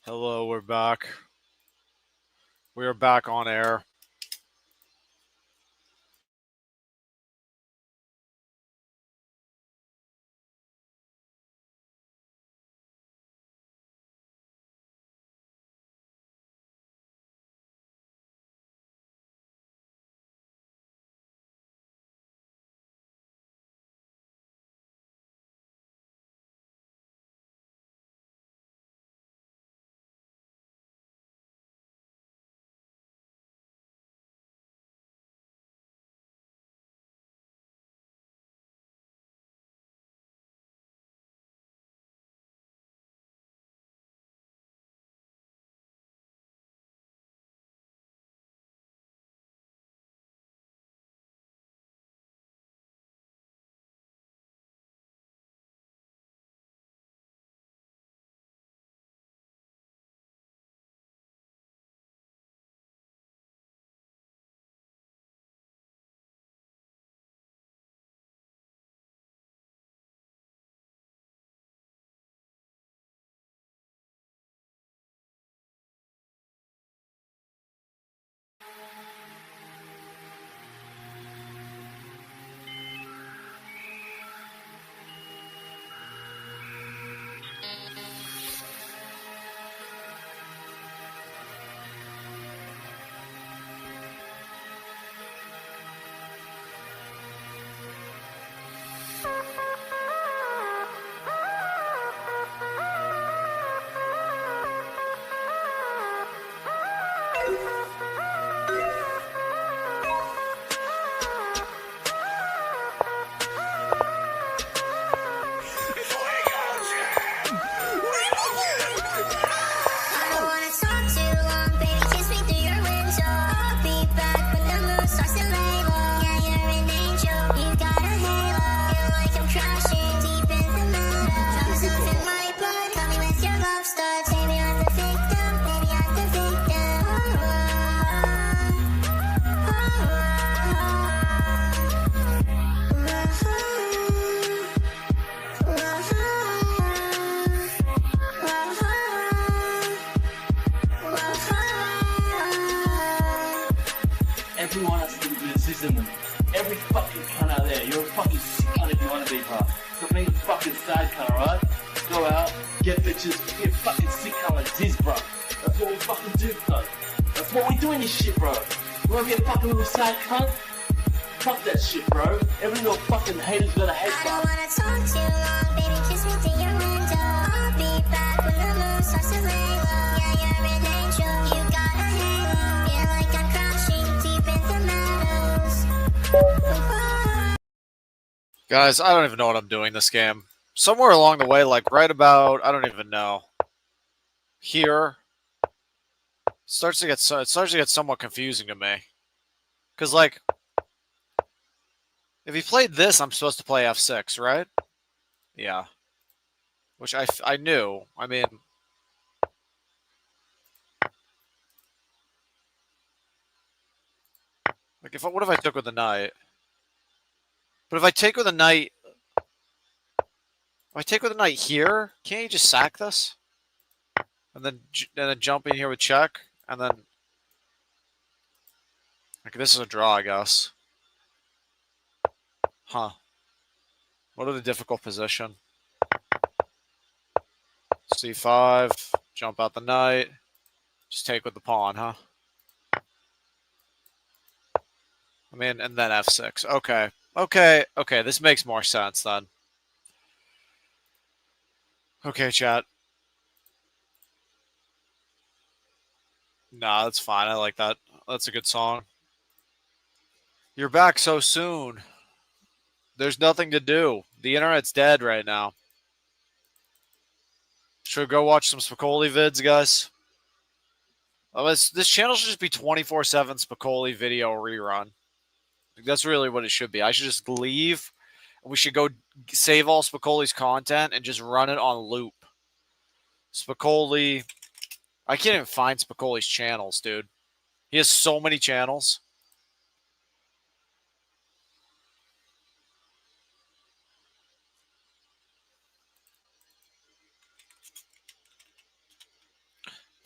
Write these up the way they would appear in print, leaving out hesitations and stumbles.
Hello, we're back. We are back on air. Everyone has to do this, isn't it? Every fucking cunt out there, you're a fucking sick cunt if you want to be, bro. So make a fucking side cunt, alright? Go out, get bitches, be a fucking sick cunt like this, bro. That's what we fucking do, cunt. That's what we do in this shit, bro. You wanna be a fucking little side cunt? Fuck that shit, bro. Every little fucking hater's gonna hate, bro. I don't wanna talk too long, baby, kiss me through your window. I'll be back when the moon starts to lay low. Yeah, you're an angel, you got a halo. Feel like I'm crashing deep in the meadows. Guys, I don't even know what I'm doing this game. Somewhere along the way, like right about, I don't even know, here, it starts to get somewhat confusing to me. Because, like, if he played this, I'm supposed to play F6, right? Yeah. Which I knew. I mean, like, what if I took with the knight? But if I take with a knight, here, can't you just sack this? And then jump in here with check, and then, okay, this is a draw, I guess. Huh. What a difficult position. C5, jump out the knight, just take with the pawn, huh? I mean, and then F6. Okay, this makes more sense then. Okay, chat. Nah, that's fine. I like that. That's a good song. You're back so soon. There's nothing to do. The internet's dead right now. Should we go watch some Spicoli vids, guys? This channel should just be 24/7 Spicoli video rerun. That's really what it should be. I should just leave. We should go save all Spicoli's content and just run it on loop. Spicoli. I can't even find Spicoli's channels, dude. He has so many channels.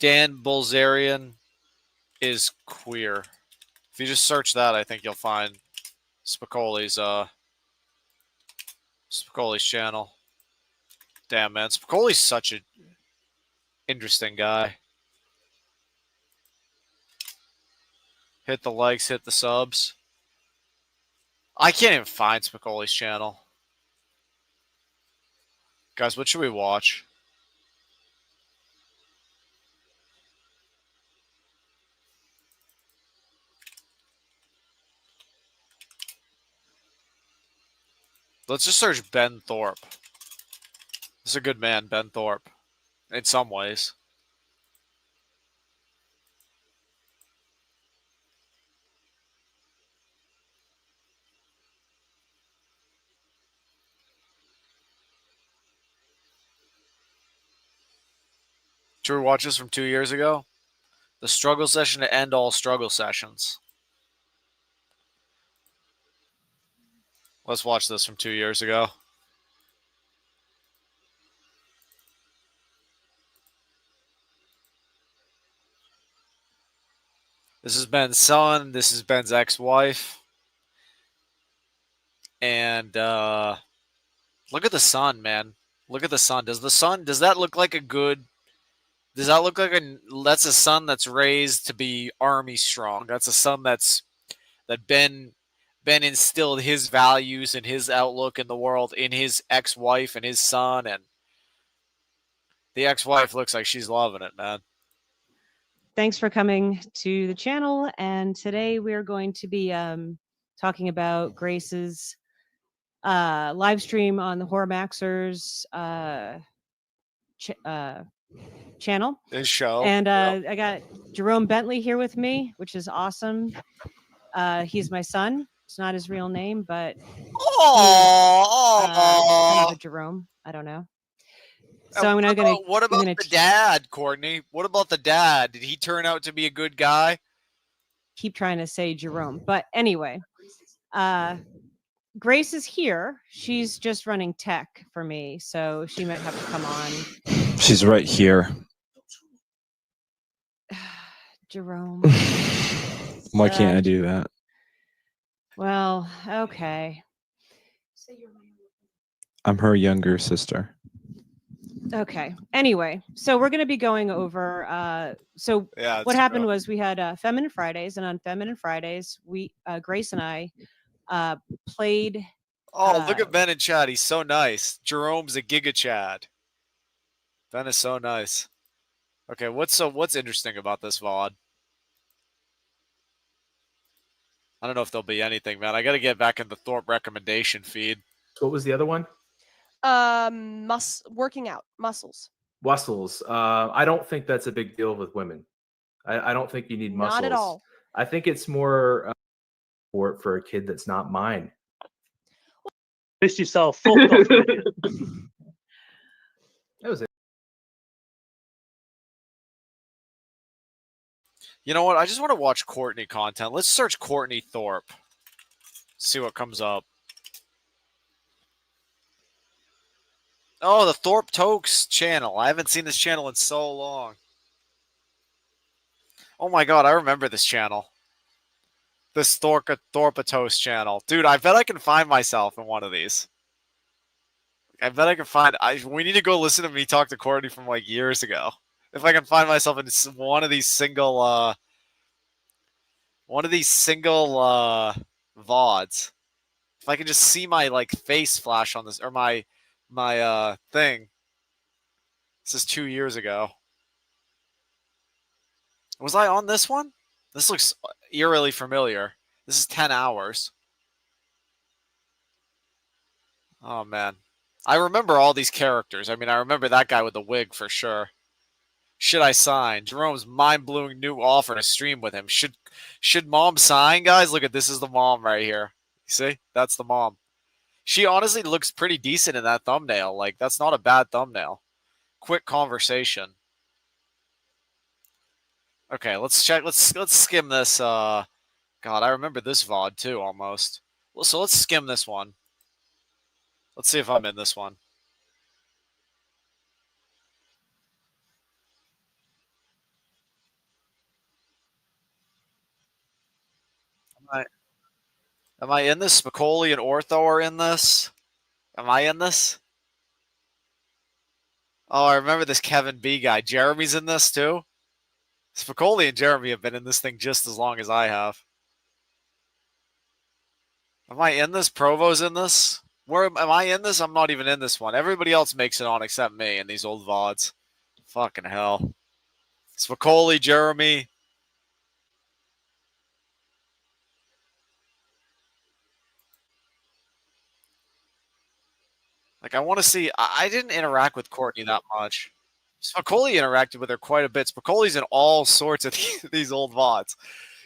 Dan Bulzarian is queer. If you just search that, I think you'll find Spicoli's channel. Damn, man, Spicoli's such a interesting guy. Hit the likes, hit the subs. I can't even find Spicoli's channel. Guys, what should we watch? Let's just search Ben Thorpe. This is a good man, Ben Thorpe, in some ways. Should we watch this from 2 years ago? The struggle session to end all struggle sessions. Let's watch this from 2 years ago. This is Ben's son. This is Ben's ex-wife. And look at the sun, man. Look at the sun. Does that look like a good... Does that look like that's a son that's raised to be army strong? That's a son that Ben instilled his values and his outlook in the world in his ex-wife and his son, and the ex-wife looks like she's loving it, man. Thanks for coming to the channel, and today we're going to be talking about Grace's live stream on the Horror Maxers channel. His show. And I got Jerome Bentley here with me, which is awesome. He's my son. It's not his real name, but kind of a Jerome. I don't know. So I'm gonna. What about the dad, Courtney? What about the dad? Did he turn out to be a good guy? Keep trying to say Jerome, but anyway, Grace is here. She's just running tech for me, so she might have to come on. She's right here. Jerome. Why can't I do that? Well, okay. I'm her younger sister. Okay. Anyway, so we're going to be going over. So what happened was we had Feminine Fridays, and on Feminine Fridays, we Grace and I played. Oh, look at Ben in chat. He's so nice. Jerome's a Giga Chad. Ben is so nice. Okay, what's interesting about this VOD? I don't know if there'll be anything, man. I got to get back in the Thorpe recommendation feed. So what was the other one? Working out muscles. Muscles. I don't think that's a big deal with women. I don't think you need muscles. Not at all. I think it's more for a kid that's not mine. Miss yourself. Full confidence. That was it. You know what? I just want to watch Courtney content. Let's search Courtney Thorpe. See what comes up. Oh, the Thorpe Tokes channel. I haven't seen this channel in so long. Oh my god, I remember this channel. This Thorpe Toast channel. Dude, I bet I can find myself in one of these. I bet I can find... we need to go listen to me talk to Courtney from like years ago. If I can find myself in one of these single VODs. If I can just see my like face flash on this, or my thing. This is 2 years ago. Was I on this one? This looks eerily familiar. This is 10 hours. Oh man. I remember all these characters. I mean, I remember that guy with the wig for sure. Should I sign? Jerome's mind-blowing new offer to stream with him. Should mom sign, guys? Look at this is the mom right here. You see? That's the mom. She honestly looks pretty decent in that thumbnail. Like, that's not a bad thumbnail. Quick conversation. Okay, let's check. Let's skim this. God, I remember this VOD too, almost. So let's skim this one. Let's see if I'm in this one. Am I in this? Spicoli and Ortho are in this. Am I in this? Oh, I remember this Kevin B guy. Jeremy's in this too. Spicoli and Jeremy have been in this thing just as long as I have. Am I in this? Provo's in this? Where am I in this? I'm not even in this one. Everybody else makes it on except me in these old VODs. Fucking hell. Spicoli, Jeremy. Like, I want to see. I didn't interact with Courtney that much. Spicoli interacted with her quite a bit. Spicoli's in all sorts of these old VODs.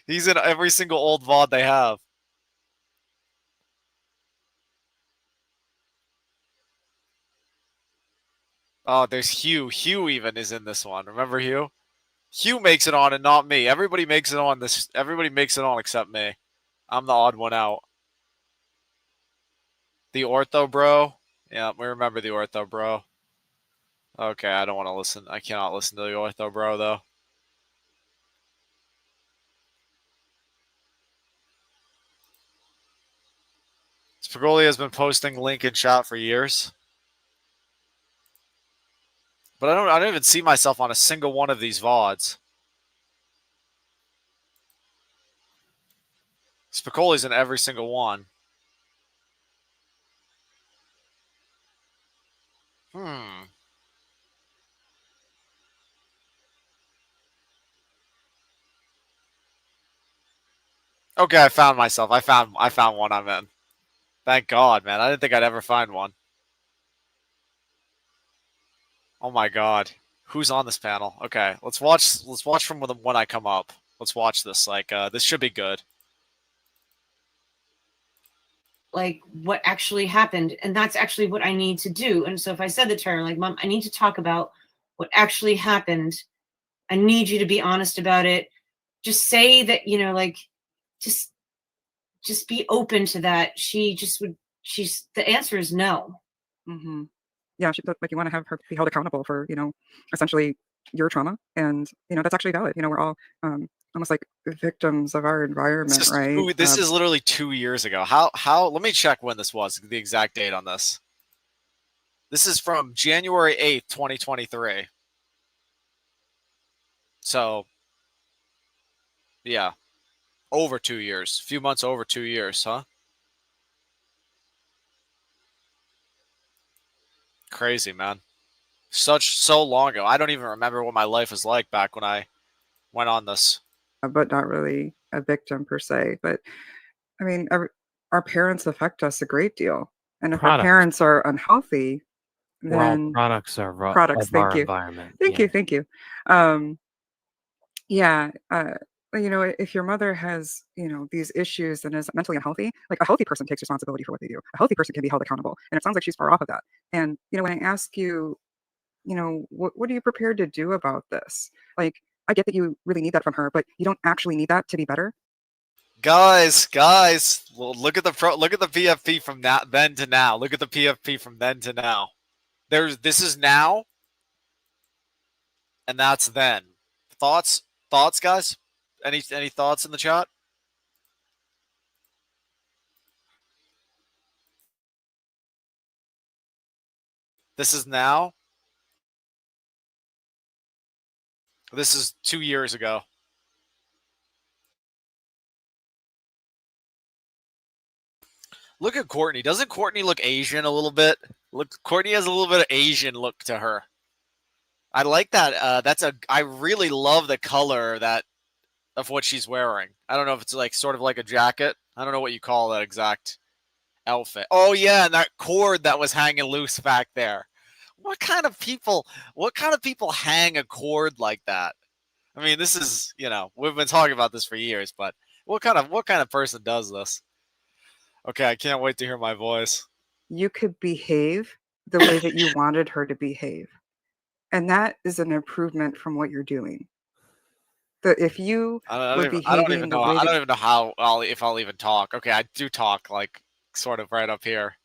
He's in every single old VOD they have. Oh, there's Hugh. Hugh even is in this one. Remember Hugh? Hugh makes it on and not me. Everybody makes it on this. Everybody makes it on except me. I'm the odd one out. The Ortho Bro. Yeah, we remember the Ortho Bro. Okay, I don't want to listen. I cannot listen to the Ortho Bro, though. Spigoli has been posting link in chat for years. But I don't even see myself on a single one of these VODs. Spicoli's in every single one. Okay, I found myself. I found one I'm in. Thank God, man. I didn't think I'd ever find one. Oh my God. Who's on this panel? Okay, let's watch from when I come up. Let's watch this. Like, this should be good. Like what actually happened, and that's actually what I need to do. And so if I said that to her, like, Mom, I need to talk about what actually happened. I need you to be honest about it. Just say that, you know, like, just be open to that. She just would. The answer is no. Mm-hmm. Yeah, like you want to have her be held accountable for, you know, essentially your trauma, and you know that's actually valid. You know, we're all almost like victims of our environment, right? This is literally 2 years ago. How? Let me check when this was. The exact date on this. This is from January 8th, 2023. So, yeah, over 2 years. A few months over 2 years, huh? Crazy, man. So long ago. I don't even remember what my life was like back when I went on this. But not really a victim per se. But I mean, our parents affect us a great deal, and if our parents are unhealthy, then products are products. Of our environment. Thank you. Yeah. You know, if your mother has, you know, these issues and is mentally unhealthy, like a healthy person takes responsibility for what they do. A healthy person can be held accountable. And it sounds like she's far off of that. And, you know, when I ask you, you know, what are you prepared to do about this? Like, I get that you really need that from her, but you don't actually need that to be better. Guys, well, look at the PFP from then to now. Look at the PFP from then to now. This is now, and that's then. Thoughts, guys? Any thoughts in the chat? This is now. This is 2 years ago. Look at Courtney. Doesn't Courtney look Asian a little bit? Look, Courtney has a little bit of Asian look to her. I like that. I really love the color of what she's wearing. I don't know if it's like sort of like a jacket. I don't know what you call that exact outfit. Oh yeah, and that cord that was hanging loose back there. What kind of people hang a cord like that? I mean, this is, you know, we've been talking about this for years, but what kind of person does this? Okay, I can't wait to hear my voice. You could behave the way that you wanted her to behave. And that is an improvement from what you're doing. That if you I don't even know if I'll even talk. Okay, I do talk like sort of right up here.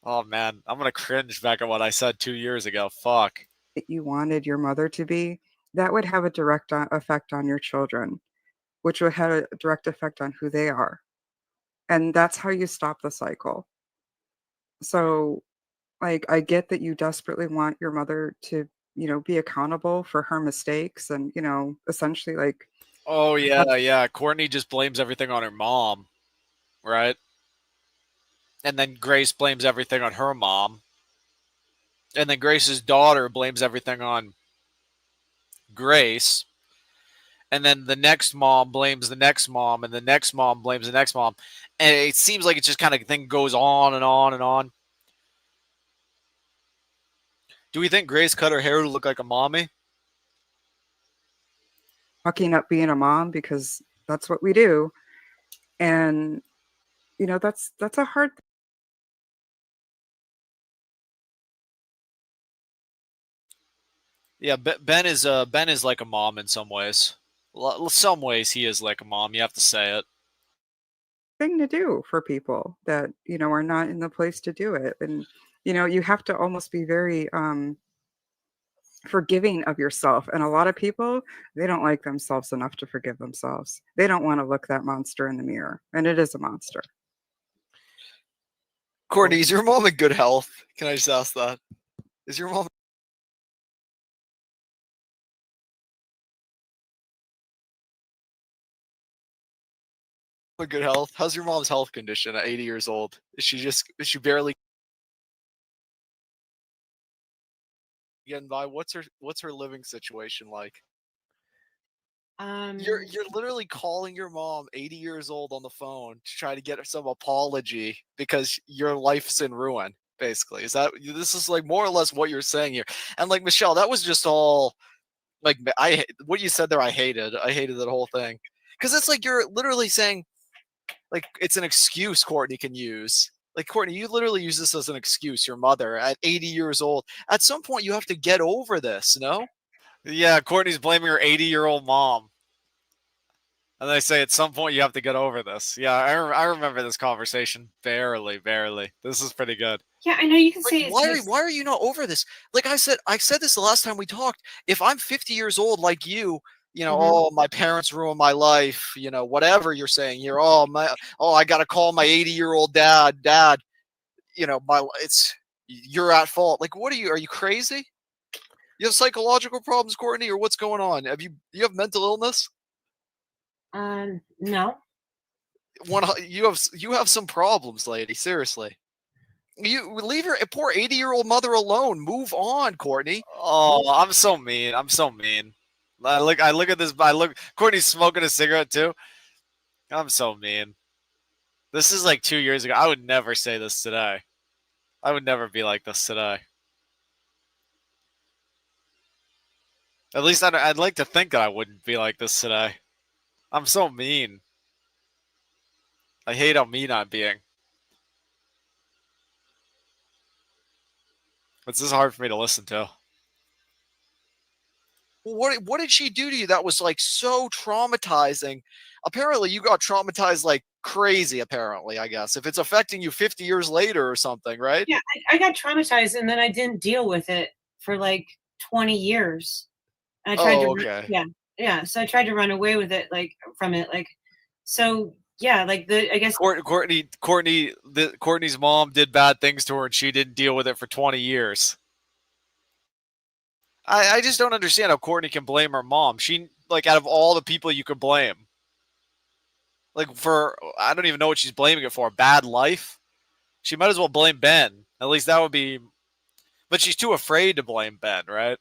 Oh man, I'm gonna cringe back at what I said 2 years ago. Fuck. That you wanted your mother to be, that would have a direct effect on your children, which would have a direct effect on who they are. And that's how you stop the cycle. So, like, I get that you desperately want your mother to, be accountable for her mistakes and, essentially like, Oh yeah. Courtney just blames everything on her mom, right? And then Grace blames everything on her mom. And then Grace's daughter blames everything on Grace. And then the next mom blames the next mom, and the next mom blames the next mom. And it seems like it just kind of thing goes on and on and on. Do we think Grace cut her hair to look like a mommy? Fucking up being a mom, because that's what we do. And, that's a hard thing. Yeah, Ben is like a mom in some ways. Some ways he is like a mom. You have to say it. Thing to do for people that are not in the place to do it. And you have to almost be very forgiving of yourself. And a lot of people, they don't like themselves enough to forgive themselves. They don't want to look that monster in the mirror, and it is a monster. Courtney, is your mom in good health? Can I just ask that? Is your mom in good health? How's your mom's health condition at 80 years old? Is she barely getting by? What's her living situation like? You're literally calling your mom 80 years old on the phone to try to get her some apology because your life's in ruin, basically. This is like more or less what you're saying here. And like, Michelle, that was just all like, what you said there, I hated that whole thing. Because it's like you're literally saying, like, it's an excuse Courtney can use. Like, Courtney, you literally use this as an excuse. Your mother at 80 years old. At some point, you have to get over this, no? Yeah, Courtney's blaming her 80-year-old mom. And they say at some point you have to get over this. Yeah, I remember this conversation barely. This is pretty good. Yeah, I know you can Like, say it's why are you not over this? Like I said this the last time we talked. If I'm 50 years old like you, oh, my parents ruined my life, whatever you're saying here. Oh, I got to call my 80-year-old dad, you're at fault. Like, are you crazy? You have psychological problems, Courtney, or what's going on? You have mental illness? No. You have some problems, lady. Seriously. You leave your poor 80-year-old mother alone. Move on, Courtney. Oh, I'm so mean. I look at this. Courtney's smoking a cigarette too. I'm so mean. This is like 2 years ago. I would never say this today. I would never be like this today. At least I'd like to think that I wouldn't be like this today. I'm so mean. I hate how mean I'm being. It's just hard for me to listen to. What did she do to you that was like so traumatizing? Apparently you got traumatized like crazy, apparently, I guess. If it's affecting you 50 years later or something, right? Yeah, I got traumatized and then I didn't deal with it for like 20 years. I tried yeah. So I tried to run away with it, like from it, like so. Yeah, like I guess Courtney's mom did bad things to her, and she didn't deal with it for 20 years. I just don't understand how Courtney can blame her mom. She, like, out of all the people you could blame, like, I don't even know what she's blaming it for. A bad life. She might as well blame Ben. At least that would be. But she's too afraid to blame Ben, right?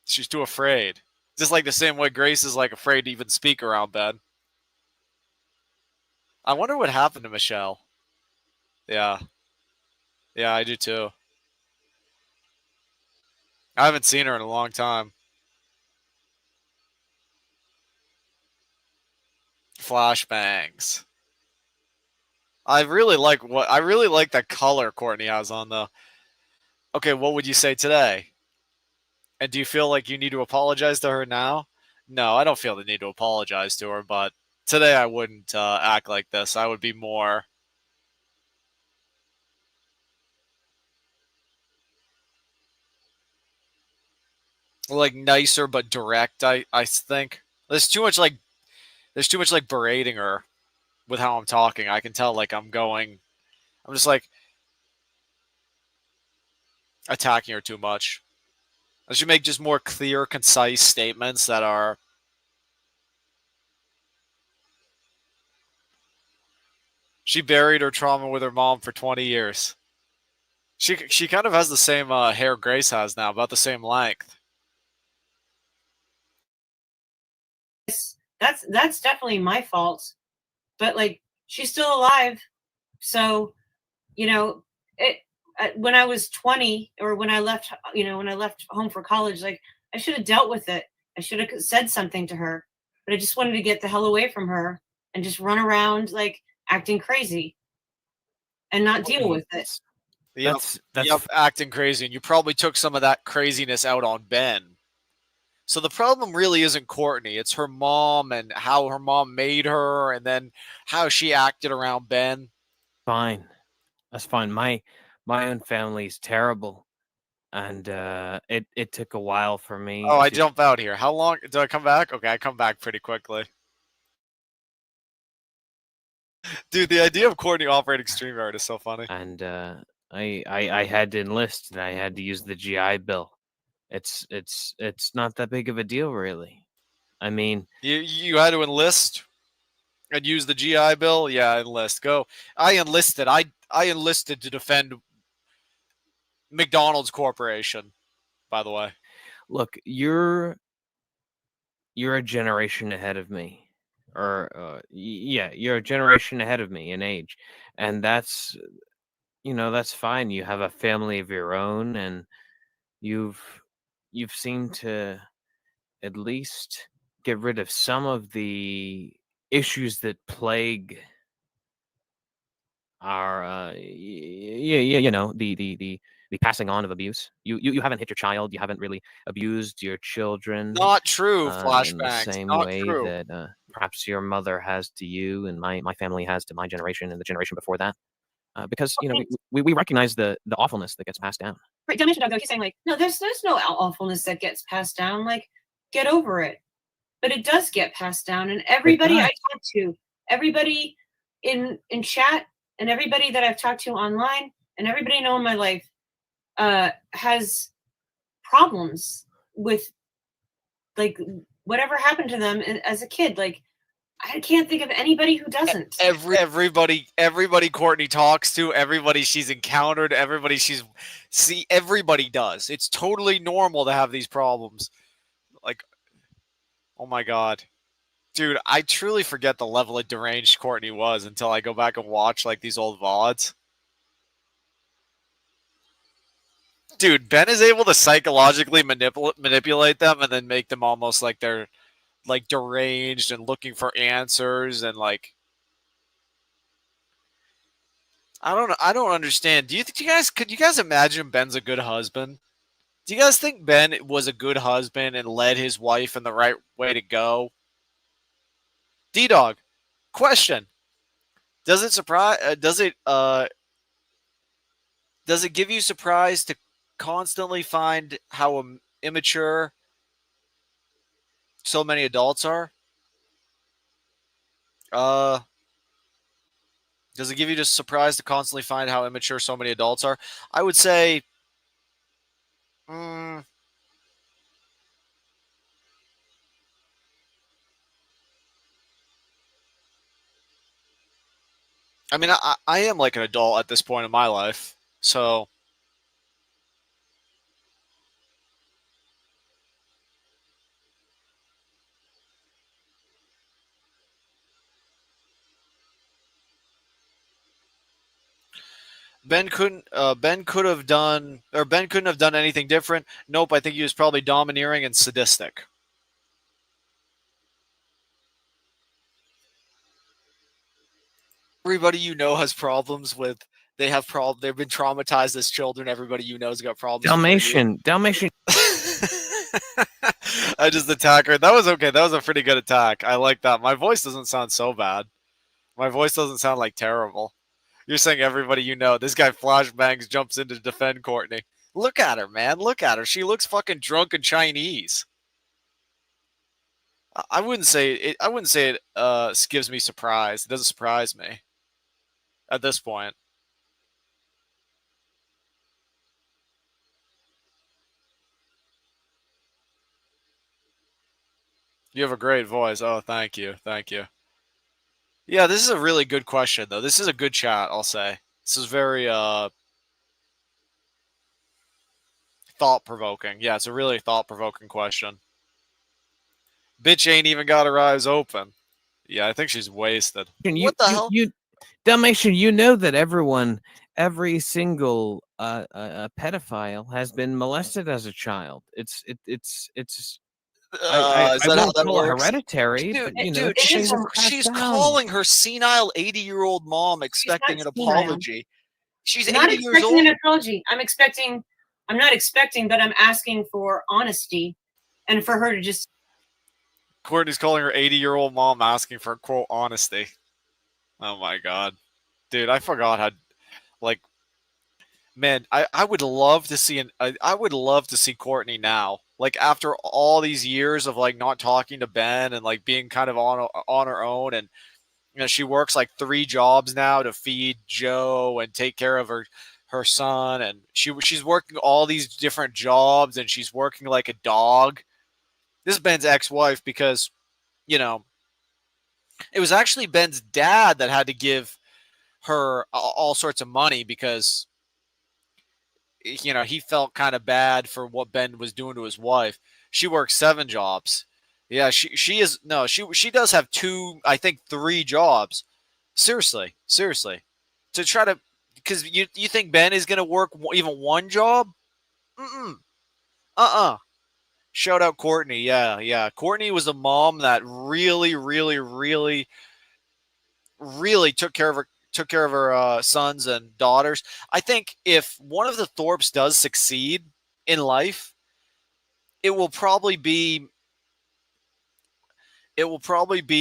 She's too afraid. Just like the same way Grace is like afraid to even speak around Ben. I wonder what happened to Michelle. Yeah. Yeah, I do too. I haven't seen her in a long time. Flashbangs. I really like that color Courtney has on the. Okay, what would you say today? And do you feel like you need to apologize to her now? No, I don't feel the need to apologize to her, but today I wouldn't act like this. I would be more like nicer but direct. I think there's too much like berating her. with how I'm talking. I can tell like I'm just like attacking her too much. I should make just more clear, concise statements that are she buried her trauma with her mom for 20 years. She kind of has the same hair Grace has now, about the same length. That's definitely my fault. But like, she's still alive. So, you know, when I was 20 or when I left home for college, like I should have dealt with it. I should have said something to her, but I just wanted to get the hell away from her and just run around like acting crazy and not deal with it. That's acting crazy. And you probably took some of that craziness out on Ben. So the problem really isn't Courtney. It's her mom and how her mom made her and then how she acted around Ben. Fine. That's fine. My own family's terrible. And it took a while for me. Oh, I jump out here. How long do I come back? Okay, I come back pretty quickly. Dude, the idea of Courtney operating StreamYard is so funny. And I had to enlist and I had to use the GI Bill. It's not that big of a deal, really. I mean, you had to enlist and use the GI Bill. Yeah, enlist. Go. I enlisted. I enlisted to defend McDonald's Corporation. By the way, look, you're a generation ahead of me, or yeah, you're a generation ahead of me in age, and that's fine. You have a family of your own, and you've seemed to at least get rid of some of the issues that plague our the passing on of abuse. You haven't hit your child. You haven't really abused your children. Not true. Flashbacks. In the same Not way true. that perhaps your mother has to you, and my family has to my generation and the generation before that. Because we recognize the awfulness that gets passed down. Right, Dalmatian Dog, though, he's saying like, no, there's no awfulness that gets passed down. Like, get over it. But it does get passed down, and everybody I talk to, everybody in chat, and everybody that I've talked to online, and everybody I know in my life, has problems with like whatever happened to them as a kid. Like, I can't think of anybody who doesn't. Everybody Courtney talks to, everybody she's encountered, everybody everybody does. It's totally normal to have these problems. Like, oh my God. Dude, I truly forget the level of deranged Courtney was until I go back and watch like these old VODs. Dude, Ben is able to psychologically manipulate them and then make them almost like they're like deranged and looking for answers and like I don't understand. Could you guys imagine Ben's a good husband? Do you guys think Ben was a good husband and led his wife in the right way to go? D-Dog, question. Does it give you surprise to constantly find how immature so many adults are? Does it give you just surprise to constantly find how immature so many adults are? I would say, I mean, I am like an adult at this point in my life, so Ben couldn't have done anything different. Nope, I think he was probably domineering and sadistic. Everybody you know has problems with. They've been traumatized as children. Everybody you know has got problems. Dalmatian. I just attack her. That was okay. That was a pretty good attack. I like that. My voice doesn't sound so bad. My voice doesn't sound like terrible. You're saying everybody you know. This guy Flashbangs jumps in to defend Courtney. Look at her, man. Look at her. She looks fucking drunk and Chinese. I wouldn't say it. I wouldn't say it gives me surprise. It doesn't surprise me at this point. You have a great voice. Oh, thank you, thank you. Yeah, this is a really good question, though. This is a good chat. I'll say this is very thought provoking. Yeah, it's a really thought provoking question. Bitch ain't even got her eyes open. Yeah, I think she's wasted. What the hell? You, Dalmatian, you know that every single pedophile has been molested as a child. It's I Is that how won't that call it works? hereditary, Dude, but you know, dude, she's calling her senile 80-year-old mom expecting an apology. She's not 80 years expecting old. an apology. I'm not expecting, but I'm asking for honesty and for her to just. Courtney's calling her 80-year-old mom asking for, quote, honesty. Oh my god. Dude, I forgot how, like, man, I would love to see I would love to see Courtney now. Like, after all these years of, like, not talking to Ben and, like, being kind of on her own, and you know, she works like 3 jobs now to feed Joe and take care of her son, and she's working all these different jobs, and she's working like a dog. This is Ben's ex-wife, because, you know, it was actually Ben's dad that had to give her all sorts of money, because, you know, he felt kind of bad for what Ben was doing to his wife. She works 7 jobs. Yeah, she is no, she does have 2, I think 3 jobs. Seriously, to try to, because you think Ben is gonna work even 1 job? Shout out Courtney. Yeah. Courtney was a mom that really took care of her sons and daughters. I think if one of the Thorpes does succeed in life, it will probably be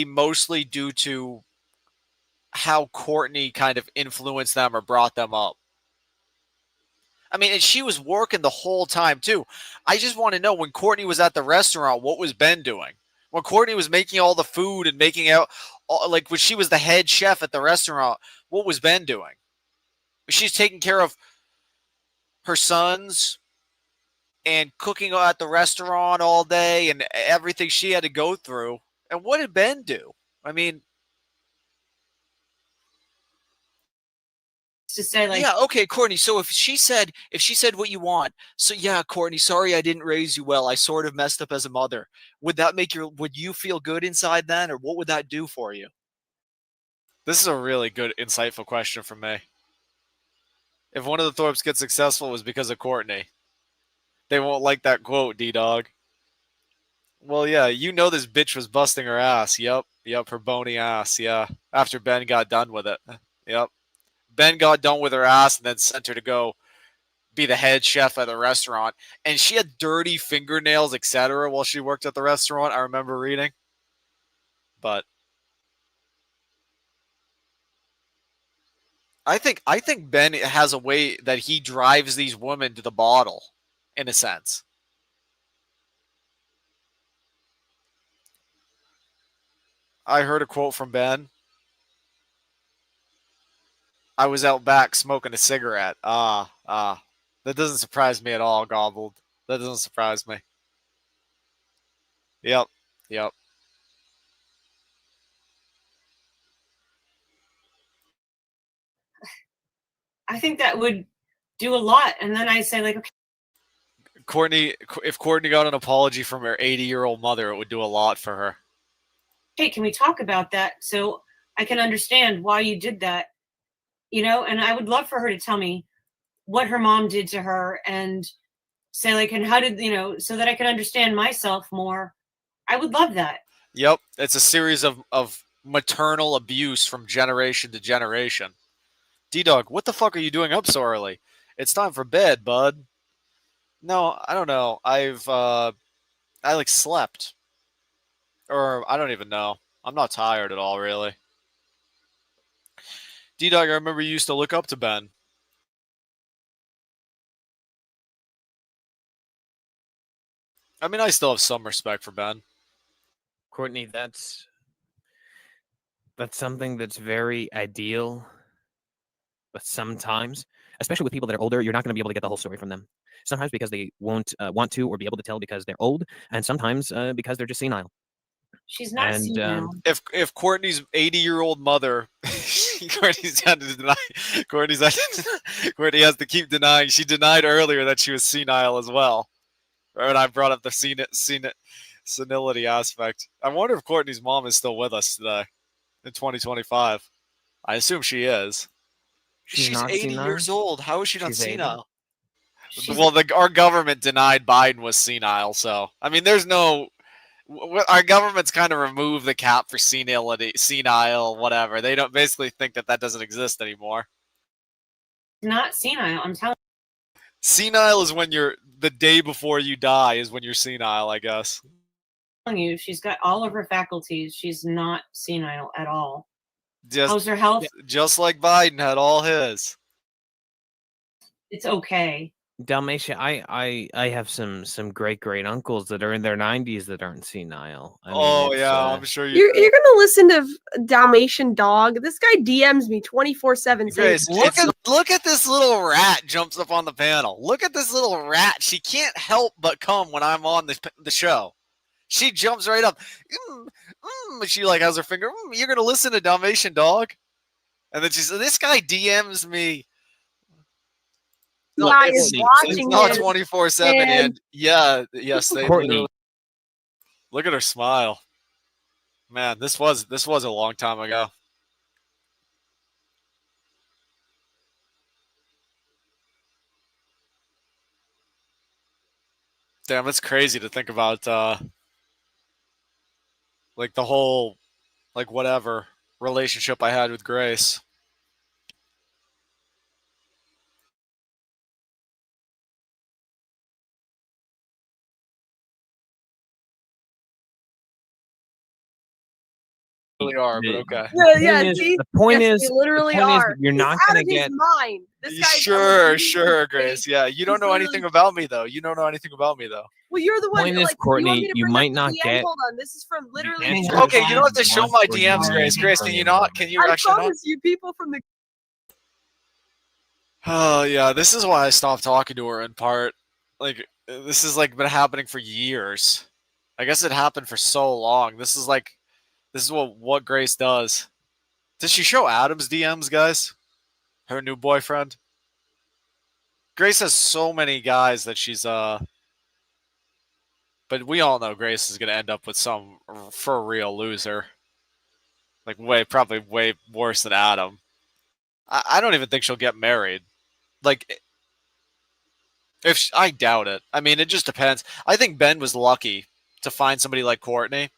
mostly due to how Courtney kind of influenced them or brought them up. I mean, and she was working the whole time too. I just want to know, when Courtney was at the restaurant, what was Ben doing? When Courtney was making all the food and making out, like when she was the head chef at the restaurant, what was Ben doing? She's taking care of her sons and cooking at the restaurant all day and everything she had to go through. And what did Ben do? I mean, To say, like, yeah, okay, Courtney. So if she said what you want, so yeah, Courtney, sorry I didn't raise you well. I sort of messed up as a mother. Would you feel good inside then, or what would that do for you? This is a really good, insightful question from me. If one of the Thorpes gets successful, it was because of Courtney. They won't like that quote, D-Dog. Well, yeah, you know this bitch was busting her ass. Yep, her bony ass, yeah. After Ben got done with it. Yep. Ben got done with her ass and then sent her to go be the head chef at the restaurant. And she had dirty fingernails, etc., while she worked at the restaurant, I remember reading. But I think Ben has a way that he drives these women to the bottle, in a sense. I heard a quote from Ben. I was out back smoking a cigarette. That doesn't surprise me at all, Gobbled. That doesn't surprise me. Yep. I think that would do a lot. And then I say, like, okay, If Courtney got an apology from her 80-year-old mother, it would do a lot for her. hey, can we talk about that so I can understand why you did that? You know, and I would love for her to tell me what her mom did to her and say, like, and how did, you know, so that I can understand myself more. I would love that. Yep. It's a series of maternal abuse from generation to generation. D-Dog, what the fuck are you doing up so early? It's time for bed, bud. No, I don't know. I like slept. Or I don't even know. I'm not tired at all, really. D-Dog, I remember you used to look up to Ben. I mean, I still have some respect for Ben. Courtney, that's something that's very ideal, but sometimes, especially with people that are older, you're not going to be able to get the whole story from them. Sometimes because they won't want to or be able to tell because they're old, and sometimes because they're just senile. She's not And senile. If Courtney's 80-year-old mother, Courtney's had to deny. Courtney has to keep denying. She denied earlier that she was senile as well. When I brought up the senility aspect. I wonder if Courtney's mom is still with us today in 2025. I assume she is. She's not 80 senile? years old. How is she not She's 80? senile? She's- Well, our government denied Biden was senile, so I mean, there's no. Our government's kind of removed the cap for senile, whatever. They don't basically think that doesn't exist anymore. Not senile. I'm telling Senile is when you're the day before you die is when you're senile, I guess. you, she's got all of her faculties. She's not senile at all. Just, How's her health? just like Biden had all his. It's okay. Dalmatia, I have some great uncles that are in their 90s that aren't senile. I mean, it's, I'm sure You're gonna listen to Dalmatian Dog. This guy DMs me 24/7. Grace, look at this little rat jumps up on the panel. Look at this little rat. She can't help but come when I'm on the show. She jumps right up. She like has her finger. You're gonna listen to Dalmatian Dog, and then she said, "This guy DMs me." Guy is watching it's not him, 24/7, and yes, they Courtney. literally- Look at her smile. Man, this was a long time ago. Damn, it's crazy to think about like the whole like whatever relationship I had with Grace. Really are, but okay. The point is, they literally the point is are. that you're He's not out going of to his get. mind. This guy's Sure, Grace. Yeah, you don't know anything about me though. You don't know anything about me though. Well, you're the one. Point is, like, Courtney, you might not get. Hold on, this is from literally. Okay, you don't have to show my DMs, Grace. Grace, can you not? Can you I actually not? promise you, people from the. Oh yeah, this is why I stopped talking to her in part. Like this is like been happening for years. I guess it happened for so long. This is what Grace does. Did she show Adam's DMs, guys? Her new boyfriend? Grace has so many guys that she's but we all know Grace is gonna end up with some for real loser. Like probably way worse than Adam. I don't even think she'll get married. Like, I doubt it. I mean, it just depends. I think Ben was lucky to find somebody like Courtney.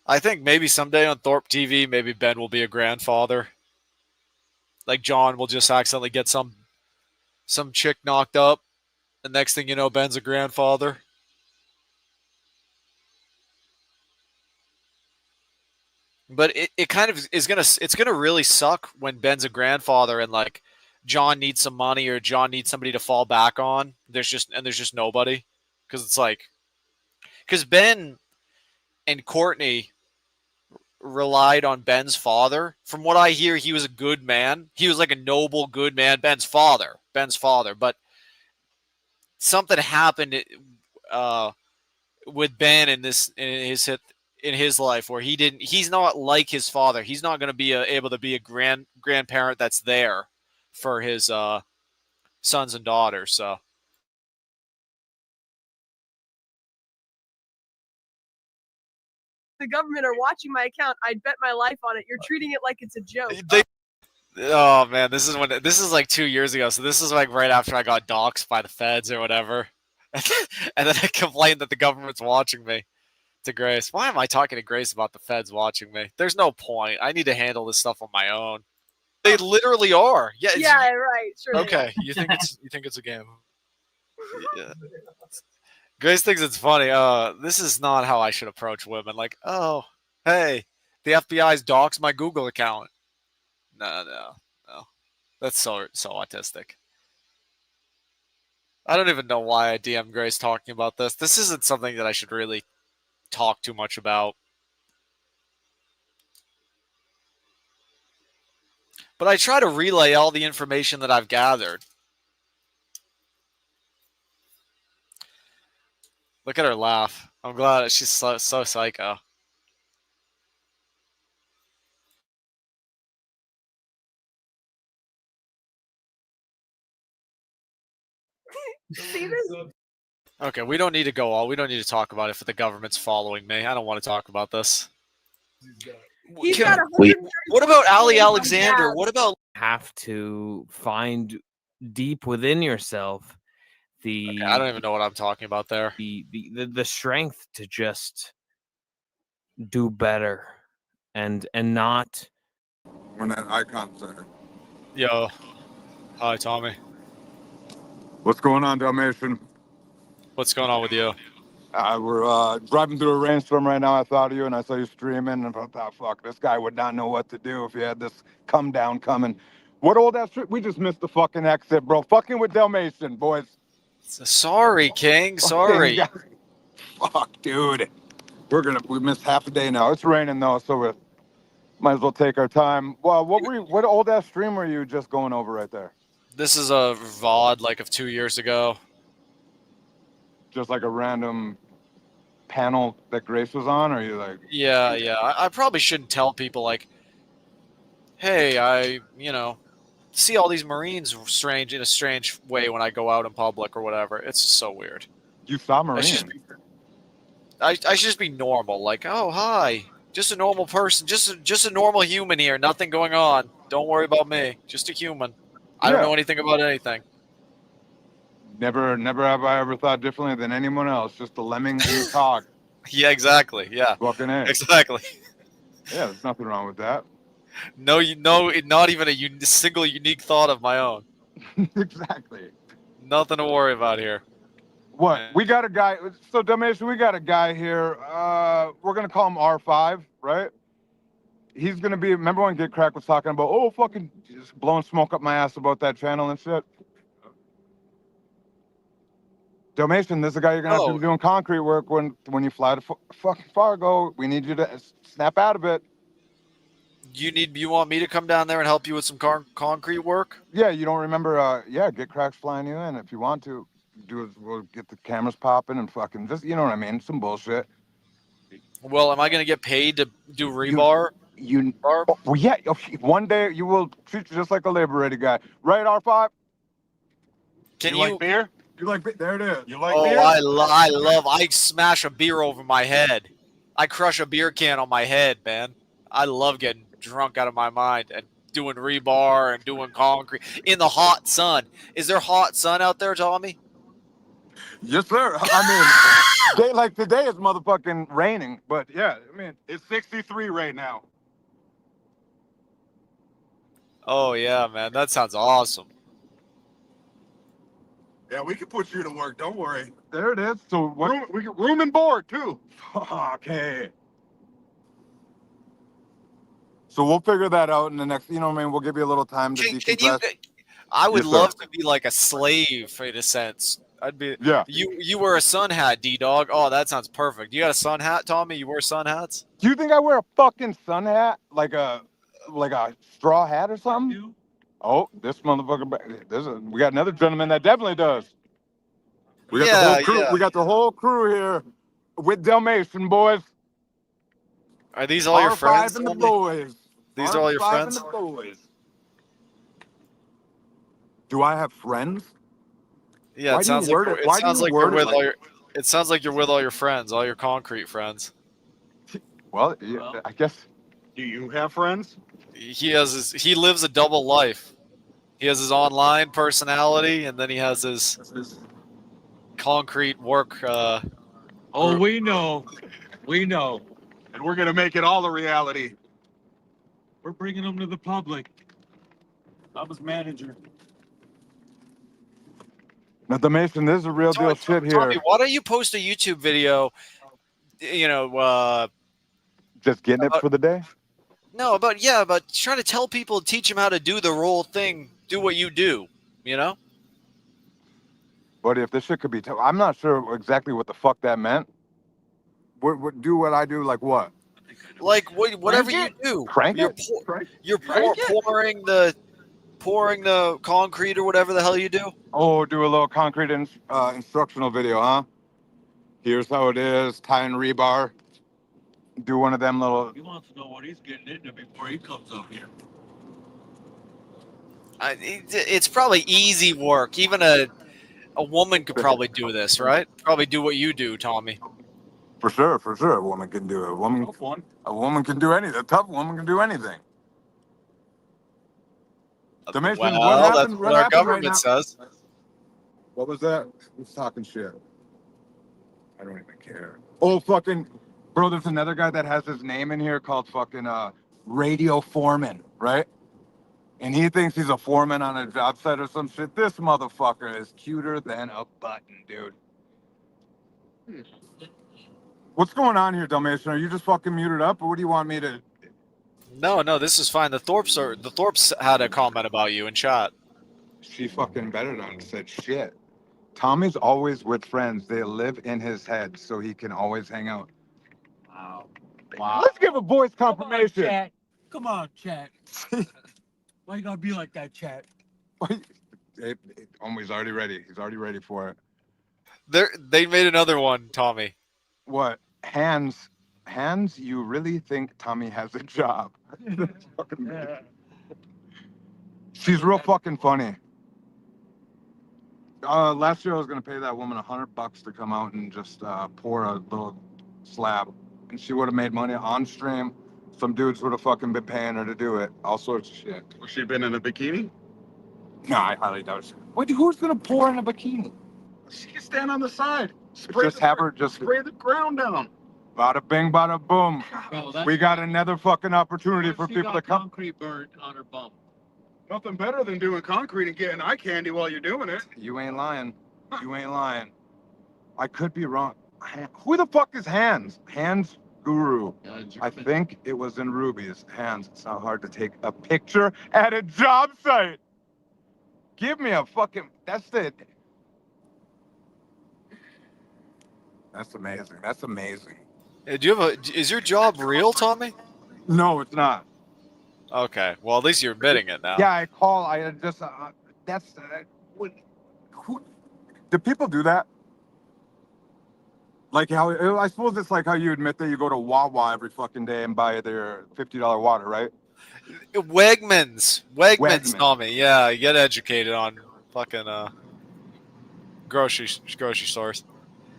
I think maybe someday on Thorpe TV, maybe Ben will be a grandfather. Like John will just accidentally get some chick knocked up. The next thing you know, Ben's a grandfather. But it kind of is it's gonna really suck when Ben's a grandfather and like John needs some money or John needs somebody to fall back on. There's just nobody. Because Ben and Courtney relied on Ben's father. From what I hear, he was a good man. He was like a noble, good man. Ben's father. But something happened with Ben in his life where he's not like his father. He's not going to be able to be a grandparent that's there for his sons and daughters. So The government are watching my account. I'd bet my life on it. You're treating it like it's a joke. oh man, this is like 2 years ago. So this is like right after I got doxxed by the feds or whatever. And then I complained that the government's watching me to Grace. Why am I talking to Grace about the feds watching me? There's no point. I need to handle this stuff on my own. They literally are. Yeah. Yeah, right. Sure. Okay. You think it's a game? Yeah. Grace thinks it's funny. This is not how I should approach women. Like, oh, hey, the FBI's doxed my Google account. No. That's so autistic. I don't even know why I DM Grace talking about this. This isn't something that I should really talk too much about. But I try to relay all the information that I've gathered. Look at her laugh. I'm glad she's so psycho. See this? Okay, we don't need to go all. We don't need to talk about it if the government's following me. I don't want to talk about this. He's Can- got 130 What about Ali followers on Alexander? Gab. What about Have to find deep within yourself the I don't even know what I'm talking about there. the strength to just do better and not When that icon's there. Yo. Hi, Tommy. What's going on, Dalmatian? What's going on with you? We're driving through a rainstorm right now. I thought of you and I saw you streaming and I thought, oh, fuck, this guy would not know what to do if he had this come down coming. What old ass shit? We just missed the fucking exit, bro. Fucking with Dalmatian, boys. Sorry, King. Sorry. Fuck, dude. We missed half a day now. It's raining though, so we might as well take our time. Well, what old ass stream were you just going over right there? This is a VOD like of 2 years ago. Just like a random panel that Grace was on, or are you like? Yeah. I probably shouldn't tell people like, hey, I see all these Marines in a strange way when I go out in public or whatever. It's just so weird. You saw I Marines? should just be normal. Like, oh, hi. Just a normal person. Just a normal human here. Nothing going on. Don't worry about me. Just a human. I don't Yeah. know anything about anything. Never have I ever thought differently than anyone else. Just a lemming in the cog. Yeah, exactly. Yeah. Fucking A. Exactly. Yeah, there's nothing wrong with that. No, not even a single unique thought of my own. Exactly. Nothing to worry about here. What? We got a guy. So, Dalmatian, we got a guy here. We're going to call him R5, right? He's going to be, remember when Get Crack was talking about, oh, fucking just blowing smoke up my ass about that channel and shit? Dalmatian, this is a guy you're going to have to be doing concrete work when you fly to fucking Fargo. We need you to snap out of it. You want me to come down there and help you with some concrete work? Yeah, you don't remember, Get Crack's flying you in if you want to. We'll get the cameras popping and fucking just, you know what I mean? Some bullshit. Well, am I going to get paid to do rebar? Well, yeah, one day you will treat you just like a labor-ready guy. Right, R5? Can you like beer? You like beer? There it is. You like Oh, beer? I smash a beer over my head. I crush a beer can on my head, man. I love getting drunk out of my mind and doing rebar and doing concrete in the hot sun. Is there hot sun out there, Tommy? Yes, sir. I mean, today is motherfucking raining, but yeah, I mean, it's 63 right now. Oh, yeah, man. That sounds awesome. Yeah, we can put you to work. Don't worry. There it is. So what? We get room and board too. Okay. So we'll figure that out in the next. You know what I mean? We'll give you a little time to decompress. I would Yes, sir. love to be like a slave in a sense. I'd be. Yeah. You wear a sun hat, D-Dog. Oh, that sounds perfect. You got a sun hat, Tommy? You wear sun hats? Do you think I wear a fucking sun hat, like a straw hat or something? Oh, this motherfucker! We got another gentleman that definitely does. We got the whole crew. yeah. We got the whole crew here with Dalmatian boys. Are these all your R5 friends? and the Tommy? boys. These are all your R5 friends? And the boys. Do I have friends? Yeah, Why it do you sounds word like it- why do you word it with like all your. It sounds like you're with all your friends, all your concrete friends. Well, yeah, I guess. Do you have friends? He lives a double life. He has his online personality, and then he has his concrete work. Oh, we know. We know. And we're going to make it all a reality. We're bringing them to the public. I'm his manager. Now, Dalmatian, this is a real deal shit here. Tommy, why don't you post a YouTube video? Just getting it for the day? No, but yeah, but trying to tell people, teach them how to do the role thing, do what you do, you know? But if this shit could be, I'm not sure exactly what the fuck that meant. What do what I do? Like what? Like whatever you do, Crank you're it? you're pouring the concrete or whatever the hell you do. Oh, do a little concrete instructional video, huh? Here's how it is, tying rebar. Do one of them little. He wants to know what he's getting into before he comes up here. It's probably easy work. Even a woman could probably do this, right? Probably do what you do, Tommy. For sure, a woman can do it. A woman can do anything. A tough woman can do anything. Dimension, Well, what that's happened, what our happened government right now? says. What was that? Who's talking shit? I don't even care. Oh, fucking, bro, there's another guy that has his name in here called fucking Radio Foreman, right? And he thinks he's a foreman on a job site or some shit. This motherfucker is cuter than a button, dude. What's going on here, Dalmatian? Are you just fucking muted up, or what do you want me to? No, this is fine. The Thorpes had a comment about you in chat. She fucking bettered on it, said shit. Tommy's always with friends. They live in his head, so he can always hang out. Wow. Let's give a voice confirmation. Come on, chat. Why you gotta be like that, chat? He's already ready. He's already ready for it. They made another one, Tommy. What? Hands, you really think Tommy has a job? She's real fucking funny. Last year I was gonna pay that woman $100 to come out and just pour a little slab, and she would have made money on stream. Some dudes would have fucking been paying her to do it. All sorts of shit. Was she been in a bikini? No, I highly doubt it. Wait, who's gonna pour in a bikini? She can stand on the side. Spray the ground down. Bada bing, bada boom. Bro, We got another fucking opportunity for She people got to come. concrete burnt on her bum. Nothing better than doing concrete and getting eye candy while you're doing it. You ain't lying. You ain't lying. I could be wrong. Who the fuck is Hans? Hans Guru. I think it was in Ruby's. Hans, it's not hard to take a picture at a job site. Give me a fucking. That's it. That's amazing. That's amazing. Do you have is your job real, Tommy? No, it's not. Okay. Well, at least you're admitting it now. Yeah, I call. I just. That's. Who? Do people do that? Like how? I suppose it's like how you admit that you go to Wawa every fucking day and buy their $50 water, right? Wegmans, Tommy. Yeah, you get educated on fucking grocery stores.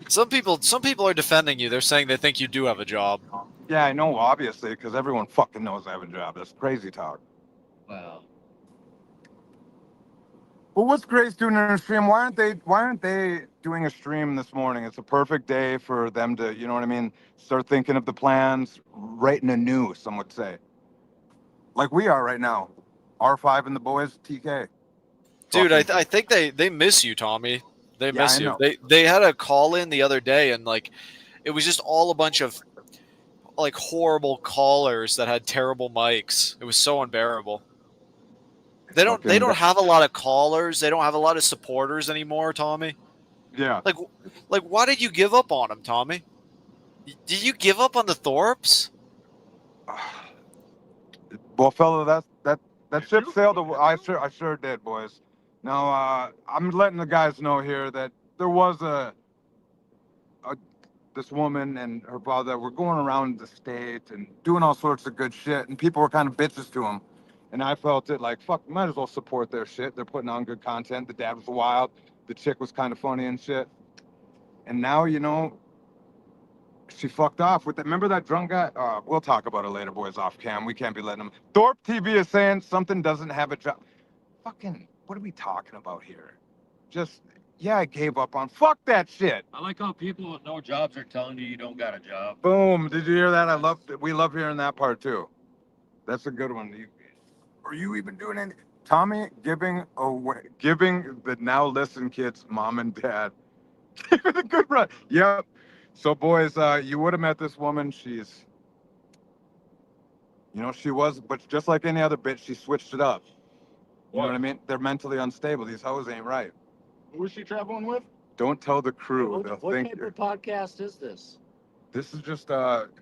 Some people are defending you. They're saying they think you do have a job. Yeah, I know, obviously, because everyone fucking knows I have a job. That's crazy talk. Wow. Well, what's Grace doing in her stream? Why aren't they doing a stream this morning? It's a perfect day for them to, you know what I mean, start thinking of the plans, writing anew, some would say. Like we are right now. R5 and the boys, TK. Dude, I think they miss you, Tommy. They miss you. know. They had a call in the other day, and like it was just all a bunch of like horrible callers that had terrible mics. It was so unbearable. They don't have a lot of callers. They don't have a lot of supporters anymore, Tommy. Yeah. Like why did you give up on them, Tommy? Did you give up on the Thorpes? Well, fella, that ship sailed. I sure did, boys. Now, I'm letting the guys know here that there was this woman and her father that were going around the state and doing all sorts of good shit, and people were kind of bitches to them. And I felt it like, fuck, might as well support their shit. They're putting on good content. The dad was wild. The chick was kind of funny and shit. And now, you know, she fucked off with that. Remember that drunk guy? We'll talk about it later, boys, off cam. We can't be letting them. Thorpe TV is saying something doesn't have a job. Fucking, what are we talking about here? Just, yeah, I gave up on. Fuck that shit. I like how people with no jobs are telling you don't got a job. Boom. Did you hear that? We love hearing that part too. That's a good one. Are you even doing anything? Tommy giving the now listen kids, mom and dad. Give it a good run. Yep. So boys, you would have met this woman. She's You know, she was, but just like any other bitch, she switched it up. You know what I mean? They're mentally unstable. These hoes ain't right. Who is she traveling with? Don't tell the crew. They'll What think type you're. of podcast is this? This is just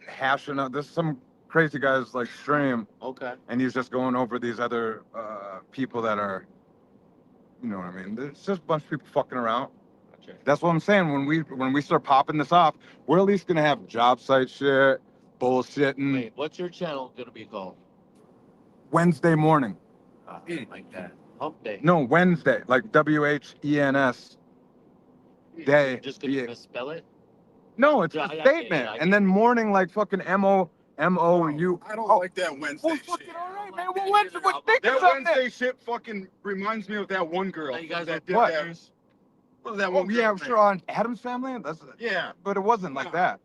hashing out. This is some crazy guy's like stream, Okay. and he's just going over these other people that are, you know what I mean? It's just a bunch of people fucking around. Gotcha. That's what I'm saying. When we start popping this off, we're at least gonna have job site shit, bullshitting. Wait, what's your channel gonna be called? Wednesday morning. Like that. Hump day. No, Wednesday, like WHENS. Day. You're just gonna misspell it? No, it's Yeah, a I get it, statement. I get And then morning, like fucking MOU. I don't like that Wednesday shit. All right, man. Well, Wednesday, think of That something. Wednesday shit fucking reminds me of that one girl. You guys that are did What? that. What was that Oh, one? yeah, girl's sure. name? On Adam's Family. Yeah. But it wasn't like that.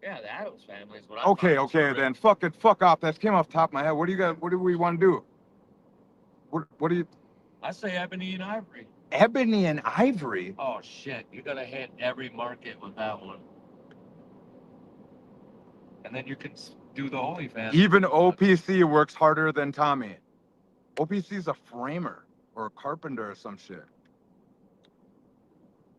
Yeah, the Addams Family is what I Okay, thought. okay, then fuck off. That came off the top of my head. What do you got? What do we want to do? What do you? I say Ebony and Ivory. Ebony and Ivory. Oh shit, you're gonna hit every market with that one. And then you can do the OnlyFans. Even OPC works harder than Tommy. OPC's a framer or a carpenter or some shit.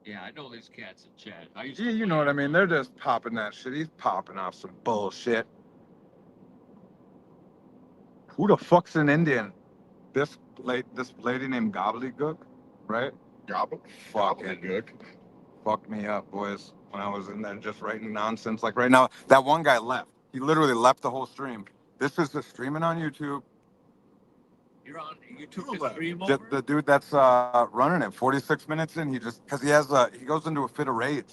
Yeah, I know these cats in chat. I used Yeah, you know what I mean. They're just popping that shit. He's popping off some bullshit. Who the fuck's an Indian? This lady named Gobbledygook, right? Gobbledygook. Fucked me up, boys. When I was in there just writing nonsense. Like right now, that one guy left. He literally left the whole stream. This is just streaming on YouTube. You're on YouTube to stream The, over? the dude that's running it, 46 minutes in, he just because he goes into a fit of rage.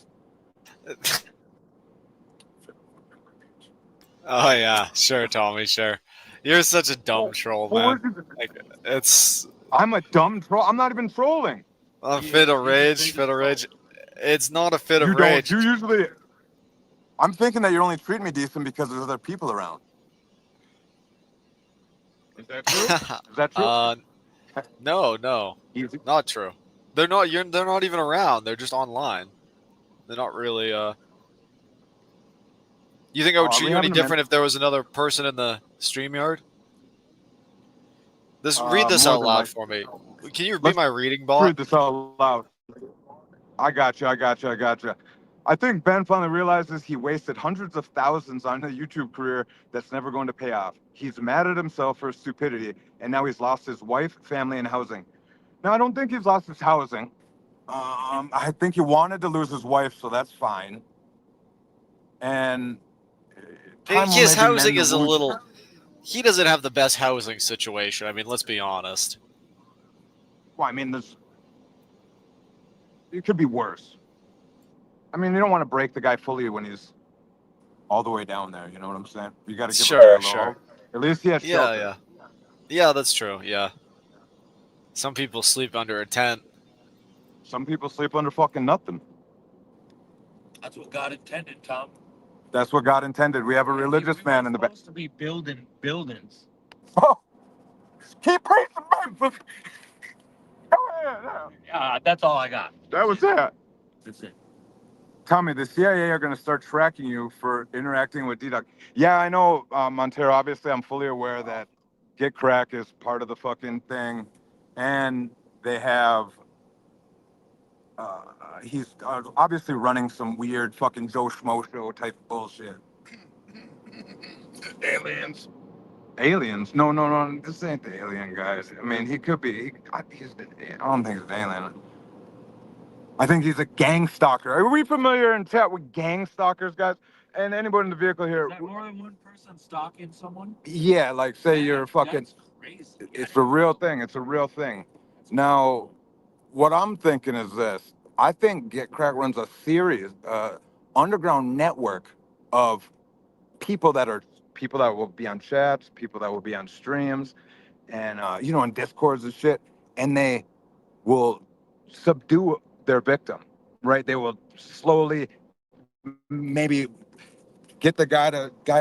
Oh yeah, sure, Tommy, sure. You're such a dumb troll, man. Like, it's I'm a dumb troll. I'm not even trolling. a fit of rage, fit of rage. It's not a fit of You rage. don't. You usually. I'm thinking that you're only treating me decent because there's other people around. Is that true? Is that true? No, not true. They're not. They're not even around. They're just online. They're not really. You think I would Oh, treat we you any haven't been- different if there was another person in the stream yard? Read this more out than loud like- for me. Can you repeat my reading, bot? Read this out loud. I got you. I think Ben finally realizes he wasted hundreds of thousands on a YouTube career that's never going to pay off. He's mad at himself for his stupidity, and now he's lost his wife, family, and housing. Now, I don't think he's lost his housing. I think he wanted to lose his wife, so that's fine. And time will His maybe mend housing the is a wounds. little. He doesn't have the best housing situation. I mean, let's be honest. Well, I mean, it could be worse. I mean, you don't want to break the guy fully when he's all the way down there. You know what I'm saying? You got to give him a Sure, little sure. hope. At least he has shelter. Yeah, that's true. Yeah. Some people sleep under a tent. Some people sleep under fucking nothing. That's what God intended, Tom. That's what God intended. We have a religious man in the back. Supposed to be building buildings. Oh, keep preaching, man. That's all I got. That was it. That's it. Tommy, the CIA are going to start tracking you for interacting with D-Doc. Yeah, I know, Montero. Obviously, I'm fully aware that Get Crack is part of the fucking thing. And they have... he's obviously running some weird fucking Joe Schmo show type bullshit. Aliens. Aliens? No. This ain't the alien, guys. I mean, he could be. I don't think he's an alien. I think he's a gang stalker. Are we familiar in chat with gang stalkers, guys? And anybody in the vehicle here? Is that more than one person stalking someone? Yeah, like say you're fucking. That's crazy. It's a real thing. It's a real thing. Now, what I'm thinking is this. I think Get Crack runs a series, underground network of people that will be on chats, people that will be on streams, and on Discords and shit, and they will subdue their victim, right? They will slowly maybe get the guy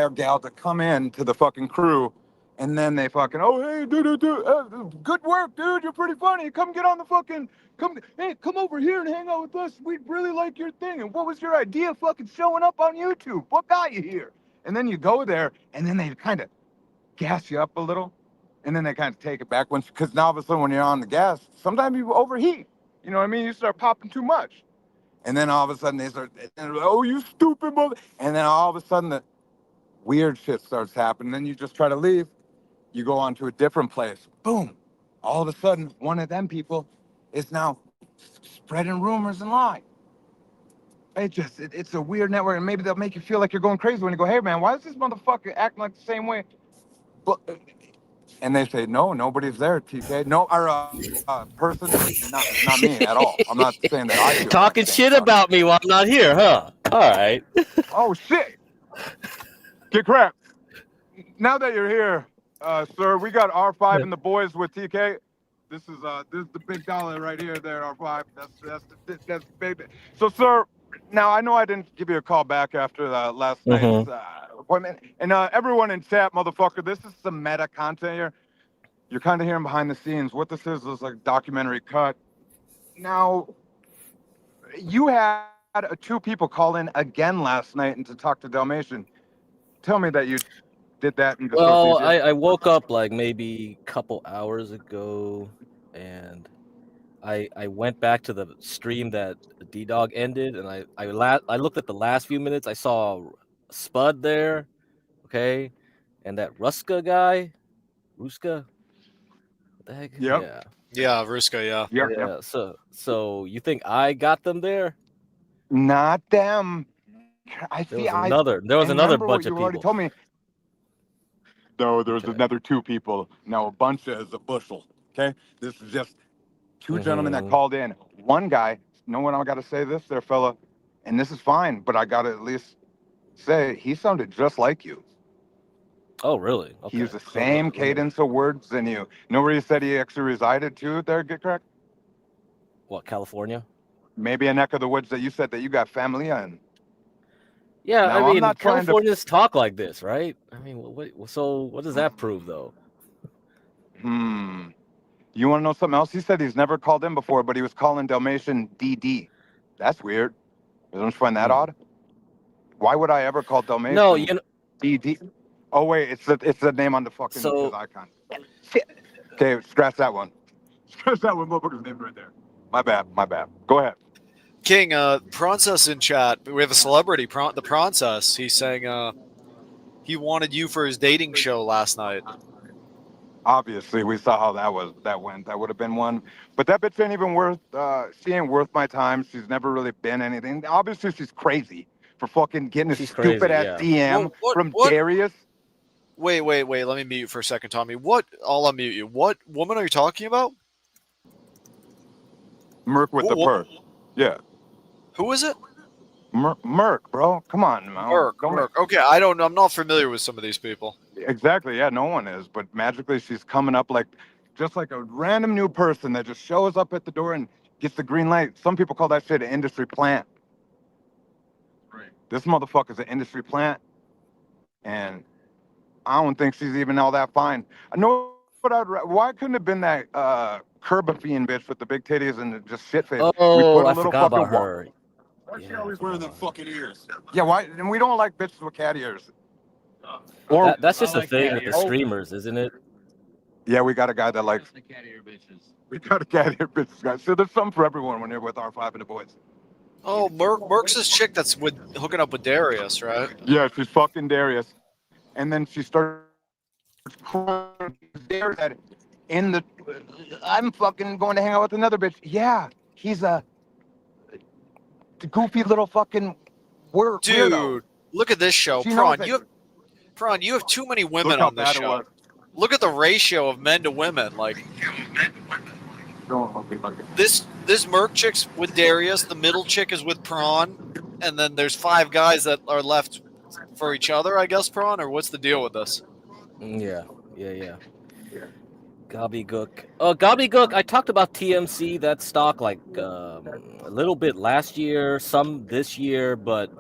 or gal to come in to the fucking crew, and then they fucking, oh, hey, dude, good work, dude, you're pretty funny. Come get on the fucking, come over here and hang out with us. We'd really like your thing. And what was your idea fucking showing up on YouTube? What got you here? And then you go there, and then they kind of gas you up a little, and then they kind of take it back because now all of a sudden when you're on the gas, sometimes you overheat. You know what I mean? You start popping too much, and then all of a sudden they start, oh, you stupid mother, and then all of a sudden the weird shit starts happening. Then you just try to leave. You go on to a different place. Boom. All of a sudden, one of them people is now spreading rumors and lies. It's a weird network, and maybe they'll make you feel like you're going crazy when you go, hey, man, why is this motherfucker acting like the same way? But, and they say, no, nobody's there, TK. No, our person, not me at all. I'm not saying that I feel Talking shit about me while I'm not here, huh? All right. Oh, shit. Get crap. Now that you're here, sir, we got R5 and the boys with TK. This is the big dollar right here, there, R5. That's big. So, sir, now I know I didn't give you a call back after last night's appointment. And everyone in chat, motherfucker, this is some meta content here. You're kind of hearing behind the scenes. What this is like a documentary cut. Now, you had two people call in again last night and to talk to Dalmatian. Tell me that you did that. And Well, I woke up like maybe a couple hours ago, and I went back to the stream that D-Dog ended, and I looked at the last few minutes. I saw Spud there, okay, and that Ruska guy, Ruska, what the heck? Yep. Yeah, Ruska, Yeah. So you think I got them there? Not them. There was another bunch of you already people. told me. No, there's another two people. Now a bunch is a bushel. Okay, this is just two gentlemen that called in. One guy. Know what I got to say this there, fella, and this is fine, but I got to at least say he sounded just like you. Oh, really? Okay. He used the same cadence of words than you. Know where you said he actually resided too? There, get correct. What, California? Maybe a neck of the woods that you said that you got family in. Yeah, Now, I I'm mean, not trying to- Californians talk like this, right? I mean, what does that prove, though? You want to know something else? He said he's never called in before, but he was calling Dalmatian DD. That's weird. Don't you find that odd? Why would I ever call Dalmatian No, you know, DD? Oh wait, it's the name on the fucking his icon. Okay, scratch that one. Scratch that one, motherfucker's name right there. My bad. Go ahead. King, Prancess in chat. We have a celebrity, the Prancess. He's saying he wanted you for his dating show last night. Obviously, we saw how that went. That would have been one. But that bitch ain't even worth, she ain't worth my time. She's never really been anything. Obviously, she's crazy for fucking getting a stupid-ass DM from Darius. Wait. Let me mute you for a second, Tommy. I'll unmute you. What woman are you talking about? Merc with the perk. Yeah. Who is it? Merc, bro. Come on, man. Merc. Okay, I'm not familiar with some of these people. Exactly. Yeah, no one is. But magically, she's coming up just like a random new person that just shows up at the door and gets the green light. Some people call that shit an industry plant. Right. This motherfucker's an industry plant, and I don't think she's even all that fine. I know, but why couldn't it have been that Curbafian bitch with the big titties and just shit face? Oh, I forgot about her. Why is she always wearing them fucking ears? Yeah, why? And we don't like bitches with cat ears. That's just a thing with the streamers, isn't it? Yeah, we got a guy that likes the cat ear bitches. We got a cat ear bitches, guys. So there's something for everyone when you're with R5 and the boys. Oh, Merc's this chick that's hooking up with Darius, right? Yeah, she's fucking Darius. And then she starts crying Darius I'm fucking going to hang out with another bitch. Yeah, he's a goofy little fucking weirdo. Dude, look at this show. Prawn, you have too many women on this show. Look at the ratio of men to women. Like this Merc chick's with Darius, the middle chick is with Prawn, and then there's 5 guys that are left for each other, I guess, Prawn, or what's the deal with this? Yeah. Gobbledygook. Gobbledygook, I talked about TMC, that stock, like a little bit last year, some this year, but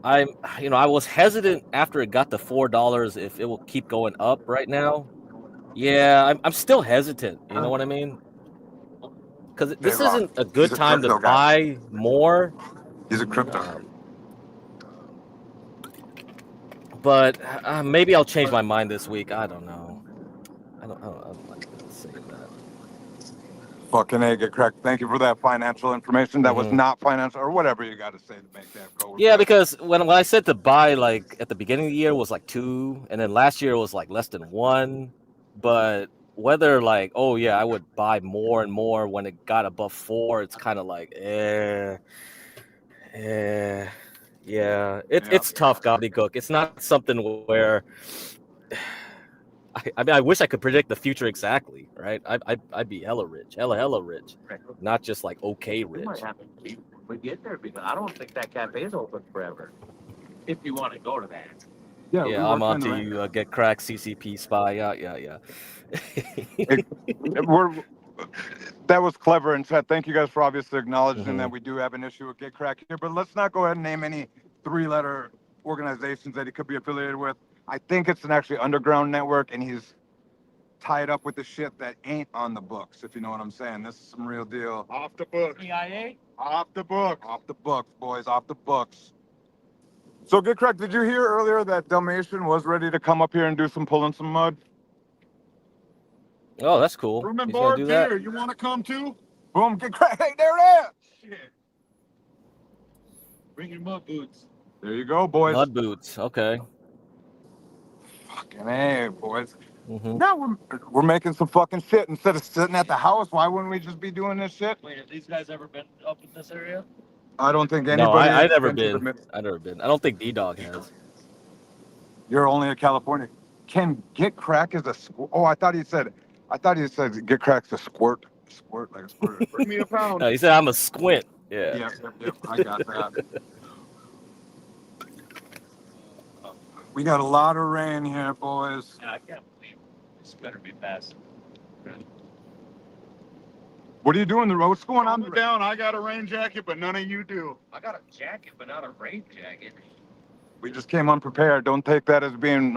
I was hesitant after it got to $4 if it will keep going up right now. Yeah, I'm still hesitant. You know what I mean? Because this isn't a good time to buy more. He's a crypto. But maybe I'll change my mind this week. I don't know. I'm not gonna say that. Fucking A, get cracked. Thank you for that financial information. That was not financial, or whatever you got to say to make that go. Yeah, because when I said to buy, like at the beginning of the year was like 2, and then last year was like less than 1. But whether like, oh yeah, I would buy more and more when it got above 4, it's kind of like, yeah, it's tough, gobbledygook. It's not something where I mean, I wish I could predict the future exactly, right? I'd be hella rich, hella rich, not just like okay We rich. might have to keep we get there because I don't think that cafe is open forever. If you want to go to that. Yeah, I'm on to you. Get cracked, CCP spy. Yeah. That was clever in chat. Thank you guys for obviously acknowledging that we do have an issue with Get Crack here. But let's not go ahead and name any 3-letter organizations that he could be affiliated with. I think it's an actually underground network, and he's tied up with the shit that ain't on the books, if you know what I'm saying. This is some real deal. Off the books. CIA? Off the books. Off the books, boys. Off the books. So, Get Crack, did you hear earlier that Dalmatian was ready to come up here and do some pulling some mud? Oh, that's cool. Room and He's gonna board do that. here. You want to come too? Boom, Get Crack. Hey, there it is. Shit. Bring your mud boots. There you go, boys. Mud boots. Okay. Fucking A, boys. Mm-hmm. Now we're making some fucking shit. Instead of sitting at the house, why wouldn't we just be doing this shit? Wait, have these guys ever been up in this area? I don't think No, anybody. I never has to been. the- I never been. I don't think D-Dog has. You're only in California. Can Get Crack is a squirt? Oh, I thought he said Get Crack's a squirt. Squirt like a squirter. Bring me a pound. No, he said I'm a squint. Yeah. Yep, I got that. We got a lot of rain here, boys. Yeah, I can't believe this better be fast. What are you doing? What's going Calm on? it down. I got a rain jacket, but none of you do. I got a jacket, but not a rain jacket. We just came unprepared. Don't take that as being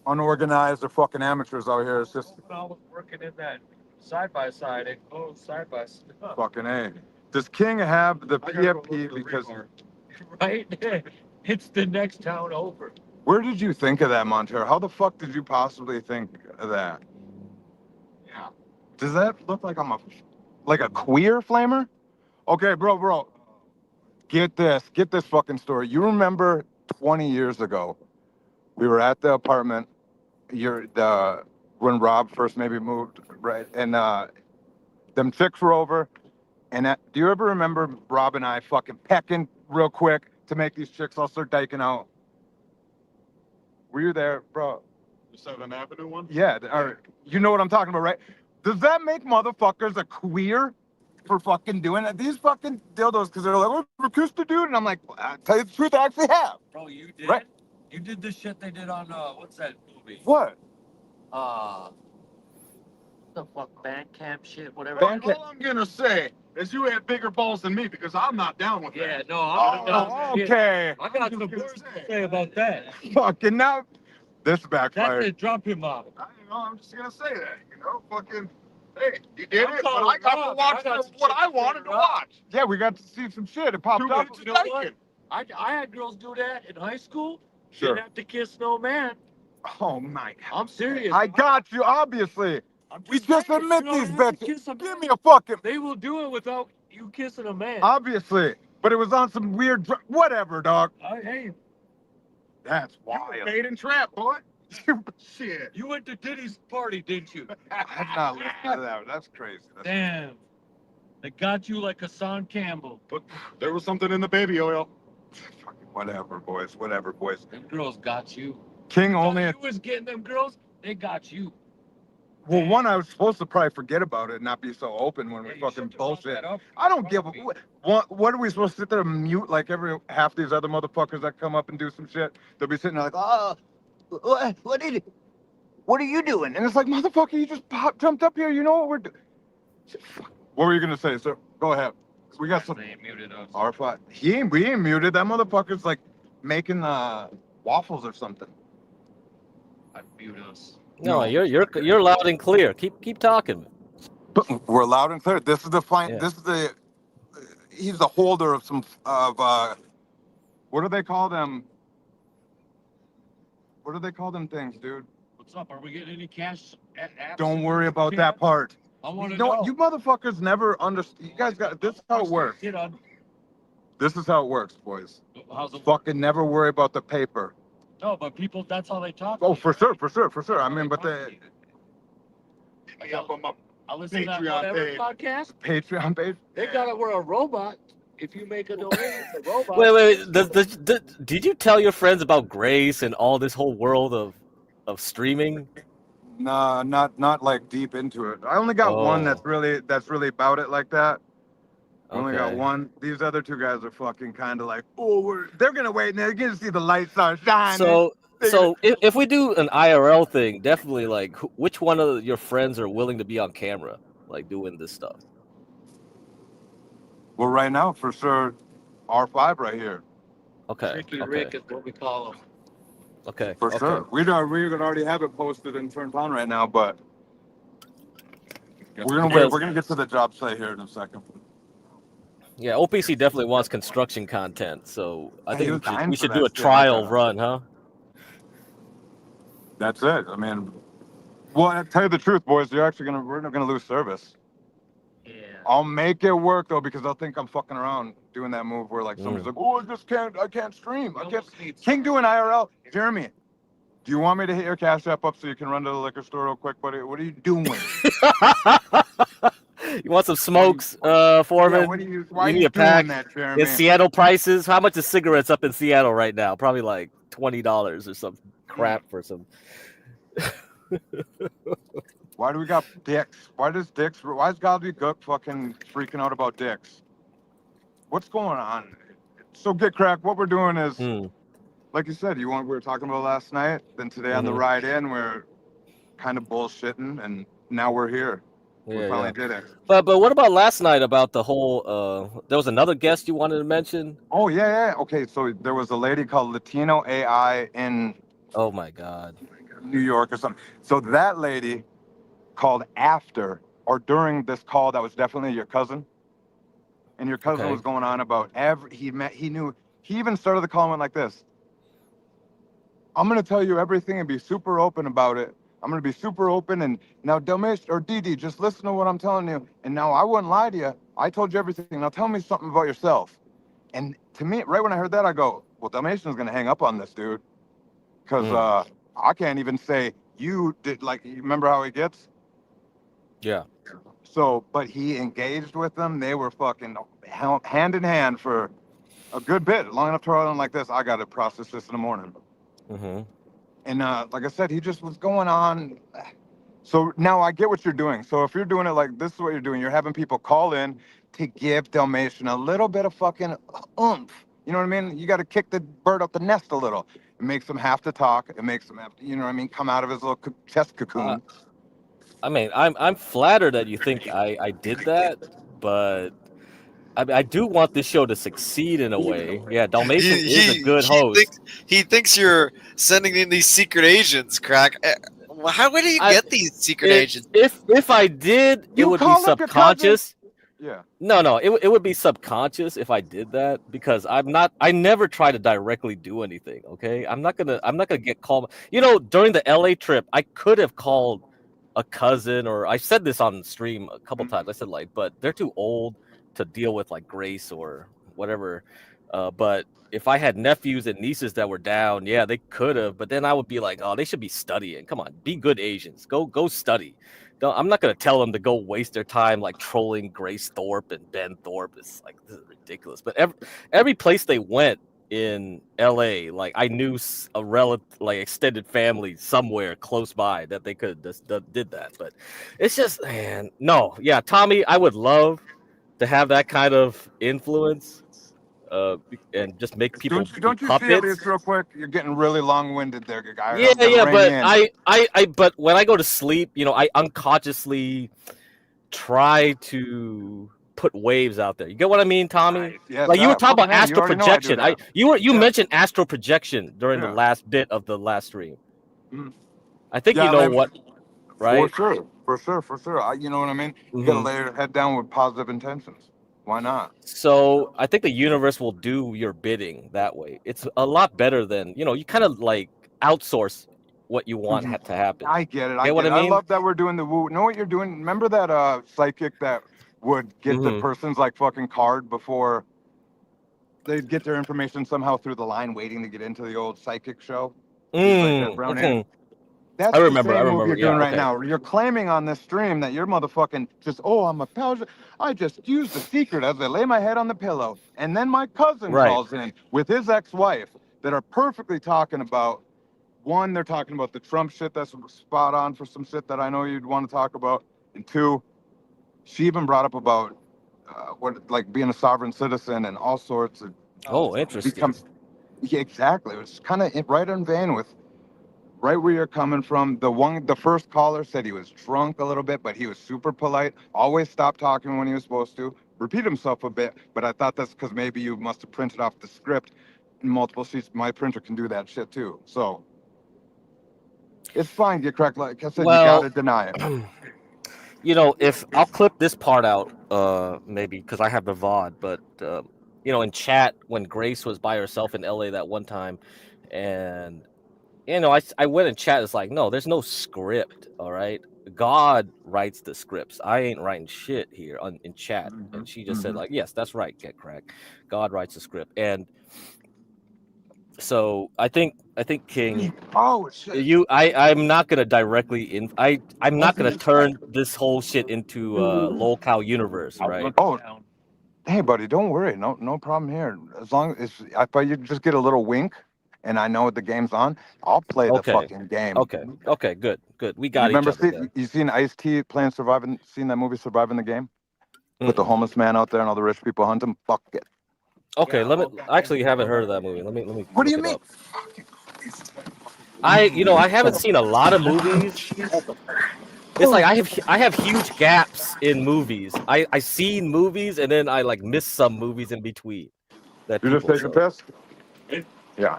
unorganized or fucking amateurs out here. It's just I was working in that side by side and closed side by side. fucking A. Does King have the I gotta go PFP look for the because rebar. Right? It's the next town over. where did you think of that, Montero? How the fuck did you possibly think of that? Yeah. Does that look like I'm a queer flamer? Okay, bro. Get this fucking story. You remember 20 years ago, we were at the apartment, when Rob first maybe moved, right? And them chicks were over. And do you ever remember Rob and I fucking pecking real quick to make these chicks all start diking out? Were you there, bro? The 7th Avenue one? Yeah, or you know what I'm talking about, right? Does that make motherfuckers a queer for fucking doing it? These fucking dildos, because they're like, oh, we're kissed a dude. And I'm like, I'll tell you the truth, I actually have. Bro, you did? Right. You did the shit they did on, what's that movie? What? The fuck, Bandcamp shit, whatever. All I'm gonna say is you had bigger balls than me because I'm not down with that. Yeah, no, I'm Okay. I got some words to say about that. Fucking now, this That's backfired. it, drop him off. I'm just gonna say that, fucking, hey, you did I'm it, but calling I got Rob, to watch I got some what shit I to wanted to figure out. watch. Yeah, we got to see some shit. It popped Two up. bitches You know what? liking. I had girls do that in high school. Sure. Didn't have to kiss no man. Oh my God. I'm serious. I got you, obviously. I'm We just saying, admit you don't these have to bitches. kiss a Give man. me a fucking. They will do it without you kissing a man. Obviously. But it was on some weird. Whatever, dog. Hey, That's You were wild. bait and trap, boy. Shit. you went to Diddy's party, didn't you? I'm not listening to that. That's crazy. Damn. They got you like Hassan Campbell. But there was something in the baby oil. Whatever, boys. Whatever, boys. Them girls got you. King only. You was getting them girls, they got you. Well, one, I was supposed to probably forget about it and not be so open when we Yeah, you fucking should've brought bullshit. that up. I don't give a. What are we supposed to sit there and mute like every half these other motherfuckers that come up and do some shit? They'll be sitting there like, oh, what are you doing? And it's like, motherfucker, you just jumped up here. You know what we're doing? What were you gonna say, sir? Go ahead. We got some. They ain't muted us. R5. We ain't muted. That motherfucker's like making waffles or something. I mute us. No, you're loud and clear. Keep talking. But we're loud and clear. This is the fine. Yeah. This is the. He's the holder of some what do they call them? What do they call them things, dude? What's up? Are we getting any cash? Don't worry about that part. I want to You know what? You motherfuckers never understand. You guys got this. Is how it works. This is how it works, boys. How's it? Fucking never worry about the paper. No, but people, that's how they talk. Oh, for sure, for sure, for sure. I mean, but the I listen to that Patreon whatever page. podcast. Patreon page. They got it. We're a robot. If you make a donation, it's a robot. Wait. Did you tell your friends about Grace and all this whole world of streaming? Nah, not like deep into it. I only got one that's really about it like that. I only got Okay. one. These other two guys are fucking kind of like, oh, they're gonna wait and they're gonna see the lights start shining. So if we do an IRL thing, definitely like which one of your friends are willing to be on camera, like doing this stuff? Well, right now, for sure, R5 right here. Okay. Ricky Rick is what we call him. Okay. For sure. We could already have it posted and turned on right now, but we're gonna wait. We're gonna get to the job site here in a second. Yeah, OPC definitely wants construction content, so I Hey, he was think dying we for should that do a shit, trial like, run, huh? That's it. I mean, well, I tell you the truth, boys, we're not gonna lose service. Yeah. I'll make it work though, because they'll think I'm fucking around doing that move where like somebody's like, oh, I can't stream. Can't do an IRL. Jeremy, do you want me to hit your Cash App up so you can run to the liquor store real quick, buddy? What are you doing? You want some smokes, Foreman? Yeah, why are need you a pack. doing that, Jeremy? In Seattle prices, how much is cigarettes up in Seattle right now? Probably like $20 or some crap for some. Why do we got dicks? Why is Godly Gook fucking freaking out about dicks? What's going on? So Get Crack, what we're doing is, like you said, we were talking about last night, then today on the ride in, we're kind of bullshitting, and now we're here. We finally did it. But what about last night about the whole? There was another guest you wanted to mention. Oh yeah. Okay, so there was a lady called Latino AI in. Oh my God. New York or something. So that lady called after or during this call that was definitely your cousin. And your cousin was going on about he even started the call and went like this. I'm gonna tell you everything and be super open about it. I'm gonna be super open, and now Dalmatian or Didi, just listen to what I'm telling you. And now I wouldn't lie to you. I told you everything. Now tell me something about yourself. And to me, right when I heard that, I go, well, Dalmatian's gonna hang up on this dude. Because I can't even say you did, like, you remember how he gets? Yeah. So, but he engaged with them. They were fucking hand in hand for a good bit, long enough to run like this. I got to process this in the morning. Mm-hmm. And like I said, he just was going on. So now I get what you're doing. So if you're doing it like this is what you're doing, you're having people call in to give Dalmatian a little bit of fucking oomph. You know what I mean? You got to kick the bird up the nest a little. It makes him have to talk. It makes him have to, you know what I mean, come out of his little chest cocoon. I mean, I'm flattered that you think I did that, but I mean, I do want this show to succeed in a way. Yeah, Dalmatian is a good host. He thinks you're sending in these secret agents, Crack. How would he get these secret agents? If I did, it would be subconscious. Yeah. No, it would be subconscious if I did that, because I never try to directly do anything. Okay, I'm not gonna get called. You know, during the LA trip, I could have called a cousin, or I said this on stream a couple times. I said like, but they're too old to deal with like Grace or whatever. But if I had nephews and nieces that were down, yeah, they could have. But then I would be like, oh, they should be studying. Come on, be good Asians. Go study. I'm not gonna tell them to go waste their time like trolling Grace Thorpe and Ben Thorpe. It's like, this is ridiculous. But every place they went in LA, like I knew a relative, like extended family somewhere close by that they could did that. But it's just, man, no, yeah, Tommy, I would love to have that kind of influence, and just make people Don't you see this real quick? You're getting really long-winded there, guy. Yeah, but I but when I go to sleep, you know, I unconsciously try to put waves out there. You get what I mean, Tommy? Yes, like you were talking about man, astral you already know I do projection. that. You mentioned astral projection during the last bit of the last stream. I think you know man, what, right? For sure. You know what I mean? You gotta lay your head down with positive intentions. Why not? So I think the universe will do your bidding that way. It's a lot better than, you know, you kind of like outsource what you want to happen. I get it. Get what I I mean? love that we're doing the woo. Know what you're doing? Remember that psychic that would get the person's like fucking card before they'd get their information somehow through the line, waiting to get into the old psychic show. That's I remember. the I same remember. move you're doing Yeah, right now. You're claiming on this stream that you're motherfucking just, I'm a pal. I just used the secret as I lay my head on the pillow. And then my cousin Right. calls in with his ex-wife that are perfectly talking about, one, they're talking about the Trump shit that's spot on for some shit that I know you'd want to talk about. And two, she even brought up about like being a sovereign citizen and all sorts of. Interesting. Yeah, exactly. It was kind of right in vein with right where you're coming from. The first caller said he was drunk a little bit, but he was super polite. Always stopped talking when he was supposed to. Repeat himself a bit, but I thought that's because maybe you must have printed off the script in multiple sheets. My printer can do that shit too. So it's fine. Get cracked. Like I said, you gotta deny it. You know, if I'll clip this part out, maybe because I have the VOD, but you know, in chat when Grace was by herself in LA that one time, and you know, I went in chat. It's like, no, there's no script. All right, God writes the scripts. I ain't writing shit here in chat. And she just said like, yes, that's right. Get cracked. God writes the script, and so I think King. Oh shit. I'm not gonna directly I'm not gonna turn this whole shit into lolcow universe, right? Oh, hey buddy, don't worry. No problem here. As long as if you just get a little wink, and I know what the game's on, I'll play the fucking game. Okay, good. We got Remember, each other. you seen Ice-T playing seen that movie Surviving the Game? With the homeless man out there and all the rich people hunt him? Fuck it. Okay, I actually haven't heard of that movie. Let me. What do you look it mean? up. I haven't seen a lot of movies. It's like I have huge gaps in movies. I seen movies and then I like miss some movies in between. You just take a piss? Yeah.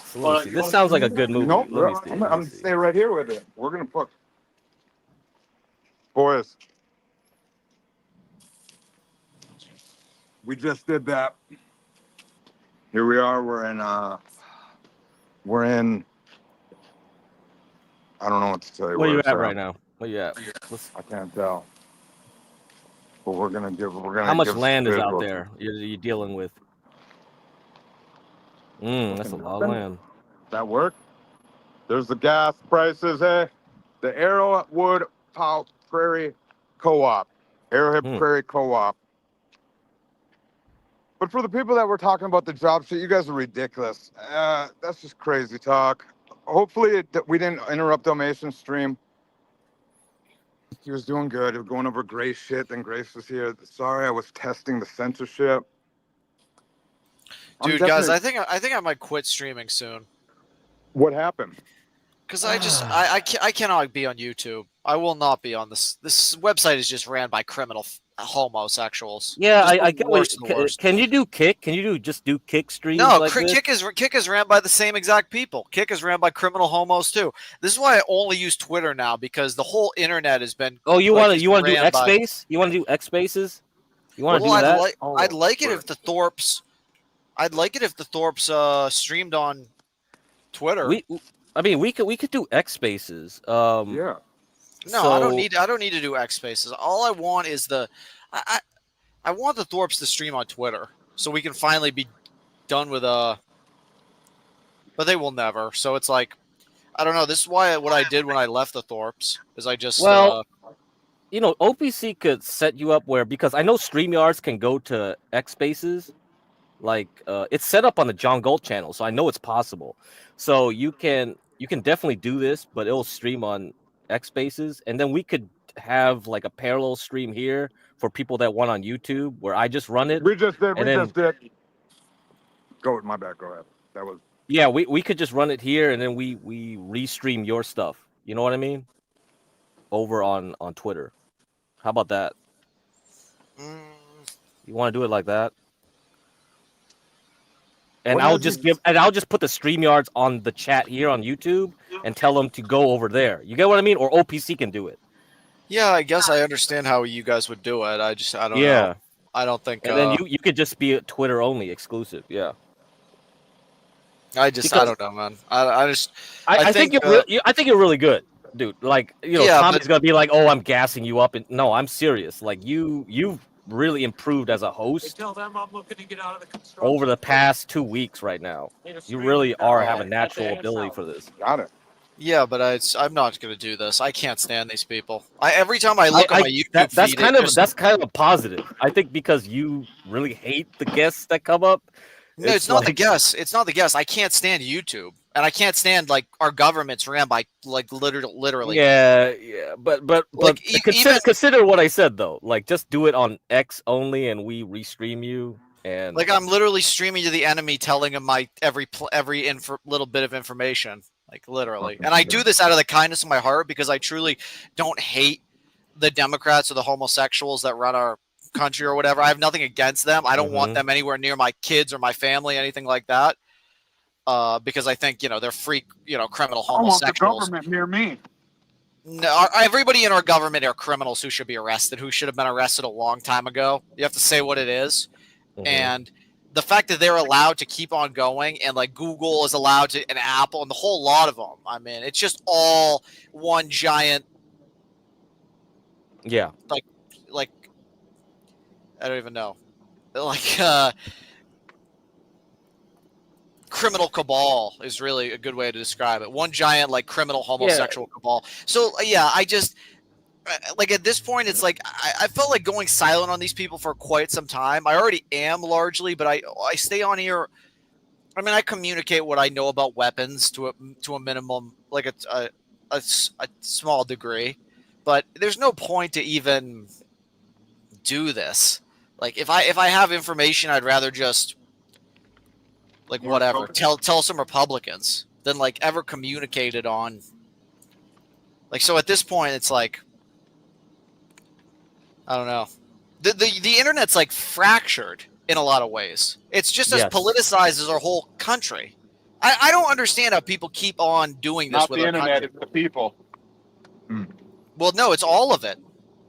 So let me see. This sounds like a good movie. Nope, Let me see. I'm gonna stay right here with it. We're gonna put boys. We just did that. Here we are. We're in. I don't know what to tell you. Where you it's at right now? Where you at? I can't tell. But we're gonna. How much land is out there you're dealing with? That's a lot of land. That work? There's the gas prices. Hey, the Arrowwood Prairie Co-op, Arrowhead Prairie Co-op. But for the people that were talking about the job shit, you guys are ridiculous. That's just crazy talk. Hopefully we didn't interrupt Dalmatian's stream. He was doing good. He was going over Grace shit. Then Grace was here. Sorry, I was testing the censorship. Dude, guys, I think I might quit streaming soon. What happened? Because I cannot be on YouTube. I will not be on this. This website is just ran by criminal homosexuals. Yeah, Just I the get worst what. of the worst. Can you do Kick? Can you just do Kick streams? No, like this? Kick is ran by the same exact people. Kick is ran by criminal homos too. This is why I only use Twitter now, because the whole internet has been. Oh, you want to do ran X by- Space? You want to do X Spaces? You want to Well, do that? I'd like it if the Thorpes. I'd like it if the Thorpes streamed on Twitter. We could do X Spaces. Yeah. No, I don't need to do X Spaces. All I want is I want the Thorpes to stream on Twitter so we can finally be done with but they will never. So it's like, I don't know. This is why what I did when I left the Thorpes is I just you know, OPC could set you up where, because I know StreamYards can go to X Spaces. Like it's set up on the John Gold channel, so I know it's possible. So you can definitely do this, but it'll stream on X Spaces, and then we could have like a parallel stream here for people that want on YouTube where I just run it. We just did. and then- Go with my back. Go ahead. That was. Yeah, we could just run it here, and then we restream your stuff. You know what I mean? Over on Twitter. How about that? You want to do it like that? And I'll just put the StreamYards on the chat here on YouTube and tell them to go over there. You get what I mean? Or OPC can do it. Yeah, I guess I understand how you guys would do it. I don't know. I don't think. And then you could just be Twitter only exclusive. Yeah. I Because don't know, man. I think I think you're really good, dude. Like, you know, Yeah, Tommy's but- gonna be like, "Oh, I'm gassing you up," and no, I'm serious. Like, you've really improved as a host Tell them I'm looking to get out of the construction. over the past 2 weeks. Right now, you really are have a natural ability for this. Got it. Yeah, but I'm not going to do this. I can't stand these people. Every time I look at my YouTube that's feed, kind of a positive. I think because you really hate the guests that come up. No, it's not the guess. It's not the guess. I can't stand YouTube, and I can't stand like our government's ran by like literally. Yeah, but Like, consider what I said though. Like, just do it on X only, and we restream you. And Like I'm literally streaming to the enemy, telling him my every little bit of information, like literally. And I do this out of the kindness of my heart because I truly don't hate the Democrats or the homosexuals that run our country or whatever. I have nothing against them. I don't want them anywhere near my kids or my family, anything like that. Because I think they're freak, criminal I want the homosexuals. government near me. No, everybody in our government are criminals who should be arrested, who should have been arrested a long time ago. You have to say what it is. And the fact that they're allowed to keep on going, and like Google is allowed to, and Apple, and the whole lot of them. I mean, it's just all one giant. Yeah. Like I don't even know. Like criminal cabal is really a good way to describe it. One giant like criminal homosexual cabal. So yeah, I just. Like at this point, it's like I felt like going silent on these people for quite some time. I already am largely, but I stay on here. I mean, I communicate what I know about weapons to a minimum, like a small degree. But there's no point to even do this. Like if I have information, I'd rather just like whatever tell some Republicans than like ever communicate it on. Like so, at this point, it's like. I don't know. The internet's like fractured in a lot of ways. It's just as politicized as our whole country. I don't understand how people keep on doing this Not with the our internet, country. it's the people. Well, no, it's all of it.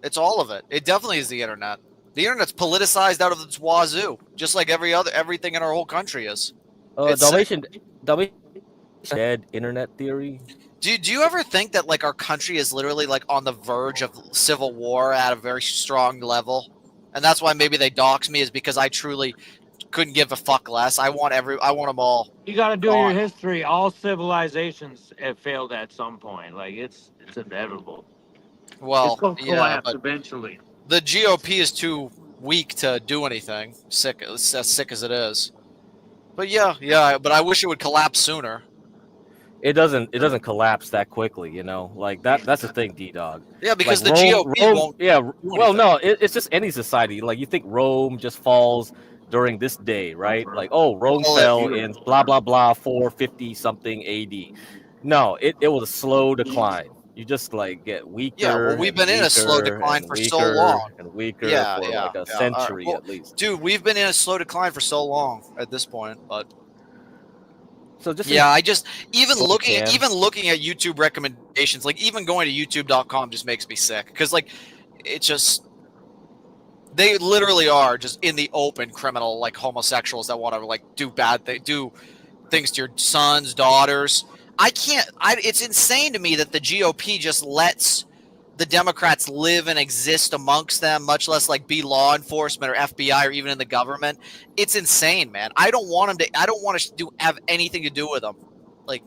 It's all of it. It definitely is the internet. The internet's politicized out of its wazoo, just like everything in our whole country is. Dalmatian said internet theory. Do you ever think that like our country is literally like on the verge of civil war at a very strong level, and that's why maybe they dox me is because I truly couldn't give a fuck less. I want them all. You got to do your history. All civilizations have failed at some point. Like it's inevitable. Well, it's gonna collapse eventually. The GOP is too weak to do anything. As sick as it is. But yeah. But I wish it would collapse sooner. It doesn't collapse that quickly, Like that's the thing, D-Dog. Yeah, because like the GOP won't. Yeah, well, no, it's just any society. Like you think Rome just falls during this day, right? Like, oh, Rome fell in blah blah blah 450 something AD. No, it was a slow decline. You just like get weaker. Yeah, well, we've been in a slow decline for so long. And weaker for like a century well, at least. Dude, we've been in a slow decline for so long at this point, but. So just I just even looking at YouTube recommendations, like even going to youtube.com just makes me sick because like it just they literally are just in the open criminal like homosexuals that want to like do things to your sons, daughters. It's insane to me that the GOP just lets the Democrats live and exist amongst them, much less like be law enforcement or FBI or even in the government. It's insane, man. I don't want to have anything to do with them, like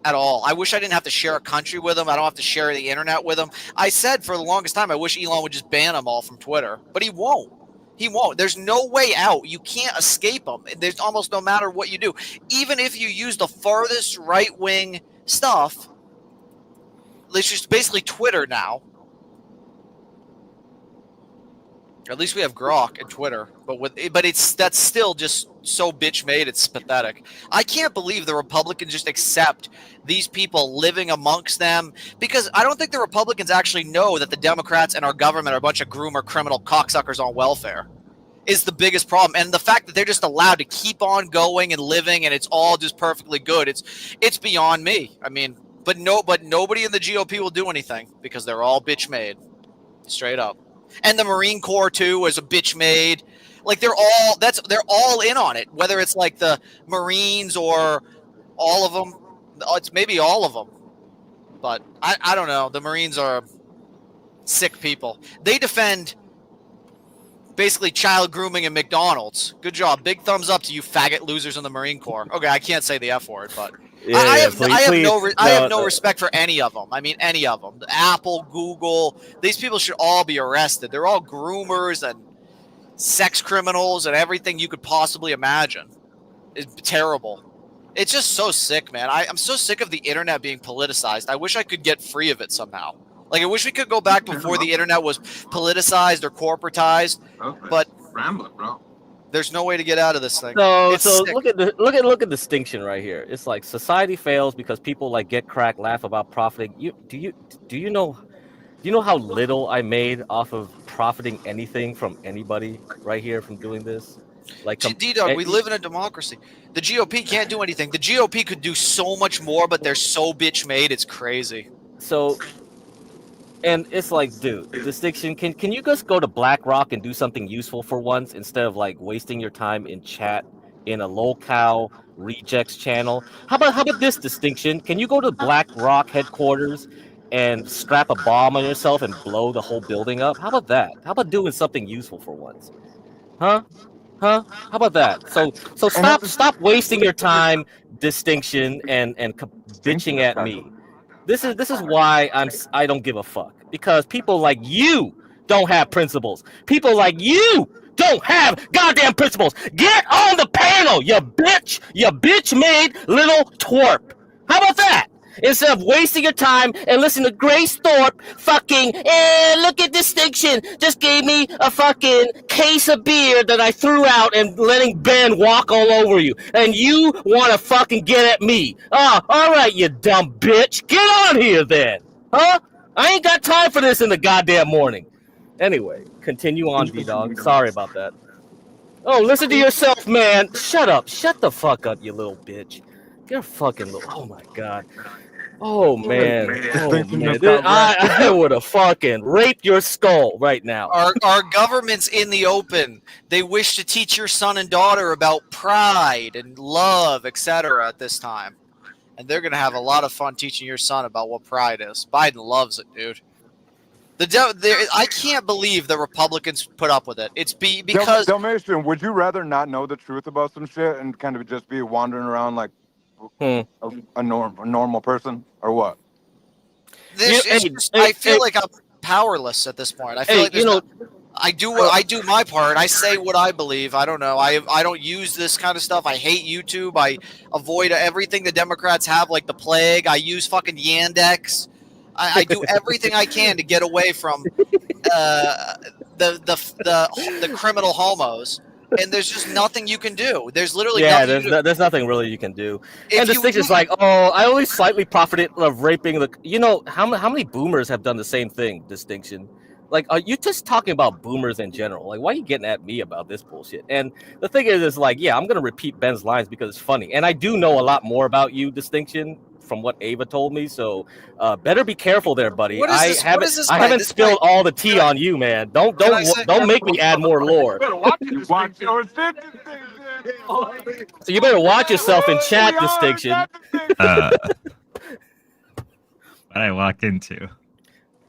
at all. I wish I didn't have to share a country with them. I don't have to share the internet with them. I said for the longest time, I wish Elon would just ban them all from Twitter, but he won't. He won't. There's no way out. You can't escape them. There's almost no matter what you do. Even if you use the farthest right-wing stuff, it's just basically Twitter now. At least we have Grok and Twitter, but that's still just so bitch made. It's pathetic. I can't believe the Republicans just accept these people living amongst them because I don't think the Republicans actually know that the Democrats and our government are a bunch of groomer criminal cocksuckers on welfare. Is the biggest problem, and the fact that they're just allowed to keep on going and living, and it's all just perfectly good. It's beyond me. I mean. But nobody in the GOP will do anything because they're all bitch made, straight up. And the Marine Corps too is a bitch made. Like they're all in on it. Whether it's like the Marines or all of them. It's maybe all of them. But I don't know. The Marines are sick people. They defend basically child grooming and McDonald's. Good job. Big thumbs up to you faggot losers in the Marine Corps. Okay, I can't say the F word, but I have no respect for any of them. I mean, any of them. Apple, Google. These people should all be arrested. They're all groomers and sex criminals and everything you could possibly imagine. It's terrible. It's just so sick, man. I'm so sick of the internet being politicized. I wish I could get free of it somehow. Like, I wish we could go back before the internet was politicized or corporatized. But rambling, bro. There's no way to get out of this thing. So It's sick. look at distinction right here. It's like society fails because people like get crack, laugh about profiting. Do you know how little I made off of profiting anything from anybody right here from doing this? Like D-Dog, we live in a democracy. The GOP can't do anything. The GOP could do so much more, but they're so bitch made. It's crazy. So, and it's like, dude, distinction. Can you just go to BlackRock and do something useful for once instead of like wasting your time in chat in a locale rejects channel? How about this distinction? Can you go to BlackRock headquarters and strap a bomb on yourself and blow the whole building up? How about that? How about doing something useful for once? Huh? How about that? So stop wasting your time, distinction, and bitching at me. This is why I don't give a fuck, because people like you don't have principles. People like you don't have goddamn principles. Get on the panel, you bitch made little twerp. How about that? Instead of wasting your time and listening to Grace Thorpe fucking, look at distinction, just gave me a fucking case of beer that I threw out and letting Ben walk all over you. And you want to fucking get at me. Oh, all right, you dumb bitch. Get on here then. Huh? I ain't got time for this in the goddamn morning. Anyway, continue on, D-Dog. Sorry about that. Oh, listen to yourself, man. Shut up. Shut the fuck up, you little bitch. You're fucking little. Oh, my God. Oh man! Oh man! I would have fucking raped your skull right now. Our government's in the open. They wish to teach your son and daughter about pride and love, etc. at this time, and they're gonna have a lot of fun teaching your son about what pride is. Biden loves it, dude. I can't believe the Republicans put up with it. It's because Dalmatian, would you rather not know the truth about some shit and kind of just be wandering around like a normal person, or what? I feel like I'm powerless at this point. I feel like I do my part. I say what I believe. I don't know. I don't use this kind of stuff. I hate YouTube. I avoid everything the Democrats have, like the plague. I use fucking Yandex. I do everything I can to get away from the criminal homos. And there's just nothing you can do. There's literally there's nothing really you can do. And this thing is like, oh, I only slightly profited of raping the. How many boomers have done the same thing? Distinction. Like, are you just talking about boomers in general? Like, why are you getting at me about this bullshit? And the thing is like, yeah, I'm gonna repeat Ben's lines because it's funny, and I do know a lot more about you, distinction, from what Ava told me. So, better be careful there, buddy. I haven't spilled all the tea on you, man. Don't make me add more lore. So you better watch yourself in chat, distinction. What I walk into.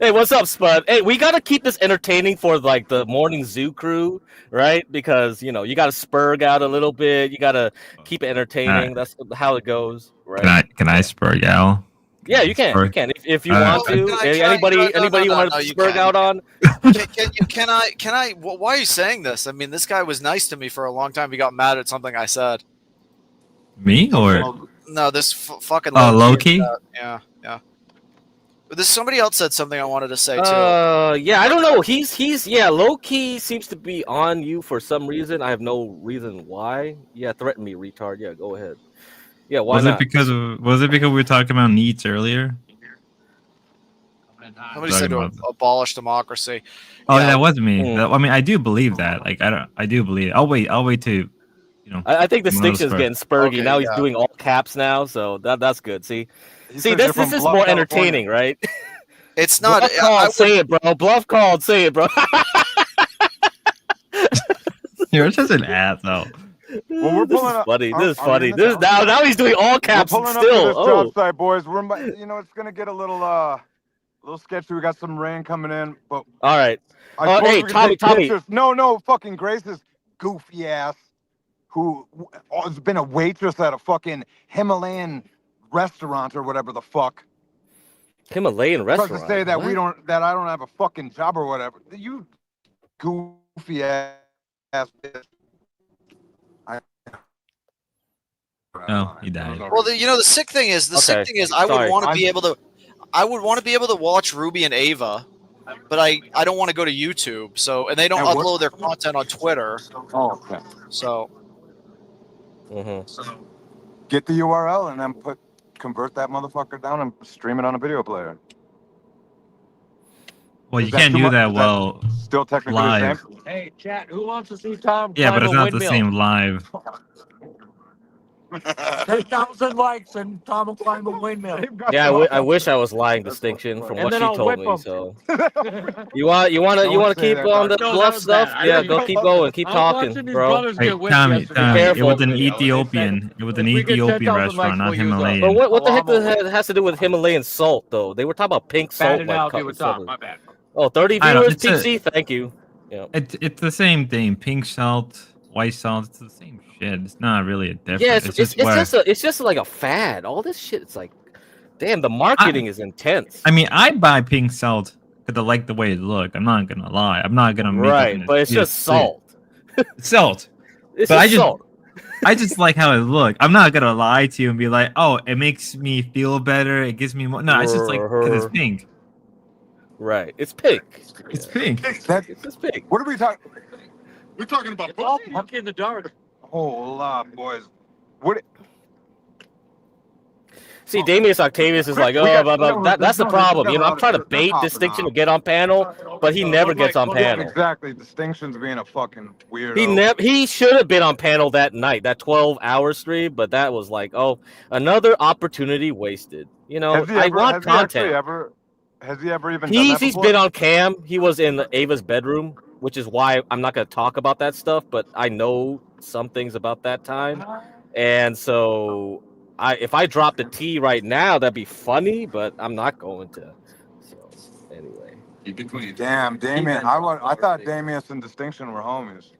Hey, what's up, Spud? Hey, we gotta keep this entertaining for like the morning zoo crew, right? Because you gotta spurg out a little bit. You gotta keep it entertaining. That's how it goes, right? Can I spurg out? Yeah, you can. You can if you want to. Anybody you want to spurg out on? Can I? Why are you saying this? I mean, this guy was nice to me for a long time. He got mad at something I said. Me or? No, this fucking. Oh, Loki. Yeah. But somebody else said something I wanted to say too. Yeah, I don't know. He's low-key seems to be on you for some reason. I have no reason why. Yeah, threaten me, retard. Yeah, go ahead. Yeah, why not? Was it because we were talking about needs earlier? Somebody said to abolish democracy. Oh, yeah, that wasn't me. I mean, I do believe that. Like, I do believe. I'll wait to, I think Distinction's getting spurgy. Okay, now he's doing all caps now, so that's good. See, this is more entertaining, right? It's not. Bluff called, say it, bro. Bluff called, say it, bro. You're just an asshole. Well, we're This pulling is up. funny. are- This is are we funny. in the This job now site? he's doing all We're caps pulling up to still. this Oh, job site, boys. It's gonna get a little sketchy. We got some rain coming in, but all right. I suppose Hey, we can take Tommy. pictures. No, fucking Grace's goofy ass, who has been a waitress at a fucking Himalayan restaurant or whatever the fuck. Himalayan Tries restaurant. to say that What? that I don't have a fucking job or whatever. You goofy ass bitch. Oh, he died. Well, the sick thing is, Okay, I would sorry. want to be able to, watch Ruby and Ava, but I don't want to go to YouTube. So, and they don't And what- upload their content on Twitter. Oh, okay. So, Get the URL and then convert that motherfucker down and stream it on a video player. Well, Is you that can't too do much? that Is that well still technically the live. same? Hey, chat, who wants to see Tom Yeah, but climb it's a not the windmill? same live. 10,000 likes and Tom will climb a windmill. Yeah, I wish I was lying. Distinction from And what then she I'll told whip me. 'em. So you want to say keep that, on the Doc. No, bluff that was stuff? bad. Yeah, go keep going, keep I'm talking, watching these bro. brothers Hey, get whipped Tommy, yesterday. Tommy, it careful. was an They said, Ethiopian. It was an if we get Ethiopian 10,000 restaurant, likes, not we'll use them. Himalayan. But what the Oh, heck I'm aware. has to do with Himalayan salt, though? They were talking about pink salt. Bad like analogy couple with Tom. seconds. My bad. Oh, 30 I don't- viewers, it's a- PC. Thank you. Yeah. It's the same thing. Pink salt, white salt. It's the same shit. It's not really a difference. Yeah, it's just like a fad. All this shit. It's like, damn, the marketing is intense. I mean, I buy pink salt because I like the way it look. I'm not gonna lie. I'm not gonna make it Right, in a but it's just salt. It's salt. It's But just I just salt. I just like how it look. I'm not gonna lie to you and be like, oh, it makes me feel better. It gives me more. No, it's just like because it's pink. Right, it's pink. It's pink. It's just pink. What are we talking? We're talking about It's all pussy. monkey in the dark. Hold up, boys. What? See, Damius Octavius is like, We oh, got- blah, blah. no, That's the no, problem. no, You know, I'm trying to no, bait no, Distinction no. to get on panel, but he never gets on Yeah, panel. exactly. Distinction's being a fucking weirdo. He should have been on panel that night, that 12-hour stream, but that was like, oh, another opportunity wasted. You know, Has he I ever- want has he actually content. Has he ever even done that He's before? been on cam. He was in Ava's bedroom, which is why I'm not going to talk about that stuff, but I know some things about that time. And so if I drop the T right now, that'd be funny, but I'm not going to. So anyway. Damn, Damien. I thought Damius and Distinction were homies.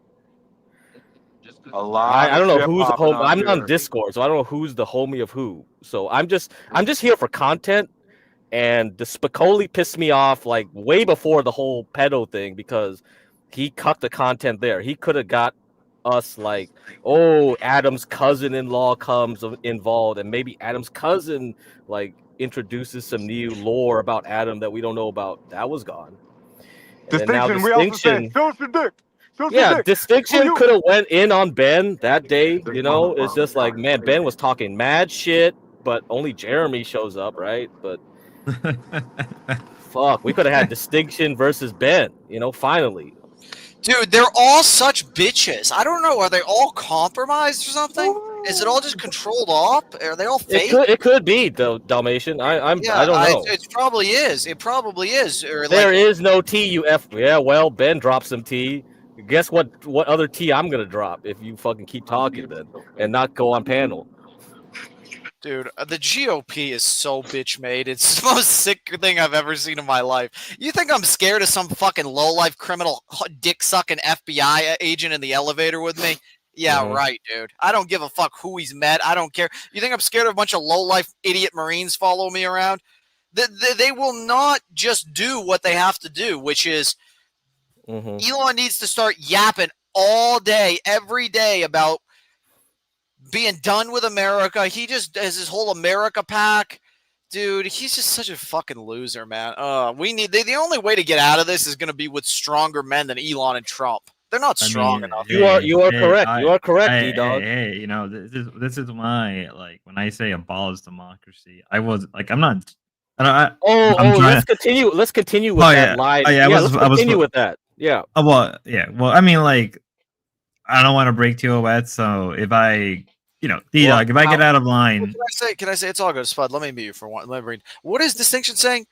A lot. I don't know of shit who's the popping homie. up I'm here. on Discord, so I don't know who's the homie of who. So I'm just here for content. And the Spicoli pissed me off like way before the whole pedo thing because he cut the content there. He could have got us like, oh, Adam's cousin-in-law comes involved, and maybe Adam's cousin like introduces some new lore about Adam that we don't know about. That was gone. And then now Distinction. We also say social dick. Social yeah, dick. Distinction Who could have went in on Ben that day. You know, it's just like, man, Ben was talking mad shit, but only Jeremy shows up, right? But fuck, we could have had Distinction versus Ben. You know, finally. dude, they're all such bitches. I don't know. Are they all compromised or something? Is it all just controlled off? Are they all fake? It could be Dalmatian. I don't know. It probably is. It probably is. Or There like, is no T. You f. Yeah, well, Ben dropped some T. Guess what? What other T I'm gonna drop if you fucking keep talking then and not go on panel? dude, the GOP is so bitch made. It's the most sick thing I've ever seen in my life. You think I'm scared of some fucking low-life criminal dick sucking FBI agent in the elevator with me? Yeah, right, dude. I don't give a fuck who he's met. I don't care. You think I'm scared of a bunch of low-life idiot Marines follow me around? They will not just do what they have to do, which is Elon needs to start yapping all day, every day about being done with America. He just has his whole America pack. Dude, he's just such a fucking loser, man. We need the only way to get out of this is going to be with stronger men than Elon and Trump. They're not strong enough. You are correct. You are correct, D-Dog. Hey, you know, this is why, like, when I say abolish democracy, I was like, I'm not. I'm let's continue. Let's continue with that line. Let's continue with that. Yeah. Well, I mean, like, I don't want to break TOS, so if I, D-Dog, if I get out of line. Can I say it's all good, Spud? Let me mute you for one. Let me read. What is Distinction saying?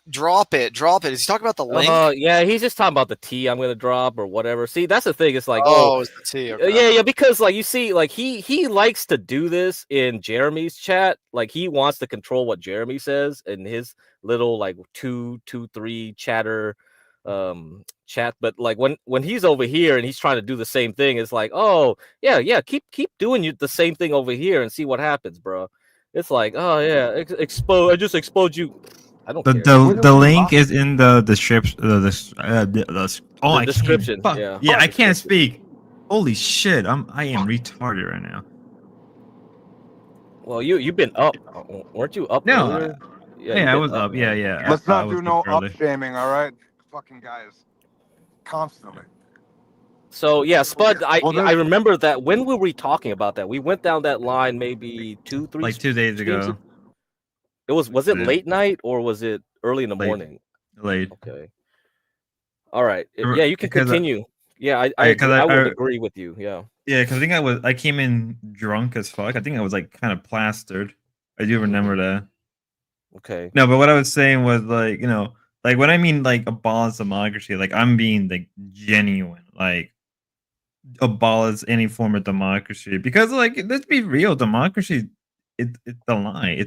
Drop it. Is he talking about the link? Yeah, he's just talking about the tea I'm gonna drop or whatever. See, that's the thing. It's like, it's the tea. Okay. Yeah, because like you see, like he likes to do this in Jeremy's chat. Like he wants to control what Jeremy says in his little like 2-3 chatter chat. But like when he's over here and he's trying to do the same thing, it's like, oh yeah, keep doing the same thing over here and see what happens, bro. It's like, oh yeah, expose. I just exposed you. I don't care. The link is in the description. The description. Yeah, I can't speak. Holy shit! I am retarded right now. Well, you've been up, weren't you up? No, earlier? Yeah, I was up. Yeah. Let's I not was do no up early. up shaming, all right? Fucking guys, constantly. So yeah, Spud, I remember that. When were we talking about that? We went down that line maybe 2 days ago. It was it late night or was it early in the morning? Late. Okay. All right. Yeah, you can continue. I would agree with you. Yeah. Yeah, because I think I came in drunk as fuck. I think I was like kind of plastered. I do remember that. Okay. No, but what I was saying was like, like when I mean like abolish democracy, like I'm being like genuine, like abolish any form of democracy, because like let's be real, democracy it's a lie.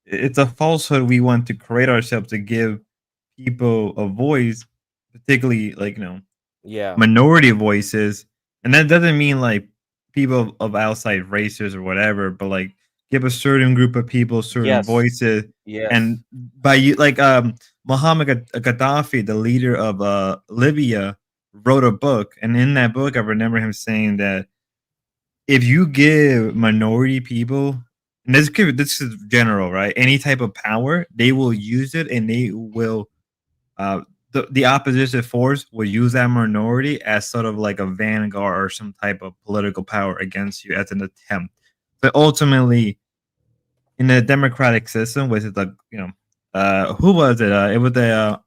It's a falsehood we want to create ourselves to give people a voice, particularly like minority voices. And that doesn't mean like people of outside races or whatever, but like give a certain group of people certain voices. And by you, like Muhammad Gaddafi, the leader of Libya, wrote a book, and in that book, I remember him saying that if you give minority people, and this is general, right? Any type of power, they will use it, and they will the opposition force will use that minority as sort of like a vanguard or some type of political power against you as an attempt. But ultimately, in a democratic system, which is like who was it? It was the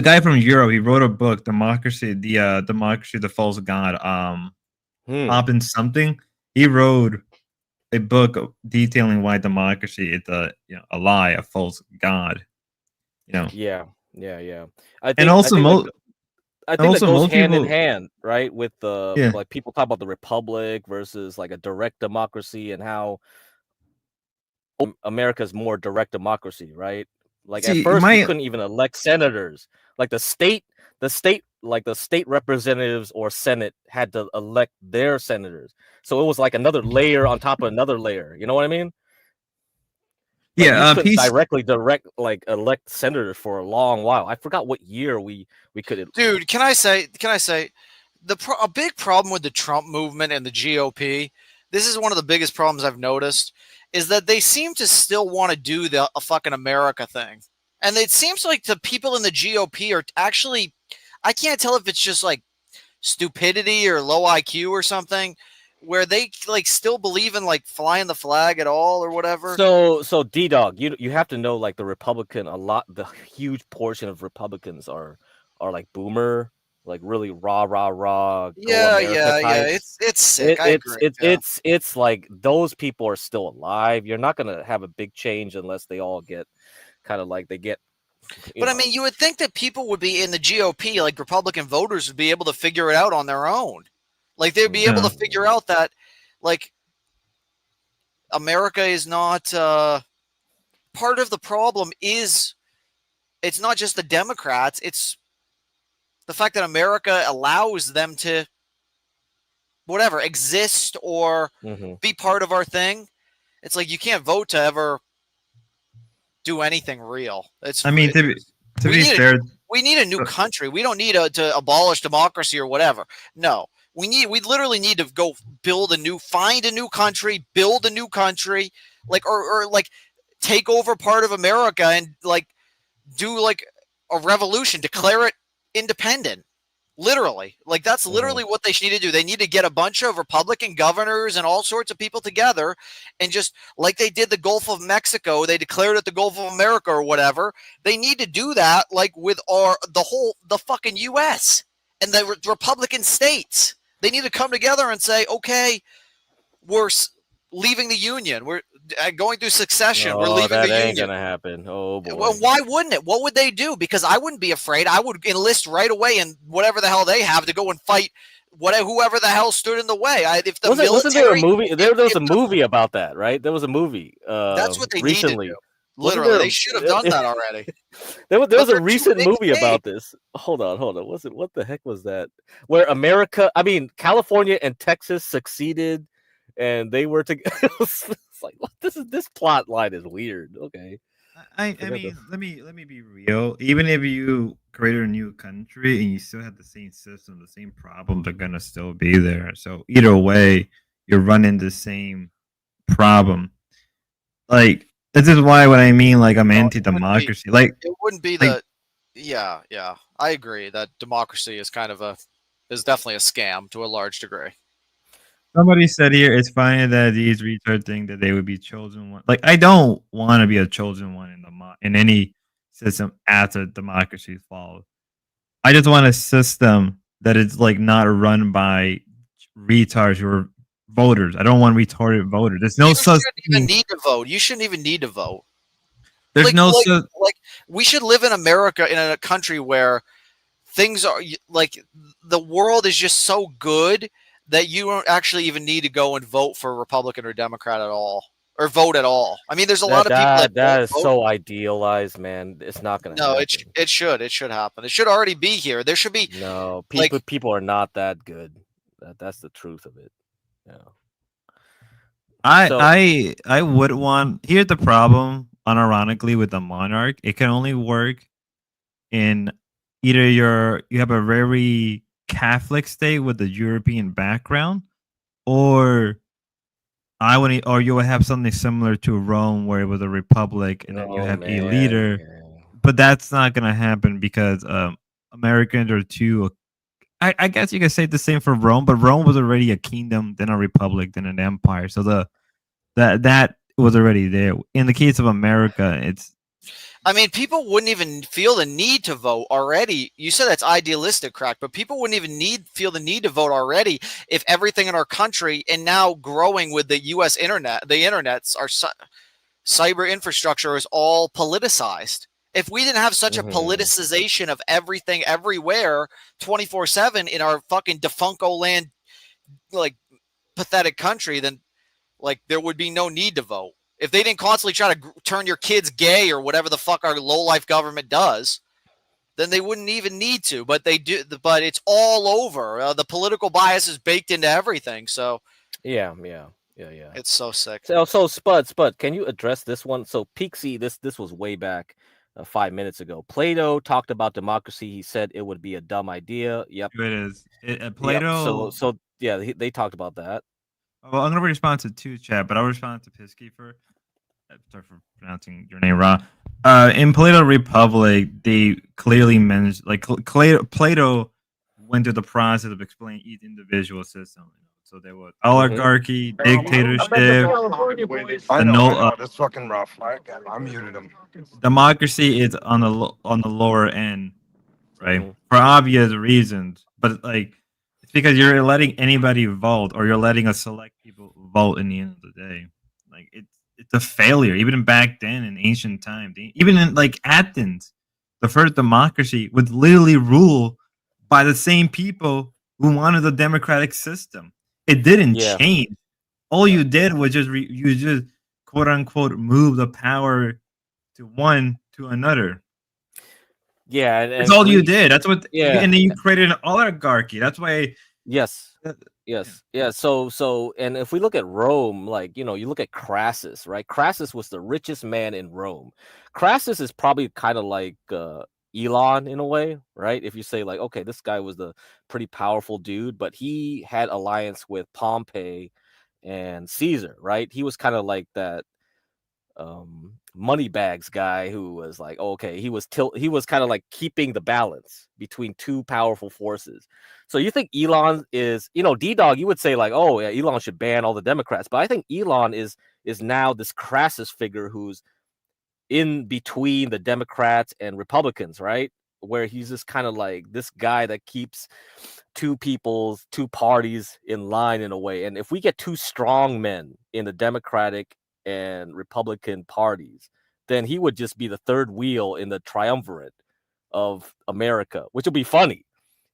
guy from Europe. He wrote a book, Democracy, the False God. Poppin something. He wrote a book detailing why democracy is a lie, a false god. Yeah. I think, and also, I think that goes hand in hand, right? With the like people talk about the republic versus like a direct democracy and how America's more direct democracy, right? Like at first we couldn't even elect senators. Like the state representatives or Senate had to elect their senators. So it was like another layer on top of another layer. You know what I mean? Like directly elect senators for a long while. I forgot what year we could. Dude, can I say a big problem with the Trump movement and the GOP? This is one of the biggest problems I've noticed is that they seem to still want to do a fucking America thing, and it seems like the people in the GOP are actually. I can't tell if it's just like stupidity or low IQ or something, where they like still believe in like flying the flag at all or whatever. So D-Dog, you have to know like the huge portion of Republicans are like boomer, like really rah. Yeah. It's sick. I agree. It's like those people are still alive. You're not gonna have a big change unless they all get kind of like they get. But I mean, you would think that people would be in the GOP, like Republican voters would be able to figure it out on their own. Like they'd be able to figure out that, like, America is not part of the problem. It's not just the Democrats; it's the fact that America allows them to, whatever, exist or be part of our thing. It's like you can't vote to ever do anything real. To be fair, we need a new country. We don't need to abolish democracy or whatever. No. We literally need to go find a new country, build a new country, like or like take over part of America and like do like a revolution, declare it independent. Literally, like that's literally what they need to do. They need to get a bunch of Republican governors and all sorts of people together, and just like they did the Gulf of Mexico, they declared it the Gulf of America or whatever. They need to do that, like with the fucking U.S. and the Republican states. They need to come together and say, okay, leaving the union. We're going through succession. We're Oh, leaving that the ain't union. gonna happen. Oh boy. Well, why wouldn't it? What would they do? Because I wouldn't be afraid. I would enlist right away in whatever the hell they have to go and fight whoever the hell stood in the way. If the Wasn't there a military, movie? There was a movie about that, right? There was a movie. That's what they recently. need to do. Wasn't Literally, there- they should have done that already. There was they're a too recent big to movie about this. Hold on. What the heck was that? Where California and Texas succeeded, and they were together. It's like, what? This plot line is weird. Okay. I mean, let me be real. Even if you created a new country and you still have the same system, the same problems are gonna still be there. So either way, you're running the same problem. Like, this is why when I mean like I'm anti-democracy, like it wouldn't be the. Yeah, I agree that democracy is is definitely a scam to a large degree. somebody said here, it's funny that these retards think that they would be chosen one. Like, I don't want to be a chosen one in any system after democracy falls. I just want a system that is like not run by retards who are voters. I don't want retarded voters. There's no such shouldn't even need to vote. You shouldn't even need to vote. There's no such like we should live in America in a country where things are like the world is just so good that you don't actually even need to go and vote for Republican or Democrat at all or vote at all. I mean, there's a lot of people that is so idealized, man. It's not gonna. No, happen. it should happen. It should already be here. There should be No, like- people are not that good. That's the truth of it. Yeah. I would want. Here's the problem, unironically, with the monarch. It can only work in either you have a very Catholic state with a European background, or you would have something similar to Rome, where it was a republic and then you have a leader. But that's not gonna happen because Americans are too. I guess you could say the same for Rome, but Rome was already a kingdom, then a republic, then an empire. So that was already there. In the case of America, it's. I mean, people wouldn't even feel the need to vote already. You said that's idealistic, Crack, but people wouldn't even feel the need to vote already if everything in our country and now growing with the U.S. internet, the internets, our cyber infrastructure is all politicized. If we didn't have such a politicization of everything everywhere 24/7 in our fucking defunco land, like pathetic country, then like there would be no need to vote. If they didn't constantly try to turn your kids gay or whatever the fuck our low-life government does, then they wouldn't even need to. But they do. But it's all over. The political bias is baked into everything. So Yeah. it's so sick. So Spud, can you address this one? So Peaksy, this was way back 5 minutes ago. Plato talked about democracy. He said it would be a dumb idea. Yep, it is. Plato. Yep. So yeah, they talked about that. Well, I'm gonna respond to two chat, but I'll respond to Pisky for. Sorry for pronouncing your name wrong. In Plato Republic, they clearly mentioned like Plato went through the process of explaining each individual system. So there was oligarchy, dictatorship, I know, that's fucking rough. I muted him. Democracy is on the lower end, right? For obvious reasons, but like it's because you're letting anybody vote, or you're letting a select people vote. In the end of the day, like it's a failure. Even back then in ancient times, even in like Athens, the first democracy would literally rule by the same people who wanted the democratic system. It didn't change. All you did was you just quote unquote move the power to one to another. Yeah, that's all you did. That's what. Yeah, and then you created an oligarchy. That's why. Yes. Yeah. So, and if we look at Rome, like you look at Crassus, right? Crassus was the richest man in Rome. Crassus is probably kind of like Elon in a way, right? If you say like, okay, this guy was the pretty powerful dude, but he had alliance with Pompey and Caesar, right? He was kind of like that money bags guy who was like, okay, he was kind of like keeping the balance between two powerful forces. So you think Elon is, D-Dog, you would say like, oh yeah, Elon should ban all the Democrats, but I think Elon is now this Crassus figure who's in between the Democrats and Republicans, right? Where he's just kind of like this guy that keeps two parties in line in a way. And if we get two strong men in the Democratic and Republican parties, then he would just be the third wheel in the triumvirate of America, which would be funny.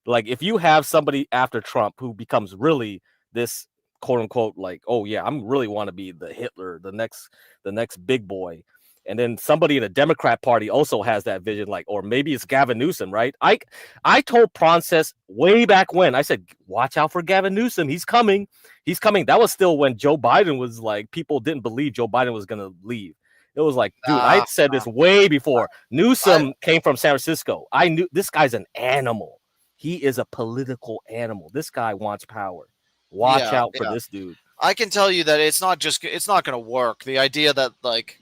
Like if you have somebody after Trump who becomes really this quote unquote, like, oh yeah, I'm really want to be the Hitler, the next big boy. And then somebody in the Democrat Party also has that vision, like, or maybe it's Gavin Newsom, right? I told Pronces way back when, I said, watch out for Gavin Newsom. He's coming. He's coming. That was still when Joe Biden was like, people didn't believe Joe Biden was going to leave. It was like, dude, I said this way before. Newsom came from San Francisco. I knew this guy's an animal. He is a political animal. This guy wants power. Watch out for this dude. I can tell you that it's not going to work. The idea that like,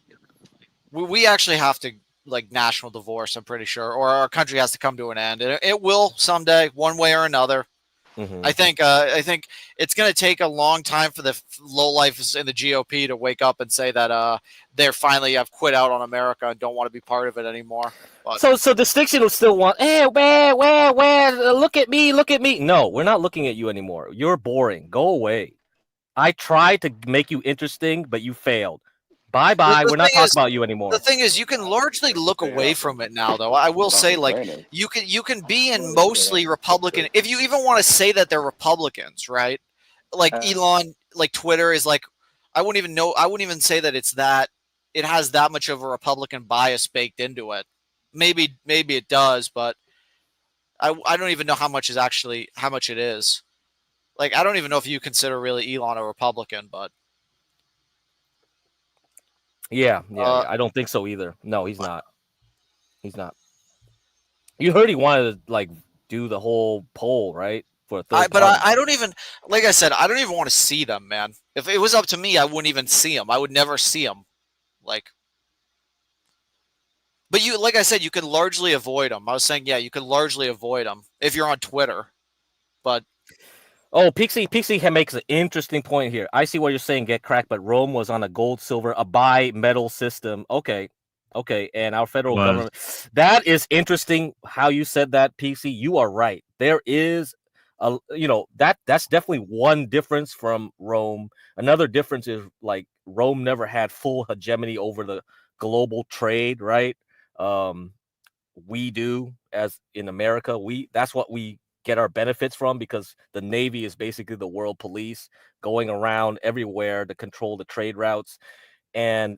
we actually have to like national divorce, I'm pretty sure, or our country has to come to an end. It will someday, one way or another. Mm-hmm. I think it's going to take a long time for the lowlifes in the GOP to wake up and say that they're finally have quit out on America and don't want to be part of it anymore. But, so Distinction will still want, hey, where, look at me. No, we're not looking at you anymore. You're boring. Go away. I tried to make you interesting, but you failed. Bye-bye. We're not talking about you anymore. The thing is, you can largely look away from it now, though. I will say, like, you can be in mostly Republican. If you even want to say that they're Republicans, right? Like Elon, like Twitter is like, I wouldn't even say that it has that much of a Republican bias baked into it. Maybe it does, but I don't even know how much it is. Like, I don't even know if you consider really Elon a Republican, but. Yeah, I don't think so either. No, he's not. He's not. You heard he wanted to like do the whole poll, right? For a third but I don't even, like I said, I don't even want to see them, man. If it was up to me, I wouldn't even see them. I would never see them. Like, but like I said, you can largely avoid them. I was saying, yeah, you can largely avoid them if you're on Twitter. But oh, Pixie makes an interesting point here. I see what you're saying, get cracked, but Rome was on a gold, silver, a bi-metal system. Okay, and our federal government. That is interesting how you said that, Pixie. You are right. There is that's definitely one difference from Rome. Another difference is like Rome never had full hegemony over the global trade, right? We do, as in America. That's what we get our benefits from, because the Navy is basically the world police going around everywhere to control the trade routes, and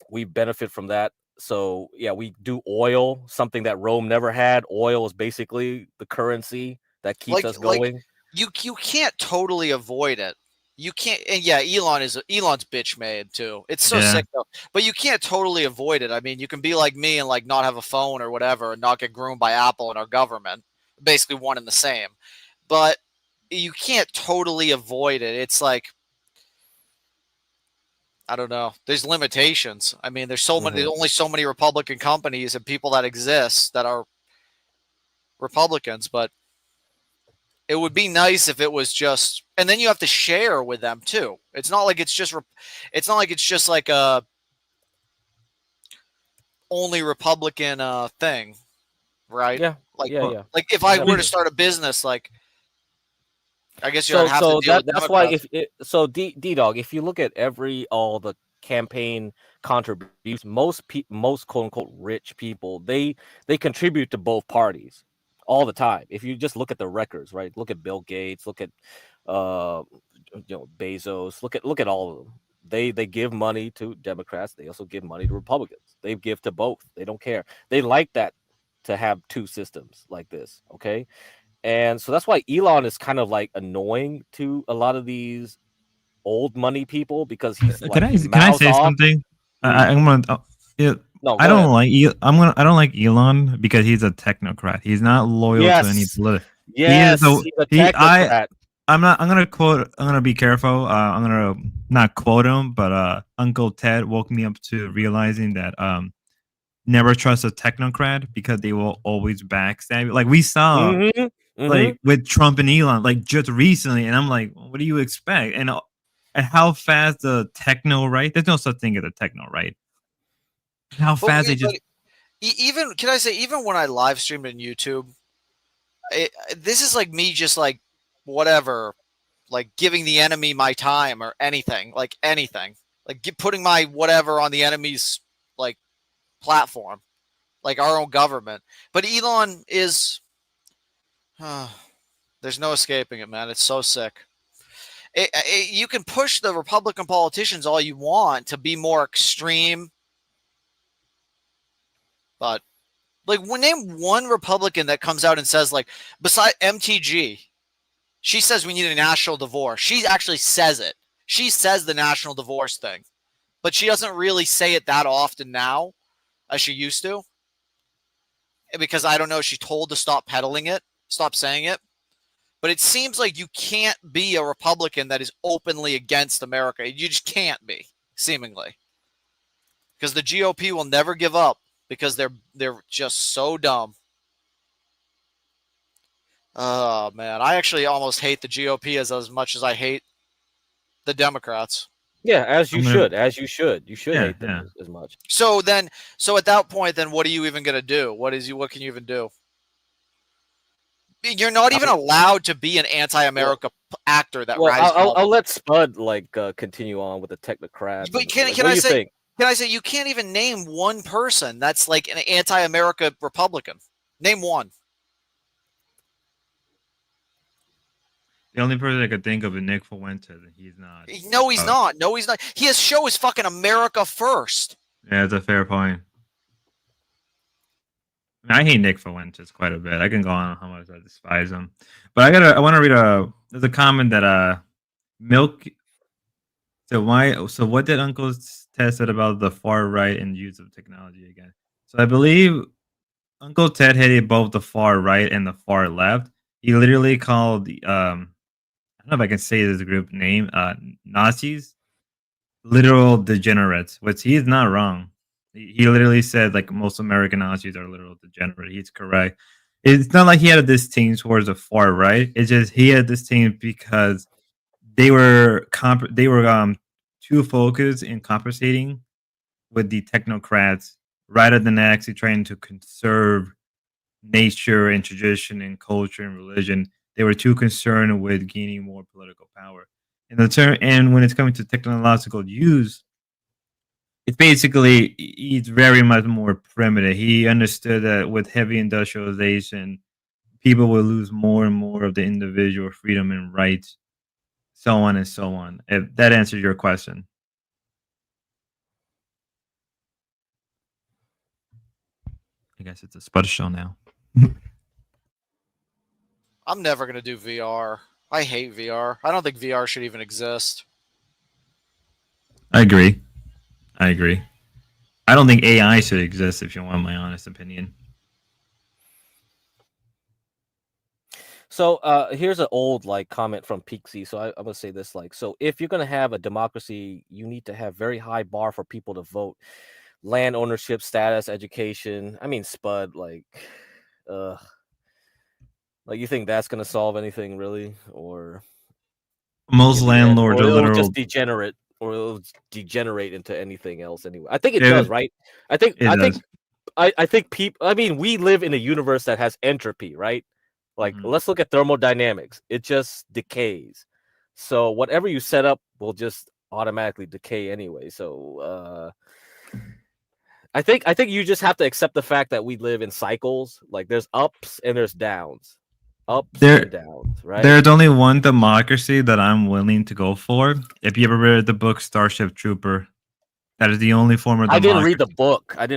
we benefit from that. So yeah, we do oil, something that Rome never had. Oil is basically the currency that keeps us going. Like, you can't totally avoid it. You can't, and yeah, Elon's bitch made too. It's so sick though. But you can't totally avoid it. I mean, you can be like me and like not have a phone or whatever and not get groomed by Apple and our government. Basically one and the same, but you can't totally avoid it. It's like, I don't know. There's limitations. I mean, there's so many. There's only so many Republican companies and people that exist that are Republicans. But it would be nice if it was just, and then you have to share with them too. It's not like it's just. It's not like it's just like a only Republican thing, right? Yeah. Like, yeah. Like if I were to start a business, like I guess you would have to deal with that's why D-Dog, if you look at all the campaign contributions, most quote unquote rich people, they contribute to both parties all the time. If you just look at the records, right? Look at Bill Gates, look at Bezos, look at all of them. They give money to Democrats, they also give money to Republicans. They give to both. They don't care. They like that, to have two systems like this, okay? And so that's why Elon is kind of like annoying to a lot of these old money people, because he's can I say something? I'm gonna No, I don't like Elon because he's a technocrat. He's not loyal to any political. Yes, he's a technocrat. I'm gonna be careful. I'm gonna not quote him, but Uncle Ted woke me up to realizing that never trust a technocrat because they will always backstab you. Like we saw like with Trump and Elon, like just recently, and I'm like, what do you expect? And how fast the techno right? There's no such thing as a techno right. How fast they just even, can I say, even when I live streamed on YouTube, This is like me just like whatever, like giving the enemy my time or anything, like putting my whatever on the enemy's like platform, like our own government. But Elon is, there's no escaping it, man. It's so sick. You can push the Republican politicians all you want to be more extreme, but like, name one Republican that comes out and says, like, beside MTG, she says we need a national divorce. She actually says it. She says the national divorce thing, but she doesn't really say it that often now as she used to. Because I don't know, she's told to stop peddling it, stop saying it. But it seems like you can't be a Republican that is openly against America. You just can't be, seemingly. Because the GOP will never give up because they're just so dumb. Oh, man. I actually almost hate the GOP as much as I hate the Democrats. Yeah, as you should. As you should. You should hate them as much. So at that point, then what are you even going to do? What can you even do? You're not even allowed to be an anti-America actor that rises. I'll let Spud continue on with the technocrats. But can I say you can't even name one person that's like an anti-America Republican? Name one. The only person I could think of is Nick Fuentes, and he's not. No, he's not. No, he's not. His show is fucking America First. Yeah, that's a fair point. I hate Nick Fuentes quite a bit. I can go on how much I despise him, but I want to read there's a comment that Milk. So what did Uncle Ted said about the far right and use of technology again? So I believe Uncle Ted hated both the far right and the far left. He literally called I don't know if I can say this group name, Nazis, literal degenerates, which he's not wrong. He literally said like most American Nazis are literal degenerate. He's correct. It's not like he had a disdain towards the far right. It's just he had disdain because they were too focused in compensating with the technocrats rather than actually trying to conserve nature and tradition and culture and religion. They were too concerned with gaining more political power. And when it's coming to technological use, it's basically, he's very much more primitive. He understood that with heavy industrialization, people will lose more and more of the individual freedom and rights, so on and so on. If that answers your question. I guess it's a Spud show now. I'm never going to do VR. I hate VR. I don't think VR should even exist. I agree. I don't think AI should exist, if you want my honest opinion. So here's an old comment from Peaksy. So I'm gonna say this so if you're gonna have a democracy, you need to have very high bar for people to vote. Land ownership, status, education. I mean, Spud, you think that's gonna solve anything really, or most landlords are literal just degenerate, or it'll degenerate into anything else anyway? I think it does, right? I think people. I mean, we live in a universe that has entropy, right? Let's look at thermodynamics. It just decays. So whatever you set up will just automatically decay anyway. So I think you just have to accept the fact that we live in cycles. Like there's ups and there's downs. And downs, right? There's only one democracy that I'm willing to go for. If you ever read the book Starship Trooper, that is the only form of democracy. I didn't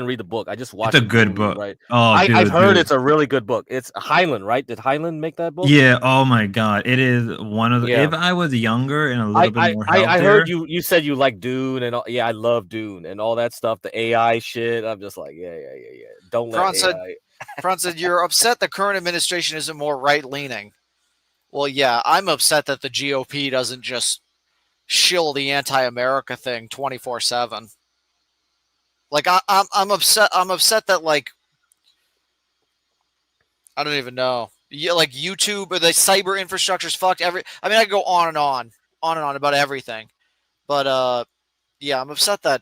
read the book. I just watched It's a good book. Right? Oh, I've heard it's a really good book. It's Heinlein, right? Did Heinlein make that book? Yeah. Oh my God, it is one of the. Yeah. If I was younger and a little bit more healthier, I heard you said you like Dune and all, yeah, I love Dune and all that stuff. The AI shit. I'm just like, yeah. Don't let AI. Franz said, you're upset the current administration isn't more right-leaning. Well, yeah, I'm upset that the GOP doesn't just shill the anti-America thing 24/7. Like I'm upset. I'm upset that I don't even know. Yeah, like YouTube or the cyber infrastructure's fucked. I mean, I could go on and on about everything, but yeah, I'm upset that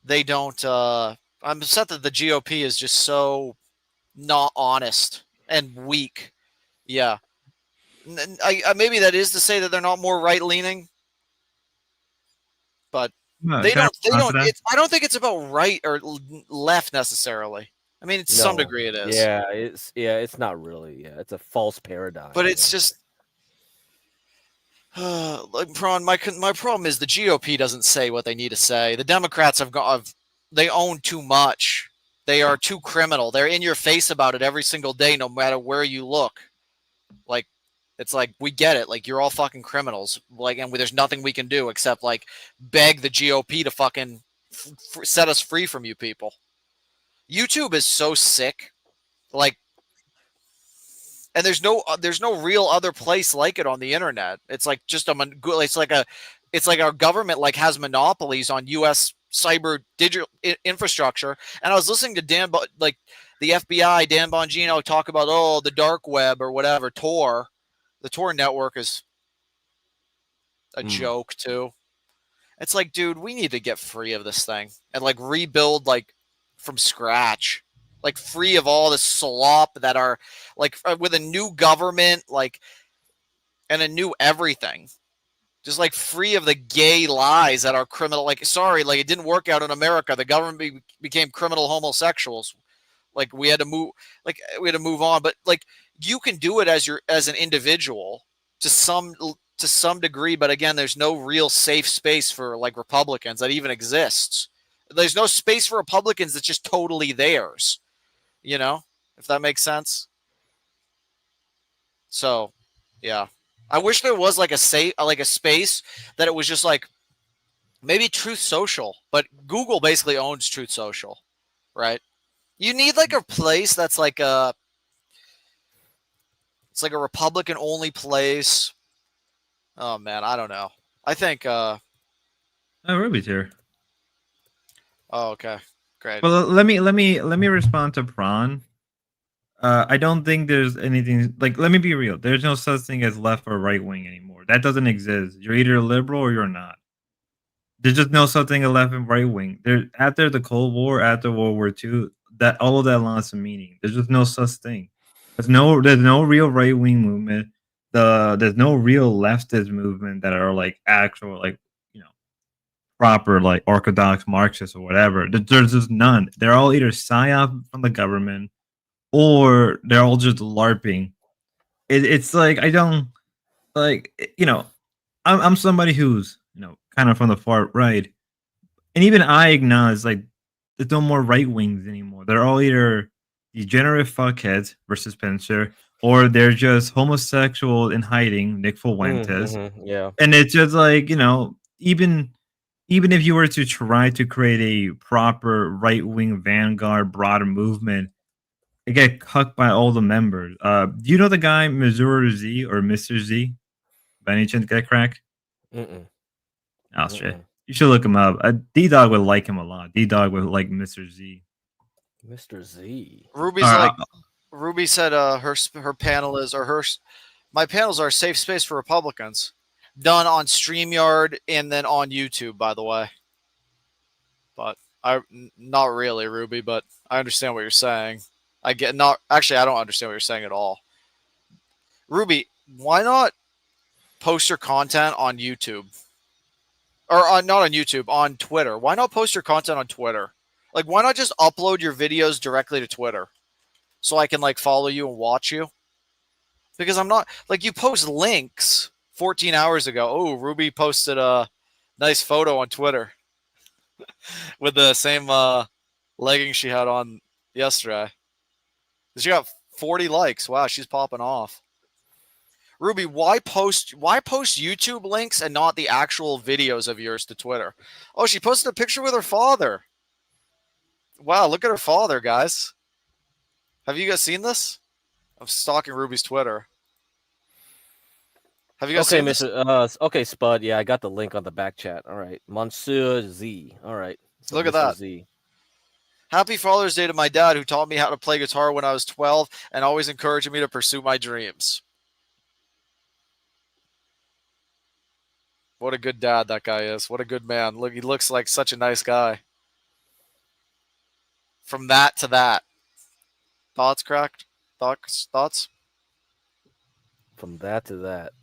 they don't. I'm upset that the GOP is just so not honest and weak. Yeah. Maybe that is to say that they're not more right leaning, but No, they can I don't. They respond to don't. that? I don't think it's about right or left necessarily. I mean, to some No. degree it is. Yeah, it's not really. Yeah, it's a false paradigm. But it's just like Prawn. My problem is the GOP doesn't say what they need to say. The Democrats they own too much. They are too criminal. They're in your face about it every single day, no matter where you look. Like, it's like, we get it. Like, you're all fucking criminals. Like, and there's nothing we can do except like beg the GOP to fucking set us free from you people. YouTube is so sick. Like, and there's no real other place like it on the internet. It's like just it's like our government like has monopolies on U.S. cyber digital infrastructure. And I was listening to the FBI Dan Bongino talk about the dark web or whatever, Tor. The Tor network is a joke too. It's like, dude, we need to get free of this thing and like rebuild like from scratch. Like free of all the slop that are like with a new government, like, and a new everything. Just like free of the gay lies that are criminal. Like, sorry, like it didn't work out in America. The government became criminal homosexuals. Like we had to move on. But like you can do it as an individual to some degree. But again, there's no real safe space for like Republicans that even exists. There's no space for Republicans that's just totally theirs. You know, if that makes sense. So, yeah. I wish there was like a space that it was just like maybe Truth Social, but Google basically owns Truth Social, right? You need like a place that's like it's like a Republican only place. Oh man, I don't know. I think Ruby's here. Oh, okay. Great. Well, let me respond to Prawn. I don't think there's anything like. Let me be real. There's no such thing as left or right wing anymore. That doesn't exist. You're either liberal or you're not. There's just no such thing as left and right wing. There after the Cold War, after World War II, that all of that lost some meaning. There's just no such thing. There's no real right wing movement. There's no real leftist movement that are like actual like proper like orthodox Marxists or whatever. There's just none. They're all either psyop from the government or they're all just LARPing. It's like I don't like I'm somebody who's kind of from the far right, and even I acknowledge like there's no more right wings anymore. They're all either degenerate fuckheads versus Spencer, or they're just homosexual in hiding, Nick Fuentes. Yeah, and it's just like even if you were to try to create a proper right-wing vanguard broader movement, it get cucked by all the members. Do you know the guy Missouri Z or Mr. Z? By any chance, get crack? Oh shit! You should look him up. D-Dog would like him a lot. D-Dog would like Mr. Z. Mr. Z. Ruby said her panel is my panels are a safe space for Republicans. Done on StreamYard and then on YouTube, by the way. But not really, Ruby, but I understand what you're saying. I don't understand what you're saying at all. Ruby, why not post your content on YouTube? Or not on YouTube, on Twitter. Why not post your content on Twitter? Like, why not just upload your videos directly to Twitter? So I can, like, follow you and watch you? Because I'm not... Like, you post links 14 hours ago. Oh, Ruby posted a nice photo on Twitter with the same leggings she had on yesterday. She got 40 likes. Wow, she's popping off. Ruby, why post YouTube links and not the actual videos of yours to Twitter? Oh, she posted a picture with her father. Wow, look at her father, guys. Have you guys seen this? I'm stalking Ruby's Twitter. Have you guys seen this? Okay, Spud. Yeah, I got the link on the back chat. All right. Monsieur Z. All right. So look at that. Z. Happy Father's Day to my dad who taught me how to play guitar when I was 12 and always encouraged me to pursue my dreams. What a good dad that guy is. What a good man. Look, he looks like such a nice guy. From that to that. Thoughts, Cracked? Thoughts? From that to that.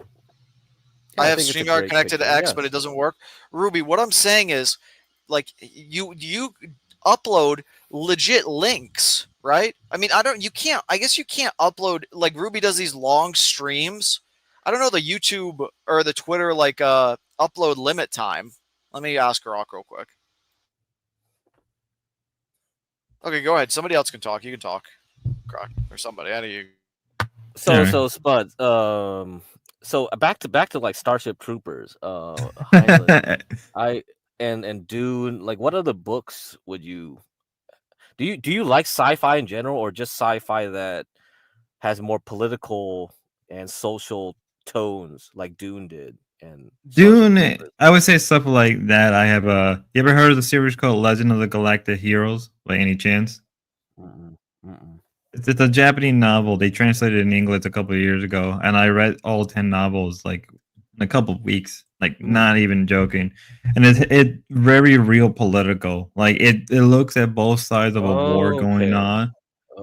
I have think it's a StreamYard great connected to picture, X, yes. but it doesn't work. Ruby, what I'm saying is, like, you upload legit links, right? I mean, I guess you can't upload, like Ruby does these long streams. I don't know the YouTube or the Twitter like upload limit time. Let me ask her real quick. Okay, go ahead. Somebody else can talk. You can talk. Croc or somebody. I know you. So Spud, so back to like Starship Troopers, Heinlein, and Dune, like what other books would you do you like sci-fi in general, or just sci-fi that has more political and social tones like Dune did? And Dune, I would say stuff like that. I have you ever heard of the series called Legend of the Galactic Heroes by any chance? It's a Japanese novel. They translated it in English a couple of years ago, and I read all 10 novels like in a couple of weeks. Like, not even joking. And it very real political. Like it looks at both sides of a war going on,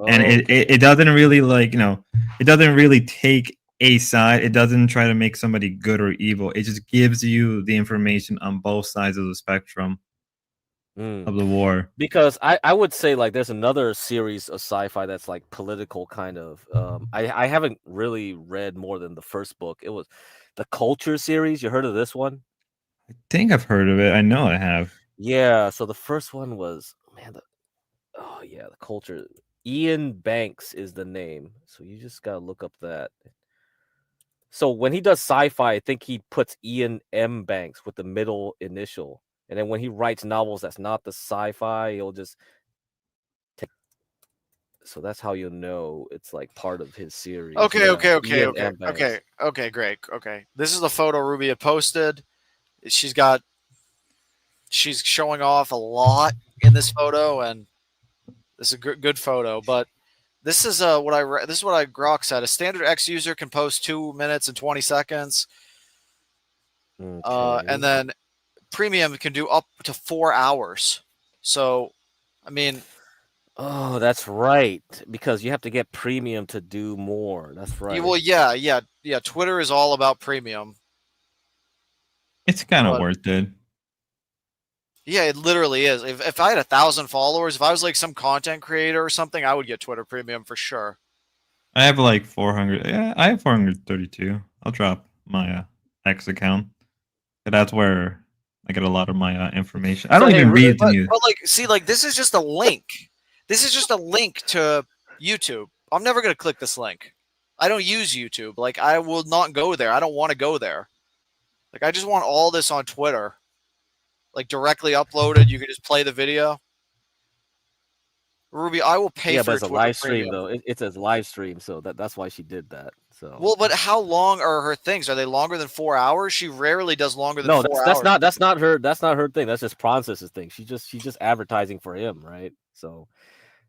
and it doesn't really it doesn't really take a side. It doesn't try to make somebody good or evil. It just gives you the information on both sides of the spectrum of the war. Because I would say like there's another series of sci-fi that's like political kind of. I haven't really read more than the first book. It was the Culture series. You heard of this one? I think I've heard of it. I know I have. Yeah. So the first one was the Culture. Ian Banks is the name. So you just gotta look up that. So when he does sci-fi, I think he puts Ian M. Banks with the middle initial. And then when he writes novels that's not the sci-fi, he'll just take. So that's how you'll know it's like part of his series. Okay, Yeah, okay, Ian M. Banks. okay, great. Okay. This is the photo Ruby had posted. She's showing off a lot in this photo, and this is a good photo. But this is what Grok said. A standard X user can post 2 minutes and 20 seconds. And then premium can do up to 4 hours. So, I mean, Oh, that's right. Because you have to get premium to do more. That's right. well, yeah. Twitter is all about premium. It's kind of But- worth it. Yeah, it literally is. If I had 1,000 followers, if I was like some content creator or something, I would get Twitter premium for sure. I have like 400. Yeah, I have 432. I'll drop my X account. And that's where I get a lot of my information. I don't even read the news. But like, see, like this is just a link. This is just a link to YouTube. I'm never gonna click this link. I don't use YouTube. Like, I will not go there. I don't want to go there. Like, I just want all this on Twitter. Like, directly uploaded. You can just play the video. Ruby, I will pay Yeah, for but it's a your Twitter live stream premium. though. It's a live stream, so that's why she did that. So Well, but how long are her things? Are they longer than 4 hours? She rarely does longer than no, 4 hours. that's not her thing. That's just Princess's thing. She's just advertising for him, right? So,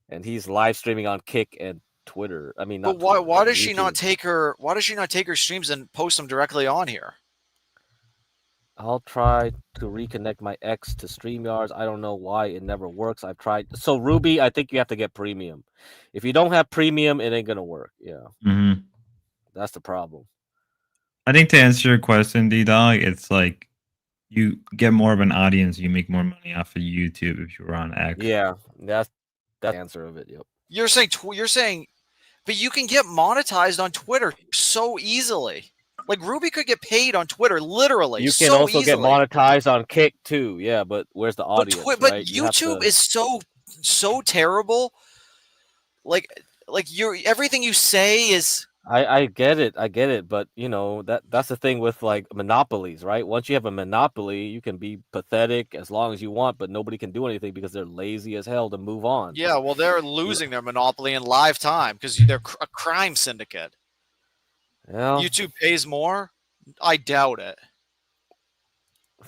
and he's live streaming on Kick and Twitter. I mean, But not why Twitter, does she not YouTube. take her? Why does she not take her streams and post them directly on here? I'll try to reconnect my X to StreamYards. I don't know why it never works. I've tried. So Ruby, I think you have to get premium. If you don't have premium, it ain't gonna work. Yeah, Mhm. that's the problem. I think to answer your question, D-Dog, it's like you get more of an audience, you make more money off of YouTube if you're on X. Yeah, that's the answer of it. Yep. You're saying, but you can get monetized on Twitter so easily. Like Ruby could get paid on Twitter, literally. You can so also get easily. monetized on Kick too. Yeah, but where's the audience? But right? You have YouTube to- is so terrible. Like everything you say is. I get it, but you know that's the thing with like monopolies, right? Once you have a monopoly, you can be pathetic as long as you want, but nobody can do anything because they're lazy as hell to move on. Yeah, well, they're losing their monopoly in live time because they're a crime syndicate. Well, YouTube pays more? I doubt it.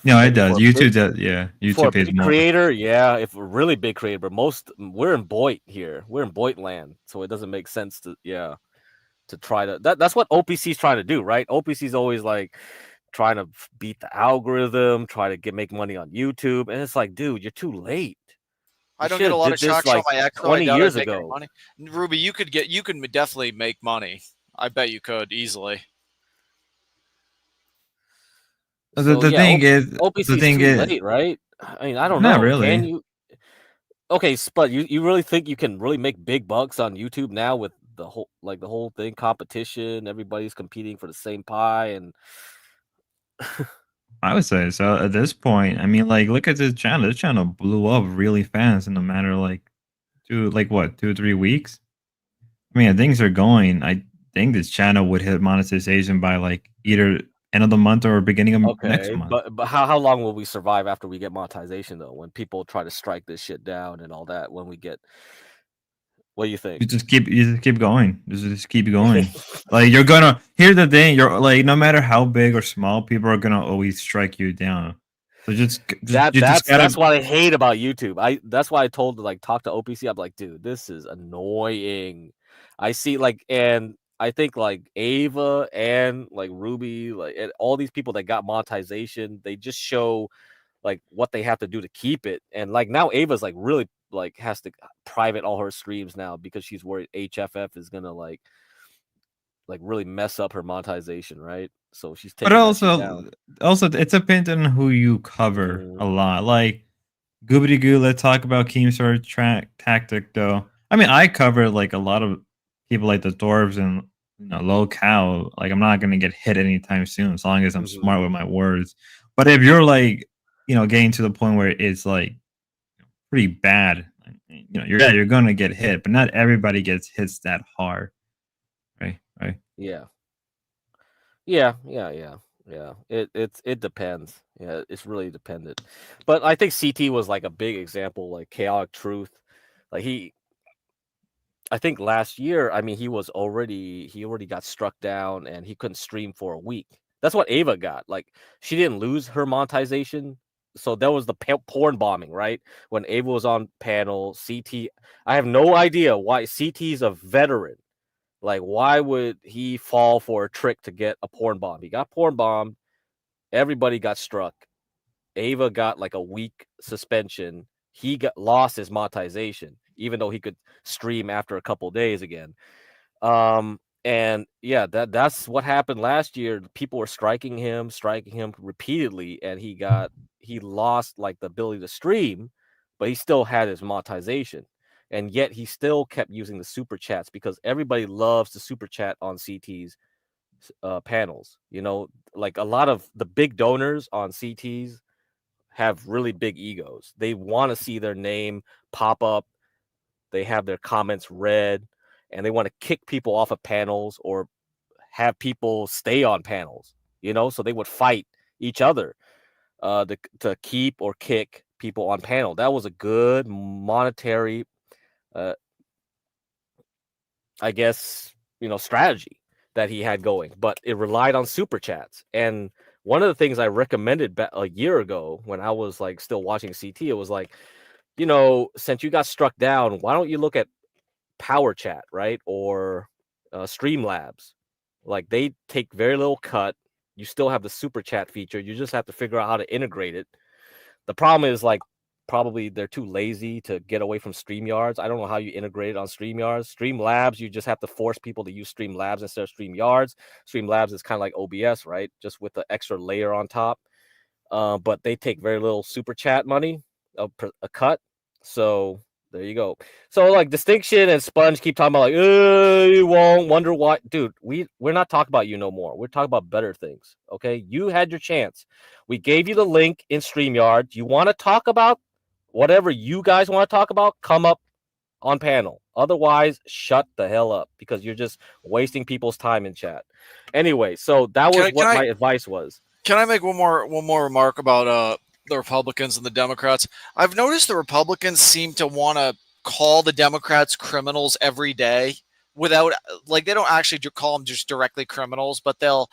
No, it does. for a YouTube big- does. Yeah, For a YouTube pays big more. creator, yeah, if a really big creator, but we're in Boit here. We're in Boit land, so it doesn't make sense to try to that's what OPC is trying to do, right? OPC is always like trying to beat the algorithm, try to make money on YouTube, and it's like, dude, you're too late. I don't get a lot of traction on my X. 20 years ago. Money. Ruby, you could definitely make money. I bet you could easily. The thing is, OPC the thing too is, late, right? I mean, I don't know. not really. Can you? Okay, Spud, you really think you can really make big bucks on YouTube now with the whole thing, competition, everybody's competing for the same pie, and I would say so. At this point, I mean, like, look at this channel. This channel blew up really fast in a matter of like 2 or 3 weeks. I mean, things are going. I think this channel would hit monetization by like either end of the month or beginning of next month. but how long will we survive after we get monetization though? When people try to strike this shit down and all that, when we get, what do you think? You just keep going. Just keep going. Like, you're gonna. Here's the thing. You're like, no matter how big or small, people are gonna always strike you down. So that's what I hate about YouTube. That's why I told to talk to OPC. I'm like, dude, this is annoying. I see and I think Ava and Ruby, and all these people that got monetization, they just show what they have to do to keep it. And now Ava's really has to private all her streams now because she's worried HFF is gonna really mess up her monetization, right? So she's taking. But also it depends on who you cover a lot. Like Goobity Goo, let's talk about Keemstar tactic though. I mean, I cover a lot of people like the Dwarves and Low Cow. Like, I'm not gonna get hit anytime soon as long as I'm smart with my words. But if you're getting to the point where it's pretty bad, you're gonna get hit, but not everybody gets hits that hard, right? Yeah. It depends. Yeah, it's really dependent. But I think CT was a big example, Chaotic Truth. I think last year, I mean, he already got struck down and he couldn't stream for a week. That's what Ava got. She didn't lose her monetization. So that was the porn bombing, right? When Ava was on panel, CT, I have no idea why. CT's a veteran. Why would he fall for a trick to get a porn bomb? He got porn bombed. Everybody got struck. Ava got a week suspension. He lost his monetization, even though he could stream after a couple days again. And yeah, that's what happened last year. People were striking him repeatedly, and he lost the ability to stream, but he still had his monetization. And yet he still kept using the super chats because everybody loves the super chat on CT's panels. A lot of the big donors on CT's have really big egos. They want to see their name pop up. They have their comments read, and they want to kick people off of panels or have people stay on panels, so they would fight each other to keep or kick people on panel. That was a good monetary I guess, strategy that he had going, but it relied on super chats. And one of the things I recommended a year ago when I was still watching CT, it was since you got struck down, why don't you look at Power Chat, right? Or Streamlabs. They take very little cut. You still have the super chat feature. You just have to figure out how to integrate it. The problem is probably they're too lazy to get away from StreamYards. I don't know how you integrate it on StreamYards. Streamlabs, you just have to force people to use Streamlabs instead of StreamYards. Streamlabs is kind of like OBS, right? Just with the extra layer on top. But they take very little super chat money, a cut. So there you go. So Distinction and Sponge keep talking about you won't wonder why. Dude, we're not talking about you no more. We're talking about better things. Okay, you had your chance. We gave you the link in StreamYard. You want to talk about whatever you guys want to talk about, come up on panel. Otherwise, shut the hell up because you're just wasting people's time in chat. Anyway, so that was what my advice was. Can I make one more remark about the Republicans and the Democrats? I've noticed the Republicans seem to want to call the Democrats criminals every day without they don't actually call them just directly criminals, but they'll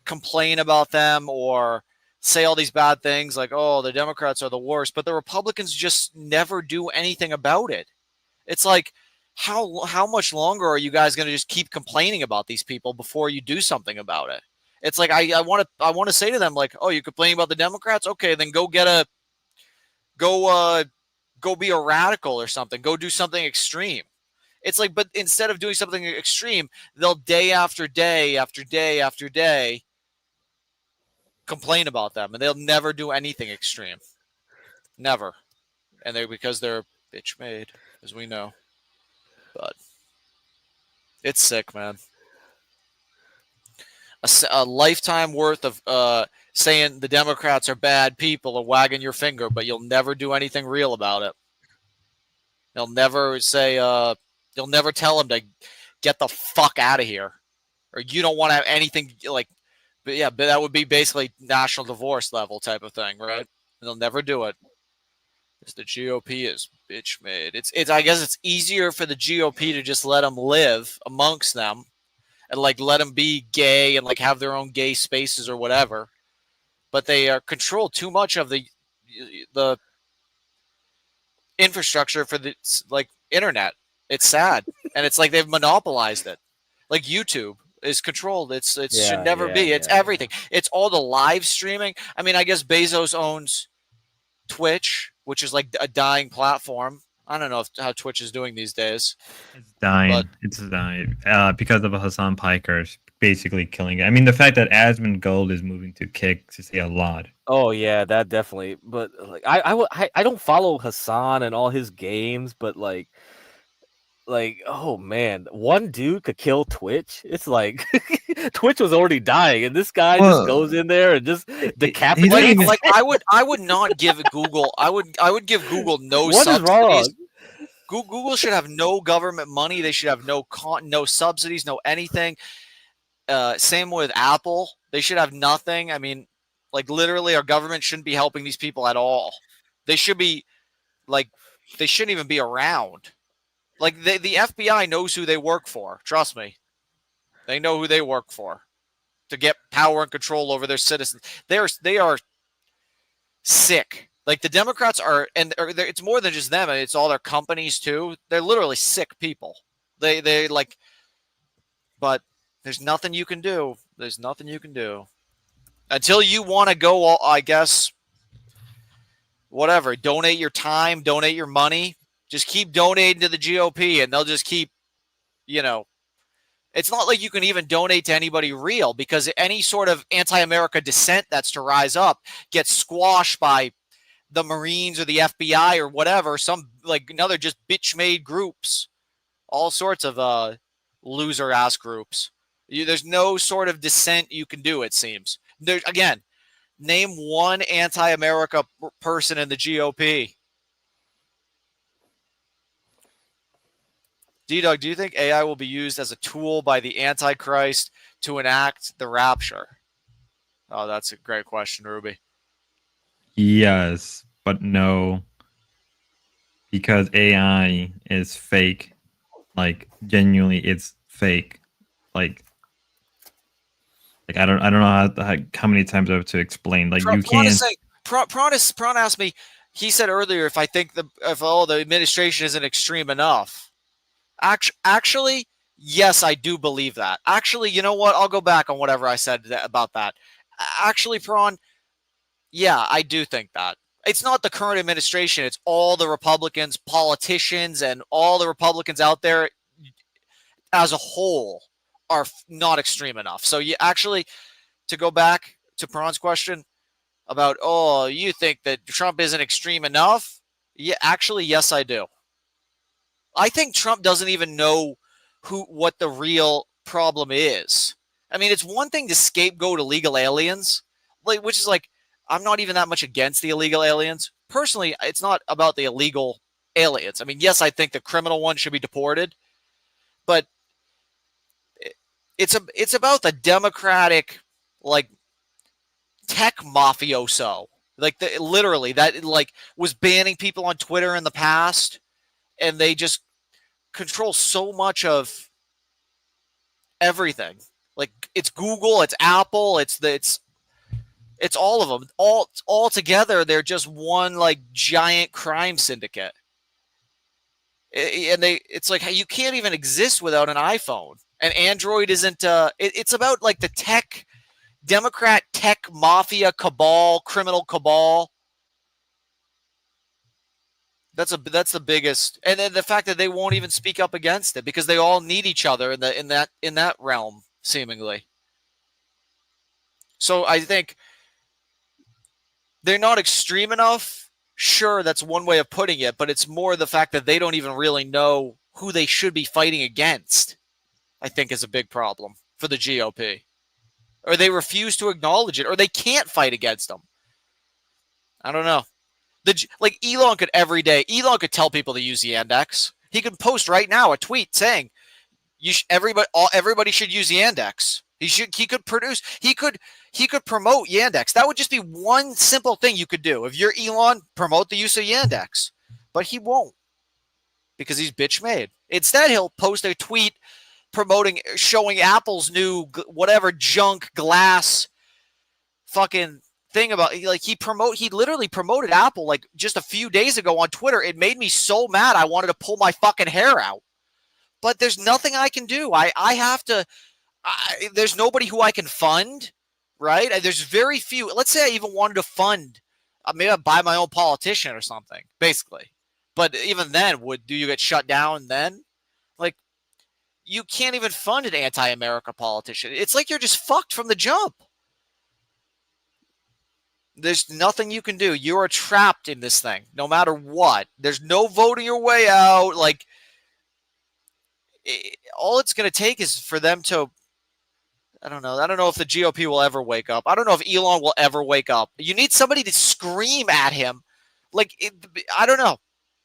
complain about them or say all these bad things oh, the Democrats are the worst, but the Republicans just never do anything about it. It's how much longer are you guys going to just keep complaining about these people before you do something about it? It's I want to say to them oh, you're complaining about the Democrats? Okay, then go go be a radical or something, go do something extreme. It's like, but instead of doing something extreme, they'll day after day after day after day complain about them, and they'll never do anything extreme. Never. And because they're bitch made, as we know. But it's sick, man. A lifetime worth of saying the Democrats are bad people and wagging your finger, but you'll never do anything real about it. They'll never say, you'll never tell them to get the fuck out of here, or you don't want to have anything like, but yeah, but that would be basically national divorce level type of thing, right? They'll never do it. Because the GOP is bitch made. It's I guess it's easier for the GOP to just let them live amongst them, and like let them be gay and like have their own gay spaces or whatever. But they are control too much of the infrastructure for the like internet. It's sad, and it's like they've monopolized it. Like YouTube is controlled. It should never be. It's everything. It's all the live streaming. I mean, I guess Bezos owns Twitch, which is like a dying platform. I don't know how Twitch is doing these days. It's dying. It's dying because of Hassan Piker basically killing it. I mean, the fact that Asmund Gold is moving to Kick to say a lot. Oh yeah, that definitely. But like, I don't follow Hassan and all his games, but like, oh man, one dude could kill Twitch. It's like Twitch was already dying, and this guy just goes in there and just decapitates. Like I would not give Google. I would give Google no What is subsidies. wrong? Google should have no government money. They should have no subsidies, no anything. Same with Apple. They should have nothing. I mean, like literally, our government shouldn't be helping these people at all. They should be like, they shouldn't even be around. Like the FBI knows who they work for. Trust me. They know who they work for to get power and control over their citizens. They are sick. Like the Democrats are, and it's more than just them. It's all their companies too. They're literally sick people. They like, but there's nothing you can do. There's nothing you can do until you want to go. I guess whatever. Donate your time. Donate your money. Just keep donating to the GOP, and they'll just keep, it's not like you can even donate to anybody real, because any sort of anti-America dissent that's to rise up gets squashed by the Marines or the FBI or whatever, some like another just bitch-made groups, all sorts of loser-ass groups. There's no sort of dissent you can do, it seems. Again, name one anti-America person in the GOP. D-Dog, do you think AI will be used as a tool by the Antichrist to enact the rapture? Oh, that's a great question, Ruby. Yes, but no. Because AI is fake. Like, genuinely, it's fake. Like I don't know how many times I have to explain. Like, you can't. Prawn asked me, he said earlier, if I think the administration isn't extreme enough. Actually, yes, I do believe that. Actually, you know what? I'll go back on whatever I said about that. Actually, Prawn, yeah, I do think that. It's not the current administration. It's all the Republicans, politicians, and all the Republicans out there as a whole are not extreme enough. So you actually, to go back to Prawn's question about, oh, you think that Trump isn't extreme enough? Yeah, actually, yes, I do. I think Trump doesn't even know what the real problem is. I mean, it's one thing to scapegoat illegal aliens, which is like, I'm not even that much against the illegal aliens. Personally, it's not about the illegal aliens. I mean, yes, I think the criminal ones should be deported, but it's about the Democratic, like, tech mafioso, like literally that like was banning people on Twitter in the past, and they just control so much of everything. Like, it's Google, it's Apple, it's all of them. All together, they're just one like giant crime syndicate. And it's like, you can't even exist without an iPhone. And Android isn't. It's about like the Democrat tech mafia cabal, criminal cabal. That's the biggest, and then the fact that they won't even speak up against it because they all need each other in that realm, seemingly. So I think they're not extreme enough. Sure, that's one way of putting it, but it's more the fact that they don't even really know who they should be fighting against, I think is a big problem for the GOP. Or they refuse to acknowledge it, or they can't fight against them. I don't know. Like Elon could every day, Elon could tell people to use Yandex. He could post right now a tweet saying, everybody should use Yandex. He could promote Yandex. That would just be one simple thing you could do. If you're Elon, promote the use of Yandex. But he won't because he's bitch made. Instead, he'll post a tweet showing Apple's new whatever junk glass fucking thing about, like, he literally promoted Apple like just a few days ago on Twitter. It made me so mad I wanted to pull my fucking hair out. But there's nothing I can do. There's nobody who I can fund, right? There's very few. Let's say I even wanted to fund, maybe I'd buy my own politician or something, basically. But even then, do you get shut down then? Like, you can't even fund an anti-America politician. It's like you're just fucked from the jump. There's nothing you can do. You are trapped in this thing, no matter what. There's no voting your way out. Like, all it's going to take is for them to, I don't know. I don't know if the GOP will ever wake up. I don't know if Elon will ever wake up. You need somebody to scream at him. Like, I don't know.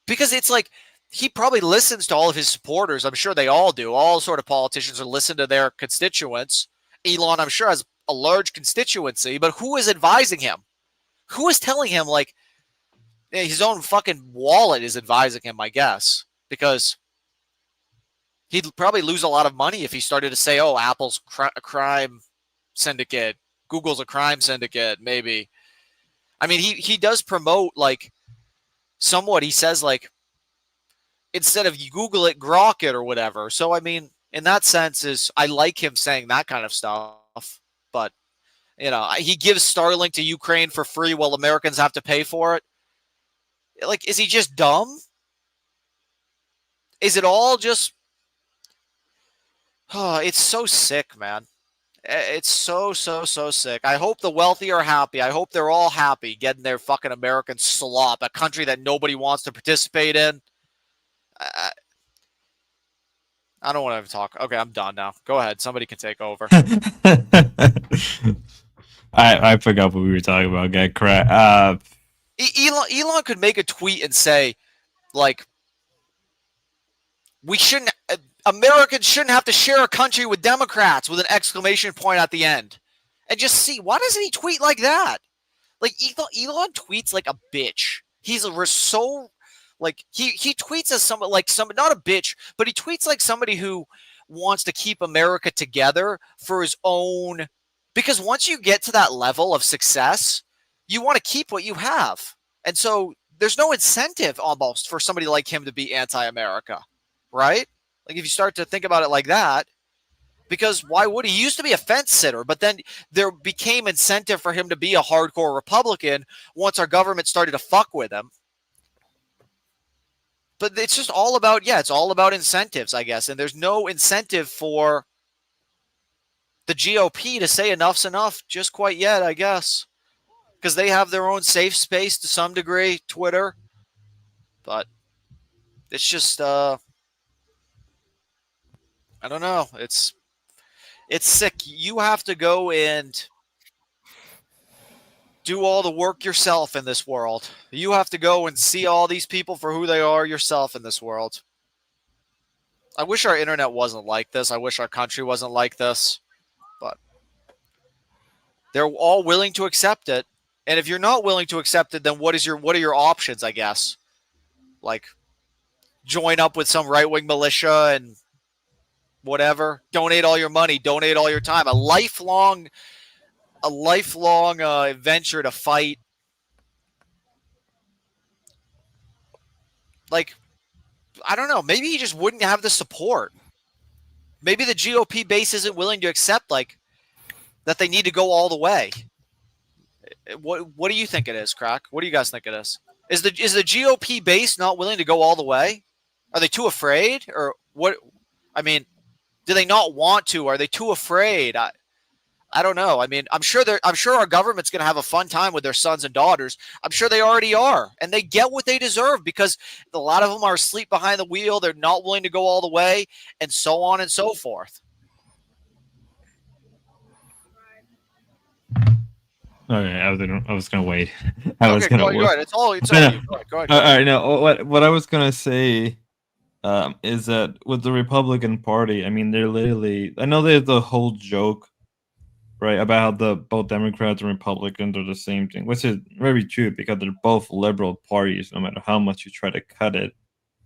Because it's like, he probably listens to all of his supporters. I'm sure they all do. All sort of politicians are listen to their constituents. Elon, I'm sure, has a large constituency. But who is advising him? Who is telling him, like, his own fucking wallet is advising him, I guess. Because he'd probably lose a lot of money if he started to say, oh, Apple's a crime syndicate. Google's a crime syndicate, maybe. I mean, he does promote, like, somewhat. He says, like, instead of you Google it, Grok it or whatever. So, I mean, in that sense, I like him saying that kind of stuff. But, you know, he gives Starlink to Ukraine for free while Americans have to pay for it. Like, is he just dumb? Is it all just... Oh, it's so sick, man. It's so sick. I hope the wealthy are happy. I hope they're all happy getting their fucking American slop, a country that nobody wants to participate in. I don't want to talk. Okay, I'm done now. Go ahead. Somebody can take over. I forgot what we were talking about. Get correct. Elon could make a tweet and say, like, Americans shouldn't have to share a country with Democrats with an exclamation point at the end. And just see, why doesn't he tweet like that? Like, Elon tweets like a bitch. He's so, like, he tweets as somebody, like, not a bitch, but he tweets like somebody who wants to keep America together for his own, because once you get to that level of success, you want to keep what you have. And so there's no incentive almost for somebody like him to be anti-America, right? Like, if you start to think about it like that, because why would he? He used to be a fence sitter, but then there became incentive for him to be a hardcore Republican once our government started to fuck with him. But it's just all about, it's all about incentives, I guess. And there's no incentive for the GOP to say enough's enough just quite yet, I guess. Because they have their own safe space to some degree, Twitter. But it's just, I don't know. It's sick. You have to go and do all the work yourself in this world. You have to go and see all these people for who they are yourself in this world. I wish our internet wasn't like this. I wish our country wasn't like this. But they're all willing to accept it. And if you're not willing to accept it, then what are your options, I guess? Like, join up with some right-wing militia and whatever. Donate all your money. Donate all your time. A lifelong venture to fight. Like, I don't know. Maybe he just wouldn't have the support. Maybe the GOP base isn't willing to accept, like, that they need to go all the way. What do you think it is, Crack? What do you guys think it is? Is the GOP base not willing to go all the way? Are they too afraid, or what? I mean, do they not want to? Are they too afraid? I don't know. I mean, I'm sure our government's going to have a fun time with their sons and daughters. I'm sure they already are, and they get what they deserve because a lot of them are asleep behind the wheel. They're not willing to go all the way, and so on and so forth. Okay, I was gonna wait. Go ahead. It's all you. Go ahead. All right. No, what I was gonna say is that with the Republican Party, I mean, they're literally. I know there's the whole joke, right, about how both Democrats and Republicans are the same thing, which is very true because they're both liberal parties. No matter how much you try to cut it,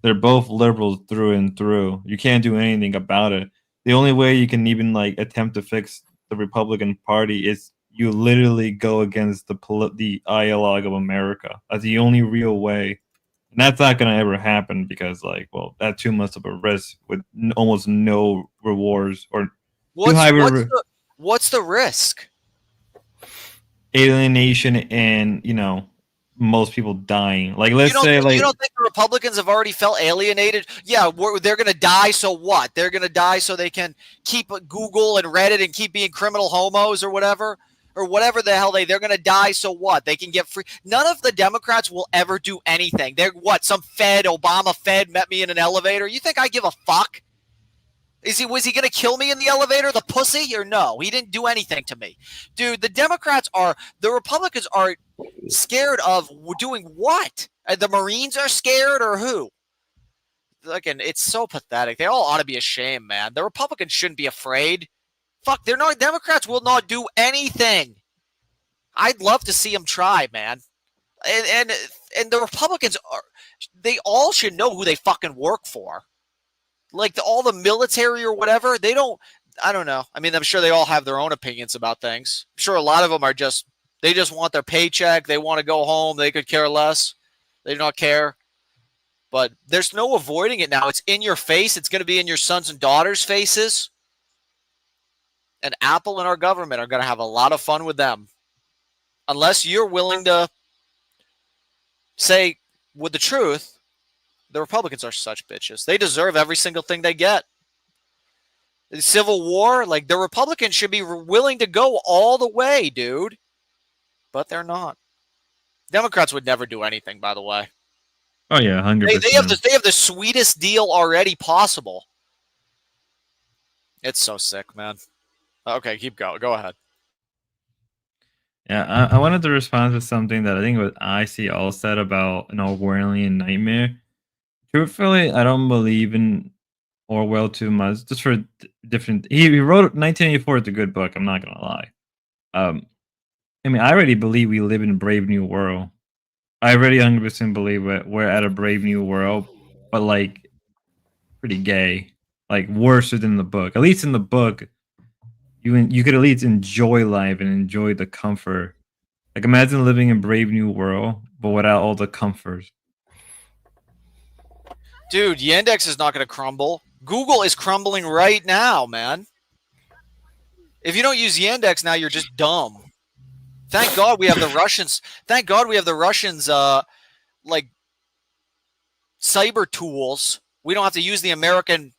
they're both liberals through and through. You can't do anything about it. The only way you can even like attempt to fix the Republican Party is you literally go against the ideologue of America. That's the only real way. And that's not going to ever happen because, like, well, that's too much of a risk with almost no rewards or what's the risk? Alienation and, most people dying. Like, let's say, like, you don't think the Republicans have already felt alienated? Yeah, they're going to die. So what? They're going to die so they can keep Google and Reddit and keep being criminal homos or whatever. Or whatever the hell they're going to die. So what? They can get free. None of the Democrats will ever do anything. They're what? Some Obama Fed met me in an elevator. You think I give a fuck? Was he going to kill me in the elevator, the pussy? Or no? He didn't do anything to me. Dude, the Republicans are scared of doing what? The Marines are scared or who? Again, it's so pathetic. They all ought to be ashamed, man. The Republicans shouldn't be afraid. Fuck, Democrats will not do anything. I'd love to see them try, man. And the Republicans they all should know who they fucking work for. Like all the military or whatever, I don't know. I mean, I'm sure they all have their own opinions about things. I'm sure a lot of them are they just want their paycheck. They want to go home. They could care less. They do not care. But there's no avoiding it now. It's in your face. It's going to be in your sons and daughters' faces. And Apple and our government are going to have a lot of fun with them. Unless you're willing to say with the truth, the Republicans are such bitches. They deserve every single thing they get. The Civil War, like the Republicans should be willing to go all the way, dude. But they're not. Democrats would never do anything, by the way. Oh, yeah, 100%. They have the sweetest deal already possible. It's so sick, man. Okay, keep going. Go ahead. Yeah, I wanted to respond to something that I think was IC all said about an Orwellian nightmare. Truthfully, I don't believe in Orwell too much. Just for different, he wrote 1984 is a good book. I'm not gonna lie. I mean, I already believe we live in a brave new world. I already 100% believe we're at a brave new world, but like pretty gay, like worse than the book. At least in the book. You could at least enjoy life and enjoy the comfort. Like imagine living in Brave New World, but without all the comforts. Dude, Yandex is not going to crumble. Google is crumbling right now, man. If you don't use Yandex now, you're just dumb. Thank God we have the Russians. Thank God we have the Russians, like cyber tools. We don't have to use the American,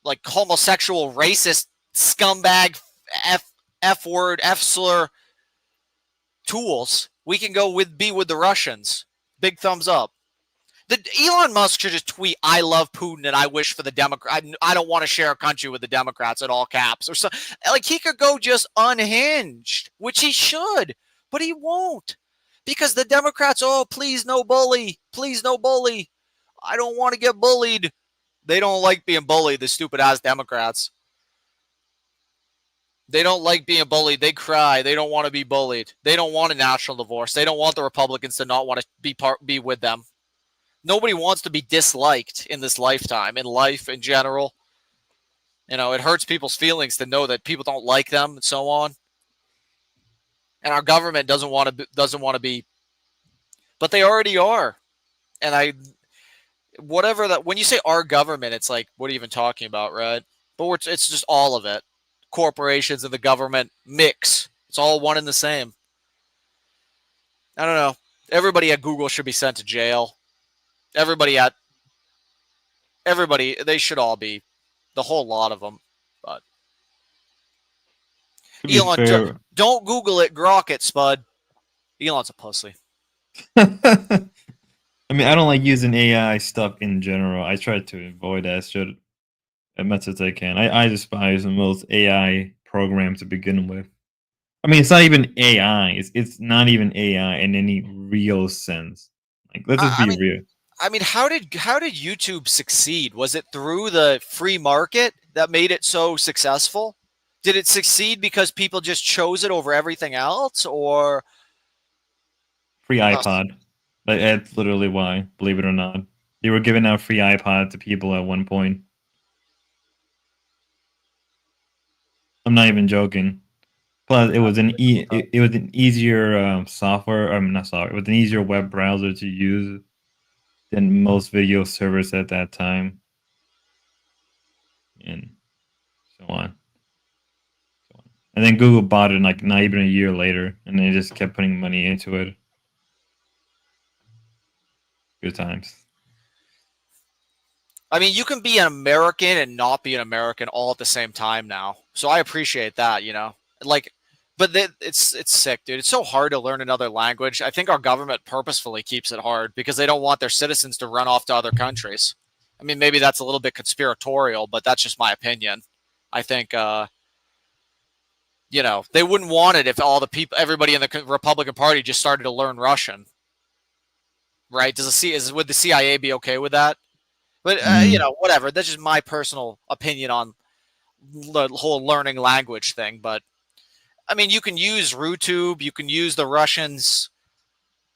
like homosexual, racist, scumbag. F word, F slur tools. We can be with the Russians. Big thumbs up. The Elon Musk should just tweet, "I love Putin and I wish for the Democrat. I don't want to share a country with the Democrats," at all caps or so. Like he could go just unhinged, which he should, but he won't because the Democrats. Oh, please no bully. Please no bully. I don't want to get bullied. They don't like being bullied. The stupid ass Democrats. They don't like being bullied. They cry. They don't want to be bullied. They don't want a national divorce. They don't want the Republicans to not want to be with them. Nobody wants to be disliked in this lifetime, in life in general. You know, it hurts people's feelings to know that people don't like them and so on. And our government doesn't want to be, but they already are. And when you say our government, it's like, what are you even talking about, right? But it's just all of it. Corporations and the government mix. It's all one and the same. I don't know. Everybody at Google should be sent to jail. Everybody, they should all be, the whole lot of them. But To be Elon, fair- don't Google it, grok it, Spud. Elon's a pussy. I mean, I don't like using AI stuff in general. I try to avoid that shit as much as I can. I despise most AI programs to begin with. I mean, it's not even AI. It's not even AI in any real sense. Like, let's just be real. I mean, how did YouTube succeed? Was it through the free market that made it so successful? Did it succeed because people just chose it over everything else, or Free iPod. That's literally why, believe it or not. They were giving out free iPod to people at one point. I'm not even joking. Plus, it was an easier software. Not software. It was an easier web browser to use than most video servers at that time, and so on. And then Google bought it like not even a year later, and they just kept putting money into it. Good times. I mean, you can be an American and not be an American all at the same time now. So I appreciate that, you know. Like, but it's sick, dude. It's so hard to learn another language. I think our government purposefully keeps it hard because they don't want their citizens to run off to other countries. I mean, maybe that's a little bit conspiratorial, but that's just my opinion. I think, you know, they wouldn't want it if all the people, everybody in the Republican Party just started to learn Russian. Right? Would the CIA be okay with that? But you know, whatever. That's just my personal opinion on the whole learning language thing. But I mean, you can use RuTube, you can use the Russians'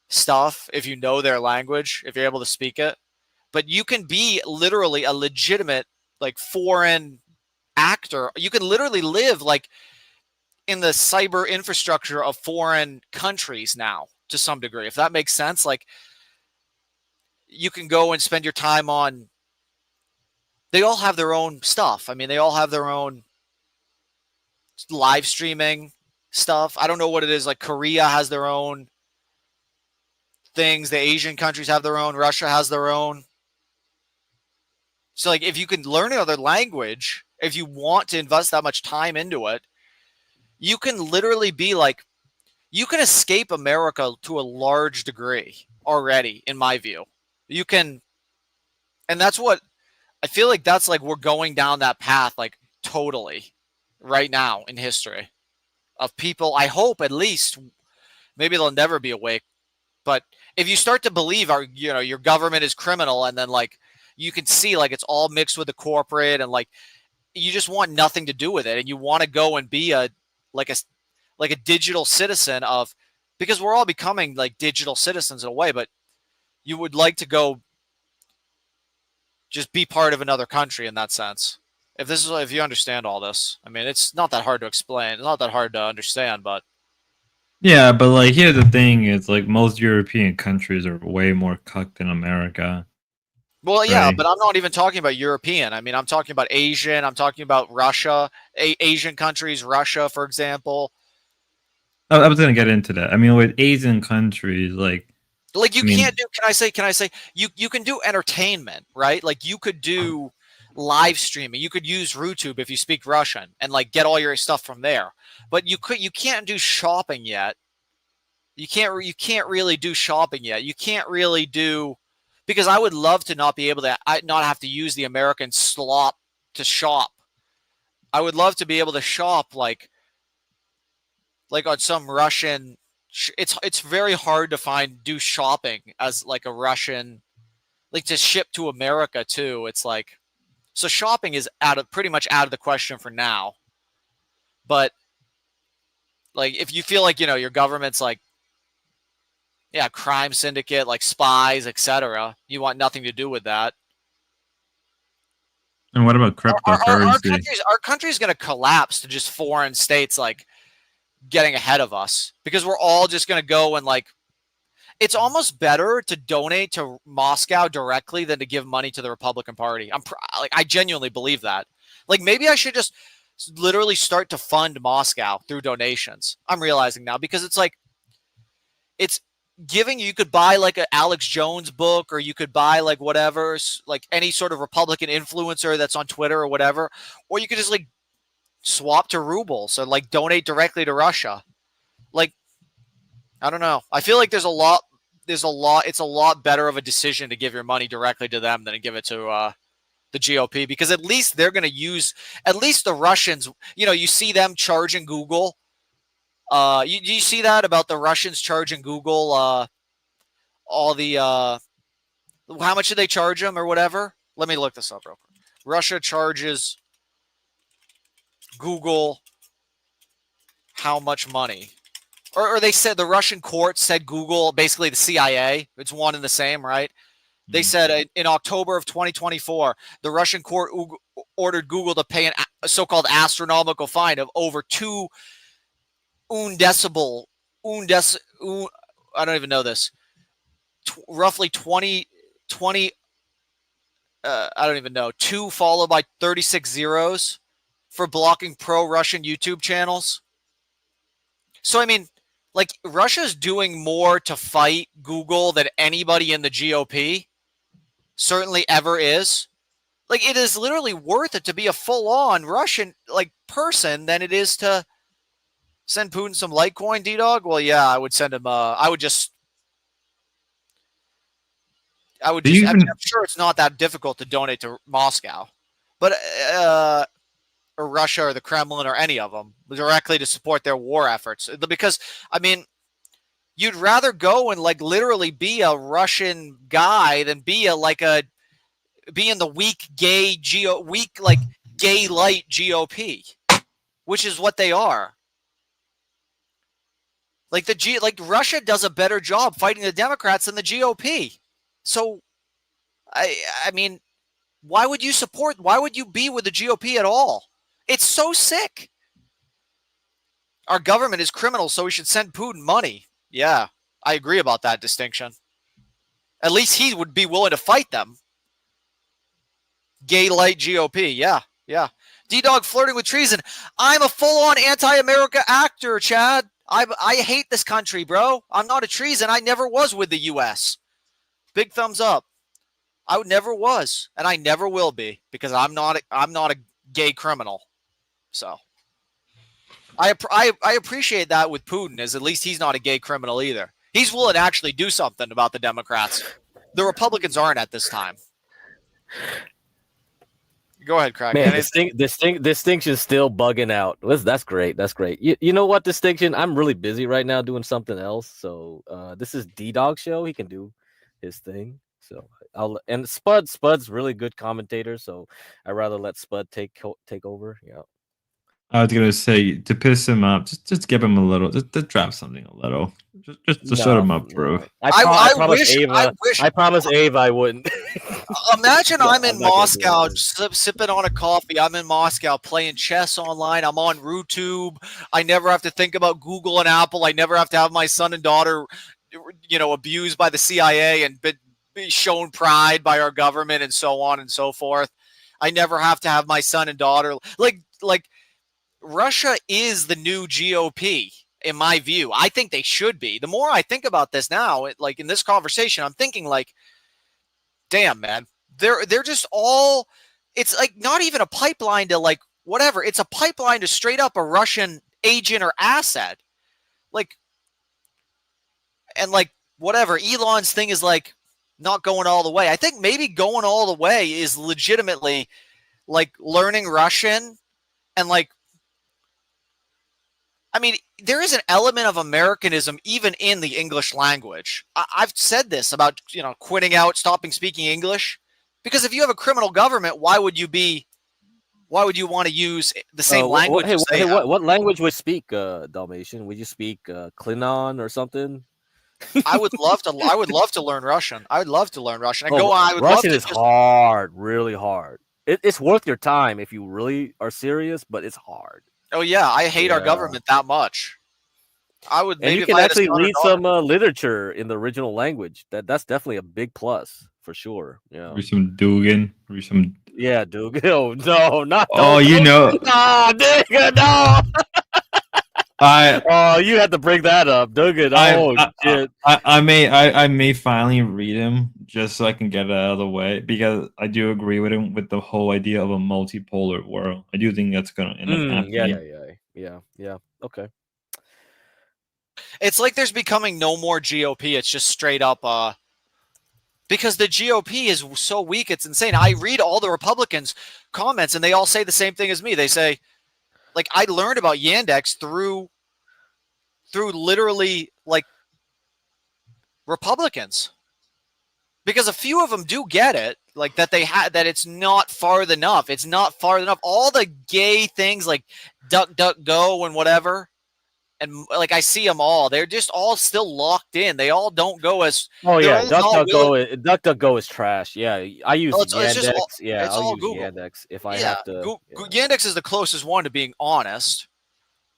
stuff if you know their language, if you're able to speak it. But you can be literally a legitimate, like, foreign actor. You can literally live like in the cyber infrastructure of foreign countries now, to some degree, if that makes sense. Like, you can go and spend your time on, they all have their own stuff. I mean, they all have their own live streaming stuff. I don't know what it is. Like, Korea has their own things. The Asian countries have their own. Russia has their own. So, like, if you can learn another language, if you want to invest that much time into it, you can literally be like, you can escape America to a large degree already, in my view. You can, and that's what I feel like. That's like we're going down that path, like, totally right now in history of people. I hope at least, maybe they'll never be awake, but if you start to believe your government is criminal, and then, like, you can see, like, it's all mixed with the corporate, and, like, you just want nothing to do with it, and you want to go and be a digital citizen of, because we're all becoming like digital citizens in a way, but you would like to go just be part of another country in that sense. If you understand all this, I mean, it's not that hard to explain. It's not that hard to understand, but Yeah, but like, here's the thing: is like most European countries are way more cucked than America. well, yeah, Right. but I'm not even talking about European. I mean, I'm talking about Asian. I'm talking about Russia, Asian countries, Russia, for example. I was gonna get into that. I mean, with Asian countries, like Like, you I mean- can't do, can I say you can do entertainment, right? Like, you could do live streaming. You could use RuTube if you speak Russian and, like, get all your stuff from there. But you can't do shopping yet. You can't really do shopping yet. You can't really do, because I would love to not be able to not have to use the American slop to shop. I would love to be able to shop like on some Russian. It's very hard to do shopping as like a Russian, like, to ship to America too. It's like, so shopping is pretty much out of the question for now. But, like, if you feel like, your government's like, yeah, crime syndicate, like spies, etc., you want nothing to do with that. And what about cryptocurrency? Our country's going to collapse to just foreign states, like, getting ahead of us, because we're all just going to go and, like, it's almost better to donate to Moscow directly than to give money to the Republican Party. I genuinely believe that. Like, maybe I should just literally start to fund Moscow through donations. I'm realizing now, because it's like, giving you could buy like an Alex Jones book, or you could buy like whatever, like any sort of Republican influencer that's on Twitter or whatever, or you could just like swap to rubles or like donate directly to Russia. Like, I don't know. I feel like it's a lot better of a decision to give your money directly to them than to give it to the GOP, because at least they're going to use, at least the Russians, you see them charging Google. You see that about the Russians charging Google all the how much did they charge them or whatever? Let me look this up real quick. Russia charges Google how much money? Or they said the Russian court said Google, basically the CIA, it's one and the same, right? They said in October of 2024, the Russian court ordered Google to pay a so-called astronomical fine of over I don't even know this. Roughly 20, I don't even know, 2 followed by 36 zeros for blocking pro-Russian YouTube channels. So, I mean, like, Russia's doing more to fight Google than anybody in the GOP certainly ever is. Like, it is literally worth it to be a full-on Russian, like, person than it is to send Putin some Litecoin, D-Dog? Well, yeah, I would send him, I'm sure it's not that difficult to donate to Moscow. But, or Russia or the Kremlin or any of them directly to support their war efforts. Because, I mean, you'd rather go and like literally be a Russian guy than be in the weak gay light GOP, which is what they are. Like Russia does a better job fighting the Democrats than the GOP. So, I mean, why would you be with the GOP at all? It's so sick. Our government is criminal, so we should send Putin money. Yeah, I agree about that distinction. At least he would be willing to fight them. Gay light GOP. Yeah. D-Dog flirting with treason. I'm a full-on anti-America actor, Chad. I hate this country, bro. I'm not a treason. I never was with the U.S. Big thumbs up. I never was, and I never will be, because I'm not a gay criminal. So I appreciate that with Putin, as at least he's not a gay criminal either. He's willing to actually do something about the Democrats. The Republicans aren't at this time. Go ahead, Craig. Man, Distinction's still bugging out. That's great. That's great. You know what, Distinction? I'm really busy right now doing something else. So this is D-Dog show. He can do his thing. So and Spud's really good commentator. So I'd rather let Spud take over. Yeah. I was gonna say, to piss him up, just give him a little, just drop something a little, just to shut him up, bro. I promise Ava I wouldn't. Imagine I'm in Moscow, sipping on a coffee. I'm in Moscow playing chess online. I'm on RooTube. I never have to think about Google and Apple. I never have to have my son and daughter, abused by the CIA and be shown pride by our government and so on and so forth. I never have to have my son and daughter like. Russia is the new GOP, in my view. I think they should be. The more I think about this now, like in this conversation, I'm thinking like, damn, man, they're just all. It's like not even a pipeline to like whatever. It's a pipeline to straight up a Russian agent or asset, like, and like whatever. Elon's thing is like not going all the way. I think maybe going all the way is legitimately like learning Russian and like. I mean, there is an element of Americanism even in the English language. I've said this about, quitting out, stopping speaking English. Because if you have a criminal government, why would you want to use the same language? What language would speak, Dalmatian? Would you speak Klingon or something? I would love to learn Russian. I would love to learn Russian. Russian is hard, really hard. It's worth your time if you really are serious, but it's hard. Oh yeah, I hate our government that much. I would. And you can actually read some literature in the original language. That's definitely a big plus for sure. Yeah. Read some Dugan. Yeah, Dugan. Oh no, not. Oh, no, nigga, no. Oh, you had to bring that up, Duggan. Oh shit. I may finally read him just so I can get it out of the way, because I do agree with him with the whole idea of a multipolar world. I do think that's gonna end up happening. Yeah. Okay. It's like there's becoming no more GOP. It's just straight up because the GOP is so weak, it's insane. I read all the Republicans' comments, and they all say the same thing as me. They say, like, I learned about Yandex through literally like Republicans, because a few of them do get it, like that that it's not far enough. It's not far enough. All the gay things like DuckDuckGo and whatever. And like I see them all, they're just all still locked in. They all don't go as. Oh yeah, DuckDuckGo is trash. Yeah, I use Yandex. I'll use Google. Yandex if I have to. Yandex is the closest one to being honest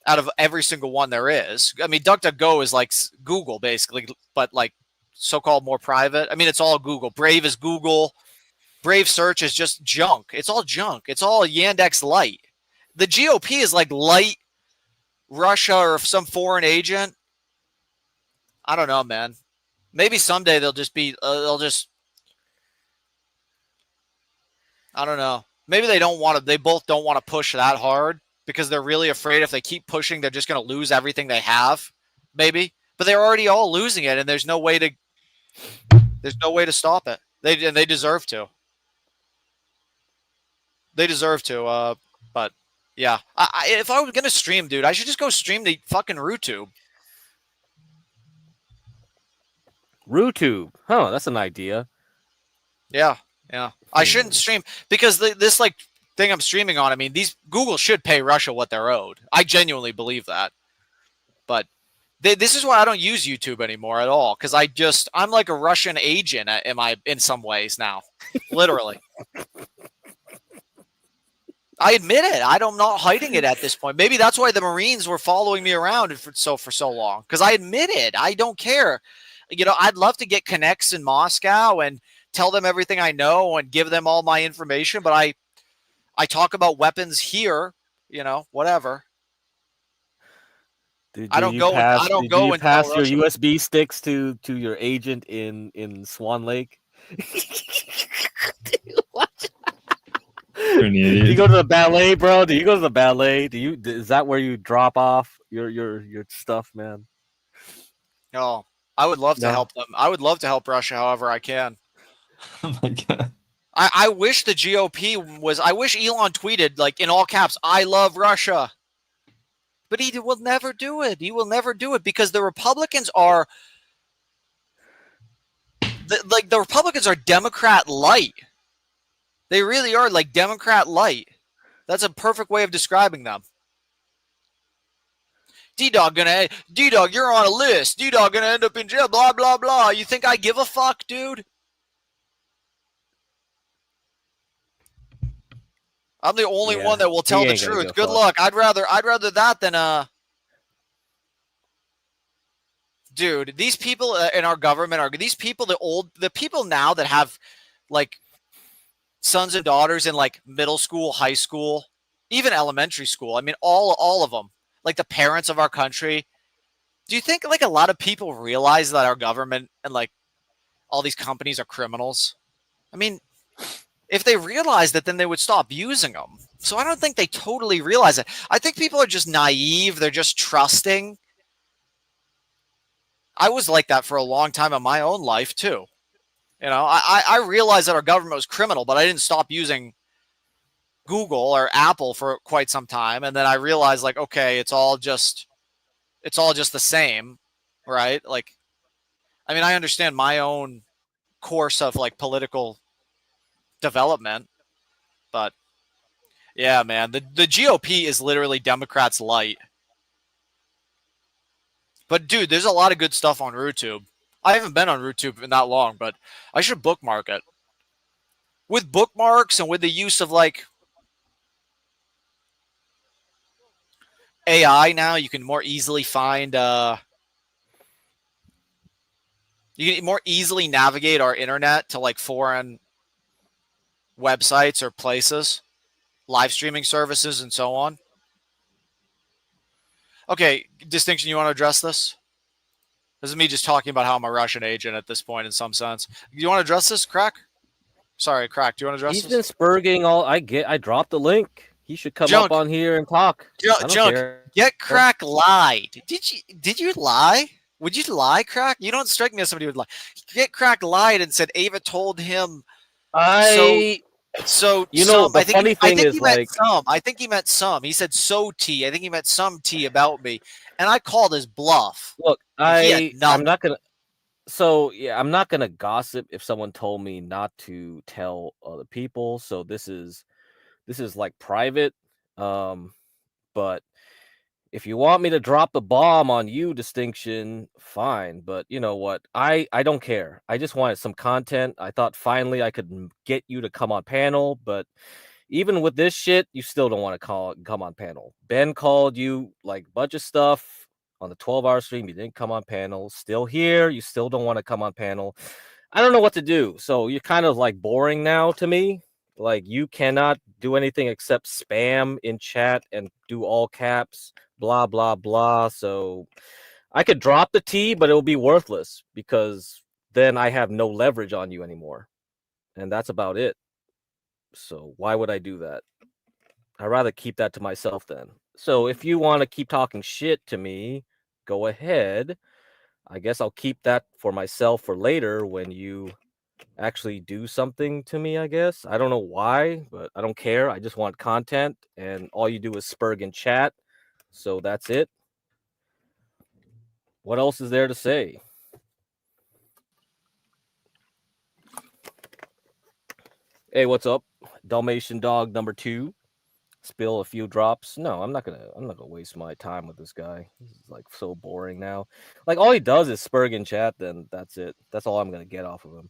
out of every single one there is. I mean, DuckDuckGo is like Google basically, but like so-called more private. I mean, it's all Google. Brave is Google. Brave search is just junk. It's all junk. It's all Yandex light. The GOP is like light Russia or some foreign agent. I don't know, man. Maybe someday they'll just be I don't know. Maybe they both don't want to push that hard because they're really afraid if they keep pushing they're just going to lose everything they have. Maybe. But they're already all losing it, and there's no way to stop it. They deserve to. They deserve to but yeah, if I was going to stream, dude, I should just go stream the fucking RooTube. RooTube. Huh, that's an idea. Yeah. I shouldn't stream because this like thing I'm streaming on, I mean, Google should pay Russia what they're owed. I genuinely believe that. But this is why I don't use YouTube anymore at all, because I'm like a Russian agent in some ways now. Literally. I admit it. I'm not hiding it at this point. Maybe that's why the Marines were following me around for so long, because I admit it. I don't care. I'd love to get connects in Moscow and tell them everything I know and give them all my information, but I talk about weapons here, whatever. I don't go and pass your USB sticks to your agent in Swan Lake. Do you go to the ballet, bro? Do you go to the ballet? Is that where you drop off your stuff, man? No, I would love to help them. I would love to help Russia however I can. Oh my god. I wish the GOP I wish Elon tweeted like in all caps, "I love Russia." But he will never do it. He will never do it because the Republicans are the Republicans are Democrat light. They really are like Democrat light. That's a perfect way of describing them. D-Dog, you're on a list. D-Dog gonna end up in jail, blah, blah, blah. You think I give a fuck, dude? I'm the only one that will tell the truth. Good luck. I'd rather that than dude, these people in our government are these people the people now that have like sons and daughters in like middle school, high school, even elementary school. I mean, all of them, like the parents of our country. Do you think like a lot of people realize that our government and like all these companies are criminals? I mean, if they realized it, then they would stop using them. So I don't think they totally realize it. I think people are just naive. They're just trusting. I was like that for a long time in my own life too. I realized that our government was criminal, but I didn't stop using Google or Apple for quite some time. And then I realized like, okay, it's all just the same, right? Like, I mean, I understand my own course of like political development, but yeah, man, the GOP is literally Democrats light. But dude, there's a lot of good stuff on RooTube. I haven't been on RooTube in that long, but I should bookmark it. With bookmarks and with the use of like AI now, you can more easily find you can more easily navigate our internet to like foreign websites or places, live streaming services and so on. Okay, Distinction, you want to address this? This is me just talking about how I'm a Russian agent at this point in some sense. Do you want to address this, Crack? Sorry, Crack. Do you want to address He's this? been spurging all. I dropped the link. He should come Junk. up on here and talk. I don't Junk, care. Get Crack lied. Did you lie? Would you lie, Crack? You don't strike me as somebody who would lie. Get Crack lied and said Ava told him. So you know, the funny thing is, he meant like, some. I think he meant some. He said so tea. I think he meant some tea about me, and I called his bluff. Look, And he had I'm nothing. not gonna. So yeah, I'm not gonna gossip if someone told me not to tell other people. So this is like private. But if you want me to drop the bomb on you, Distinction, fine. But you know what? I don't care. I just wanted some content. I thought finally I could get you to come on panel, but even with this shit, you still don't want to come on panel. Ben called you like a bunch of stuff on the 12-hour stream. You didn't come on panel. Still here. You still don't want to come on panel. I don't know what to do. So you're kind of like boring now to me. Like you cannot do anything except spam in chat and do all caps, blah, blah, blah. So I could drop the T, but it will be worthless because then I have no leverage on you anymore. And that's about it. So why would I do that? I'd rather keep that to myself then. So if you want to keep talking shit to me, go ahead. I guess I'll keep that for myself for later when you actually do something to me, I guess. I don't know why, but I don't care. I just want content, and all you do is spurg in chat. So that's it. What else is there to say? Hey, what's up? Dalmatian dog number 2. Spill a few drops. No, I'm not gonna waste my time with this guy. He's like so boring now. Like all he does is spurg in chat, then that's it. That's all I'm gonna get off of him.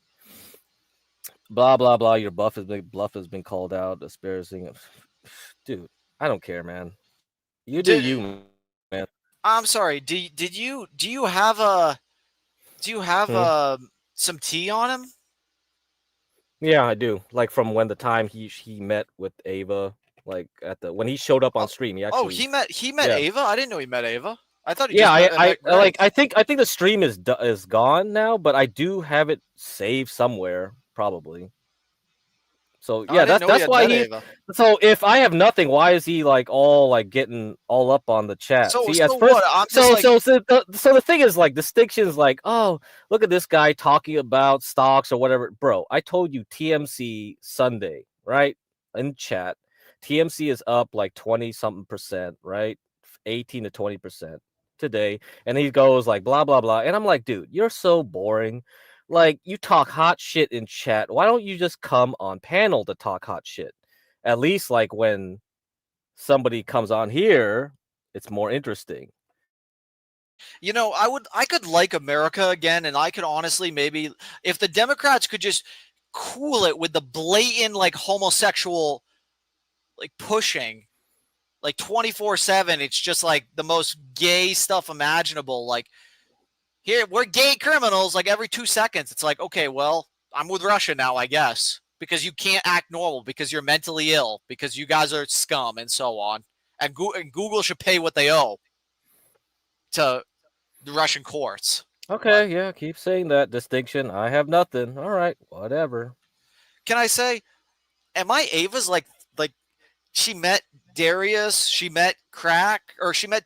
Blah blah blah. Your bluff has been called out. Asperging. Dude, I don't care, man. You do you, man. I'm sorry. Do you have some tea on him? Yeah, I do. Like from when the time he met with Ava, like when he showed up on stream. He actually. Oh, he met yeah. Ava. I didn't know he met Ava. I thought he. Yeah, just met Greg. I think the stream is gone now, but I do have it saved somewhere, probably. So yeah, that's why he. Ava. So if I have nothing, why is he like all like getting all up on the chat? So, See, so at first, what? I'm so just like, so the thing is like Distinction's like, oh, look at this guy talking about stocks or whatever, bro. I told you TMC Sunday, right? In chat, TMC is up like 20-something%, right? 18 to 20% today, and he goes like blah blah blah, and I'm like, dude, you're so boring. Like, you talk hot shit in chat. Why don't you just come on panel to talk hot shit? At least, like, when somebody comes on here, it's more interesting. You know, I could like America again, and I could honestly maybe, if the Democrats could just cool it with the blatant, like, homosexual, like, pushing, like, 24/7, it's just, like, the most gay stuff imaginable, like, here, we're gay criminals, like every 2 seconds. It's like, okay, well, I'm with Russia now, I guess, because you can't act normal, because you're mentally ill, because you guys are scum, and so on. And Google should pay what they owe to the Russian courts. Okay, yeah, keep saying that, Distinction. I have nothing. All right, whatever. Can I say, am I Ava's like she met Darius, she met Crack, or she met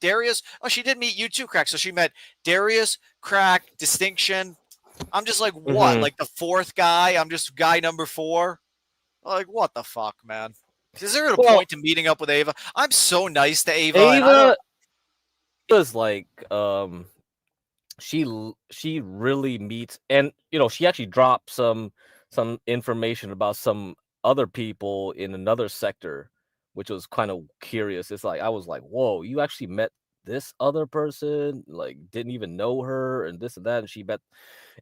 Darius. Oh, she did meet you too, Crack. So she met Darius, Crack, Distinction. I'm just like, what? Like the fourth guy? I'm just guy number 4? Like, what the fuck, man? Is there a point to meeting up with Ava? I'm so nice to Ava. Ava was like, she really meets, and you know, she actually dropped some information about some other people in another sector, which was kind of curious. It's like I was like, whoa, you actually met this other person, like didn't even know her, and this and that, and she met,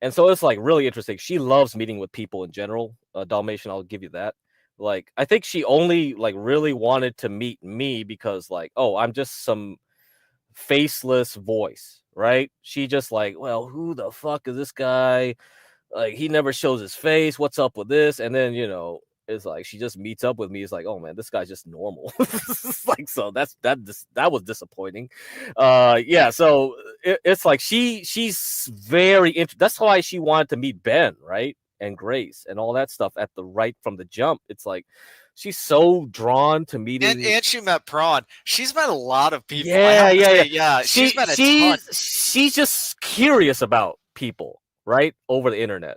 and so it's like really interesting. She loves meeting with people in general. Dalmatian, I'll give you that. Like, I think she only like really wanted to meet me because like, oh, I'm just some faceless voice, right? She just like, well, who the fuck is this guy? Like, he never shows his face. What's up with this? And then, you know, It's like she just meets up with me. It's like, oh man, this guy's just normal. Like, so that was disappointing. Yeah. So it's like she's very that's why she wanted to meet Ben, right, and Grace and all that stuff at the right from the jump. It's like she's so drawn to meeting. And she met Prawn. She's met a lot of people. Yeah. She's met a ton. She's just curious about people, right, over the internet.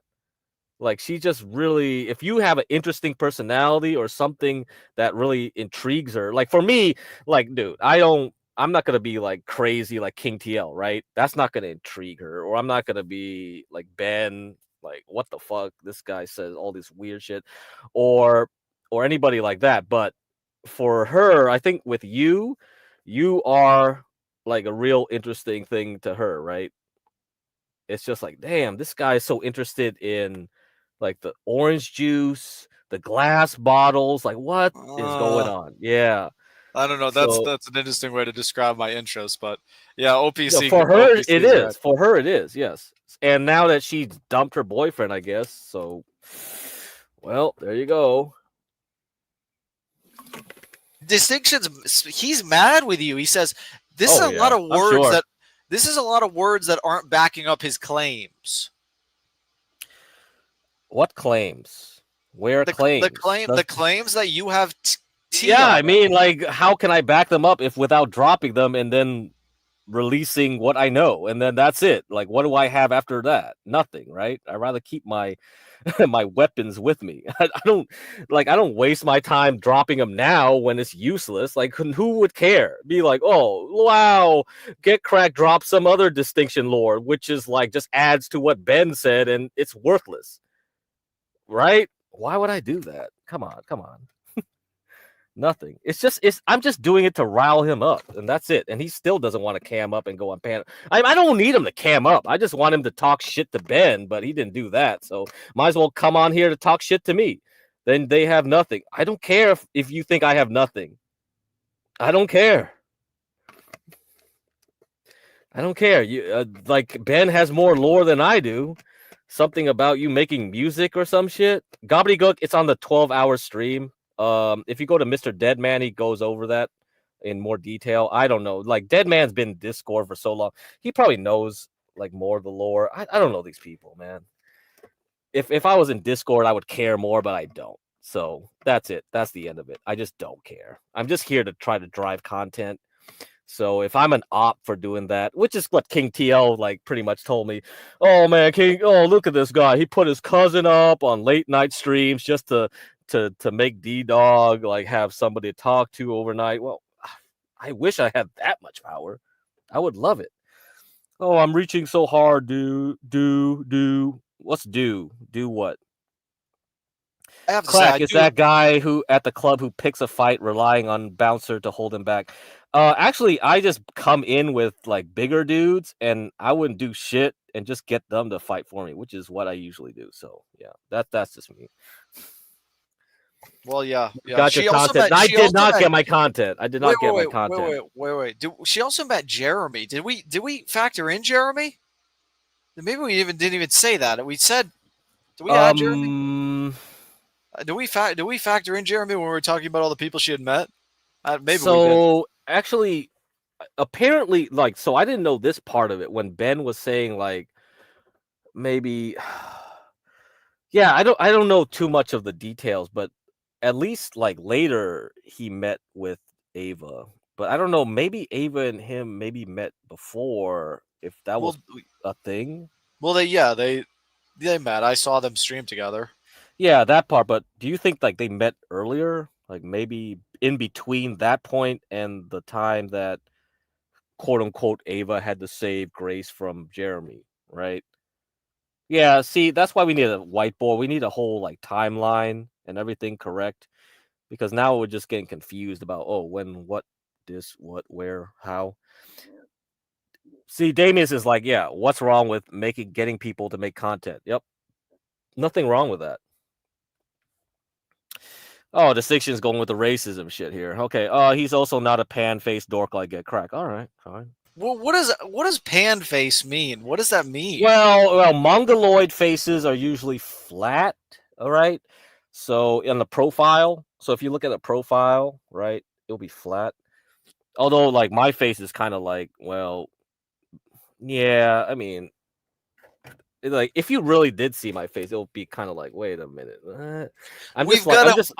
Like, she just really, if you have an interesting personality or something that really intrigues her, like for me, like, dude, I'm not gonna be like crazy like King TL, right? That's not gonna intrigue her. Or I'm not gonna be like Ben, like, what the fuck? This guy says all this weird shit, or anybody like that. But for her, I think with you are like a real interesting thing to her, right? It's just like, damn, this guy is so interested in like the orange juice, the glass bottles. Like, what is going on? Yeah. I don't know. That's an interesting way to describe my interests, but yeah, OPC. Yeah, for her, OPC it is. For her, it is. Yes. And now that she dumped her boyfriend, I guess. So, well, there you go. Distinctions. He's mad with you. He says this is a lot of words This is a lot of words that aren't backing up his claims. What claims? Where claims? The claims that you have. Yeah, I mean, like, how can I back them up if without dropping them and then releasing what I know, and then that's it? Like, what do I have after that? Nothing, right? I'd rather keep my my weapons with me. I don't waste my time dropping them now when it's useless. Like, who would care? Be like, oh wow, Get Crack dropped some other distinction lore, which is like just adds to what Ben said, and it's worthless, right? Why would I do that? Come on. Nothing. I'm just doing it to rile him up, and that's it. And he still doesn't want to cam up and go on pan. I don't need him to cam up. I just want him to talk shit to Ben, but he didn't do that. So might as well come on here to talk shit to me. Then they have nothing. I don't care if you think I have nothing. I don't care. You like, Ben has more lore than I do. Something about you making music or some shit. Gobbledygook, it's on the 12-hour stream. If you go to Mr. Deadman, he goes over that in more detail. I don't know. Like, Deadman's been in Discord for so long. He probably knows like more of the lore. I don't know these people, man. If I was in Discord, I would care more, but I don't. So that's it. That's the end of it. I just don't care. I'm just here to try to drive content. So if I'm an op for doing that, which is what King TL like pretty much told me, oh man, King, oh look at this guy. He put his cousin up on late night streams just to make D-Dog like have somebody to talk to overnight. Well, I wish I had that much power. I would love it. Oh, I'm reaching so hard. Do. What's do? Do what? Clack is that guy who at the club who picks a fight relying on bouncer to hold him back. Actually, I just come in with like bigger dudes and I wouldn't do shit and just get them to fight for me, which is what I usually do. So yeah, that's just me. Well, yeah. Got your content. I did not get my content. I did not get my content. Wait. She also met Jeremy. Did we factor in Jeremy? Maybe we didn't even say that. We said, do we add Jeremy? Do we factor in Jeremy when we were talking about all the people she had met? Maybe. So actually, apparently, like, so I didn't know this part of it when Ben was saying like maybe. Yeah, I don't know too much of the details, but at least like later he met with Ava. But I don't know, maybe Ava and him maybe met before, if that was a thing. Well, they met. I saw them stream together. Yeah, that part. But do you think like they met earlier? Like maybe in between that point and the time that quote unquote Ava had to save Grace from Jeremy, right? Yeah, see, that's why we need a whiteboard. We need a whole like timeline and everything correct, because now we're just getting confused about when, what, this, what, where, how. See, Damius is like, yeah, what's wrong with getting people to make content? Yep, nothing wrong with that. Oh, Distinction's going with the racism shit here. Okay, he's also not a pan-faced dork like Get Crack. All right, fine. Well, what does pan face mean? What does that mean? Well, mongoloid faces are usually flat. All right, So in the profile, so if you look at the profile, right, it'll be flat. Although like my face is kind of like, well, yeah, I mean, like if you really did see my face, it'll be kind of like, wait a minute, what? I'm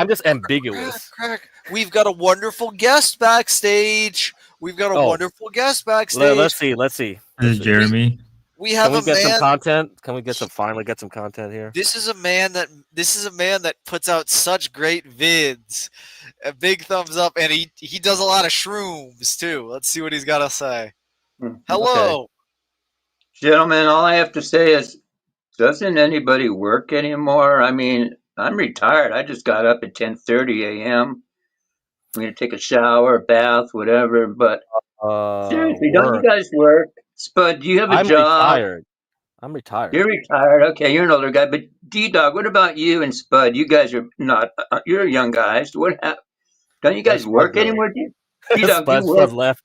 just ambiguous. Crack. We've got a wonderful guest backstage. We've got a Oh. wonderful guest backstage. Let's see. This is Jeremy. We have Can we a get some man. content? Can we finally get some content here? This is a man that puts out such great vids. A big thumbs up, and he does a lot of shrooms too. Let's see what he's got to say. Hello. Gentlemen, all I have to say is, doesn't anybody work anymore? I mean, I'm retired. I just got up at 10:30 a.m. I'm going to take a shower, bath, whatever. But seriously, don't you guys work? Spud, do you have a job? I'm retired. You're retired. Okay, you're an older guy. But D-Dog, what about you and Spud? You guys are not. You're young guys. Don't you guys work anymore? D-Dog, do you work? Spud left.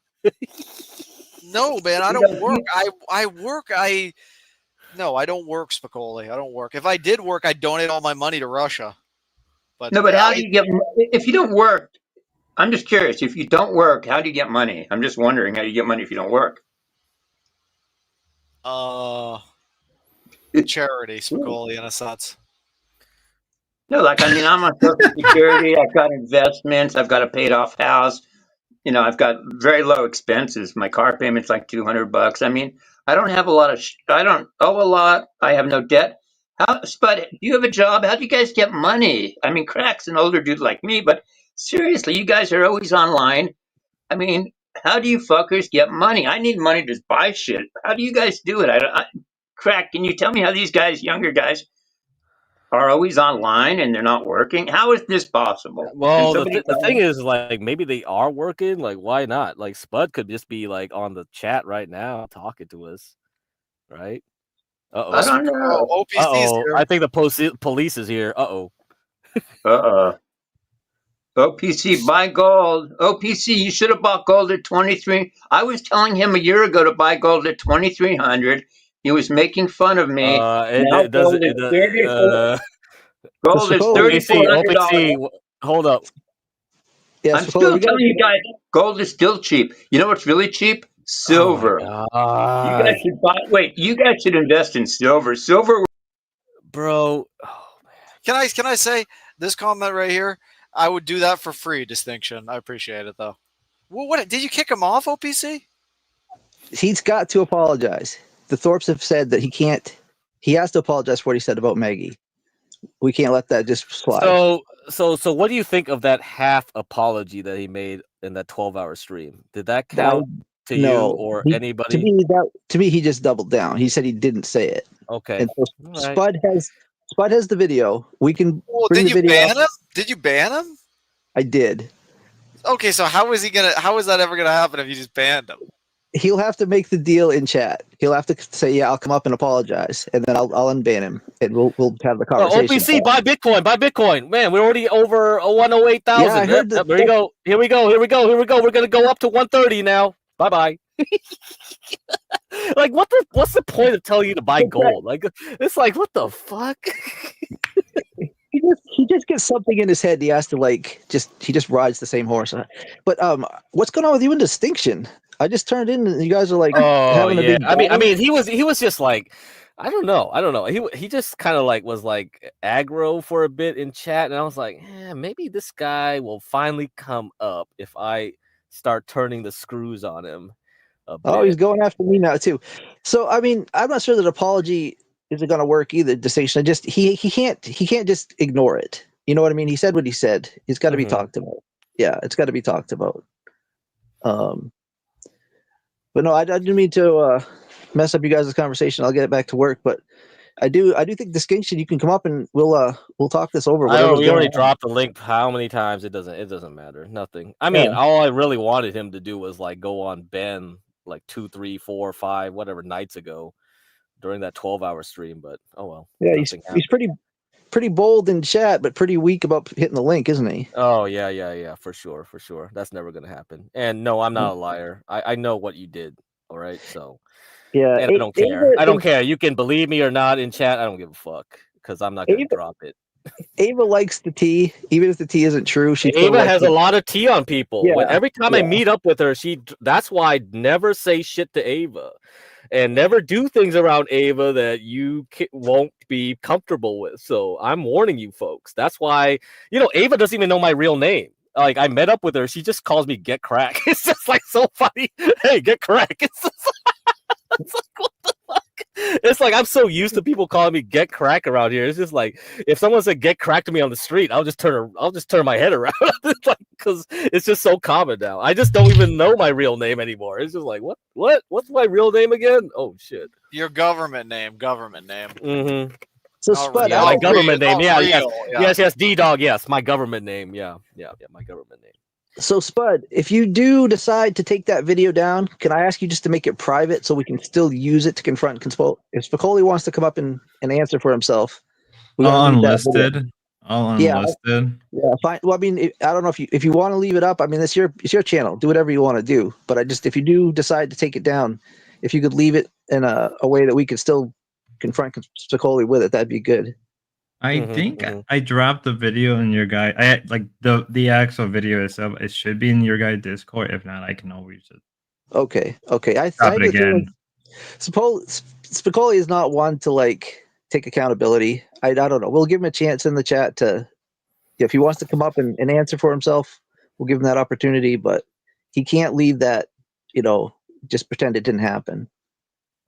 No, man, I don't work. I work. No, I don't work, Spicoli. I don't work. If I did work, I'd donate all my money to Russia. But No, but how do you get? If you don't work, I'm just curious. If you don't work, how do you get money? I'm just wondering how you get money if you don't work. Charity, Spicoli, in a sense. No, like I mean, I'm on Social Security. I've got investments. I've got a paid off house. You know, I've got very low expenses. My car payment's like $200. I mean, I don't have a lot of. I don't owe a lot. I have no debt. Spud, do you have a job? How do you guys get money? I mean, Crack's an older dude like me, but seriously, you guys are always online. I mean, how do you fuckers get money? I need money to buy shit. How do you guys do it? Crack, can you tell me how these guys, younger guys, are always online and they're not working? How is this possible? Well, the thing is, like, maybe they are working. Like, why not? Like, Spud could just be like on the chat right now talking to us, right? Uh-oh. I don't know. Uh-oh. I think the police is here. OPC, buy gold. OPC, you should have bought gold at 23. I was telling him a year ago to buy gold at 2,300. He was making fun of me. Gold is $3,400. Hold up. Yeah, I'm still telling you guys, gold is still cheap. You know what's really cheap? Silver. You guys should buy. Wait, you guys should invest in silver. Silver, bro. Can I say this comment right here? I would do that for free. Distinction. I appreciate it though. Well, what did you kick him off, OPC? He's got to apologize. The Thorpes have said that he can't. He has to apologize for what he said about Maggie. We can't let that just slide. So what do you think of that half apology that he made in that 12-hour stream? Did that count to you or anybody? To me, he just doubled down. He said he didn't say it. Okay. And so Spud has the video. We can. Bring Did you ban him? Did you ban him? I did. Okay, so how is that ever gonna happen if you just banned him? He'll have to make the deal in chat. He'll have to say, "Yeah, I'll come up and apologize," and then I'll unban him, and we'll have the conversation. OPC, buy Bitcoin. Man, we're already over 108,000. Yeah, I heard that. Here we go. We're gonna go up to 130 now. Bye. Like, what's the point of telling you to buy gold? Like, it's like, what the fuck? He just gets something in his head. He has to he just rides the same horse. But what's going on with you in Distinction? I just turned in, and you guys are like having a big. I mean, he was just like, I don't know. He just kind of like was like aggro for a bit in chat, and I was like, maybe this guy will finally come up if I start turning the screws on him. Oh, he's going after me now too. So I mean, I'm not sure that apology isn't going to work either. Distinction. He can't just ignore it. You know what I mean? He said what he said. It's got to be talked about. Yeah, it's got to be talked about. But no, I didn't mean to mess up you guys' conversation. I'll get back to work, but I do think Distinction. You can come up and we'll talk this over. We already dropped the link. How many times? It doesn't matter. Nothing. I mean, all I really wanted him to do was like go on Ben like 2, 3, 4, 5, whatever nights ago during that 12-hour stream. But oh well. Yeah, he's pretty bold in chat, but pretty weak about hitting the link, isn't he? Oh yeah, for sure. That's never gonna happen. And no, I'm not a liar. I know what you did. All right, so yeah, and I don't care. I don't care. You can believe me or not in chat. I don't give a fuck because I'm not gonna drop it. Ava likes the tea, even if the tea isn't true. She still Ava likes has it. a lot of tea on people. Yeah, Every time I yeah. meet up with her, that's why I never say shit to Ava, and never do things around Ava that you won't be comfortable with. So I'm warning you folks. That's why, Ava doesn't even know my real name. Like, I met up with her, she just calls me Get Crack. It's just like so funny. Hey, Get Crack. It's just it's like, what the fuck? It's like I'm so used to people calling me Get Crack around here. It's just like if someone said Get Crack to me on the street, I'll just turn my head around. It's like, because it's just so common now. I just don't even know my real name anymore. It's just like, what's my real name again? Oh shit. Your government name. Mm-hmm. So Spud, yeah, my government name. Yeah, real, yes, D-Dog. Yes, my government name. Yeah, my government name. So Spud, if you do decide to take that video down, can I ask you just to make it private so we can still use it to confront Spicoli? If Spicoli wants to come up and answer for himself, All unlisted. All Yeah, unlisted. yeah, fine. Well, I mean, I don't know if you want to leave it up. I mean, it's your channel. Do whatever you want to do. But if you do decide to take it down, if you could leave it in a way that we could still confront Spicoli with it, that'd be good. I think I dropped the video in your guy. I like the actual video itself. It should be in your guy Discord. If not, I can always just Okay. I drop it again. Spicoli is not one to like take accountability. I don't know. We'll give him a chance in the chat to, if he wants to come up and answer for himself, we'll give him that opportunity. But he can't leave that, just pretend it didn't happen.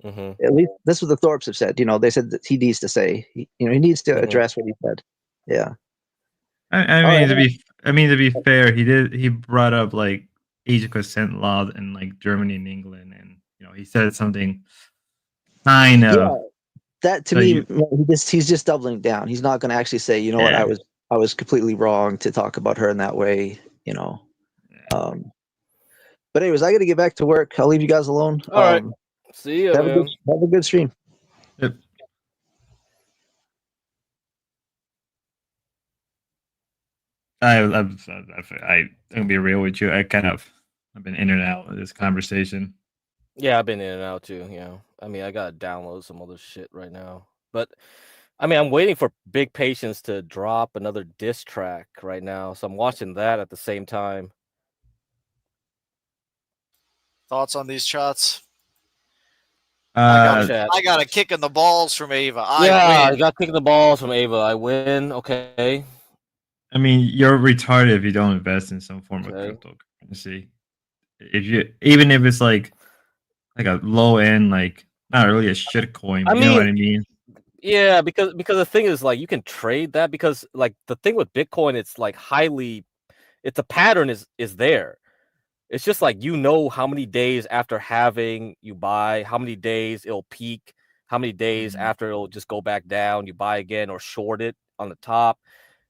At least that's what the Thorpes have said. They said that he needs to say, he needs to address what he said. Yeah. I mean, to be fair, he brought up like age of consent laws in like Germany and England, and he said something kind of. Yeah, that to me, he's just doubling down. He's not going to actually say, what, I was completely wrong to talk about her in that way. But anyways, I got to get back to work. I'll leave you guys alone. All right. See ya. Have a good stream. Yep. I'm gonna be real with you. I've been in and out of this conversation. Yeah, I've been in and out too. I mean, I gotta download some other shit right now, but I mean, I'm waiting for Big Patience to drop another diss track right now, so I'm watching that at the same time. Thoughts on these shots? Chat. I got a kick in the balls from Ava. I got kick in the balls from Ava. I win. Okay. I mean, you're retarded if you don't invest in some form of cryptocurrency. Even if it's like a low end, like not really a shit coin. You know what I mean? Yeah, because the thing is, like, you can trade that, because like the thing with Bitcoin, it's like it's a pattern is there. It's just like, how many days after halving you buy, how many days it'll peak, how many days after it'll just go back down, you buy again or short it on the top.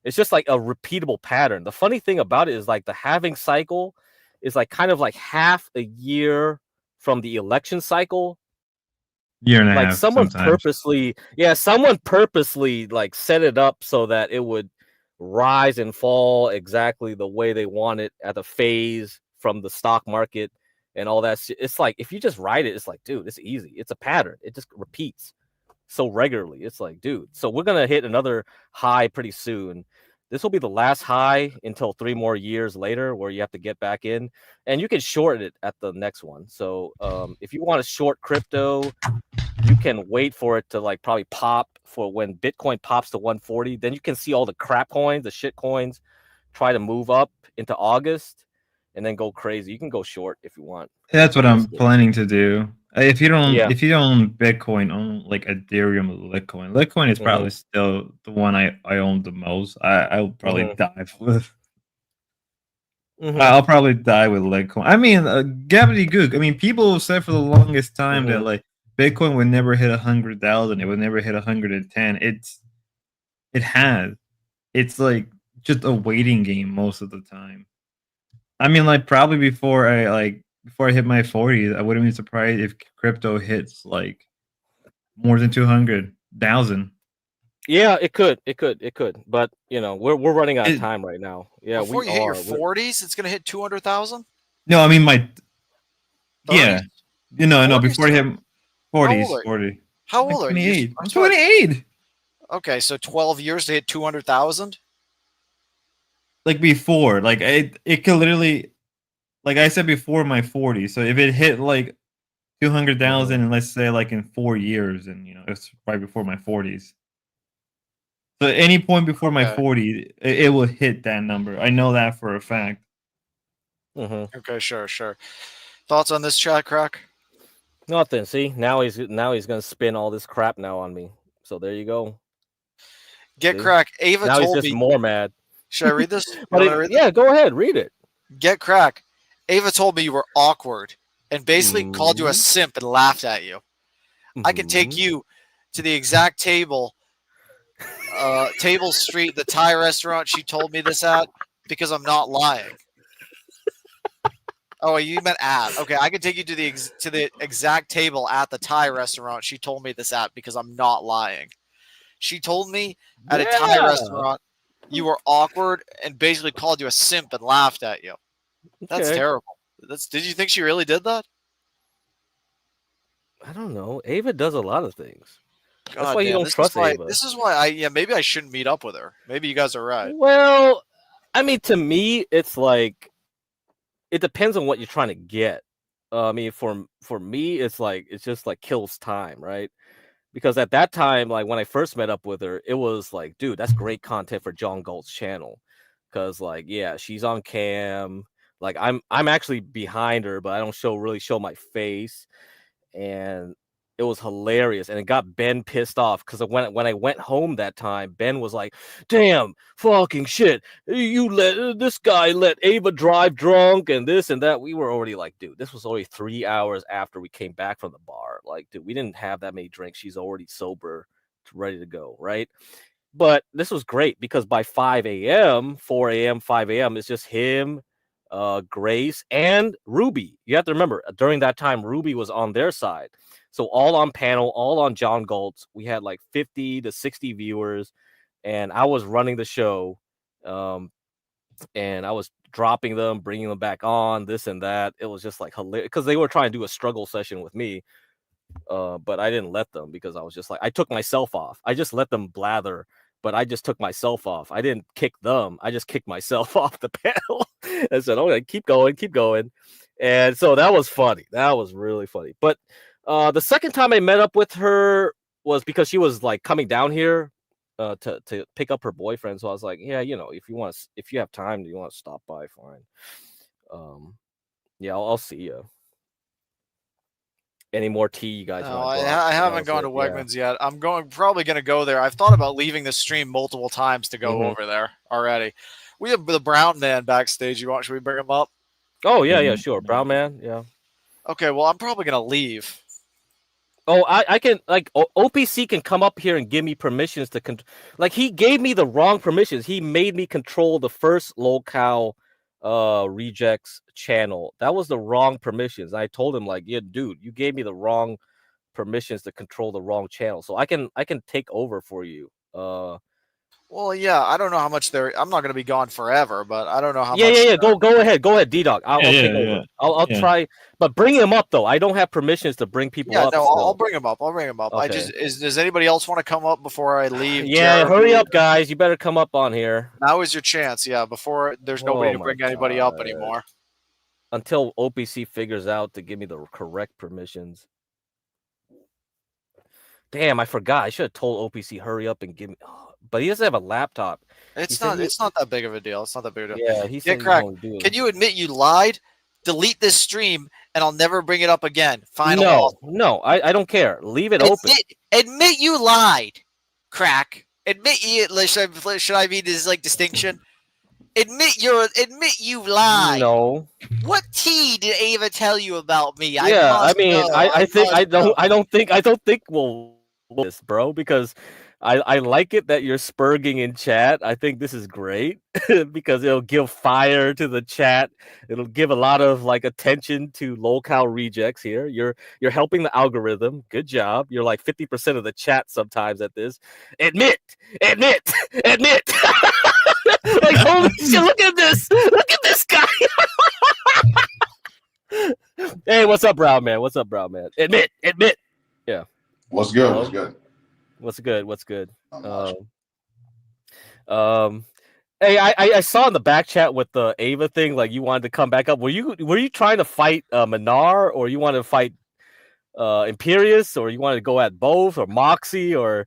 It's just like a repeatable pattern. The funny thing about it is like the halving cycle is like kind of like half a year from the election cycle. Year and a like half. Someone sometimes. purposely like set it up so that it would rise and fall exactly the way they want it at the phase from the stock market and all that shit. It's like, if you just write it, it's like, dude, it's easy. It's a pattern. It just repeats so regularly. It's like, dude, so we're going to hit another high pretty soon. This will be the last high until 3 more years later, where you have to get back in, and you can short it at the next one. So if you want to short crypto, you can wait for it to like probably pop for when Bitcoin pops to 140. Then you can see all the crap coins, the shit coins, try to move up into August and then go crazy. You can go short if you want. That's what I'm planning to do. If you don't own Bitcoin, own like Ethereum or Litecoin. Litecoin is probably still the one I own the most. I'll probably die with. I'll probably die with Litecoin. I mean, gobbledygook. I mean, people said for the longest time that like Bitcoin would never hit 100,000. It would never hit 110. It has. It's like just a waiting game most of the time. I mean, like probably before I hit my 40s, I wouldn't be surprised if crypto hits like more than 200,000. Yeah, it could. But we're running out of time right now. Yeah, before you hit your 40s, it's gonna hit 200,000. No, I mean my 30s? No, before I hit 40s, 40. 40. How old are you? 28. I'm 28. Okay, so 12 years to hit 200,000. Like before, like it could literally, like I said before, my 40s. So if it hit like 200,000, and let's say like in 4 years, and it's right before my 40s. So at any point before my 40, it will hit that number. I know that for a fact. Okay, sure. Thoughts on this chat, Crack? Nothing. See, now he's gonna spin all this crap now on me. So there you go. Get See? Crack. Ava now told he's just me more mad. Should I read this? Yeah, go ahead, read it. Get Crack. Ava told me you were awkward and basically called you a simp and laughed at you. I could take you to the exact table, Table Street, the Thai restaurant she told me this at, because I'm not lying. Oh, you meant at. Okay, I can take you to the exact table at the Thai restaurant she told me this at, because I'm not lying. She told me at a Thai restaurant you were awkward and basically called you a simp and laughed at you. That's Okay. terrible. Did you think she really did that? I don't know. Ava does a lot of things. That's God why you damn, don't this trust is why, Ava. This is why maybe I shouldn't meet up with her. Maybe you guys are right. Well, I mean, to me, it's like it depends on what you're trying to get. I mean, for me, it's just like kills time, right? Because at that time, like when I first met up with her, it was like, dude, that's great content for John Galt's channel. Because like, yeah, she's on cam. Like I'm actually behind her, but I don't really show my face. And it was hilarious, and it got Ben pissed off because when I went home that time, Ben was like, "Damn, fucking shit! You let this guy let Ava drive drunk and this and that." We were already like, dude, this was only 3 hours after we came back from the bar. Like, dude, we didn't have that many drinks. She's already sober, ready to go, right? But this was great because by 5 a.m., 4 a.m., 5 a.m., it's just him, Grace, and Ruby. You have to remember, during that time, Ruby was on their side. So all on panel, all on John Galt. We had like 50 to 60 viewers, and I was running the show, and I was dropping them, bringing them back on, this and that. It was just like hilarious because they were trying to do a struggle session with me, but I didn't let them because I was just like, I took myself off. I just let them blather, but I just took myself off. I didn't kick them. I just kicked myself off the panel. I said, okay, keep going. And so that was funny. That was really funny. But the second time I met up with her was because she was like coming down here to pick up her boyfriend. So I was like, yeah, if you have time, you want to stop by, fine. Yeah, I'll see you. Any more tea you guys No, want? I haven't gone to Wegmans yet. I'm probably going to go there. I've thought about leaving the stream multiple times to go over there already. We have the Brown Man backstage. Should we bring him up? Oh yeah, sure. Brown Man, yeah. Okay, well, I'm probably going to leave. Oh, I can, like, OPC can come up here and give me permissions to like, he gave me the wrong permissions. He made me control the first Locale Rejects channel. That was the wrong permissions. I told him, like, yeah, dude, you gave me the wrong permissions to control the wrong channel. So I can take over for you. Well, yeah, I don't know how much I'm not going to be gone forever, but I don't know how much. Yeah. Go ahead, D-Dog. I'll take over. I'll try, but bring him up though. I don't have permissions to bring people up. Yeah, no, still. I'll bring him up. Okay. Does anybody else want to come up before I leave? Yeah, Jared? hurry up, guys. You better come up on here. Now is your chance. Yeah, before there's nobody to bring anybody up anymore. Until OPC figures out to give me the correct permissions. Damn, I forgot. I should have told OPC hurry up and give me. But he doesn't have a laptop. It's not that big of a deal. It's not that big of a deal. Yeah, he said Crack. Can you admit you lied? Delete this stream, and I'll never bring it up again. No, I don't care. Leave it open. Admit you lied, Crack. Admit you. Should I mean this like distinction? Admit you lied. No. What tea did Ava tell you about me? I don't think we'll this, bro, because I like it that you're spurging in chat. I think this is great because it'll give fire to the chat. It'll give a lot of like attention to Locale Rejects here. You're helping the algorithm. Good job. You're like 50% of the chat sometimes at this. Admit. Like, holy shit, look at this guy. Hey, what's up, Brown Man? Admit. Yeah. What's good? Hello? What's good? What's good? Hey, I saw in the back chat with the Ava thing, like you wanted to come back up. Were you trying to fight Minar, or you wanted to fight Imperius, or you wanted to go at both, or Moxie, or?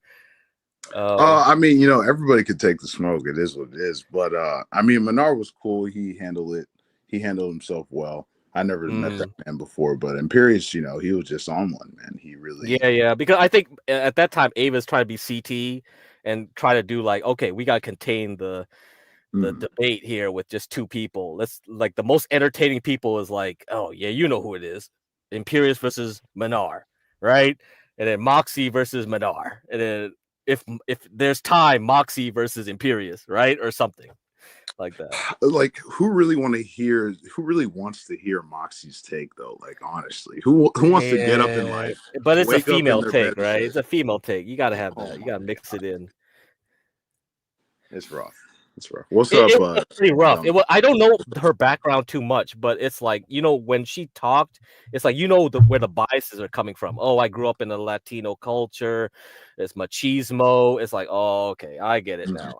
I mean, everybody could take the smoke. It is what it is. But I mean, Minar was cool. He handled it. He handled himself well. I never met that man before, but Imperius, he was just on one, man. He really. Yeah. Because I think at that time Ava's trying to be CT and try to do like, okay, we gotta contain the debate here with just two people. Let's like the most entertaining people is like, oh yeah, you know who it is. Imperius versus Minar, right? And then Moxie versus Minar. And then if there's time, Moxie versus Imperius, right? Or something like that. Like who really wants to hear Moxie's take though? Like honestly, who wants to get up in life? But it's a female take, right? It's a female take. You gotta have that. You gotta mix it in. It's rough. What's up? It's pretty rough. I don't know her background too much, but it's like, when she talked, it's like, where the biases are coming from. Oh, I grew up in a Latino culture. It's machismo. It's like, oh, okay, I get it now.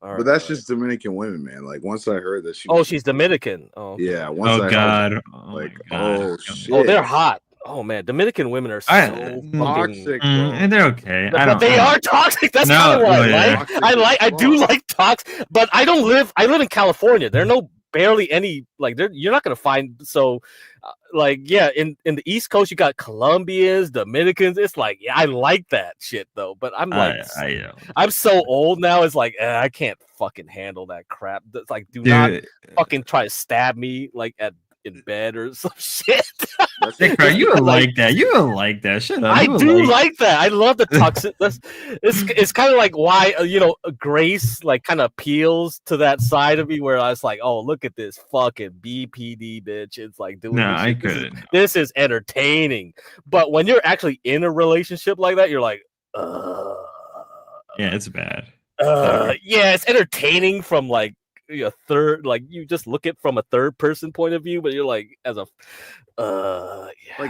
All but that's just Dominican women, man. Like once I heard that she's Dominican. Oh, okay. Yeah. Once I God. Heard, like, oh shit. Oh, they're hot. Oh man, Dominican women are so toxic, and they're okay. They are toxic. That's kind of what I like. I do like toxic, but I live in California. There are barely any you're not gonna find in the East Coast you got Colombians, Dominicans. It's like I like that shit though, but I'm like I'm so old now. It's like I can't fucking handle that crap. It's like not fucking try to stab me in bed or some shit. You would like that. You would like that. Shut up. I do like that. I love the toxic. It's kind of like why Grace kind of appeals to that side of me where I was like, oh, look at this fucking BPD bitch. It's like doing. No, I couldn't. This is entertaining, but when you're actually in a relationship like that, you're like, yeah, it's bad. Yeah, it's entertaining from a third, you just look at from a third person point of view, but you're like as a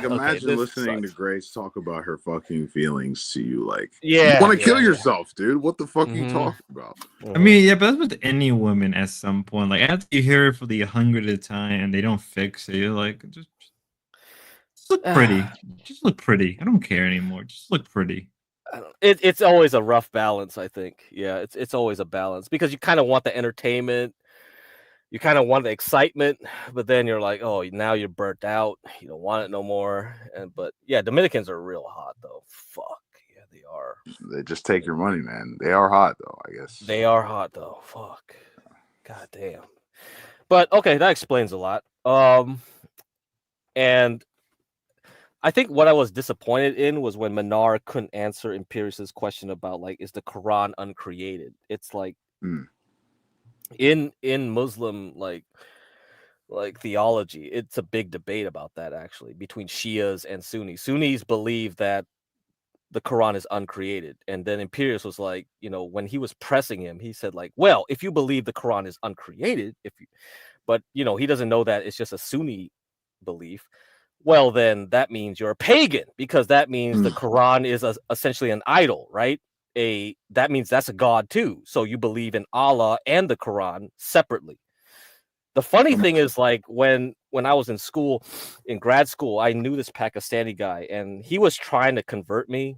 imagine listening to Grace talk about her fucking feelings to you, you want to kill yourself, dude. What the fuck are you talking about? I mean, yeah, but that's with any woman at some point. Like after you hear it for the 100th time and they don't fix it, you're like, just look pretty. Just look pretty. I don't care anymore. Just look pretty. It's always a rough balance, I think. Yeah, it's always a balance because you kind of want the entertainment, you kind of want the excitement, but then you're like, oh, now you're burnt out. You don't want it no more. But yeah, Dominicans are real hot though. Fuck yeah, they are. They just take your money, man. They are hot though, I guess. They are hot though. Fuck. God damn. But okay, that explains a lot. And I think what I was disappointed in was when Minar couldn't answer Imperius's question about is the Quran uncreated? It's like in Muslim theology, it's a big debate about that actually between Shias and Sunnis. Sunnis believe that the Quran is uncreated, and then Imperius was like, when he was pressing him, he said well, if you believe the Quran is uncreated, but he doesn't know that it's just a Sunni belief. Well, then that means you're a pagan because that means the Quran is essentially an idol, right? That means that's a god too. So you believe in Allah and the Quran separately. The funny thing is when I was in grad school, I knew this Pakistani guy and he was trying to convert me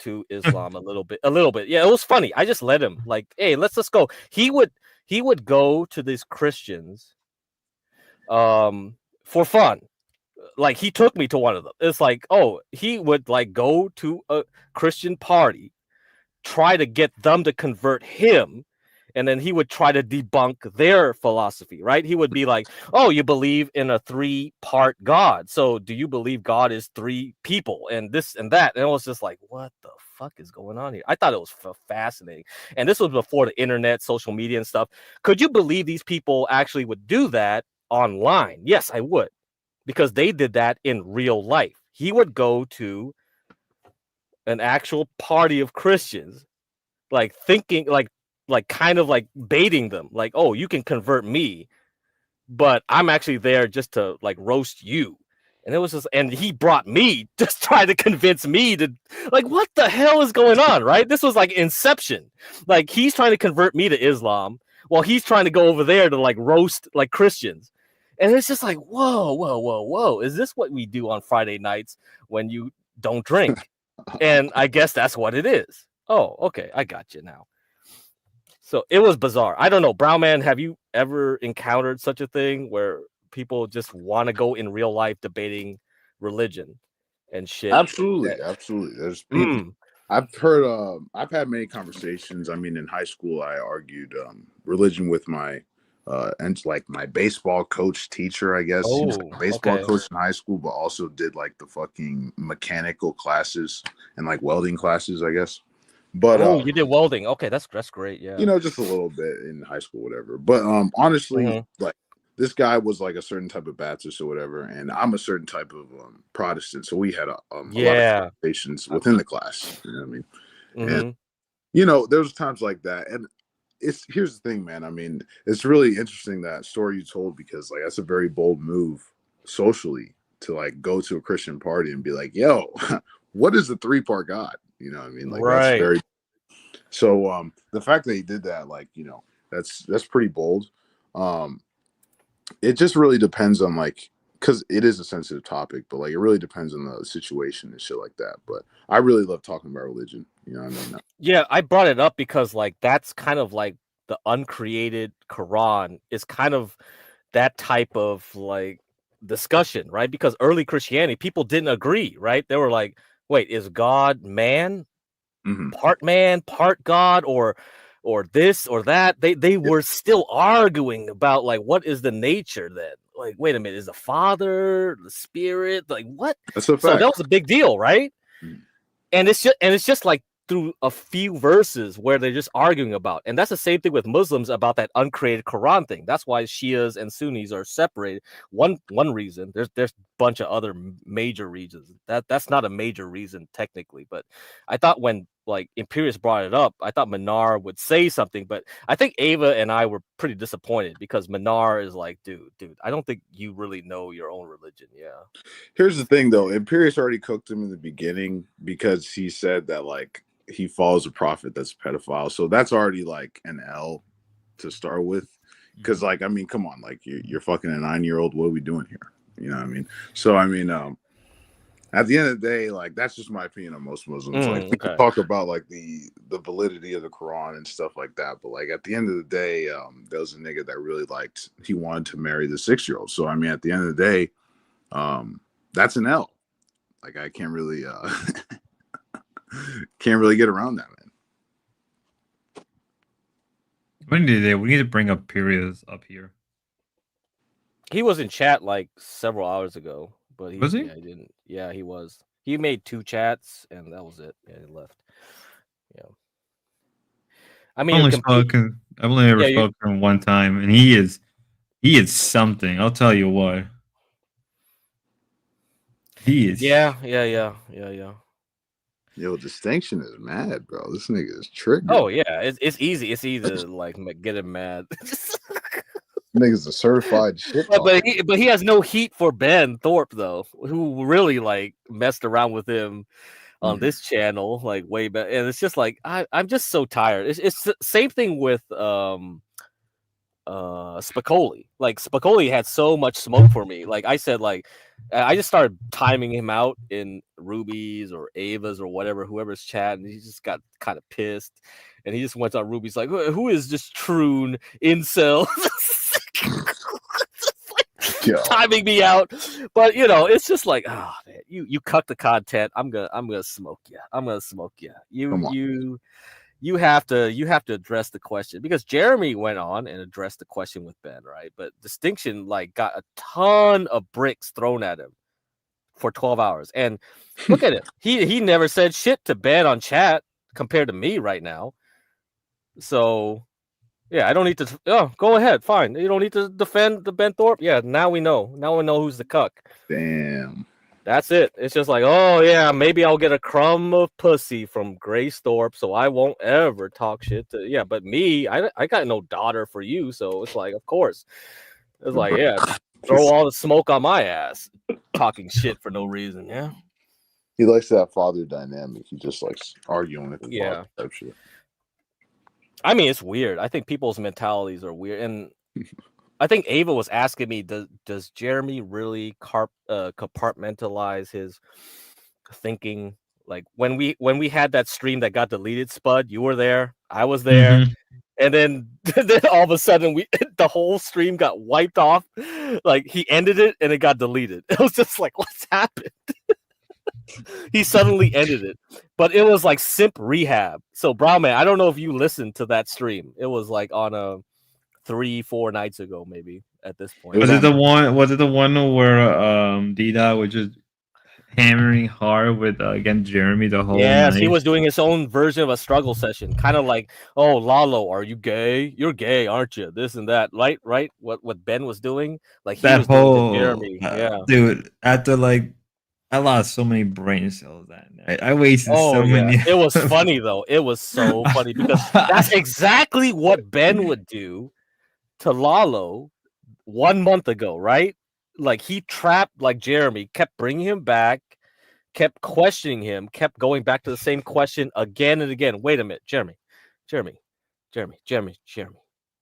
to Islam a little bit. Yeah, it was funny. I just let him hey, let's go. He would go to these Christians for fun. He took me to one of them. It's he would go to a Christian party, try to get them to convert him, and then he would try to debunk their philosophy, right? He would be like, oh, you believe in a 3-part God. So do you believe God is 3 people and this and that? And it was just like, what the fuck is going on here? I thought it was fascinating. And this was before the internet, social media and stuff. Could you believe these people actually would do that online? Yes, I would. Because they did that in real life. He would go to an actual party of Christians, thinking, kind of baiting them, oh, you can convert me, but I'm actually there just to roast you. And it was just, and he brought me just trying to convince me to, like, what the hell is going on, right? This was like Inception. Like, he's trying to convert me to Islam while he's trying to go over there to like roast like Christians. And it's just like, whoa. Is this what we do on Friday nights when you don't drink? And I guess that's what it is. Oh, okay. I got you now. So it was bizarre. I don't know. Brown Man, have you ever encountered such a thing where people just want to go in real life debating religion and shit? Absolutely. There's people. I've heard. I've had many conversations. I mean, in high school, I argued religion with my and like my baseball coach teacher. I guess he was like a baseball coach in high school, but also did like the fucking mechanical classes and like welding classes, I guess. But you did welding. Okay, that's great. Yeah, you know, just a little bit in high school, whatever. But honestly, like this guy was like a certain type of Baptist or whatever, and I'm a certain type of Protestant. So we had a lot of conversations within the class. You know what I mean? And you know, there's times like that, and here's the thing, man. I mean, it's really interesting that story you told, because like that's a very bold move socially to like go to a Christian party and be like, yo, what is the 3-part God? You know what I mean? Like that's very so the fact that he did that, like, you know, that's pretty bold. It just really depends on like, because it is a sensitive topic, but like it really depends on the situation and shit like that. But I really love talking about religion. You know what I mean? Yeah, I brought it up because like that's kind of like the uncreated Quran is kind of that type of like discussion, right? Because early Christianity, people didn't agree, right? They were like, wait, is God man, part God, or this or that? They were still arguing about like what is the nature then? Like, wait a minute, is the Father, the Spirit, like what? That's a fact. So that was a big deal, right? And it's just like through a few verses where they're just arguing about, and that's the same thing with Muslims about that uncreated Quran thing. That's why Shias and Sunnis are separated. One reason. There's a bunch of other major reasons. That's not a major reason technically, but I thought when like Imperius brought it up, I thought Manar would say something, but I think Ava and I were pretty disappointed because Manar is like, dude, I don't think you really know your own religion. Yeah. Here's the thing though, Imperius already cooked him in the beginning because he said that like he follows a prophet that's a pedophile. So that's already like an L to start with. Because like, I mean, come on, like you're fucking a 9-year-old. What are we doing here? You know what I mean? So I mean, at the end of the day, like that's just my opinion on most Muslims. Like we can talk about like the validity of the Quran and stuff like that, but like at the end of the day, there was a nigga that really he wanted to marry the 6-year-old. So I mean, at the end of the day, that's an L. Like I can't really get around that, man. We need to bring up Imperius up here. He was in chat like several hours ago. But was he? Yeah, he didn't. Yeah, he was. He made 2 chats, and that was it. Yeah, he left. Yeah. I mean, I've only ever spoken to him one time, and he is something. I'll tell you what. He is. Yeah. Yo, Distinction is mad, bro. This nigga is triggered. Oh yeah, it's easy. It's easy to like get him mad. Nigga's a certified shit. But he has no heat for Ben Thorpe though, who really like messed around with him on this channel like way back. And it's just like I'm just so tired. It's the same thing with Spicoli. Like Spicoli had so much smoke for me. Like I said, like I just started timing him out in Ruby's or Ava's or whoever's chat, and he just got kind of pissed. And he just went on Ruby's like, who is this Troon incel? Timing me out, but you know, it's just like, oh man, you cut the content. I'm gonna smoke you. I'm gonna smoke you. You have to address the question, because Jeremy went on and addressed the question with Ben, right? But Distinction like got a ton of bricks thrown at him for 12 hours, and look at it. He never said shit to Ben on chat compared to me right now. So. Yeah, I don't need to. Oh, go ahead. Fine. You don't need to defend the Ben Thorpe. Yeah, now we know. Now we know who's the cuck. Damn. That's it. It's just like, oh yeah, maybe I'll get a crumb of pussy from Grace Thorpe, so I won't ever talk shit to. Yeah, but me, I got no daughter for you, so it's like, of course. It's like, yeah, throw all the smoke on my ass, talking shit for no reason. Yeah. He likes that father dynamic. He just likes arguing with his Yeah. father type shit. I mean, it's weird. I think people's mentalities are weird, and I think Ava was asking me, does Jeremy really compartmentalize his thinking? Like when we had that stream that got deleted, Spud, you were there, I was there, and then all of a sudden the whole stream got wiped off. Like he ended it and it got deleted. It was just like, what's happened? He suddenly ended it, but it was like simp rehab. So Brown Man, I don't know if you listened to that stream. It was like on a 3-4 nights ago, maybe at this point. Was it the one where D-Dog was just hammering hard with against Jeremy the whole Yes, night? he was doing his own version of a struggle session, kind of like, "Oh, Lalo, are you gay? You're gay, aren't you? This and that." Right? What Ben was doing, like he That was doing whole to Jeremy. Yeah, dude. After like, I lost so many brain cells that night. I wasted so many. It was funny though. It was so funny because that's exactly what Ben would do to Lalo 1 month ago, right? Like he trapped like Jeremy, kept bringing him back, kept questioning him, kept going back to the same question again and again. Wait a minute, Jeremy,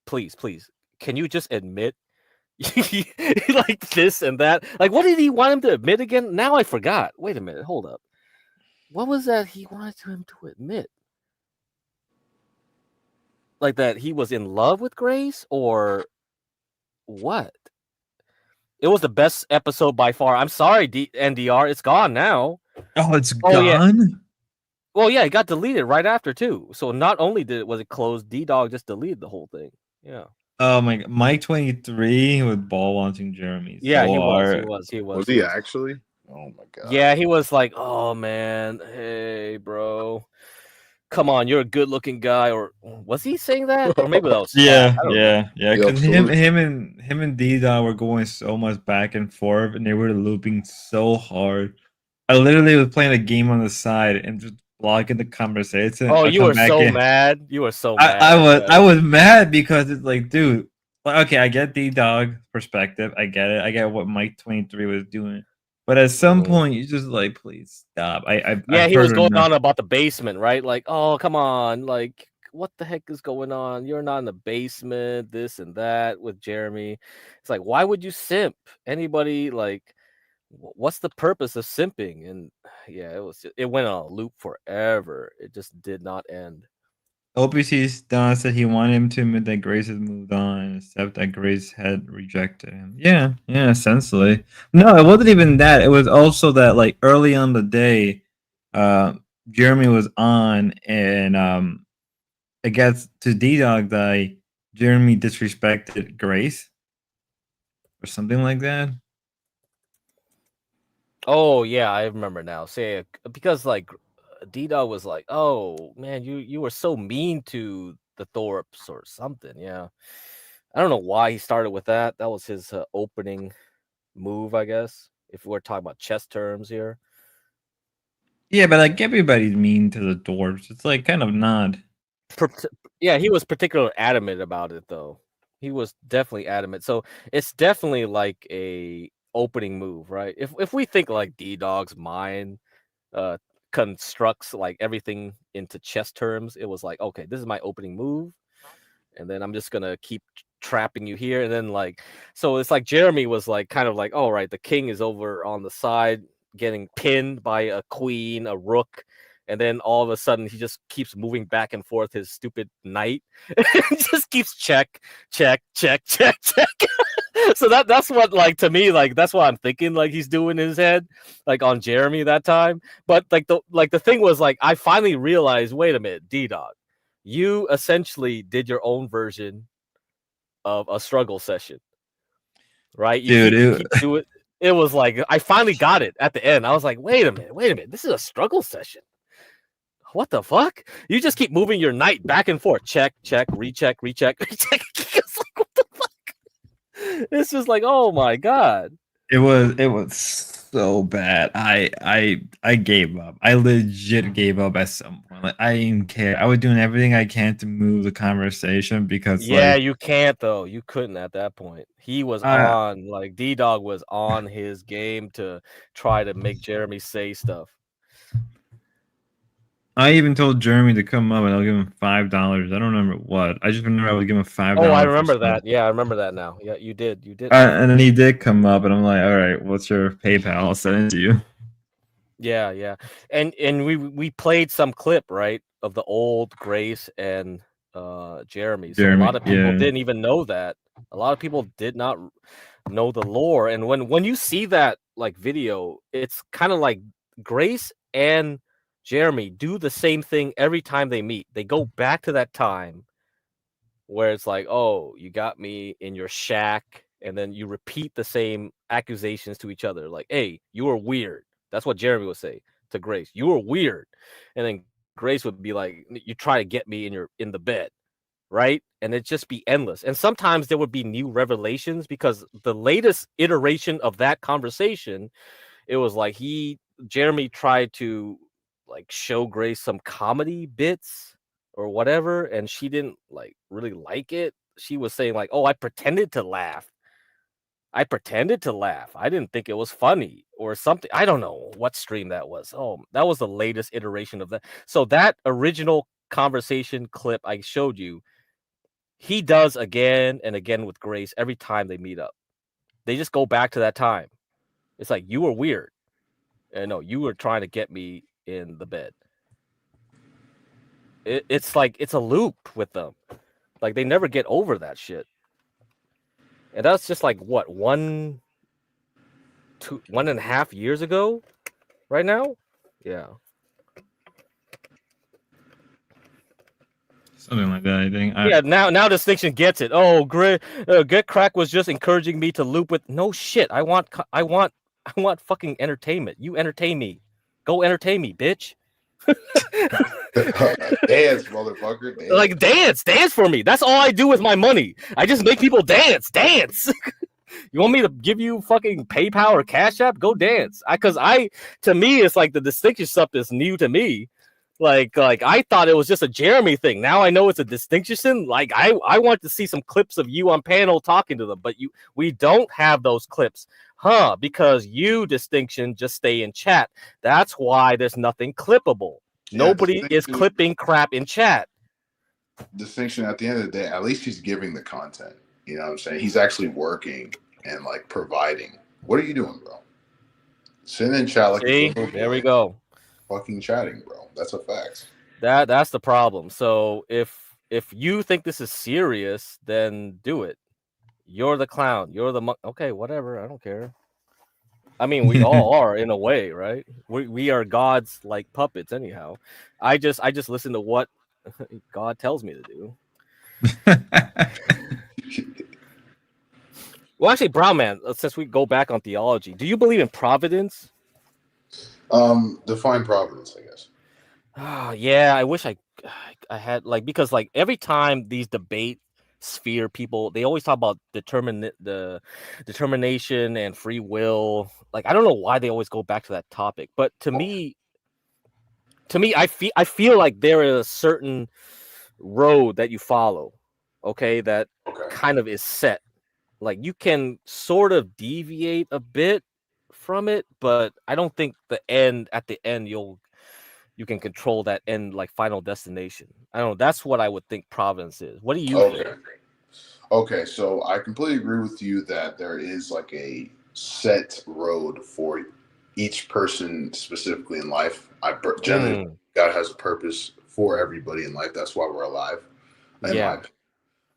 please, can you just admit like this and that? Like, what did he want him to admit again? Now I forgot. Wait a minute, hold up. What was that he wanted him to admit? Like that he was in love with Grace or what? It was the best episode by far. I'm sorry, NDR. It's gone now. Oh, it's gone? Yeah. Well, yeah, it got deleted right after, too. So not only was it closed, D-Dog just deleted the whole thing. Yeah. Oh, my God. Mike 23 with ball wanting Jeremy. Yeah, so he hard. was. Was he actually? Oh, my God. Yeah, he was like, oh, man. Hey, bro. Come on, you're a good-looking guy. Or was he saying that? Or maybe that was Yeah. Yeah, Because absolutely. him and D-Dog were going so much back and forth, and they were looping so hard. I literally was playing a game on the side and just blocking the conversation. Oh, I you come were back so in. mad. You were so mad. I was mad because it's like, dude, okay, I get D-Dog perspective. I get it. I get what Mike 23 was doing. But at some point, you just like, please stop. Yeah, he was going on about the basement, right? Like, oh, come on. Like, what the heck is going on? You're not in the basement, this and that with Jeremy. It's like, why would you simp? Anybody, like, what's the purpose of simping? And yeah, it went on a loop forever. It just did not end. OPC Don said he wanted him to admit that Grace has moved on, except that Grace had rejected him. Yeah, essentially. No, it wasn't even that. It was also that, like, early on the day, Jeremy was on, and I guess to D-Dog that Jeremy disrespected Grace or something like that. Oh yeah, I remember now. Say because like D-Dog was like, "Oh man, you were so mean to the Thorpes or something." Yeah, I don't know why he started with that. That was his opening move, I guess. If we're talking about chess terms here. Yeah, but like everybody's mean to the Thorpes. It's like kind of not. Yeah, he was particularly adamant about it, though. He was definitely adamant. So it's definitely like a opening move, right? If we think like D-Dog's mind constructs like everything into chess terms, it was like, okay, this is my opening move, and then I'm just gonna keep trapping you here, and then like, so it's like Jeremy was like kind of like, all right, the king is over on the side getting pinned by a queen, a rook, and then all of a sudden he just keeps moving back and forth his stupid knight. Just keeps check. So that's what, like, to me, like, that's what I'm thinking, like, he's doing in his head, like, on Jeremy that time. But like the thing was, like, I finally realized, wait a minute, D-Dog, you essentially did your own version of a struggle session, right? You keep doing. It was like, I finally got it at the end. I was like, wait a minute, this is a struggle session. What the fuck? You just keep moving your knight back and forth. Check, recheck. It's like, what the fuck? It's just like, oh my god. It was so bad. I gave up. I legit gave up at some point. Like I didn't care. I was doing everything I can to move the conversation because Yeah, like you can't though. You couldn't at that point. He was I on, like D-Dog was on his game to try to make Jeremy say stuff. I even told Jeremy to come up and I'll give him $5. I don't remember what. I just remember I would give him $5. Oh, I for remember something. that. Yeah, I remember that now. Yeah, you did. You did. And then he did come up, and I'm like, all right, what's your PayPal? I'll send it to you. Yeah, yeah. And we played some clip, right, of the old Grace and Jeremy. So a lot of people didn't even know that. A lot of people did not know the lore. And when you see that like video, it's kind of like Grace and Jeremy do the same thing every time they meet. They go back to that time where it's like, oh, you got me in your shack, and then you repeat the same accusations to each other, like, hey, you were weird. That's what Jeremy would say to Grace. You were weird. And then Grace would be like, you try to get me in the bed, right? And it'd just be endless. And sometimes there would be new revelations because the latest iteration of that conversation, it was like Jeremy tried to like show Grace some comedy bits or whatever, and she didn't like really like it. She was saying like, oh, I pretended to laugh. I didn't think it was funny or something. I don't know what stream that was. Oh, that was the latest iteration of that. So that original conversation clip I showed you, he does again and again with Grace every time they meet up. They just go back to that time. It's like, you were weird. And no, you were trying to get me in the bed. It's like it's a loop with them. Like they never get over that shit. And that's just like what, 1.5 years ago right now? Yeah. Something like that, I think. Yeah, now Distinction gets it. Oh, Get Crack was just encouraging me to loop with no shit. I want fucking entertainment. You entertain me. Go entertain me, bitch. Dance, motherfucker. Dance. Like dance for me. That's all I do with my money. I just make people dance. You want me to give you fucking PayPal or Cash App? Go dance. To me, it's like the Distinction stuff is new to me. Like I thought it was just a Jeremy thing. Now I know it's a Distinction. Like I want to see some clips of you on panel talking to them, but we don't have those clips. Because you, Distinction, just stay in chat. That's why there's nothing clippable. Yeah, Nobody is clipping crap in chat. Distinction, at the end of the day, at least he's giving the content. You know what I'm saying? He's actually working and like providing. What are you doing, bro? Sitting in chat like See? There we go. Fucking chatting, bro. That's a fact. That's the problem. So if you think this is serious, then do it. You're the clown. You're the okay, whatever. I don't care. I mean, we all are in a way, right? We are God's like puppets, anyhow. I just listen to what God tells me to do. Well, actually, Brown Man, since we go back on theology, do you believe in providence? Define providence, I guess. Yeah, I wish I had because every time these debate sphere people, they always talk about the determination and free will. Like I don't know why they always go back to that topic, but to me I feel like there is a certain road that you follow, that kind of is set. Like you can sort of deviate a bit from it, but I don't think at the end you can control that end, like final destination. I don't know. That's what I would think providence is. What do you think? Okay, so I completely agree with you that there is like a set road for each person specifically in life. Generally, God has a purpose for everybody in life. That's why we're alive. Yeah.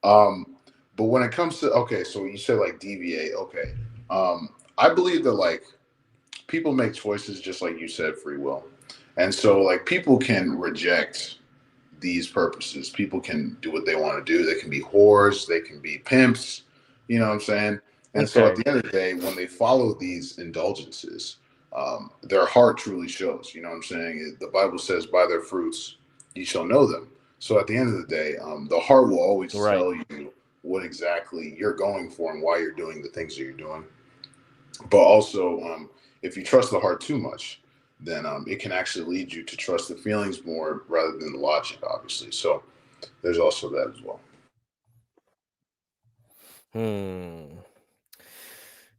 But when it comes to so you said like deviate. Okay, I believe that like people make choices just like you said, free will, and so like people can reject these purposes. People can do what they want to do. They can be whores, they can be pimps, you know what I'm saying? And so at the end of the day, when they follow these indulgences, their heart truly shows, you know what I'm saying? The Bible says, by their fruits, you shall know them. So at the end of the day, the heart will always tell you what exactly you're going for and why you're doing the things that you're doing. But also, if you trust the heart too much, then it can actually lead you to trust the feelings more rather than the logic, obviously. So there's also that as well.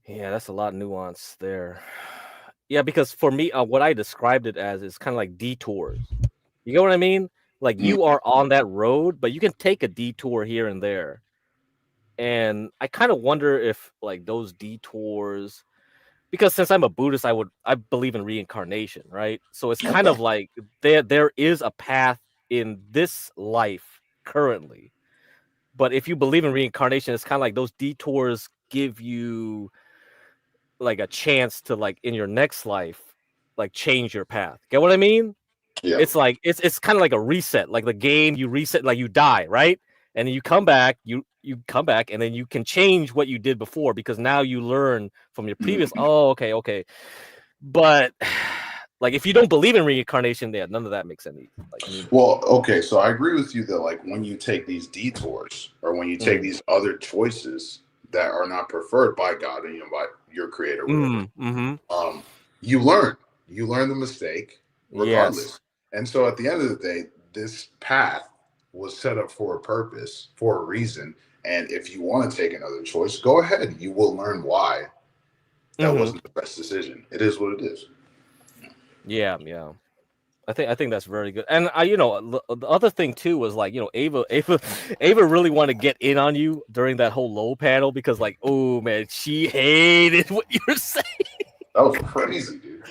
Yeah, that's a lot of nuance there. Yeah, because for me, what I described it as is kind of like detours. You get what I mean? Like you are on that road, but you can take a detour here and there. And I kind of wonder if like those detours, because since I'm a Buddhist, I believe in reincarnation, right? So it's kind of like there is a path in this life currently. But if you believe in reincarnation, it's kind of like those detours give you like a chance to like in your next life, like change your path. Get what I mean? Yeah. It's like it's kind of like a reset, like the game you reset, like you die, right? And then you come back, you come back, and then you can change what you did before because now you learn from your previous. Oh, okay. But like if you don't believe in reincarnation, yeah, none of that makes any like. Well, okay, so I agree with you that like when you take these detours or when you take these other choices that are not preferred by God and by your creator, whatever, you learn the mistake regardless. Yes. And so at the end of the day, this path was set up for a purpose, for a reason. And if you want to take another choice, go ahead. You will learn why that wasn't the best decision. It is what it is. Yeah. I think that's very good. And the other thing too was like, Ava really wanted to get in on you during that whole low panel because like, oh man, she hated what you were saying. That was crazy, dude.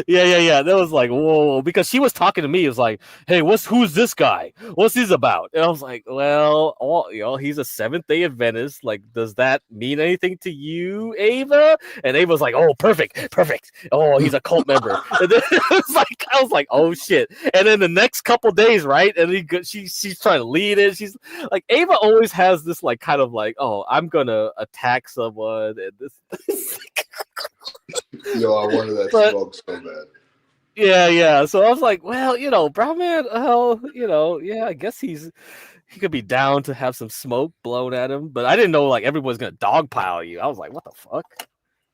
Yeah. That was like, whoa, because she was talking to me. It was like, hey, who's this guy? What's this about? And I was like, well, he's a Seventh-day Adventist. Like, does that mean anything to you, Ava? And Ava was like, oh, perfect. Oh, he's a cult member. And then I was like, oh shit. And then the next couple days, right? And she's trying to lead it. She's like, Ava always has this like kind of like, oh, I'm gonna attack someone, and this. Yo, I wanted that smoke so bad. Yeah. So I was like, well, Brown Man, yeah, I guess he could be down to have some smoke blown at him, but I didn't know like everyone's gonna dogpile you. I was like, what the fuck?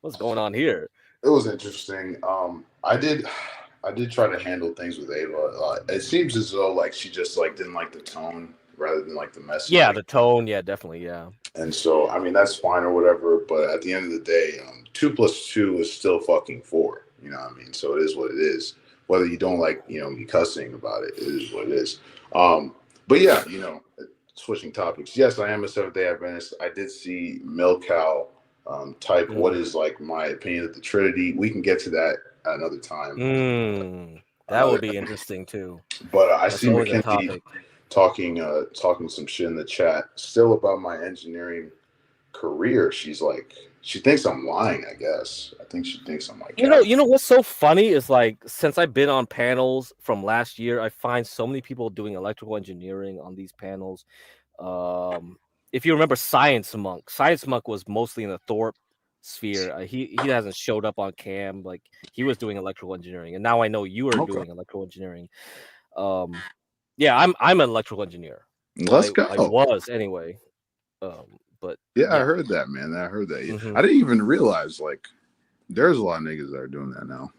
What's going on here? It was interesting. I did try to handle things with Ava. It seems as though like she just like didn't like the tone rather than like the message. Yeah, the tone. Yeah, definitely. Yeah. And so, I mean, that's fine or whatever. But at the end of the day, 2 + 2 is still fucking 4. You know what I mean? So it is what it is. Whether you don't like, me cussing about it, it is what it is. But yeah, switching topics. Yes, I am a Seventh-day Adventist. I did see Milcow type what is like my opinion of the Trinity. We can get to that another time. That would be interesting too. But I see Mackenzie talking some shit in the chat still about my engineering career. She's like, she thinks I'm lying, I guess. I think she thinks I'm like, you know what's so funny is like, since I've been on panels from last year, I find so many people doing electrical engineering on these panels. If you remember Science Monk was mostly in the Thorpe sphere. He hasn't showed up on cam. Like he was doing electrical engineering, and now I know you are doing electrical engineering. Yeah, I'm an electrical engineer. Let's go. I was anyway. But yeah, I heard that, man. I heard that. I didn't even realize like there's a lot of niggas that are doing that now.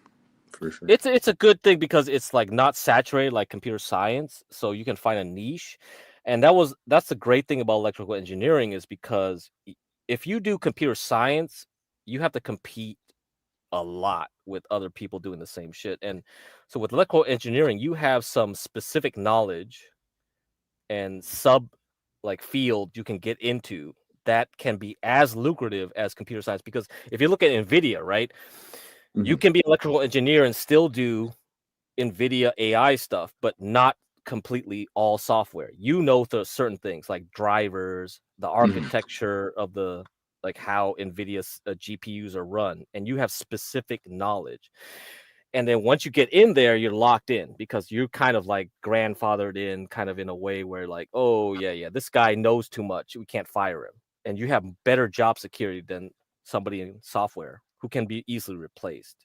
For sure. It's a good thing because it's like not saturated like computer science, so you can find a niche. And that's the great thing about electrical engineering is because if you do computer science, you have to compete a lot with other people doing the same shit. And so with electrical engineering, you have some specific knowledge and field you can get into that can be as lucrative as computer science. Because if you look at NVIDIA, right, you can be an electrical engineer and still do NVIDIA AI stuff, but not completely all software. Certain things like drivers, the architecture of the like how NVIDIA's GPUs are run, and you have specific knowledge. And then once you get in there, you're locked in because you're kind of like grandfathered in kind of in a way where like, oh yeah, this guy knows too much. We can't fire him. And you have better job security than somebody in software who can be easily replaced.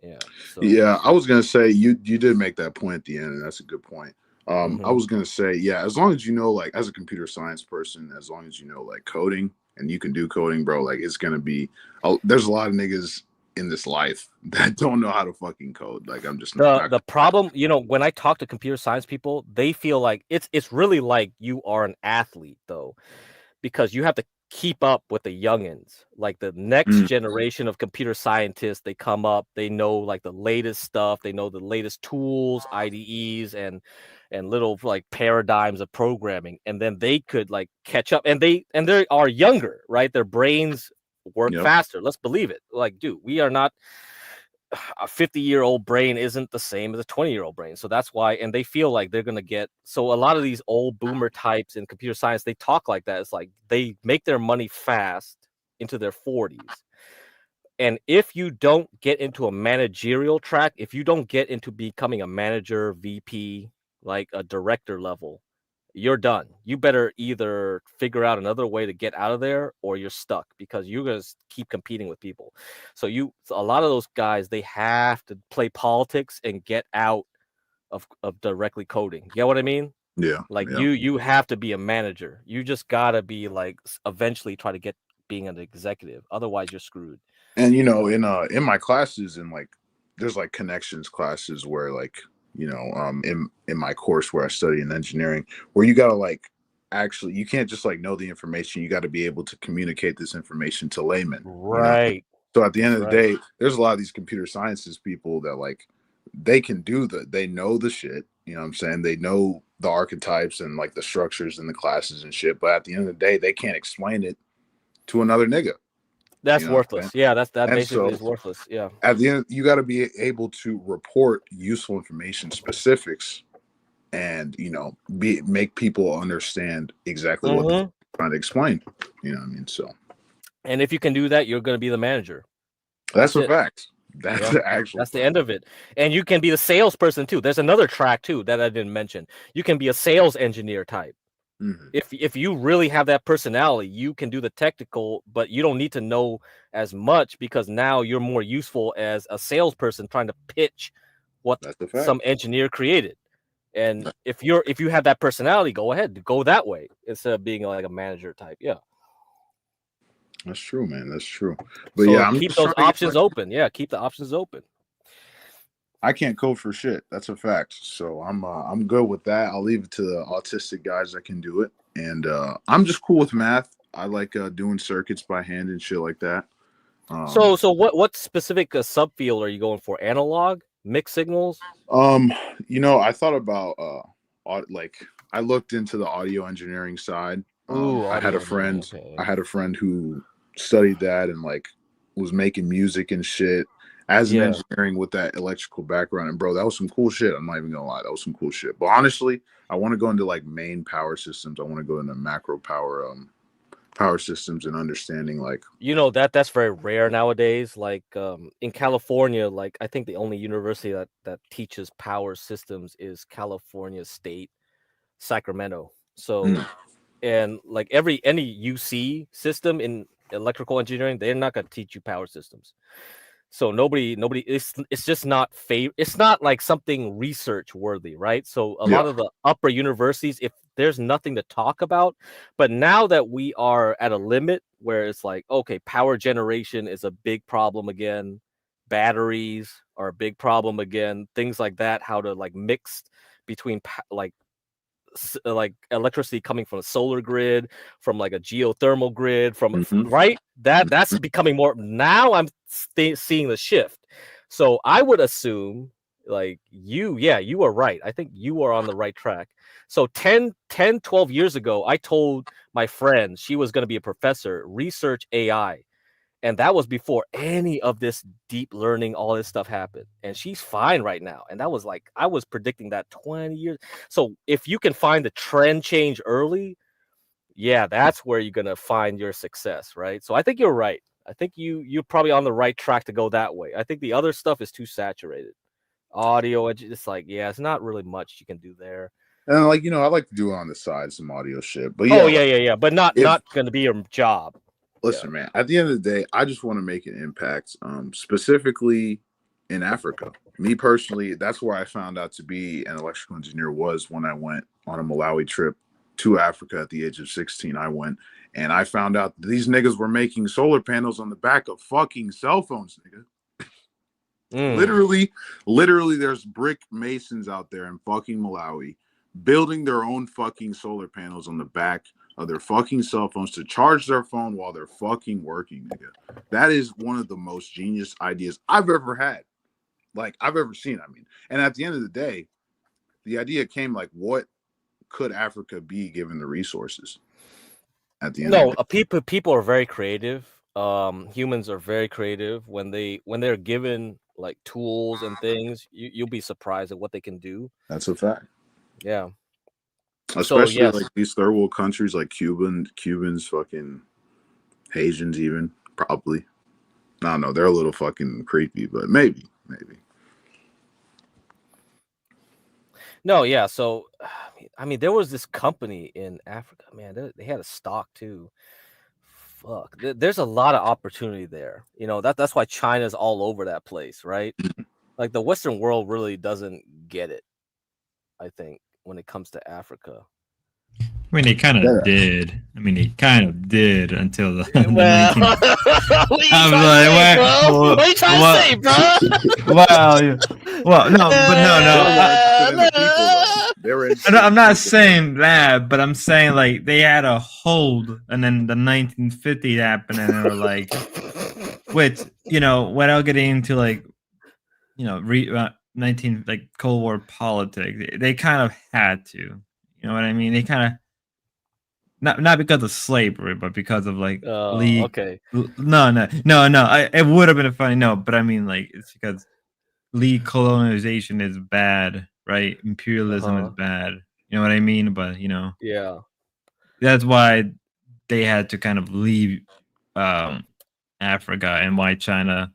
Yeah. So. Yeah, I was gonna say you did make that point at the end, and that's a good point. I was gonna say, yeah, as long as you know, like as a computer science person, as long as you know like coding and you can do coding, bro, like it's gonna be. There's a lot of niggas in this life that don't know how to fucking code. Like I'm just the problem, when I talk to computer science people, they feel like it's really like you are an athlete though, because you have to keep up with the youngins, like the next generation of computer scientists. They come up, they know like the latest stuff, they know the latest tools, IDEs, and little like paradigms of programming, and then they could like catch up, and they are younger, right? Their brains work faster. Let's believe it. Like, dude, we are not a 50-year-old brain isn't the same as a 20-year-old brain. So that's why, and they feel like they're gonna get. So a lot of these old boomer types in computer science, they talk like that. It's like they make their money fast into their 40s. And if you don't get into a managerial track, if you don't get into becoming a manager, VP, like a director level, you're done. You better either figure out another way to get out of there, or you're stuck, because you're gonna keep competing with people. So a lot of those guys, they have to play politics and get out of directly coding. You get what I mean? Yeah. Like you have to be a manager. You just gotta be like eventually try to get being an executive. Otherwise, you're screwed. And in my classes, and like there's like connections classes where like in my course where I study in engineering, where you gotta like actually, you can't just like know the information. You got to be able to communicate this information to laymen. Right. So at the end of the day, there's a lot of these computer sciences people that like they can they know the shit. You know what I'm saying? They know the archetypes and like the structures and the classes and shit. But at the end of the day, they can't explain it to another nigga. That's worthless. Yeah, that basically is worthless. Yeah. At the end, you got to be able to report useful information, specifics, and make people understand exactly what they're trying to explain. You know what I mean? So, and if you can do that, you're going to be the manager. That's a fact. That's that's the end of it. And you can be the salesperson too. There's another track too that I didn't mention. You can be a sales engineer type. If you really have that personality, you can do the technical, but you don't need to know as much, because now you're more useful as a salesperson trying to pitch what some engineer created. And if you have that personality, go ahead, go that way instead of being like a manager type. Yeah. That's true, man. That's true. But so yeah, keep those options open. Yeah, keep the options open. I can't code for shit. That's a fact. So I'm good with that. I'll leave it to the autistic guys that can do it. And I'm just cool with math. I like doing circuits by hand and shit like that. So what specific subfield are you going for? Analog, mixed signals? I thought about I looked into the audio engineering side. I had a friend. Okay. I had a friend who studied that and like was making music and shit as an engineering with that electrical background. And bro, that was some cool shit. I'm not even gonna lie, that was some cool shit. But honestly, I want to go into like main power systems. I want to go into macro power systems and understanding like that's very rare nowadays. Like in California, like I think the only university that teaches power systems is California State, Sacramento. So and like any UC system in electrical engineering, they're not going to teach you power systems. So nobody it's just not it's not like something research worthy, right? So a lot of the upper universities, if there's nothing to talk about, but now that we are at a limit where it's like, okay, power generation is a big problem again, batteries are a big problem again, things like that, how to like mix between like electricity coming from a solar grid, from like a geothermal grid, from right, that's becoming more. Now I'm seeing the shift. So I would assume like you are right. I think you are on the right track. So 10 12 years ago, I told my friend she was going to be a professor, research AI. And that was before any of this deep learning, all this stuff happened. And she's fine right now. And that was like, I was predicting that 20 years. So if you can find the trend change early, that's where you're going to find your success, right? So I think you're right. I think you're probably on the right track to go that way. I think the other stuff is too saturated. Audio, it's like, it's not really much you can do there. And like, I like to do it on the side, some audio shit. But but not going to be your job. Listen, man, at the end of the day, I just want to make an impact, specifically in Africa. Me personally, that's where I found out to be an electrical engineer was when I went on a Malawi trip to Africa at the age of 16. I went and I found out these niggas were making solar panels on the back of fucking cell phones, nigga. Literally, there's brick masons out there in fucking Malawi building their own fucking solar panels on the back of their fucking cell phones to charge their phone while they're fucking working, nigga. That is one of the most genius ideas I've ever had. Like, I've ever seen, I mean. And at the end of the day, the idea came like, what could Africa be given the resources? At the end of the day. People are very creative. Humans are very creative when they're given like tools and things. You'll be surprised at what they can do. That's a fact. Yeah. Especially like these third world countries like Cubans, fucking Haitians even, probably. I don't know, they're a little fucking creepy, but maybe. No, yeah. So, I mean, there was this company in Africa, man. They had a stock too. Fuck, there's a lot of opportunity there. You know, that's why China's all over that place, right? Like the Western world really doesn't get it, I think, when it comes to Africa. I mean, they kind of did. I mean, they kind of did until the. Well, what are you trying to say, bro? Well, no, but no. I'm not saying that, but I'm saying like they had a hold, and then the 1950 happened, and they were like, which without getting into like, 19 like Cold War politics, they kind of had to. You know what I mean? They kind of. Not because of slavery, but because of like Lee. Okay. No. It would have been a funny but I mean like it's because Lee colonization is bad, right? Imperialism is bad. You know what I mean? But yeah, that's why they had to kind of leave Africa, and why China.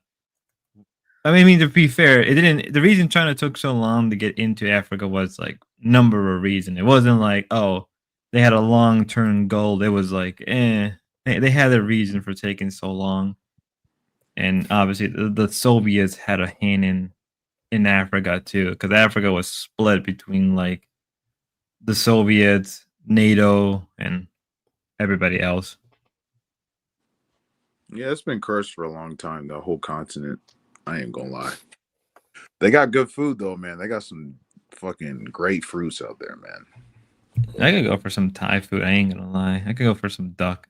I mean, to be fair, it didn't. The reason China took so long to get into Africa was like number of reasons. It wasn't like they had a long-term goal. It was like, they had a reason for taking so long. And obviously, the Soviets had a hand in Africa, too, because Africa was split between, like, the Soviets, NATO, and everybody else. Yeah, it's been cursed for a long time, the whole continent. I ain't gonna lie. They got good food, though, man. They got some fucking great fruits out there, man. I could go for some Thai food. I ain't gonna lie. I could go for some duck.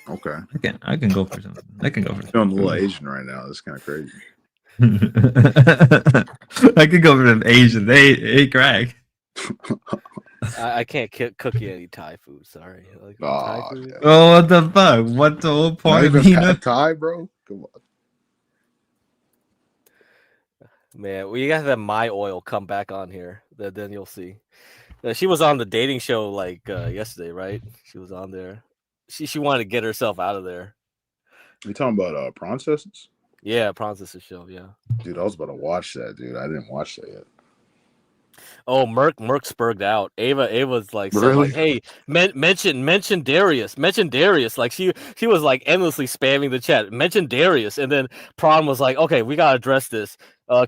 Okay. I can go for some. I can go for. Feeling a little Asian right now. That's kind of crazy. I could go for some Asian. Hey, Craig. I can't cook you any Thai food. Sorry. Like, Thai food? Yeah. Oh, what the fuck? What's the whole point of Thai, bro? Come on. Man, we got that My Oil come back on here. Then you'll see. She was on the dating show like yesterday, right? She was on there. She wanted to get herself out of there. You talking about Princesses? Yeah, Princesses show. Yeah. Dude, I was about to watch that, dude. I didn't watch that yet. Oh, Merc spurged out. Ava's like, really? Said, like, hey, mention Darius. Mention Darius. Like she was like endlessly spamming the chat. Mention Darius, and then Prawn was like, okay, we gotta address this.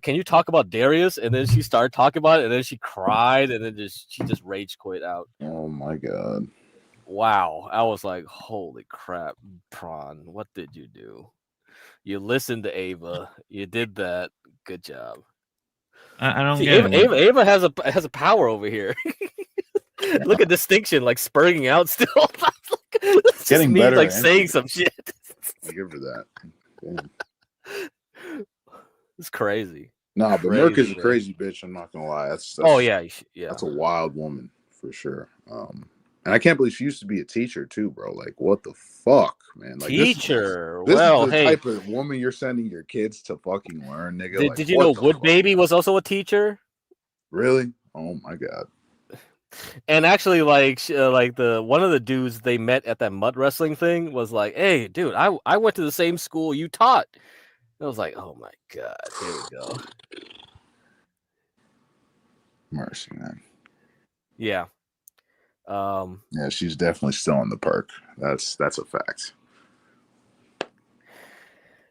Can you talk about Darius? And then she started talking about it, and then she cried, and then she just rage quit out. Oh my god! Wow, I was like, holy crap, Prawn, what did you do? You listened to Ava. You did that. Good job. I don't get it. Ava has a power over here. Look at Distinction, like spurting out still. It's getting me, better, like saying some shit. I give her that. Damn. It's crazy. Nah, but Merc is a crazy bitch. I'm not gonna lie. That's oh yeah. That's a wild woman for sure. And I can't believe she used to be a teacher too, bro. Like, what the fuck, man? Like, teacher. This well, is the hey, type of woman you're sending your kids to fucking learn, nigga. Did you know Wood Baby was also a teacher? Really? Oh my god. And actually, like the one of the dudes they met at that mud wrestling thing was like, "Hey, dude, I went to the same school you taught." I was like, "Oh my god, here we go." Mercy, man. Yeah. Yeah, she's definitely still in the perk. That's a fact.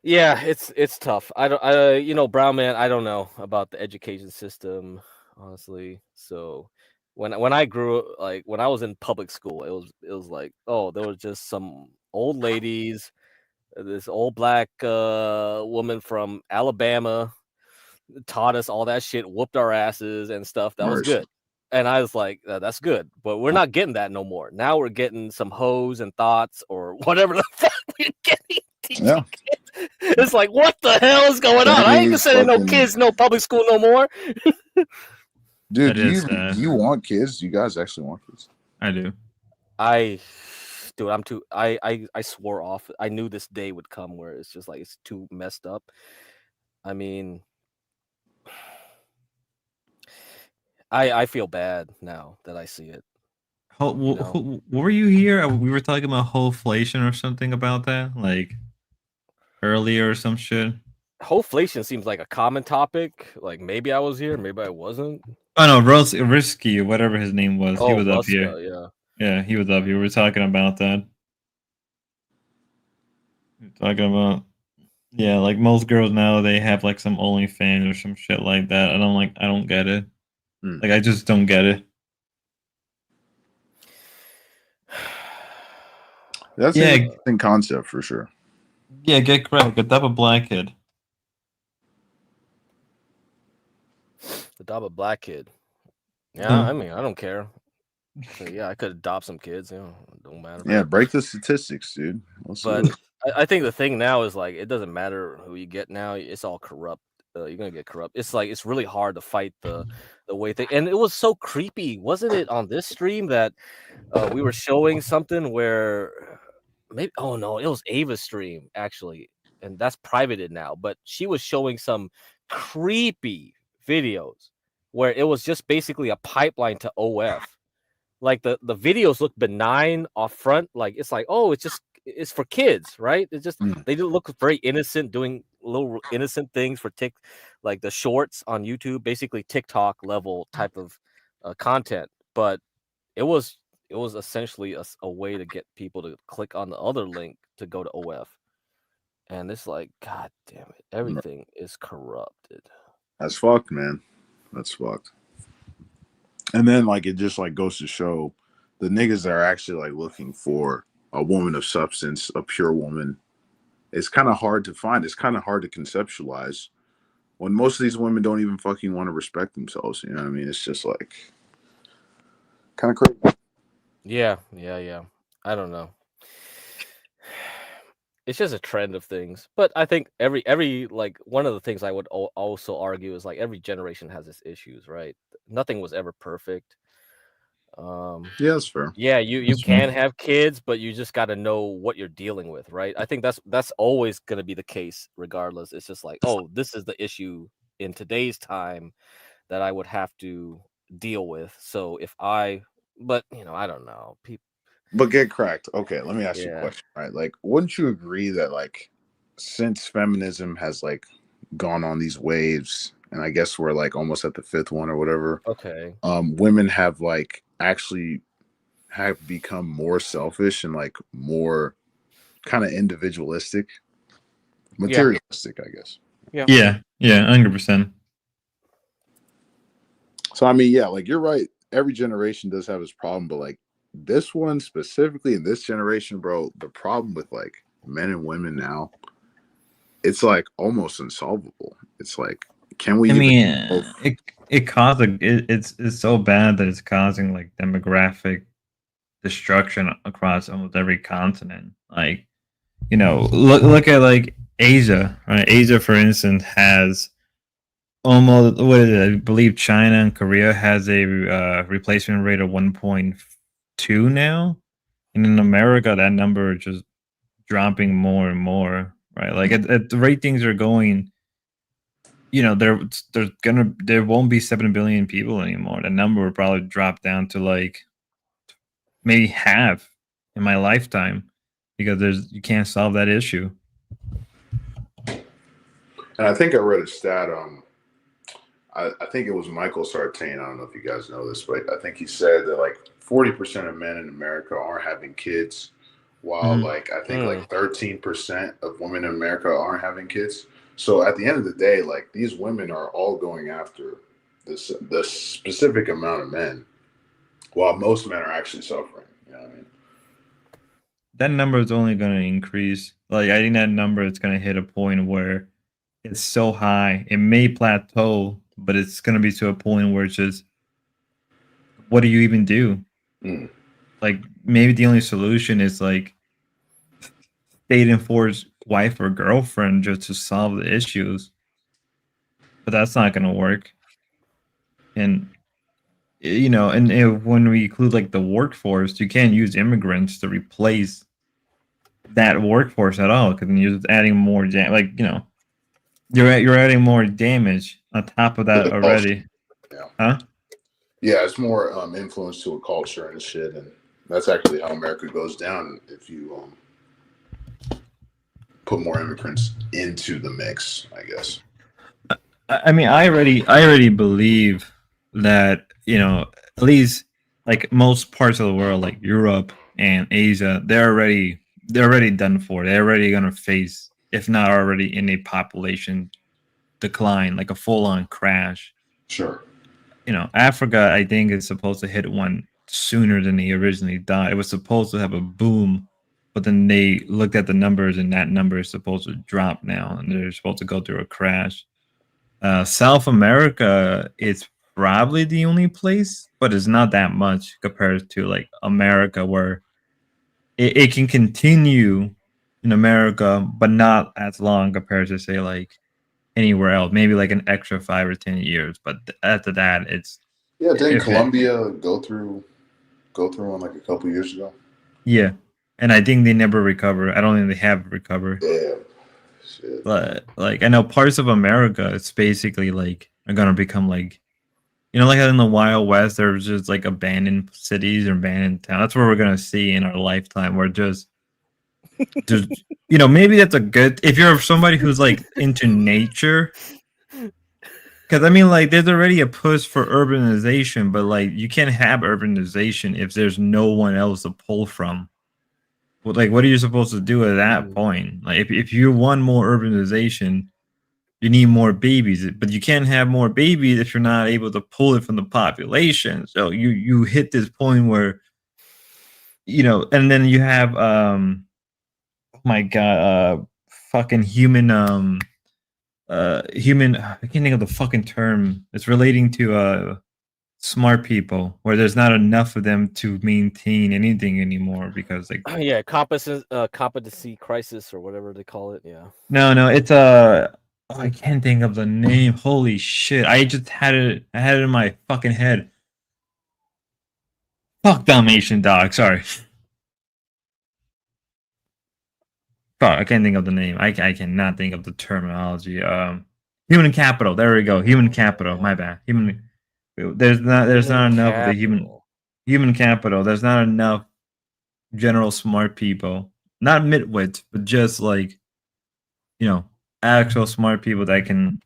Yeah, it's tough. Brown man, I don't know about the education system, honestly. So when I grew like when I was in public school, it was like, oh, there was just some old ladies This old black woman from Alabama taught us all that shit, whooped our asses and stuff. That was good. And I was like, that's good. But we're not getting that no more. Now we're getting some hoes and thoughts or whatever the fuck we're getting. Yeah. It's like, what the hell is going on? I ain't sending no kids no public school no more. Dude, do you want kids? Do you guys actually want kids? I do. Dude, I'm too. I swore off. I knew this day would come where it's just like it's too messed up. I mean, I feel bad now that I see it. What were you here? We were talking about wholeflation or something about that, like earlier or some shit. Wholeflation seems like a common topic. Like maybe I was here, maybe I wasn't. Oh no, Risky, whatever his name was, he was up here. Yeah, he was up here. We were talking about that. Talking about, yeah, like most girls now, they have like some OnlyFans or some shit like that. I don't get it. Like I just don't get it. That's an interesting concept for sure. Yeah, get cracked. Adopt a black kid. Adopt a black kid. Yeah, I mean, I don't care. So, yeah, I could adopt some kids. You know, it don't matter. Yeah, break the statistics, dude. But I think the thing now is like it doesn't matter who you get now. It's all corrupt. You're gonna get corrupt. It's like it's really hard to fight the way they. And it was so creepy, wasn't it? On this stream that we were showing something where maybe it was Ava's stream actually, and that's privated now. But she was showing some creepy videos where it was just basically a pipeline to OF. Like the videos look benign off front, like it's like, oh, it's for kids, right? It's just they do look very innocent, doing little innocent things for like the shorts on YouTube, basically TikTok level type of content. But it was essentially a way to get people to click on the other link to go to OF, and it's like, god damn it, everything is corrupted. That's fucked, man. That's fucked. And then like it just like goes to show the niggas that are actually like looking for a woman of substance, a pure woman. It's kind of hard to find. It's kind of hard to conceptualize when most of these women don't even fucking want to respect themselves. You know what I mean? It's just like kind of crazy. Yeah. I don't know. It's just a trend of things. But I think every like one of the things I would also argue is like every generation has its issues, right? Nothing was ever perfect. Yeah, that's fair. Yeah, you can have kids, but you just got to know what you're dealing with, right? I think that's always going to be the case regardless. It's just like, oh, this is the issue in today's time that I would have to deal with. So but you know, I don't know. But get cracked. Okay, let me ask you a question, right? Like, wouldn't you agree that like since feminism has like gone on these waves, and I guess we're like almost at the fifth one or whatever. Okay. Women have like actually have become more selfish and like more kind of individualistic, materialistic, I guess. Yeah, 100%. So I mean, yeah, like you're right. Every generation does have its problem, but like this one specifically in this generation, bro, the problem with like men and women now, it's like almost unsolvable. It's like, can we? It's so bad that it's causing like demographic destruction across almost every continent. Like, you know, look at like Asia, right? Asia, for instance, has almost I believe China and Korea has a replacement rate of 1.2 now, and in America that number is just dropping more and more. Right, like at the rate things are going, you know, there won't be 7 billion people anymore. The number will probably drop down to like maybe half in my lifetime because you can't solve that issue. And I think I read a stat. I think it was Michael Sartain. I don't know if you guys know this, but I think he said that like 40% of men in America aren't having kids. While like I think like 13% of women in America aren't having kids. So at the end of the day, like these women are all going after the specific amount of men, while most men are actually suffering. You know what I mean? that number is only going to increase. Like I think that number is going to hit a point where it's so high, it may plateau, but it's going to be to a point where it's just, what do you even do? Like maybe the only solution is like state enforce wife or girlfriend just to solve the issues, but that's not going to work. And you know, and when we include like the workforce, you can't use immigrants to replace that workforce at all, because you're just adding more like, you know, you're adding more damage on top of that already. Yeah. Huh? Yeah, it's more influence to a culture and shit, and that's actually how America goes down if you put more immigrants into the mix, I guess. I mean, I already believe that, you know, at least like most parts of the world, like Europe and Asia, they're already done for. They're already gonna face, if not already in a population decline, like a full-on crash. Sure. You know, Africa, I think, is supposed to hit one sooner than they originally thought. It was supposed to have a boom, but then they looked at the numbers, and that number is supposed to drop now, and they're supposed to go through a crash. South America is probably the only place, but it's not that much compared to like America, where it can continue in America, but not as long compared to say like anywhere else. Maybe like an extra 5 or 10 years, but after that, it's Didn't Colombia go through one like a couple years ago? Yeah, and I think they never recover. I don't think they have recovered. Yeah. Shit. But like I know parts of America, it's basically like are gonna become like, you know, like in the Wild West, there's just like abandoned cities or abandoned towns. That's what we're gonna see in our lifetime. We're just, you know, maybe that's a good if you're somebody who's like into nature. Because I mean, like, there's already a push for urbanization, but like, you can't have urbanization if there's no one else to pull from. Like, what are you supposed to do at that point? Like, if you want more urbanization, you need more babies, but you can't have more babies if you're not able to pull it from the population. So you hit this point where, you know, and then you have oh my god, fucking human human, I can't think of the fucking term. It's relating to smart people, where there's not enough of them to maintain anything anymore, because like yeah, competency crisis or whatever they call it. Yeah. no, it's I can't think of the name. Holy shit. I just had it in my fucking head. Fuck Dalmatian dog, sorry. Fuck, I can't think of the name. I cannot think of the terminology. Human capital. There we go. Human capital. My bad. There's not enough of the human capital. There's not enough general smart people. Not midwits, but just like, you know, actual smart people that can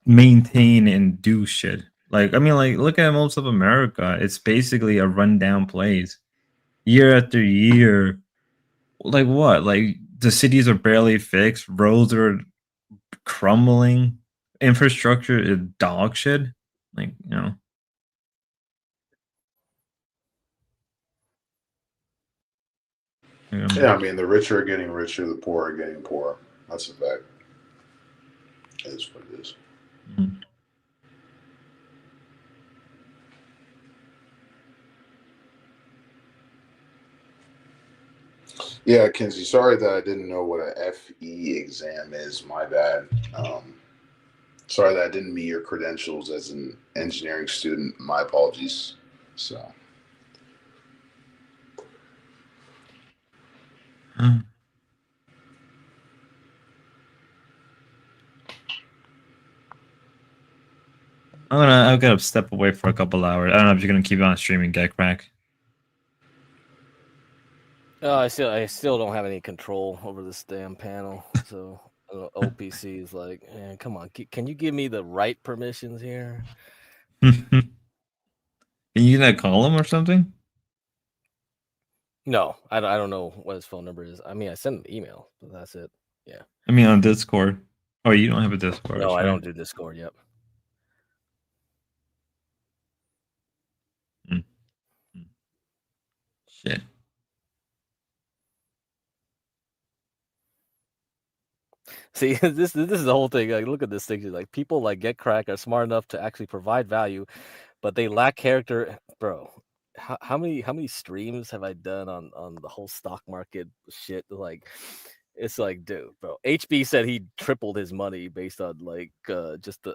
maintain and do shit. Like, I mean, like, look at most of America. It's basically a rundown place. Year after year. Like what? Like the cities are barely fixed. Roads are crumbling. Infrastructure is dog shit. Like, you know. Yeah, I mean, the rich are getting richer, the poor are getting poorer. That's a fact. That is what it is. Mm-hmm. Yeah, Kinsey, sorry that I didn't know what a FE exam is. My bad. Sorry that I didn't meet your credentials as an engineering student. My apologies. So. I'm gonna step away for a couple hours. I don't know if you're gonna keep on streaming Get Crack. I still don't have any control over this damn panel. So OPC is like, man, come on, can you give me the right permissions here? Can you not call him or something? No, I don't know what his phone number is. I mean, I sent an email, but that's it. Yeah. I mean, on Discord. Oh, you don't have a Discord. No, I right? don't do Discord. Yep. Shit. See, this is the whole thing. Like, look at this thing. Like, people like Get Crack are smart enough to actually provide value, but they lack character, bro. How many streams have I done on the whole stock market shit? Like, it's like, dude, bro. HB said he tripled his money based on like just the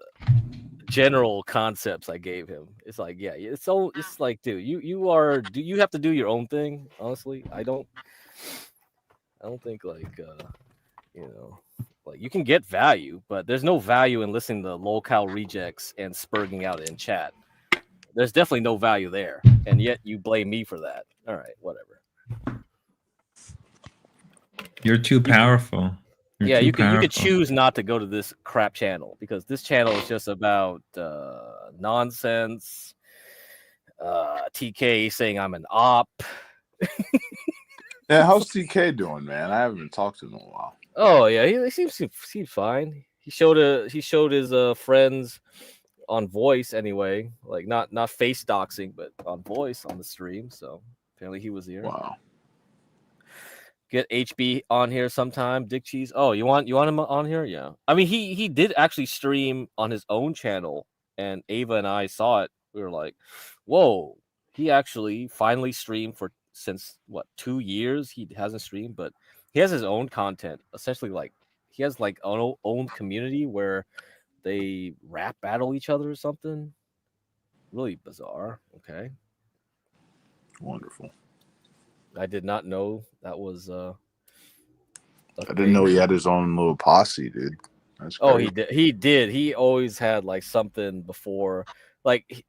general concepts I gave him. It's like, yeah, it's like, dude, you have to do your own thing. Honestly, I don't think like like you can get value, but there's no value in listening to locale rejects and spurging out in chat. There's definitely no value there, and yet you blame me for that. All right, whatever. You're too powerful. Yeah, you could choose not to go to this crap channel because this channel is just about nonsense. TK saying I'm an op. Yeah, how's TK doing, man? I haven't talked to him in a while. Oh yeah, he seems fine. He showed his friends on voice anyway, like not face doxing, but on voice on the stream. So apparently he was here. Wow. Get HB on here sometime. Dick Cheese. Oh, you want him on here? Yeah. I mean, he did actually stream on his own channel, and Ava and I saw it. We were like, "Whoa!" He actually finally streamed since 2 years. He hasn't streamed, but he has his own content. Essentially, like he has like own community where they rap battle each other or something. Really bizarre. Okay. Wonderful. I did not know that was. I didn't know he had his own little posse, dude. That's Oh, crazy. he did. He did. He always had like something before. Like,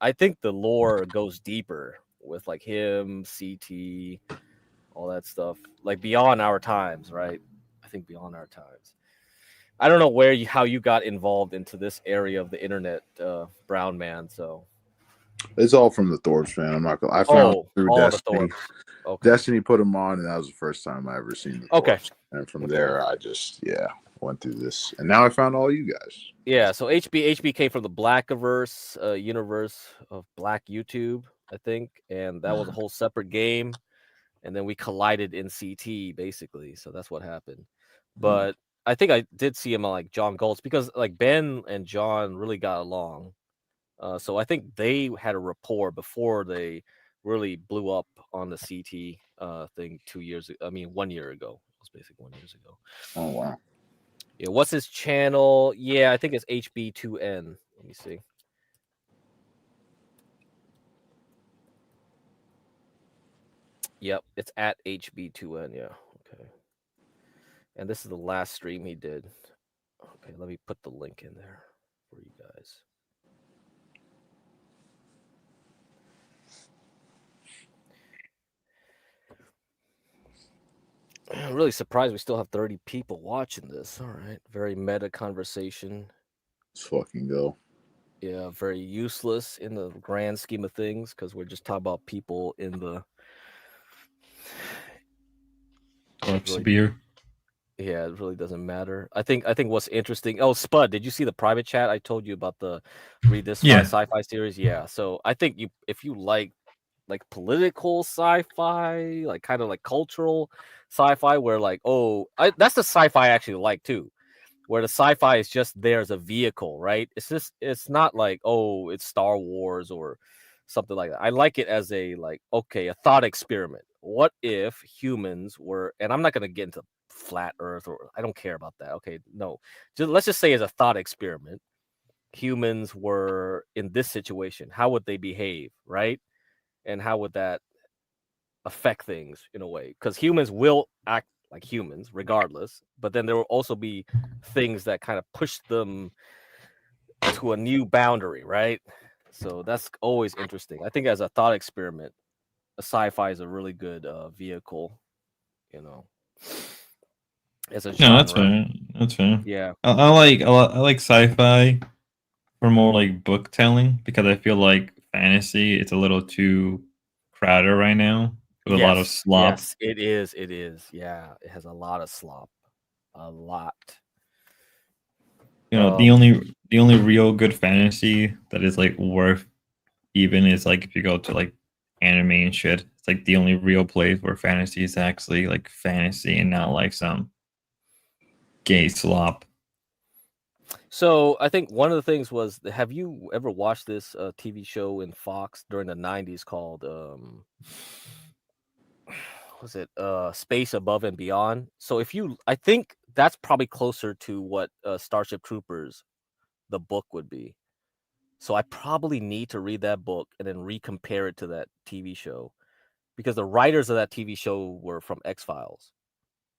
I think the lore goes deeper with like him, CT, all that stuff. Like beyond our times, right? I think beyond our times. I don't know how you got involved into this area of the internet, Brown Man. So It's all from the Thorpes, man. I'm not gonna. I found it through all the Destiny. Thorpes. Okay. Destiny put him on, and that was the first time I ever seen the Okay. Thorpes. And from there, I just went through this, and now I found all you guys. Yeah, so HB came from the Blackiverse universe of Black YouTube, I think, and that was a whole separate game, and then we collided in CT basically. So that's what happened. But I think I did see him on like John Goltz because like Ben and John really got along. So I think they had a rapport before they really blew up on the CT thing 2 years ago. I mean, 1 year ago. It was basically 1 year ago. Oh wow. Yeah, what's his channel? Yeah, I think it's HB2N. Let me see. Yep, it's at HB2N. Yeah, okay. And this is the last stream he did. Okay, let me put the link in there for you guys. I'm really surprised we still have 30 people watching this. All right. Very meta conversation. Let's fucking go. Yeah, very useless in the grand scheme of things because we're just talking about people in the Corpse beer. Yeah, it really doesn't matter. I think what's interesting. Oh, Spud, did you see the private chat I told you about the Read This Yeah. Sci-Fi series? Yeah. So I think if you like political sci-fi, like kind of like cultural sci-fi, where like that's the sci-fi I actually like too, where the sci-fi is just there as a vehicle, right? It's not like it's Star Wars or something like that. I like it as a a thought experiment. What if humans were, and I'm not gonna get into flat Earth or I don't care about that. Okay, no, let's just say as a thought experiment, humans were in this situation. How would they behave, right? And how would that affect things in a way? Because humans will act like humans regardless, but then there will also be things that kind of push them to a new boundary, right? So that's always interesting. I think as a thought experiment, a sci-fi is a really good vehicle, as a genre. No, that's fair. That's fair. Yeah. I like sci-fi for more like book telling because I feel like fantasy it's a little too crowded right now with a lot of slop. Yes, it is. It is. Yeah, it has a lot of slop. A lot. The only real good fantasy that is like worth even is like if you go to like anime and shit. It's like the only real place where fantasy is actually like fantasy and not like some gay slop. So I think one of the things was, have you ever watched this TV show in Fox during the 90s called was it Space Above and Beyond? So I think that's probably closer to what Starship Troopers, the book, would be. So I probably need to read that book and then recompare it to that TV show, because the writers of that TV show were from X-Files.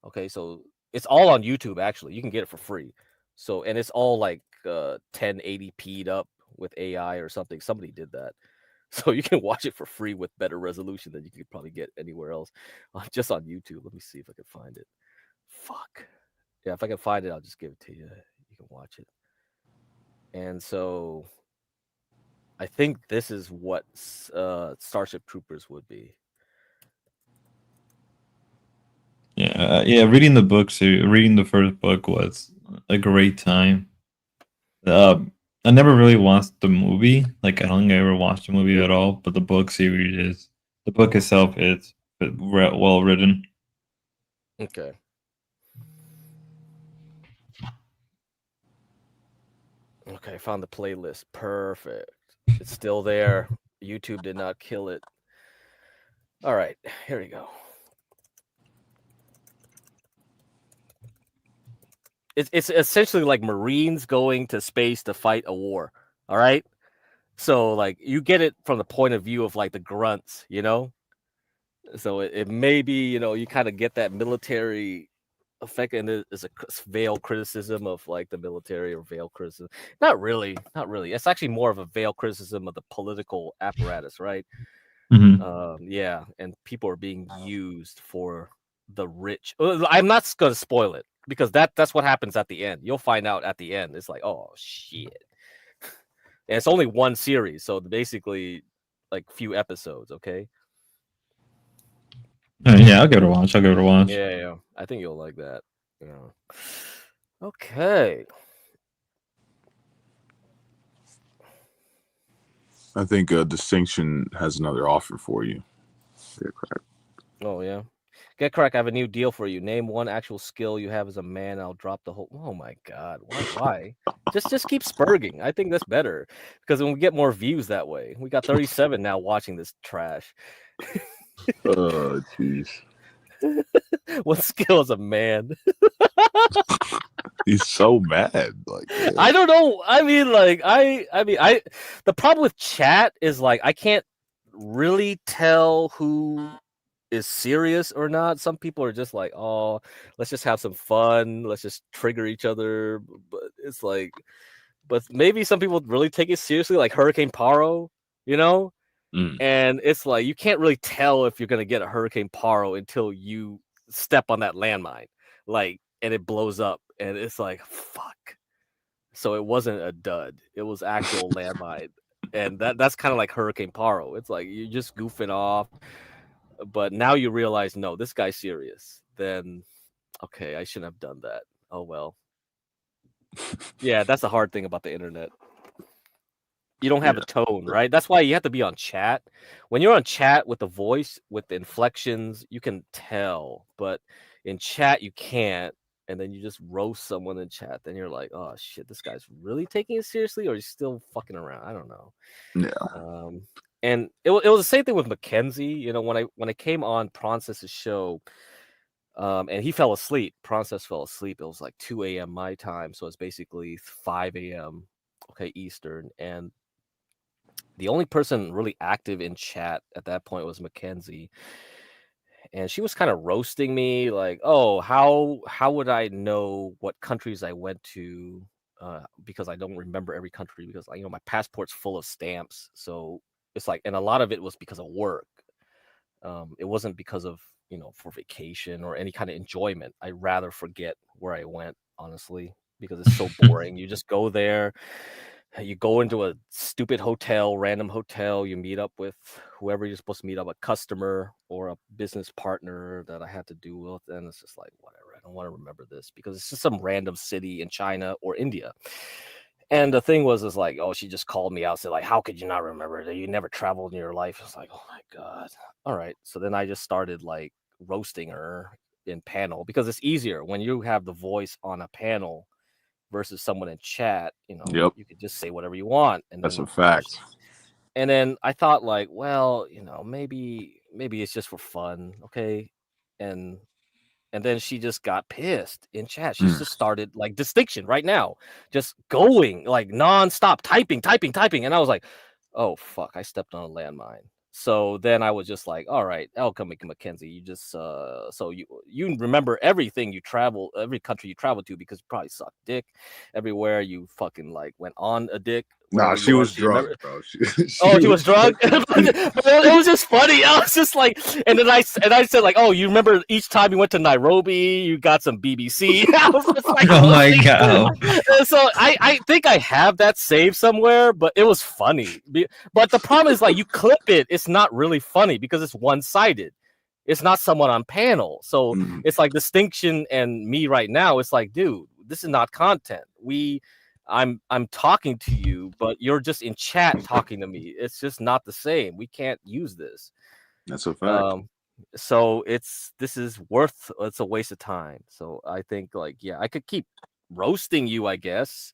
Okay, so it's all on YouTube. Actually, you can get it for free. So, and it's all like 1080p'd up with AI or something. Somebody did that. So you can watch it for free with better resolution than you could probably get anywhere else, just on YouTube. Let me see if I can find it. Fuck. Yeah, if I can find it, I'll just give it to you. You can watch it. And so I think this is what Starship Troopers would be. Yeah, reading the books, reading the first book was a great time. I never really watched the movie. Like, I don't think I ever watched the movie at all. But the book series the book itself is well written. Okay. Okay, I found the playlist. Perfect. It's still there. YouTube did not kill it. All right, here we go. It's essentially like Marines going to space to fight a war. All right. So like you get it from the point of view of like the grunts, you know? So it may be, you know, you kind of get that military effect, and there's a veiled criticism of like the military, or veiled criticism. Not really. It's actually more of a veiled criticism of the political apparatus, right? Yeah, and people are being used for the rich. I'm not going to spoil it, because that's what happens at the end. You'll find out at the end. It's like, oh shit. And it's only one series, so basically like few episodes, okay? Yeah, I'll give it a watch. Yeah. I think you'll like that. Yeah. Okay. I think Distinction has another offer for you. Get Crack. Oh yeah. Get Crack, I have a new deal for you. Name one actual skill you have as a man. I'll drop the whole. Oh my god. Why? just keep spurging. I think that's better, because when we get more views that way. We got 37 now watching this trash. Oh jeez. What skill as a man? He's so mad. Like, yeah. I don't know. I mean, like, the problem with chat is like I can't really tell who is serious or not. Some people are just like, oh, let's just have some fun. Let's just trigger each other. But it's like, but maybe some people really take it seriously, like Hurricane Paro, you know? And it's like, you can't really tell if you're going to get a Hurricane Paro until you step on that landmine, like, and it blows up. And it's like, fuck. So it wasn't a dud. It was actual landmine. And that's kind of like Hurricane Paro. It's like, you're just goofing off. But now you realize, no, this guy's serious. Then, okay, I shouldn't have done that. Oh, well. Yeah, that's the hard thing about the internet. You don't have a tone, right? That's why you have to be on chat. When you're on chat with the voice, with the inflections, you can tell. But in chat, you can't. And then you just roast someone in chat. Then you're like, oh, shit, this guy's really taking it seriously, or he's still fucking around? I don't know. Yeah. And it was the same thing with Mackenzie. You know, when I came on Prancess's show, and he fell asleep. Prancess fell asleep. It was like 2 a.m. my time, so it's basically 5 a.m. okay, Eastern. And the only person really active in chat at that point was Mackenzie, and she was kind of roasting me, like, "Oh, how would I know what countries I went to? Because I don't remember every country, because my passport's full of stamps, so." It's like, and a lot of it was because of work. It wasn't because of, for vacation or any kind of enjoyment. I'd rather forget where I went, honestly, because it's so boring. You just go there, you go into a stupid hotel, random hotel, you meet up with whoever you're supposed to meet up, a customer or a business partner that I had to do with. And it's just like, whatever. I don't want to remember this, because it's just some random city in China or India. And the thing is like, oh, she just called me out, said like, how could you not remember that? You never traveled in your life. It's like, oh my God. All right. So then I just started like roasting her, in panel because it's easier when you have the voice on a panel versus someone in chat. You know, Yep. you could just say whatever you want, and That's then, a fact. And then I thought, like, well, you know, maybe it's just for fun, okay? And then she just got pissed in chat. She just started like distinction right now, just going like nonstop, typing. And I was like, oh fuck, I stepped on a landmine. So then I was just like, all right, Elka Mackenzie, you just so you remember everything you travel, every country you travel to because you probably sucked dick everywhere. You fucking like went on a dick. Nah, she was drunk, bro. She was drunk. It was just funny. I was just like, and then I said like, oh, you remember each time you went to Nairobi, you got some BBC. I was just like, Oh my god. So I think I have that saved somewhere, but it was funny. But the problem is like you clip it, it's not really funny because it's one-sided. It's not someone on panel. So it's like Distinction and me right now. It's like, dude, this is not content. I'm talking to you, but you're just in chat talking to me. It's just not the same. We can't use this. That's a fact. So it's a waste of time. So I think like, yeah, I could keep roasting you, I guess,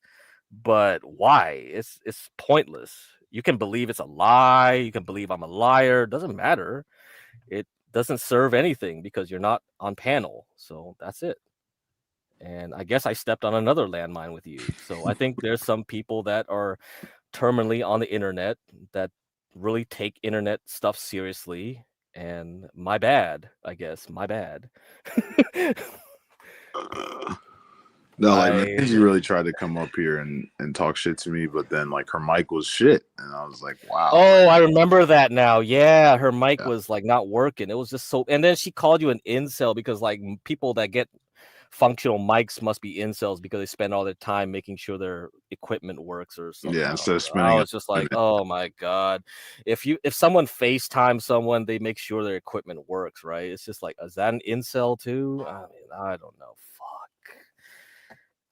but why? It's pointless. You can believe it's a lie. You can believe I'm a liar. It doesn't matter. It doesn't serve anything because you're not on panel. So that's it. And I guess I stepped on another landmine with you. So I think there's some people that are terminally on the internet that really take internet stuff seriously. And my bad, I guess. My bad. No, like Mackenzie really tried to come up here and talk shit to me, but then like her mic was shit. And I was like, wow. Oh, I remember that now. Yeah, her mic was like not working. It was just so, and then she called you an incel because like people that get functional mics must be incels because they spend all their time making sure their equipment works or something. Yeah, instead of spending. I was just like, oh my god, if someone FaceTime someone, they make sure their equipment works, right? It's just like, is that an incel too? I mean, I don't know. Fuck.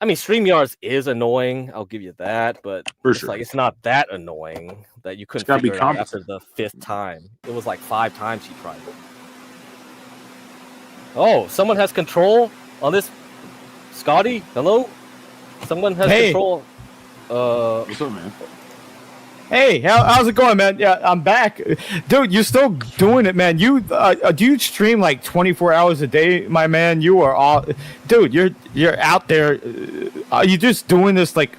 I mean, StreamYards is annoying. I'll give you that, but it's like it's not that annoying that you couldn't figure it out after the 5th time. It was like 5 times she tried it. Oh, someone has control on this. Scotty, hello? Someone has control. What's up, man? Hey, how's it going, man? Yeah, I'm back. Dude, you're still doing it, man. You do you stream like 24 hours a day, my man? You are all, dude, you're out there. Are you just doing this like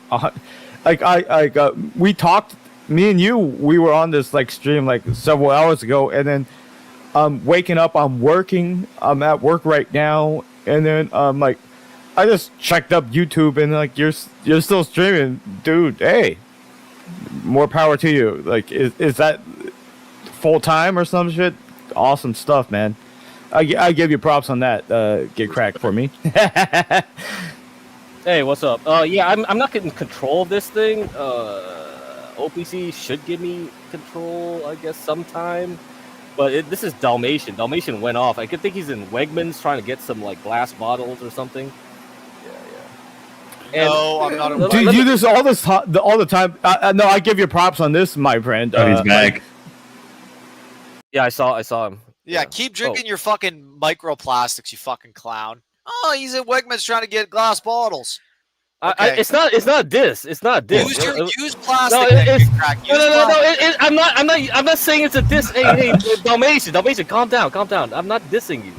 we talked, me and you, we were on this like stream like several hours ago, and then I'm waking up, I'm working, I'm at work right now, and then like I just checked up YouTube and like you're still streaming, dude. Hey, more power to you. Like, is that full time or some shit? Awesome stuff, man. I give you props on that. Get cracked for me. Hey, what's up? Yeah, I'm not getting control of this thing. OPC should give me control, I guess, sometime. But this is Dalmatian. Dalmatian went off. I could think he's in Wegmans trying to get some like glass bottles or something. Yeah. No, I'm not. Dude, you just all the time. No, I give you props on this, my friend. Oh, he's back. Yeah, I saw him. Yeah, keep drinking your fucking microplastics, you fucking clown. Oh, he's at Wegmans trying to get glass bottles. Okay. It's not a diss. It's not a diss. Use plastic. No, I'm not saying it's a diss. Hey, Dalmatian, calm down. I'm not dissing you.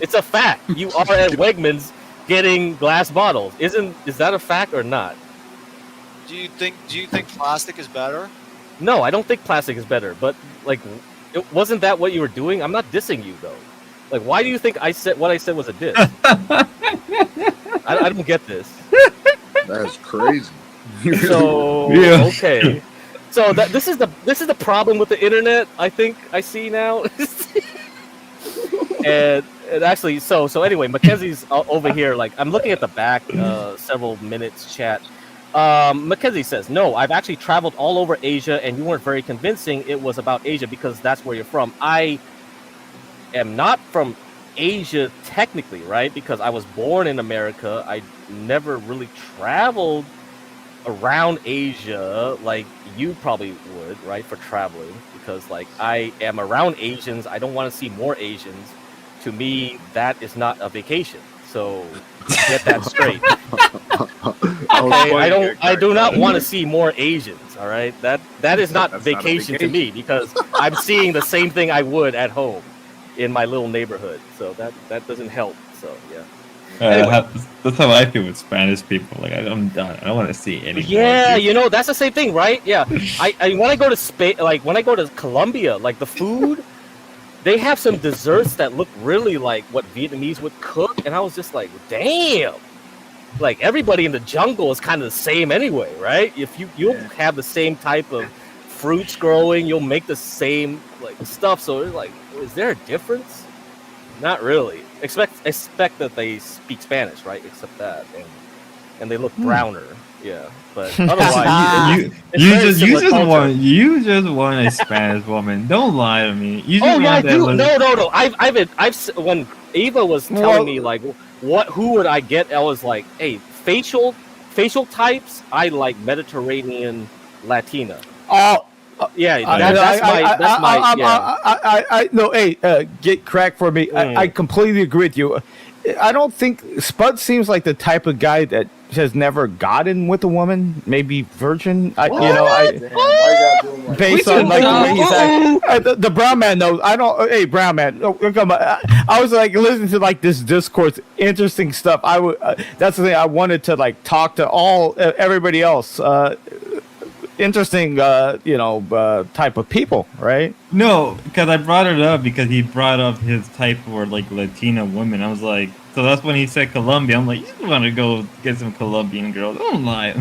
It's a fact. You are at Wegmans getting glass bottles. Is that a fact or not? Do you think plastic is better? No, I don't think plastic is better. But like, wasn't that what you were doing? I'm not dissing you though. Like, why do you think I said what I said was a diss? I don't get this. That's crazy. So yeah. Okay. So this is the problem with the internet. I think I see now. and actually, so anyway, Mackenzie's over here. Like, I'm looking at the back, several minutes chat. Mackenzie says, no, I've actually traveled all over Asia, and you weren't very convincing. It was about Asia because that's where you're from. I am not from Asia technically, right? Because I was born in America. I never really traveled around Asia like you probably would, right? For traveling, because like I am around Asians. I don't want to see more Asians. to me, that is not a vacation. So get that straight. Okay, I do not want to see more Asians. All right, that is not vacation to me, because I'm seeing the same thing I would at home in my little neighborhood. So that doesn't help. So yeah. Anyway. That's how I feel with Spanish people. Like I'm done. I don't want to see any. Yeah, you know, that's the same thing, right? Yeah. I when I go to Spain, like when I go to Colombia, like the food, they have some desserts that look really like what Vietnamese would cook, and I was just like, damn. Like everybody in the jungle is kind of the same anyway, right? If you'll have the same type of fruits growing, you'll make the same like stuff. So it's like, is there a difference? Not really. Expect that they speak Spanish, right? Except that, and they look browner. Yeah, but otherwise, you just want a Spanish woman. Don't lie to me. You just I do. No. I've when Eva was telling me like who would I get? I was like, hey, facial types. I like Mediterranean Latina. Oh. Yeah, that's my. No, hey, get crack for me. I completely agree with you. I don't think Spud seems like the type of guy that has never gotten with a woman, maybe virgin. Based on like the way he's acting. The brown man knows. I don't. Hey, brown man. Come on. I was like listening to like this discourse, interesting stuff. I would. That's the thing. I wanted to like talk to everybody else. Interesting, type of people, right? No, because I brought it up because he brought up his type for like Latina women. I was like, so that's when he said Colombia. I'm like, you want to go get some Colombian girls? Don't lie.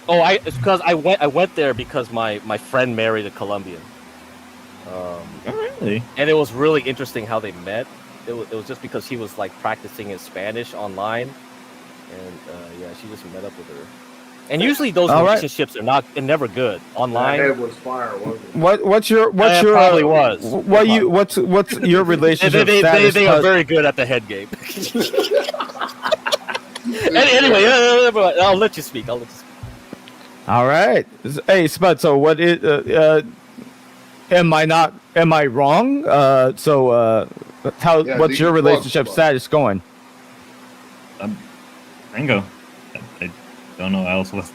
It's because I went there because my friend married a Colombian. Oh, really? And it was really interesting how they met. It was just because he was like practicing his Spanish online, and she just met up with her. And usually those relationships are never good online. That head was fire, wasn't it? What's your probably was. What's your relationship status? They are very good at the head game. Anyway, I'll let you speak. All right. Hey, Spud. So what is? Am I wrong? What's your relationship status going? Bingo. Don't know else what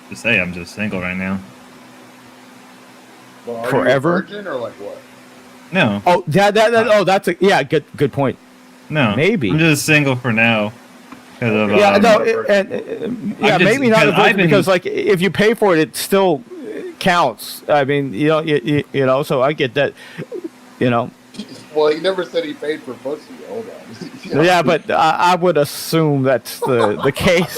to say. I'm just single right now. Well, are Forever? you a virgin or like what? No. Oh, that's a good point. No, maybe I'm just single for now. Of, maybe not a virgin because like if you pay for it, it still counts. I mean, you know, so I get that. You know. Well, he never said he paid for pussy. Hold on. Yeah, but I would assume that's the case.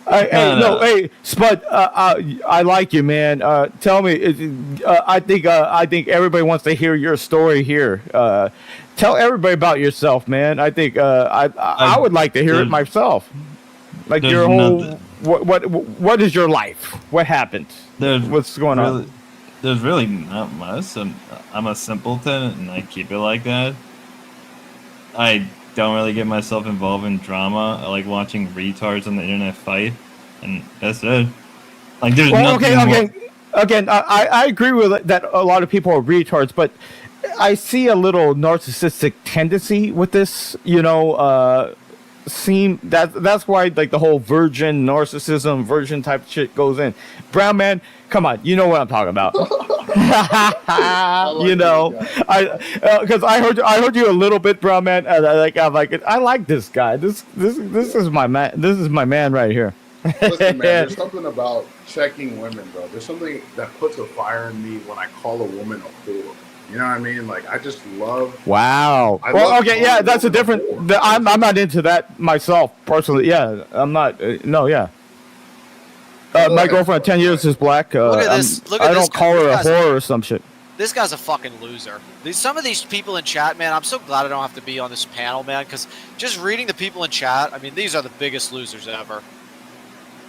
Hey, Spud, I like you, man. Tell me, I think everybody wants to hear your story here. Tell everybody about yourself, man. I think I would like to hear it myself. Like your whole, what is your life? What happened? What's going on? There's really not much. I'm a simpleton, and I keep it like that. I don't really get myself involved in drama. I like watching retards on the internet fight, and that's it. Like, there's nothing more. Again, I agree with that. A lot of people are retards, but I see a little narcissistic tendency with this. You know, that's why like the whole virgin narcissism, virgin type of shit goes in. Brown man, come on, you know what I'm talking about. You know, because I heard you a little bit, brown man. And I like this guy. This is my man. This is my man right here. Listen, man, there's something about checking women, bro. There's something that puts a fire in me when I call a woman a whore. You know what I mean? Like, I just love. Wow. That's a different. I'm not into that myself personally. Yeah, I'm not. No, yeah. My girlfriend of 10 years is black. Look at this. I don't call her a whore or some shit. This guy's a fucking loser. Some of these people in chat, man, I'm so glad I don't have to be on this panel, man, because just reading the people in chat, I mean, these are the biggest losers ever.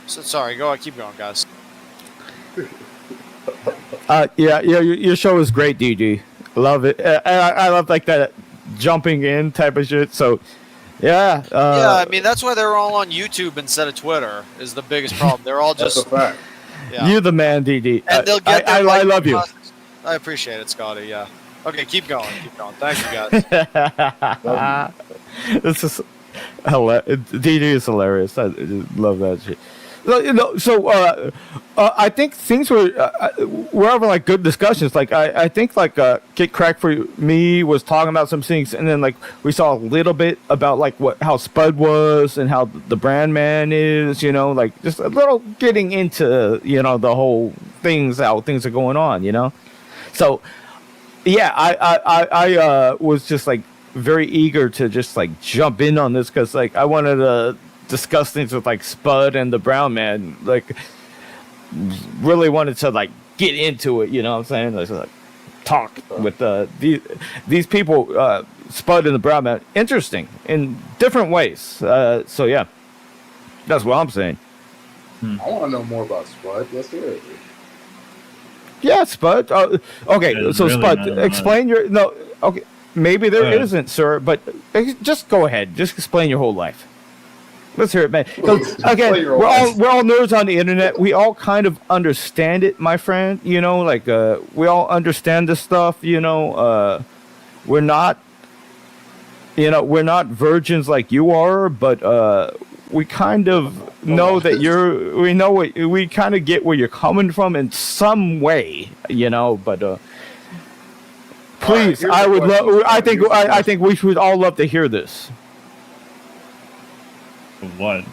So sorry, keep going, guys. Your show is great, DG. Love it. I love like that jumping in type of shit. So, yeah. I mean that's why they're all on YouTube instead of Twitter. Is the biggest problem. They're all just. That's a fact. Yeah. You're the man, DD. And they'll get I love you. I appreciate it, Scotty. Yeah. Okay, keep going. Keep going. Thank you, guys. This is hilarious. DD is hilarious. I just love that shit. So I think things we're having like good discussions. Like I think like Get Crack for Me was talking about some things, and then like we saw a little bit about like how Spud was and how the brand man is. You know, like just a little getting into the whole how things are going on. So yeah, I was just like very eager to just like jump in on this because like I wanted to discuss things with like Spud and the Brown Man, like really wanted to like get into it, you know what I'm saying? Like talk with these people, Spud and the Brown Man, interesting in different ways. So yeah, that's what I'm saying. I want to know more about Spud. Let's hear it. Yeah, Spud. Okay, There's so really Spud, not explain okay, maybe there isn't, sir, but just go ahead. Just explain your whole life. Let's hear it, man. 'Cause, again, we're all nerds on the internet. We all kind of understand it, my friend. Like we all understand this stuff. We're not virgins like you are, but we kind of know that we kind of get where you're coming from in some way. But please, right, I would love. I think we should all love to hear this. What?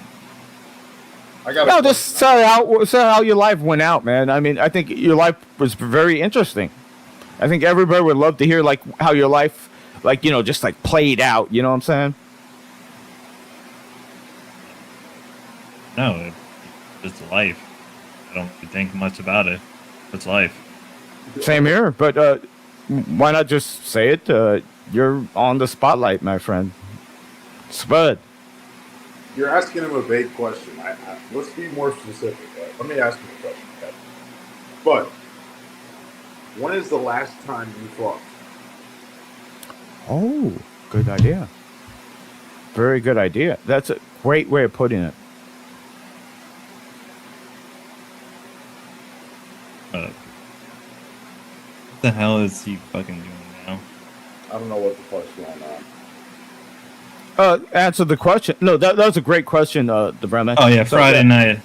Just say how your life went out, man. I mean, I think your life was very interesting. I think everybody would love to hear like how your life, like just like played out. You know what I'm saying? No, it's life. I don't think much about it. It's life. Same here, but why not just say it? You're on the spotlight, my friend. Spud. You're asking him a vague question. Let's be more specific. Let me ask him a question. Okay? But when is the last time you fucked? Oh, good idea. Very good idea. That's a great way of putting it. What the hell is he fucking doing now? I don't know what the fuck's going on. Answer the question. No, that was a great question, the Brown Man. Oh yeah, Friday night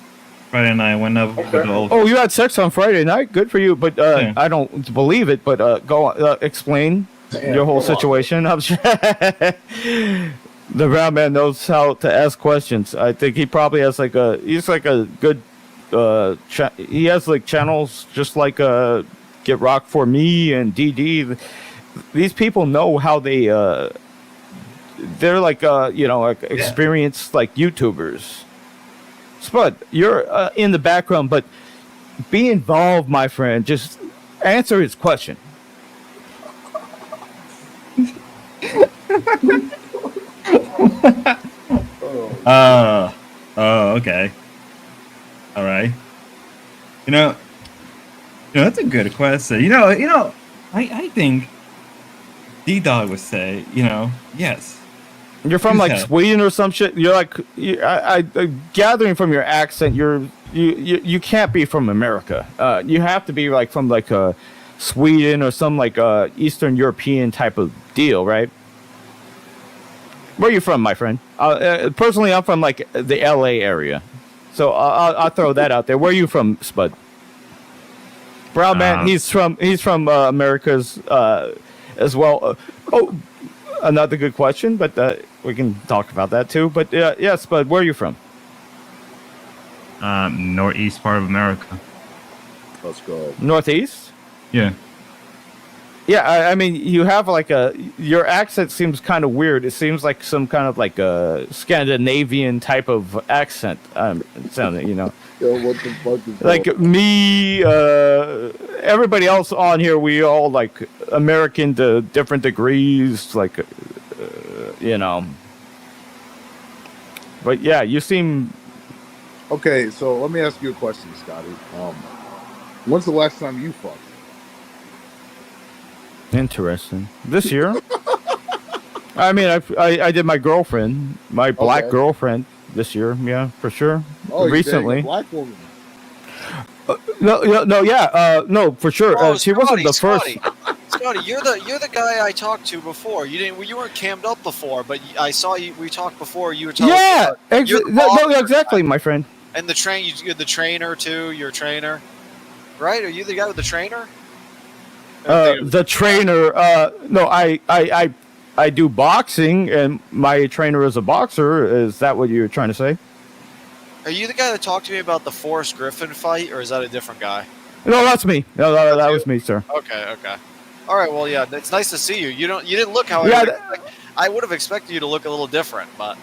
went up with the old. Oh, you had sex on Friday night? Good for you, but I don't believe it. But go on, explain your whole situation. I'm sure the Brown Man knows how to ask questions. I think he probably has he's like a good he has like channels just like Get Rock for Me and DD. These people know how they they're like experienced like YouTubers. Spud, you're in the background, but be involved, my friend. Just answer his question. Okay. All right. That's a good question. I think D-Dog would say, yes. You're from like Sweden or some shit. You're like, I'm gathering from your accent, you can't be from America. You have to be like from like Sweden or some like Eastern European type of deal, right? Where are you from, my friend? Personally, I'm from like the LA area, so I'll throw that out there. Where are you from, Spud? Brown Man, he's from America's as well. Another good question, but we can talk about that too. But yes, Spud, where are you from? Northeast part of America. Let's go. Northeast? Yeah. Yeah, I mean, you have like your accent seems kind of weird. It seems like some kind of like a Scandinavian type of accent. Sounding, Yo, what the fuck is like that? me, everybody else on here, we all like American to different degrees, like, But yeah, you seem. Okay, so let me ask you a question, Scotty. When's the last time you fucked? Interesting. This year? I mean, I did my girlfriend, my black girlfriend this year. Yeah, for sure. Oh, recently. You're dating a black woman. No, for sure. Oh, She wasn't the Scotty, first. Scotty, you're the guy I talked to before. You weren't cammed up before, but I saw you. We talked before. You were telling Yeah, me you're the boxer, exactly, my friend. and you're the trainer too. You're a trainer, right? Are you the guy with the trainer? The trainer. No, I do boxing, and my trainer is a boxer. Is that what you're trying to say? Are you the guy that talked to me about the Forrest Griffin fight, or is that a different guy? No, that's me. No, that was me, sir. Okay. All right. Well, yeah, it's nice to see you. You didn't look how I would have expected you to look a little different, but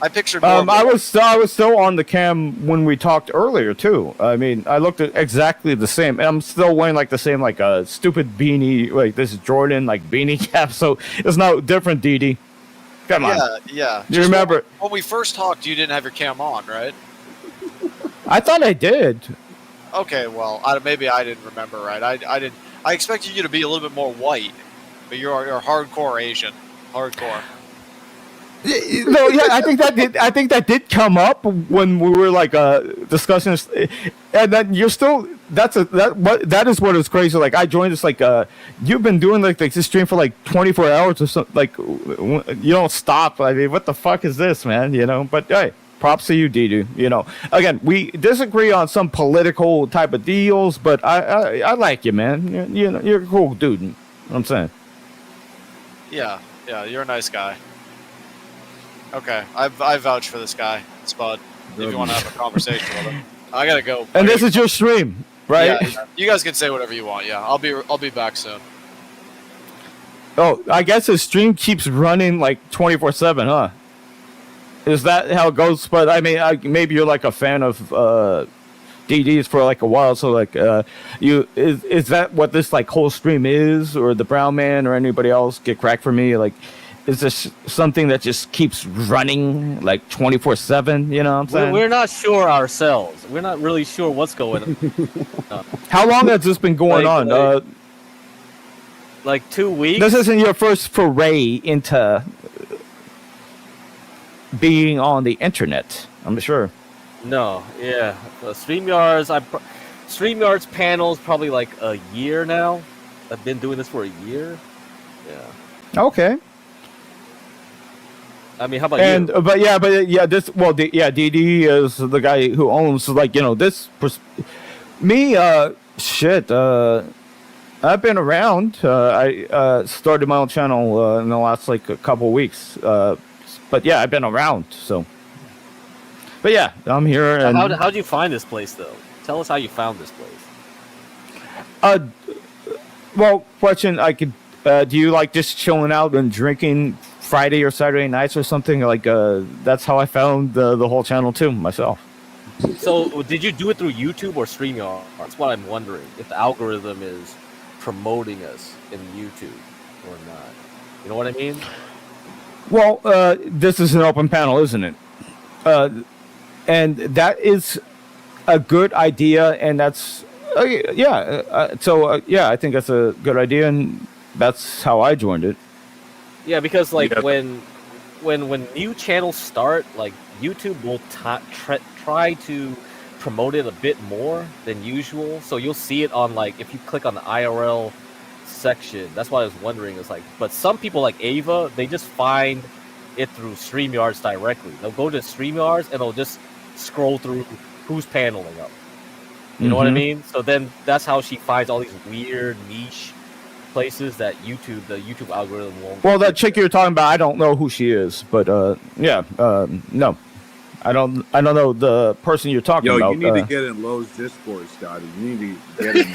I pictured more. I was still on the cam when we talked earlier too. I mean, I looked at exactly the same, and I'm still wearing like the same stupid beanie, like this Jordan like beanie cap. So it's no different, DD. Come on. Yeah. You remember when we first talked, you didn't have your cam on, right? I thought I did. Okay, well, maybe I didn't remember right. I didn't. I expected you to be a little bit more white, but you're hardcore Asian. Hardcore. No, yeah, I think that did come up when we were like discussing this, and then you're still. That is what is crazy. Like I joined this you've been doing like this stream for like 24 hours or something. Like you don't stop. I mean, what the fuck is this, man? You know. But hey, props to you, Didu. You know. Again, we disagree on some political type of deals, but I like you, man. You know, you're a cool dude. You know what I'm saying. Yeah, you're a nice guy. Okay, I vouch for this guy, Spud. If you want to have a conversation with him, I gotta go. And this is your stream, right? Yeah, you guys can say whatever you want. Yeah, I'll be back soon. Oh, I guess his stream keeps running like 24/7, huh? Is that how it goes? But I mean, maybe you're like a fan of DDs for like a while, so like is that what this like whole stream is, or the Brown Man or anybody else get cracked for me? Like, is this something that just keeps running like 24/7? You know what I'm saying? We're not sure ourselves. We're not really sure what's going on. How long has this been going on? Like 2 weeks. This isn't your first foray into being on the internet, I'm sure. No, yeah. StreamYard's panels probably like a year now. I've been doing this for a year. Yeah. Okay. I mean, how about you? DD is the guy who owns this. I've been around. I started my own channel in the last a couple weeks. But yeah, I've been around. So, but yeah, I'm here. And How'd you find this place though? Tell us how you found this place. Well, question I could. Do you like just chilling out and drinking Friday or Saturday nights or something? That's how I found the whole channel too myself. So did you do it through YouTube or StreamYard? That's what I'm wondering. If the algorithm is promoting us in YouTube or not. You know what I mean? Well, this is an open panel, isn't it? And that is a good idea, and that's I think that's a good idea, and that's how I joined it. Yeah, because when new channels start, like YouTube will try to promote it a bit more than usual. So you'll see it on if you click on the IRL section. That's why I was wondering. But some people like Ava, they just find it through StreamYards directly. They'll go to StreamYards and they'll just scroll through who's paneling up. You know what I mean? So then that's how she finds all these weird niche places that the YouTube algorithm won't. Well, that chick you're talking about, I don't know who she is, but no, I don't know the person you're talking about. You need to get in Lowe's Discord, Scotty. You need to get in.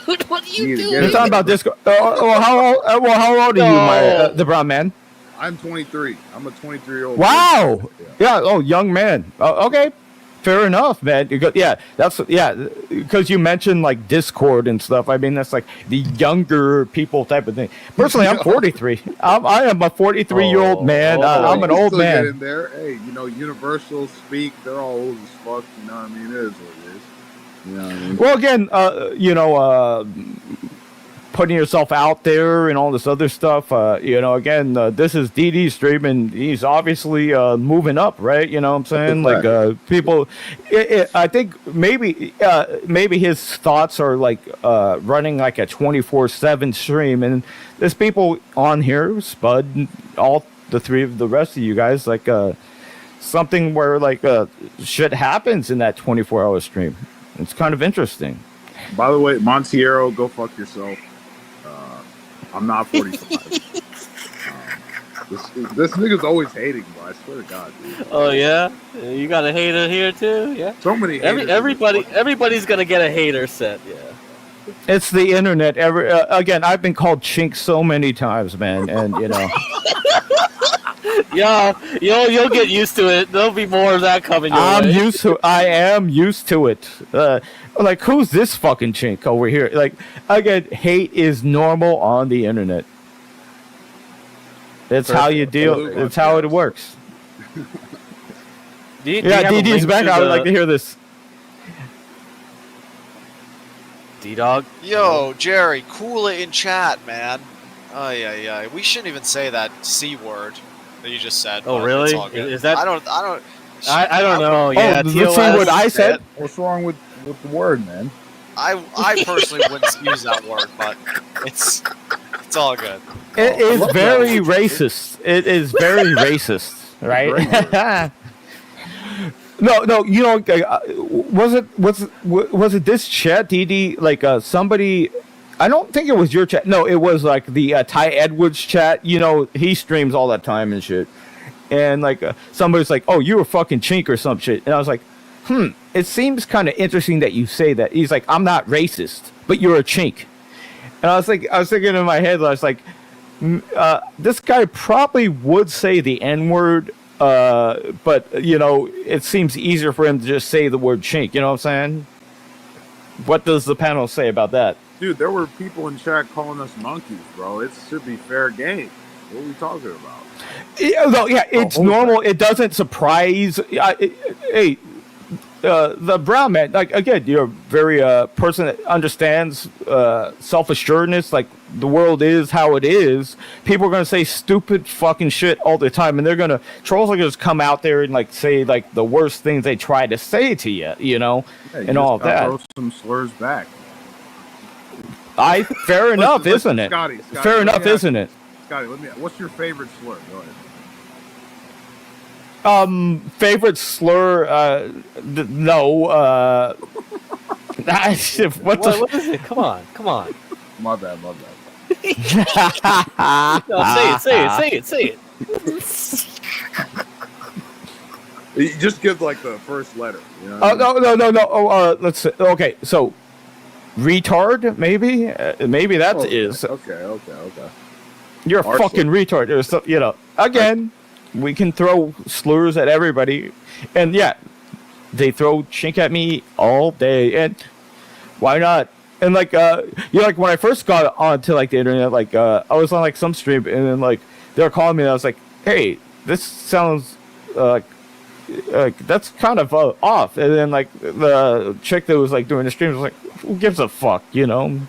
Dude, what are you doing? You're talking about Discord. How old are you, the Brown Man? I'm 23. I'm a 23-year-old. Wow. Yeah. Oh, young man. Okay. Fair enough, man. Because you mentioned Discord and stuff. I mean, that's the younger people type of thing. Personally, I'm 43. I am a 43-year-old man. I'm an old man. Get in there. Hey, Universal Speak. They're all old as fuck. You know what I mean? It is what it is. You know what I mean? Well, again, putting yourself out there and all this other stuff. Again, this is DD's stream, and he's obviously moving up, right? You know what I'm saying? Like people, I think maybe his thoughts are like running like a 24/7 stream, and there's people on here, Spud, and all the three of the rest of you guys, like something where like shit happens in that 24-hour stream. It's kind of interesting. By the way, Montiero, go fuck yourself. I'm not 45. This nigga's always hating, bro. I swear to God, dude. Oh yeah, you got a hater here too. Yeah, so many haters. Everybody's gonna get a hater set. Yeah, it's the internet. Again, I've been called chink so many times, man, and you know. Yeah, you'll get used to it. There'll be more of that coming your way. I am used to it. Like, who's this fucking chink over here? Like, again, hate is normal on the internet. It's how you deal. It's how it works. DD's back. I would like to hear this. D-Dog? Yo, Jerry, cool it in chat, man. Oh, yeah. We shouldn't even say that C word that you just said. Oh, really? Is that? I don't know. Yeah, let's see what I said. What's wrong with the word, man? I personally wouldn't use that word, but it's all good. It is very racist. It is very racist, right? No. You know, was it this chat, DD? Like somebody. I don't think it was your chat. No, it was like the Ty Edwards chat. You know, he streams all that time and shit. And like somebody's like, "Oh, you were fucking chink or some shit," and I was like, it seems kind of interesting that you say that. He's like, I'm not racist, but you're a chink. And I was thinking in my head, I was like, this guy probably would say the N-word, but, you know, it seems easier for him to just say the word chink. You know what I'm saying? What does the panel say about that? Dude, there were people in chat calling us monkeys, bro. It should be fair game. What are we talking about? It's normal. It doesn't surprise. Hey, the brown man, like, again, you're a very person that understands self-assuredness, like the world is how it is. People are going to say stupid fucking shit all the time, and trolls are going to just come out there and like say like the worst things they try to say to you, you know, and all of that. Throw some slurs back. Fair enough, isn't it? Scotty, fair enough, isn't it? Scotty, what's your favorite slur? Go ahead. Favorite slur? No. What is it? Come on. My bad. No, say it. You just give like the first letter. You know no. Oh, let's see. Okay, so retard, maybe. Maybe that is. Okay. You're a fucking retard. Or so, you know. Again. We can throw slurs at everybody, and yeah, they throw chink at me all day, and why not? And like, like when I first got onto like the internet, like I was on like some stream, and then like they were calling me, and I was like, hey, this sounds like that's kind of off. And then like the chick that was like doing the stream was like, who gives a fuck, you know?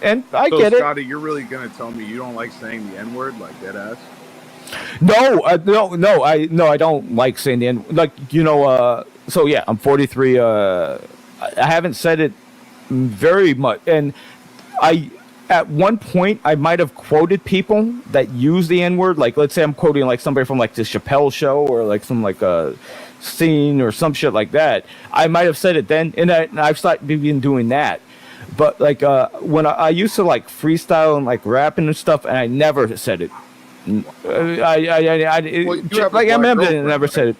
And I get it. Scotty, you're really gonna tell me you don't like saying the N-word, like dead ass? No, I don't like saying the N. Like, you know, so yeah, I'm 43. I haven't said it very much, and at one point I might have quoted people that use the N-word. Like, let's say I'm quoting like somebody from like the Chappelle Show or like some like scene or some shit like that. I might have said it then, and I've started been doing that. But like when I used to like freestyle and like rapping and stuff, and I never said it. I never said it.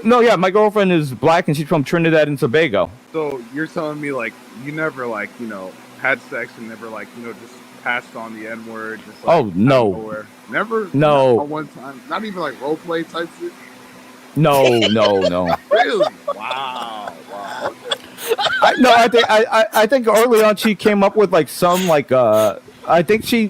No, yeah, my girlfriend is black and she's from Trinidad and Tobago. So you're telling me like you never like, you know, had sex and never like, you know, just passed on the N-word? Just, like, oh no, never. No, not one time. Not even like role play type shit. No. Really? Wow. I think early on she came up with like some like I think she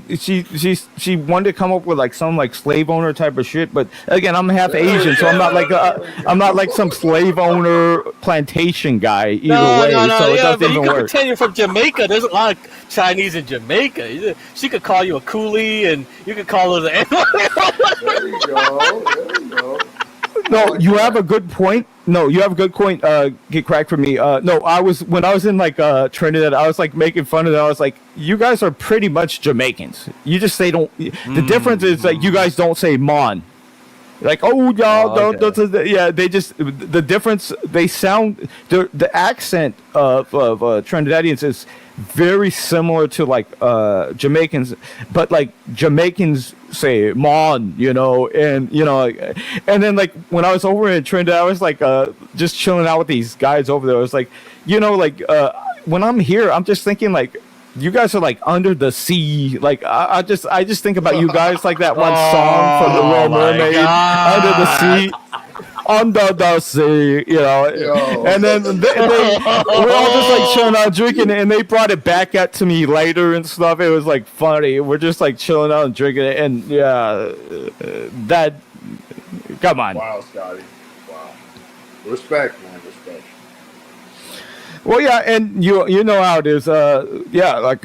wanted to come up with like some like slave owner type of shit, but again, I'm half Asian, so I'm not like some slave owner plantation guy either way. So it doesn't but even you could work. pretend you're from Jamaica. There's a lot of Chinese in Jamaica. She could call you a coolie, and you could call her the There you go. There you go. No, you have a good point. No, you have a good point. Get cracked for me. No, when I was in like Trinidad, I was like making fun of that. I was like, you guys are pretty much Jamaicans. You just say don't. The difference is like you guys don't say "mon." Like, oh y'all don't. Yeah, they just the difference. They sound the accent of Trinidadians is very similar to like Jamaicans, but like Jamaicans say "mon," you know, and you know, and then like when I was over in Trinidad, I was like just chilling out with these guys over there. I was like, you know, like when I'm here, I'm just thinking like. You guys are like under the sea. Like I just think about you guys like that one song from the Little Mermaid, Under the Sea. Under the sea, you know, and then we're all just like chilling out drinking, and they brought it back at to me later and stuff. It was like funny. We're just like chilling out and drinking it, and yeah, that. Come on. Wow, Scotty. Wow. Respect, man. Respect. Well, yeah, and you know how it is. Yeah, like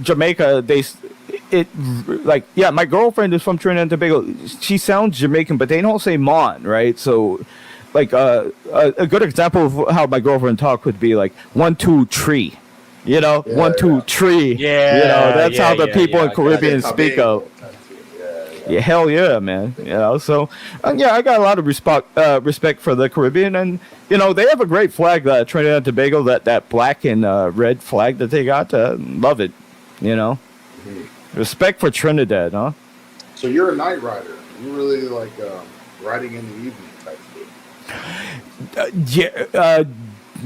Jamaica, my girlfriend is from Trinidad and Tobago. She sounds Jamaican, but they don't say "mon," right? So, like a good example of how my girlfriend talk would be like 1, 2, 3. You know, 1, 2, 3. Yeah, you know, that's how the people in Caribbean speak of. Yeah, hell yeah, man. You know, so yeah, I got a lot of respect for the Caribbean, and you know they have a great flag, Trinidad and Tobago, that black and red flag that they got. Love it, you know. Respect for Trinidad, huh? So you're a night rider. You really like riding in the evening type thing.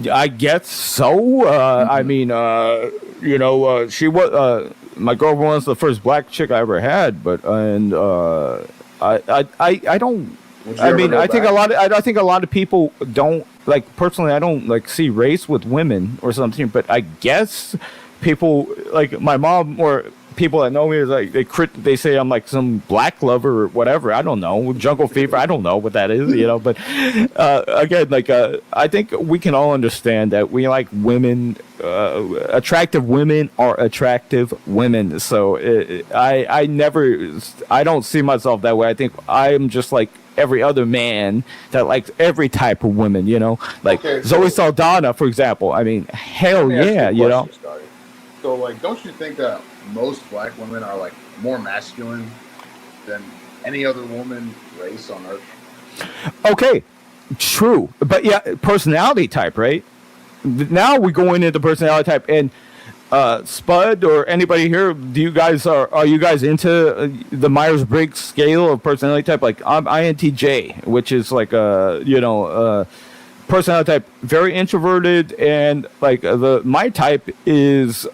I guess so. I mean, you know, she was my girlfriend was the first black chick I ever had, but I don't. I mean, I think a lot of people don't like. Personally, I don't like see race with women or something. But I guess people like my mom or people that know me is like they say I'm like some black lover or whatever. I don't know, jungle fever. I don't know what that is, you know. But again, like I think we can all understand that we like women. Attractive women are attractive women. So I don't see myself that way. I think I'm just like every other man that likes every type of women, you know, like Zoe Saldana, for example. I mean, hell yeah, you know. So, like, don't you think that most black women are like more masculine than any other woman race on earth? Okay, true, but yeah, personality type, right? Now we're going into personality type, and Spud or anybody here, are you guys into the Myers-Briggs scale of personality type? Like I'm INTJ, which is like personality type, very introverted, and like my type is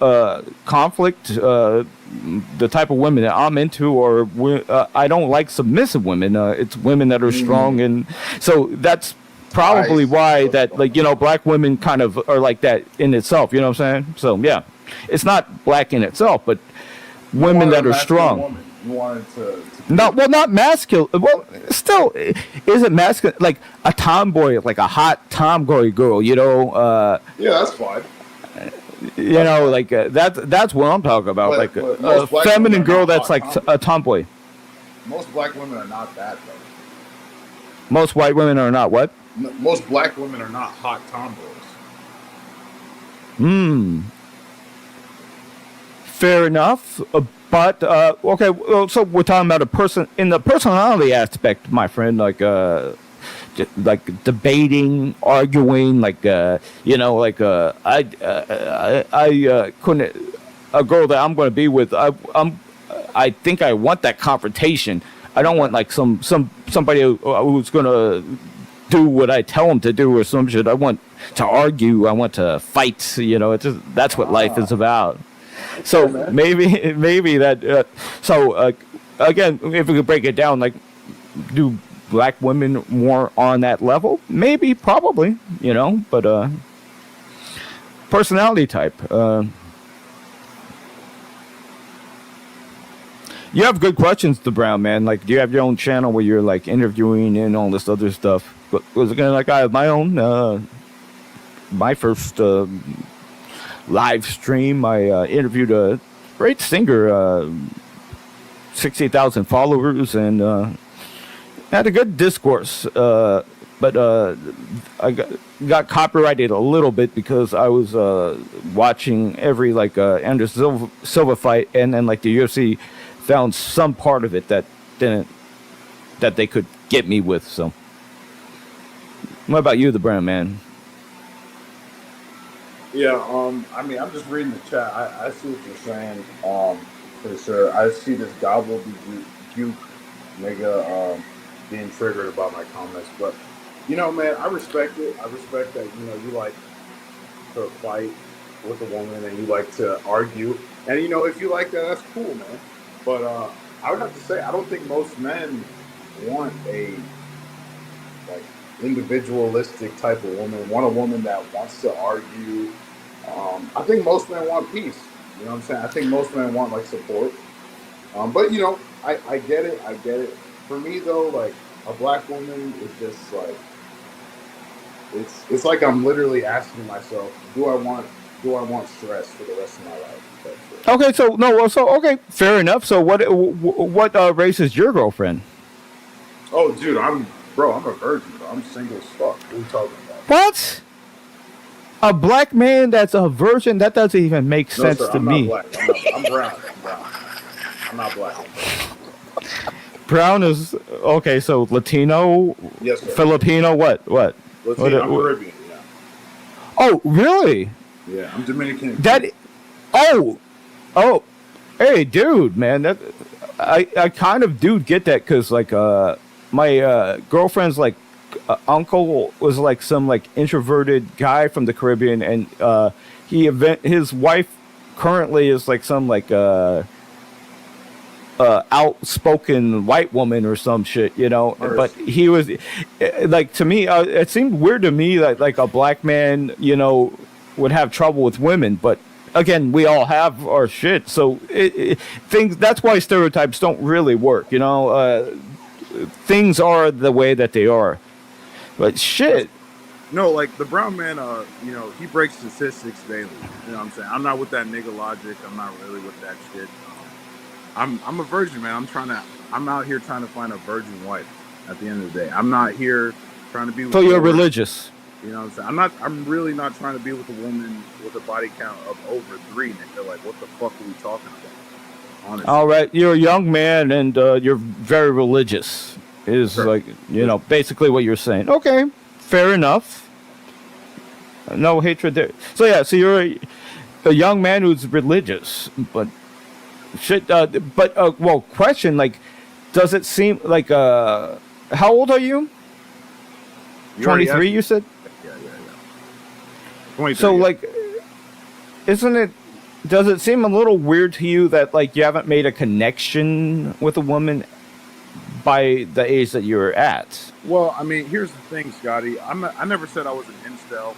conflict. The type of women that I'm into, or I don't like submissive women. It's women that are strong, and so that's probably why that, like, you know, black women kind of are like that in itself. You know what I'm saying? So yeah, it's not black in itself, but women that are strong. Woman. You wanted to not masculine. Well, still, is it masculine? Like a tomboy, like a hot tomboy girl, you know? Yeah, that's fine. You know, like that's what I'm talking about. Like a feminine girl that's like a tomboy. Most black women are not that, though. Most white women are not what? Most black women are not hot tomboys. Fair enough. But okay, well, so we're talking about a person in the personality aspect, my friend, like debating, arguing, like you know, like I couldn't a girl that I'm going to be with. I think I want that confrontation. I don't want like somebody who's going to do what I tell them to do or some shit. I want to argue. I want to fight. You know, it's just, that's what life is about. So maybe that. Again, if we could break it down, like, do black women more on that level? Maybe, probably, you know. But personality type. you have good questions to Brown, man. Like, do you have your own channel where you're like interviewing and all this other stuff? But was it gonna like I have my own, my first live stream. I interviewed a great singer, 60,000 followers, and had a good discourse. But I got copyrighted a little bit because I was watching every like Anderson Silva fight, and then like the UFC found some part of it that they could get me with. So, what about you, the Brown man? Yeah, I mean, I'm just reading the chat. I see what you're saying, for sure. I see this gobbledygook nigga being triggered about my comments, but you know, man, I respect it. I respect that, you know, you like to fight with a woman and you like to argue, and you know, if you like that, that's cool, man. But I would have to say, I don't think most men want a like individualistic type of woman. Want a woman that wants to argue. I think most men want peace. You know what I'm saying? I think most men want like support. But you know, I get it. I get it. For me though, like a black woman is just like it's like I'm literally asking myself, do I want stress for the rest of my life? That's it. Okay, so no, so okay, fair enough. So what race is your girlfriend? Oh, dude, I'm a virgin, bro. I'm single as fuck. What are you talking about? What? A black man that's a virgin? That doesn't even make No, sense sir, to I'm me. not black. I'm brown. I'm not black. Brown is okay. So Latino, Yes, sir. Filipino, what? Latino, I'm Caribbean. Yeah. Oh, really? Yeah, I'm Dominican. That? Oh, hey, dude, man. That I kind of do get that because like my girlfriend's like uncle was like some like introverted guy from the Caribbean, and his wife currently is like some like outspoken white woman or some shit, you know. But he was like, to me, it seemed weird to me that like a black man, you know, would have trouble with women. But again, we all have our shit, so things. That's why stereotypes don't really work, you know. Things are the way that they are. But shit. No, like the brown man, you know, he breaks statistics daily. You know what I'm saying? I'm not with that nigga logic. I'm not really with that shit. I'm a virgin, man. I'm out here trying to find a virgin wife at the end of the day. I'm not here trying to be with So you're a- religious. You know what I'm saying? I'm really not trying to be with a woman with a body count of over 3, nigga. Like, what the fuck are we talking about? Honestly. All right, you're a young man and you're very religious. Is like, you know, basically what you're saying. Okay, fair enough. No hatred there. So yeah, so you're a young man who's religious, but shit. Well, question, like, does it seem like how old are you? You already 23, asked- you said. Yeah. 23, So yeah. like, isn't it? Does it seem a little weird to you that like you haven't made a connection with a woman by the age that you're at? Well, I mean, here's the thing, Scotty. I never said I was an incel.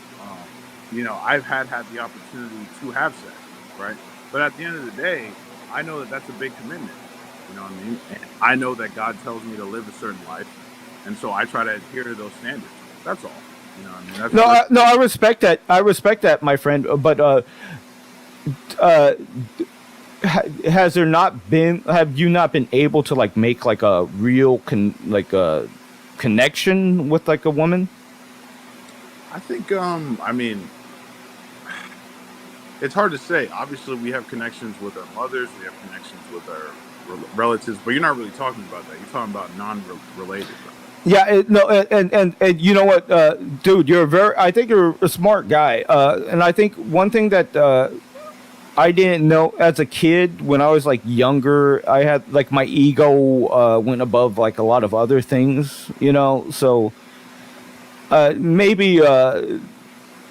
You know, I've had the opportunity to have sex, right? But at the end of the day, I know that that's a big commitment. You know what I mean? And I know that God tells me to live a certain life, and so I try to adhere to those standards. That's all. You know what I mean? That's I respect that. I respect that, my friend. But have you not been able to like make like a real connection with like a woman? I think I mean, it's hard to say. Obviously, we have connections with our mothers, we have connections with our relatives, but you're not really talking about that. You're talking about non-related. Yeah, and you know what, dude, I think you're a smart guy, and I think one thing that I didn't know as a kid when I was like younger, I had like my ego went above like a lot of other things, you know. So maybe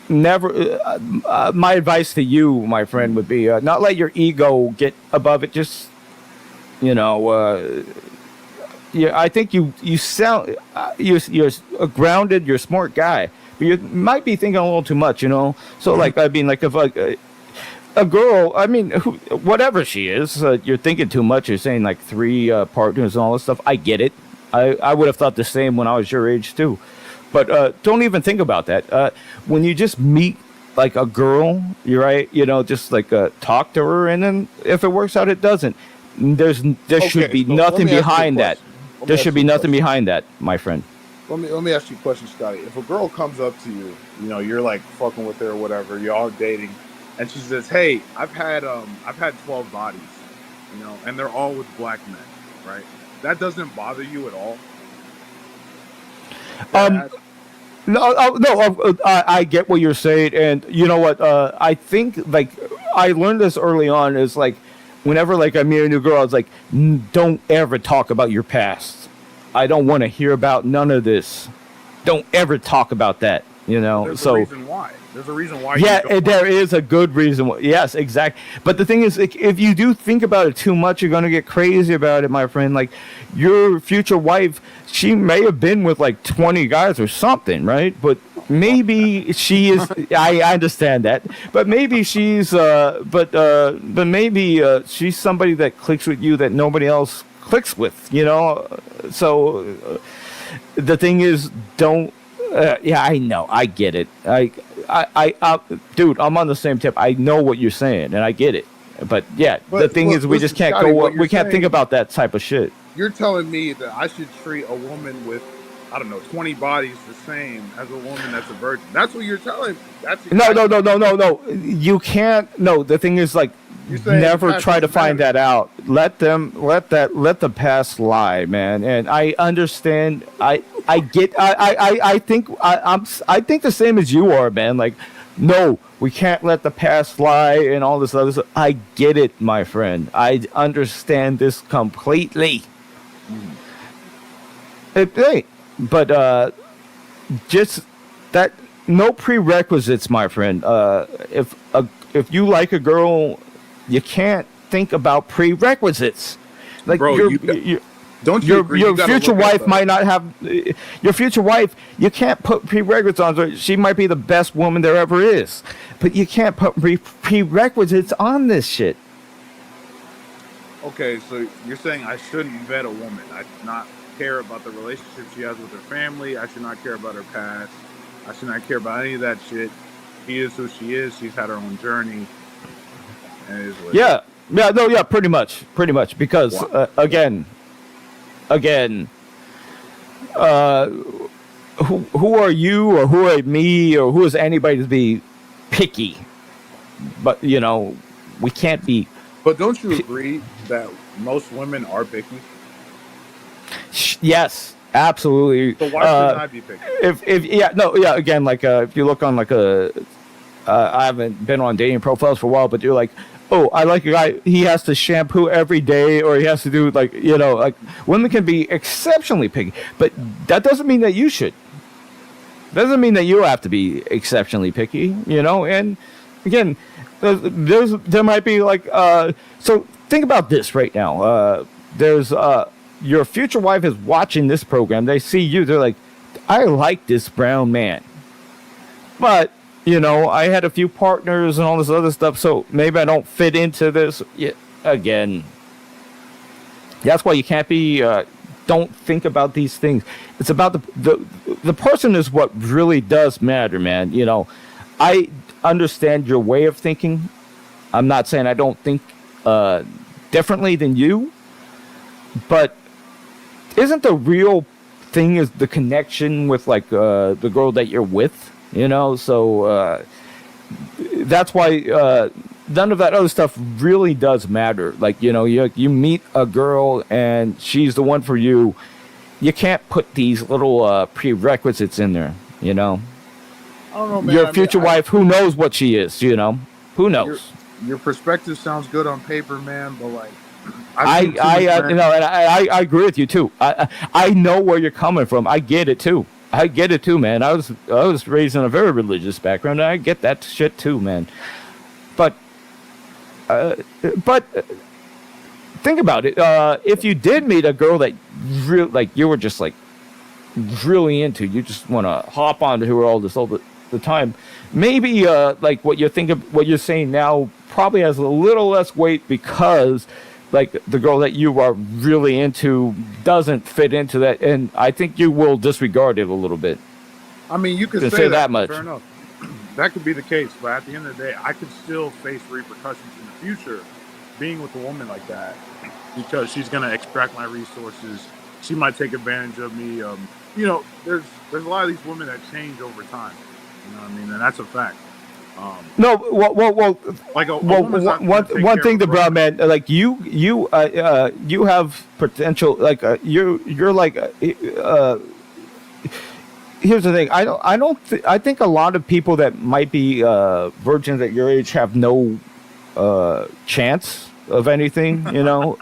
never. My advice to you, my friend, would be not let your ego get above it. Just, you know. Yeah, I think you sound you're a grounded, you're a smart guy, but you might be thinking a little too much, you know. So like, I mean, like if a girl, I mean, whatever she is, you're thinking too much. You're saying like 3 partners and all this stuff. I get it. I would have thought the same when I was your age too. But don't even think about that. When you just meet like a girl, you're right. You know, just like talk to her, and then if it works out, it doesn't. There should be so nothing let me ask you a behind that. question. Let me There ask should you be a nothing behind that, my friend. Let me ask you a question, Scotty. If a girl comes up to you, you know, you're like fucking with her or whatever, you're all dating, and she says, "Hey, I've had 12 bodies, you know, and they're all with black men," right? That doesn't bother you at all? I get what you're saying, and you know what? I think like I learned this early on. Is like whenever like I meet a new girl, I was like, don't ever talk about your past. I don't want to hear about none of this. Don't ever talk about that. You know. There's so a reason why. There's a reason why. yeah, you don't there is a good reason. Yes, exactly. But the thing is, like, if you do think about it too much, you're gonna get crazy about it, my friend. Like your future wife, she may have been with like 20 guys or something, right? But maybe she is. I understand that, but maybe she's. But maybe she's somebody that clicks with you that nobody else clicks with. You know. So the thing is, don't. Yeah, I know. I get it. Dude, I'm on the same tip. I know what you're saying, and I get it. But yeah, the thing is, we just can't Scotty, go. what We you're can't think saying- about that type of shit. You're telling me that I should treat a woman with, I don't know, 20 bodies the same as a woman that's a virgin. That's what you're telling me. That's No. You can't. No, the thing is, like, saying never the past try to doesn't find that out. Let the past lie, man. And I understand. I think I think the same as you are, man. Like, no, we can't let the past lie and all this other stuff. I get it, my friend. I understand this completely. Hey, but just that no prerequisites, my friend. If you like a girl, you can't think about prerequisites. Like Bro, don't you agree? Your You gotta future look at wife might not have. Your future wife, you can't put prerequisites on her. She might be the best woman there ever is, but you can't put prerequisites on this shit. Okay, so you're saying I shouldn't vet a woman. I should not care about the relationship she has with her family. I should not care about her past. I should not care about any of that shit. She is who she is. She's had her own journey. And it is what it is. Pretty much. Because again, who are you or who are me or who is anybody to be picky? But you know, we can't be. But don't you agree that most women are picky? Yes, absolutely. So why shouldn't I be picky? Again, like if you look on like I haven't been on dating profiles for a while, but you're like, oh, I like a guy. He has to shampoo every day, or he has to do like like women can be exceptionally picky, but that doesn't mean that you should. Doesn't mean that you have to be exceptionally picky, And again, there might be like so think about this right now. There's your future wife is watching this program. They see you. They're like, I like this brown man, but I had a few partners and all this other stuff, so maybe I don't fit into this. Yeah, again, that's why you can't be. Don't think about these things. It's about the person is what really does matter, man. I understand your way of thinking. I'm not saying I don't think differently than you, but isn't the real thing is the connection with like the girl that you're with? So that's why none of that other stuff really does matter. Like, you meet a girl and she's the one for you. You can't put these little prerequisites in there, I don't know, man. Your future wife, who knows what she is, who knows? Your perspective sounds good on paper, man, but like, I agree with you too. I know where you're coming from. I get it too. Man. I was raised in a very religious background, and I get that shit too, man. But think about it. If you did meet a girl that you were just like really into, you just want to hop onto her all the time. Maybe like what you're saying now probably has a little less weight because like the girl that you are really into doesn't fit into that, and I think you will disregard it a little bit. I mean, you could Can say, say that, that much. Fair enough. That could be the case, but at the end of the day, I could still face repercussions in the future being with a woman like that because she's gonna extract my resources. She might take advantage of me. You know, there's a lot of these women that change over time. You know what I mean? And that's a fact. No, well, like a well, woman's not gonna one take one care thing, of the a brown man, like you have potential. Like you're like. Here's the thing. I think a lot of people that might be virgins at your age have no chance of anything. You know,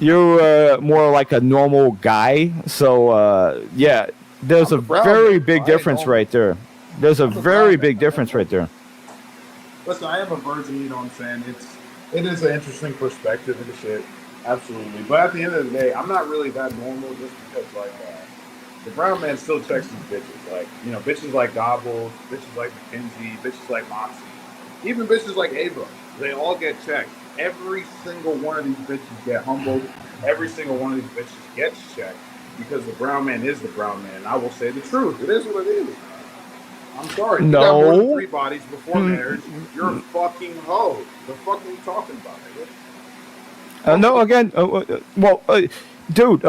you're more like a normal guy. So yeah, there's a very big difference right there. There's a very big difference right there. Listen, I am a virgin, you know what I'm saying? It is an interesting perspective and shit. Absolutely. But at the end of the day, I'm not really that normal just because, like, the brown man still checks these bitches. Like, you know, bitches like Gobbles, bitches like McKenzie, bitches like Moxie, even bitches like Ava. They all get checked. Every single one of these bitches get humbled. Every single one of these bitches gets checked because the brown man is the brown man. And I will say the truth. It is what it is. I'm sorry. You got more than 3 bodies before marriage. You're a fucking hoe. The fuck are you talking about, nigga? No, again, dude,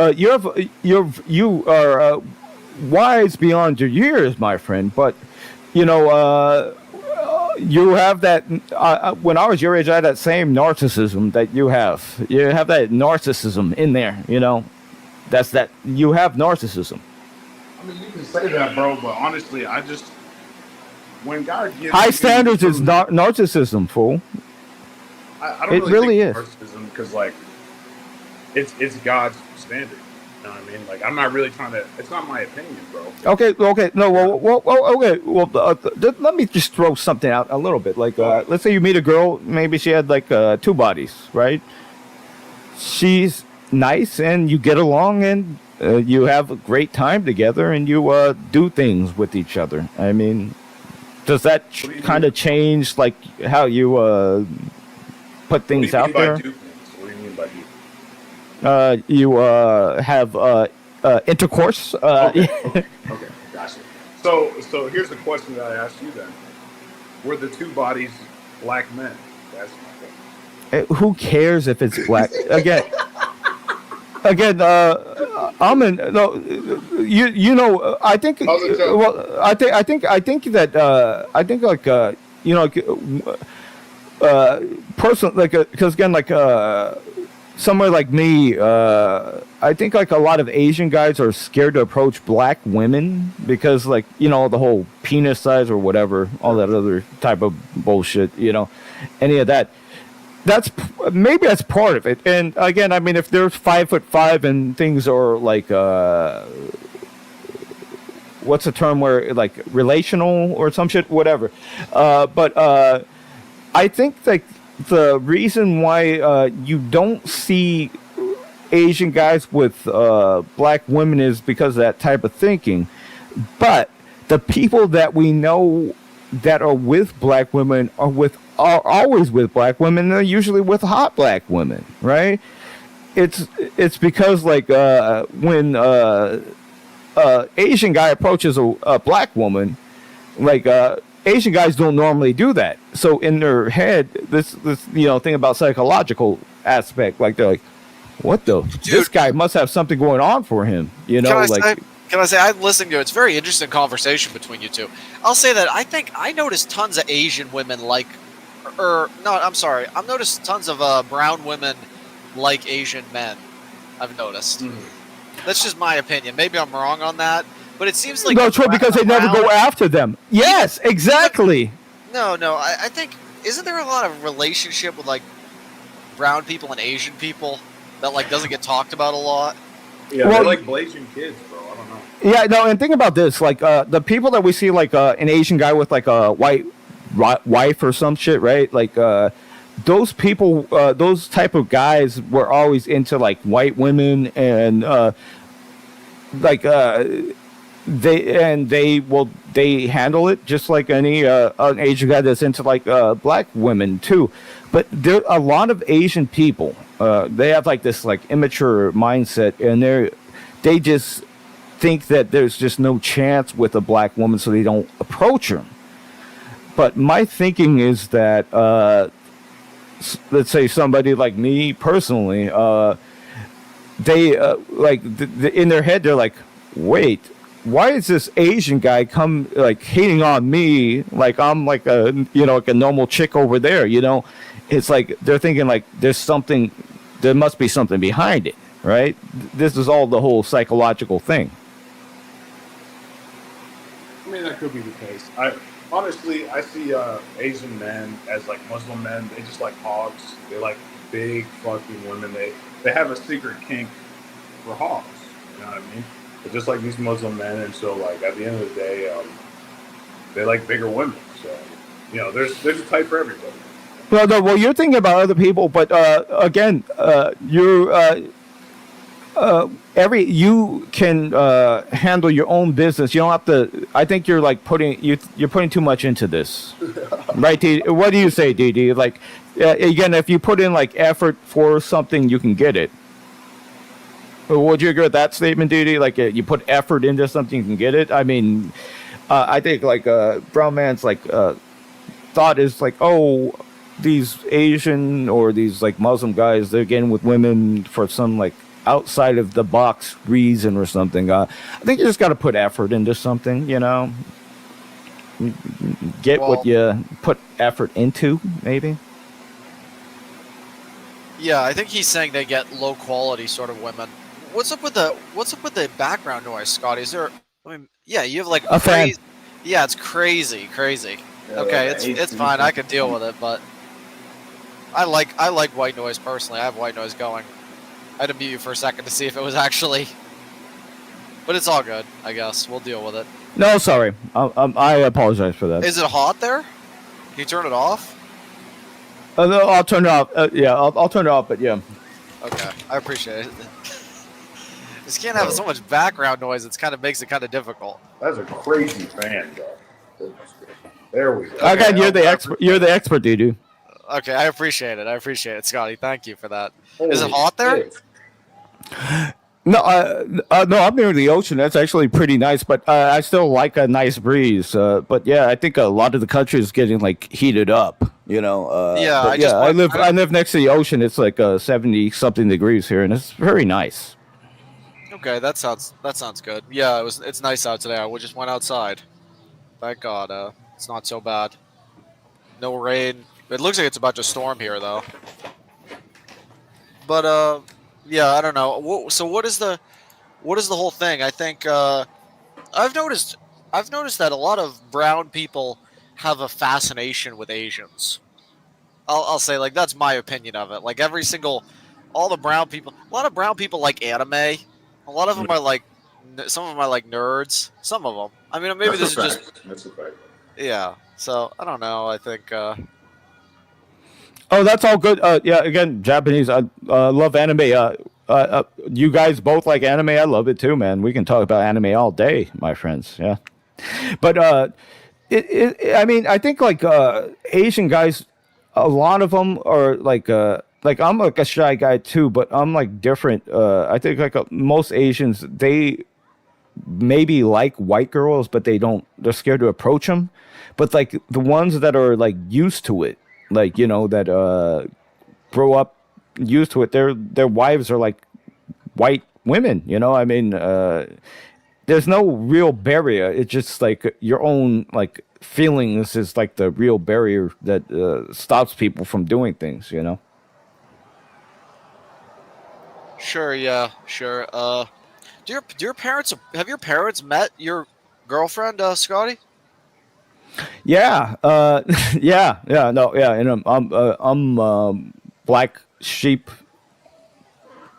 you are wise beyond your years, my friend. But you know, you have that. When I was your age, I had that same narcissism that you have. You have that narcissism in there. You know, that's that. You have narcissism. I mean, you can say that, bro. But honestly, I just when God gives High you standards is narcissism, fool. I don't It really think is. narcissism because like it's God's standard. You know what I mean? Like I'm not really trying to. It's not my opinion, bro. Okay, no, okay. Well, let me just throw something out a little bit. Like, let's say you meet a girl, maybe she had like 2 bodies, right? She's nice, and you get along, and you have a great time together, and you do things with each other. I mean, does that kind of change like how you put things out there? What do you mean by do? You have intercourse. Okay, gotcha. So here's the question that I asked you then: were the 2 bodies black men? That's my question. Who cares if it's black? Again, I'm in. No, you know. I think. Well, I think that. I think like you know, person like because again like somewhere like me, I think like a lot of Asian guys are scared to approach black women because like, you know, the whole penis size or whatever, all that other type of bullshit, you know, any of that. Maybe that's part of it. And again, I mean, if they're 5'5" and things are like, what's the term where like relational or some shit, whatever. But I think like the reason why you don't see Asian guys with black women is because of that type of thinking. But the people that we know that are with black women are always with black women. They're usually with hot black women, right? It's because like when Asian guy approaches a black woman, like Asian guys don't normally do that. So in their head, this you know thing about psychological aspect, like they're like, what the? This guy must have something going on for him, you know? Can I say I'm listening to it. It's a very interesting conversation between you two. I'll say that I think I noticed tons of Asian women like, I've noticed tons of brown women like Asian men. I've noticed. That's just my opinion. Maybe I'm wrong on that, but it seems like no, true, because they never go after them. Yes, exactly. No. I think isn't there a lot of relationship with like brown people and Asian people that like doesn't get talked about a lot? Yeah, Well, they're like Blasian kids, bro. I don't know. Yeah, no, and think about this: like the people that we see, like an Asian guy with like a white wife or some shit, right? Like those people, those type of guys were always into like white women and like they handle it just like any an Asian guy that's into like black women too. But there a lot of Asian people. They have like this like immature mindset, and they just think that there's just no chance with a black woman, so they don't approach her. But my thinking is that let's say somebody like me personally, they in their head they're like, wait, why is this Asian guy come like hating on me like I'm like a like a normal chick over there? It's like they're thinking like there must be something behind it, right? This is all the whole psychological thing. I mean, that could be the case. Honestly, I see Asian men as like Muslim men. They just like hogs. They like big fucking women. They have a secret kink for hogs. You know what I mean? They're just like these Muslim men, and so like at the end of the day, they like bigger women. So there's a type for everybody. Well, you're thinking about other people, but again, you can handle your own business. You don't have to. I think you're like you're putting too much into this, right? What do you say, Didi? Like again, if you put in like effort for something, you can get it. Would you agree with that statement, Didi? Like you put effort into something, you can get it. I mean, I think like Brown Man's like thought is like, oh, these Asian or these like Muslim guys, they're getting with women for some like outside of the box reason or something. I think you just got to put effort into something, get what you put effort into, maybe. Yeah, I think he's saying they get low quality sort of women. What's up with the background noise, Scotty? Is there? I mean, yeah, you have like a fan. Yeah, it's crazy. Yeah, Okay, it's fine. I can deal with it, but I like white noise personally. I have white noise going. I had to mute you for a second to see if it was actually, but it's all good. I guess we'll deal with it. No, sorry. I apologize for that. Is it hot there? Can you turn it off? No, I'll turn it off. Yeah, I'll turn it off. But yeah. Okay, I appreciate it. Just can't have so much background noise. It kind of makes it kind of difficult. That's a crazy fan, though. There we go. Okay, you're the expert. You're the expert, dude. Okay, I appreciate it, Scotty. Thank you for that. Is it hot there? No, no, I'm near the ocean. That's actually pretty nice, but I still like a nice breeze. But yeah, I think a lot of the country is getting like heated up. Yeah, I live next to the ocean. It's like 70 something degrees here, and it's very nice. Okay, that sounds good. Yeah, it's nice out today. I just went outside. Thank God, it's not so bad. No rain. It looks like it's about to storm here, though. But yeah, I don't know. So what is the whole thing? I think I've noticed that a lot of brown people have a fascination with Asians. I'll say like that's my opinion of it. Like a lot of brown people like anime. A lot of them are like, some of them are like nerds. Some of them. I mean, maybe this is just. That's a fact. Yeah. So I don't know. I think. Oh, that's all good. Yeah, again, Japanese. I love anime. You guys both like anime. I love it too, man. We can talk about anime all day, my friends. Yeah, but I mean, I think like Asian guys, a lot of them are like I'm like a shy guy too, but I'm like different. I think like most Asians, they maybe like white girls, but they're scared to approach them. But like the ones that are like used to it, like that grow up used to it, their wives are like white women. I mean, there's no real barrier. It's just like your own like feelings is like the real barrier that stops people from doing things. Sure. Yeah. Sure. Do your parents have your parents met your girlfriend, Scotty? Yeah. Yeah. No. Yeah. And I'm black sheep.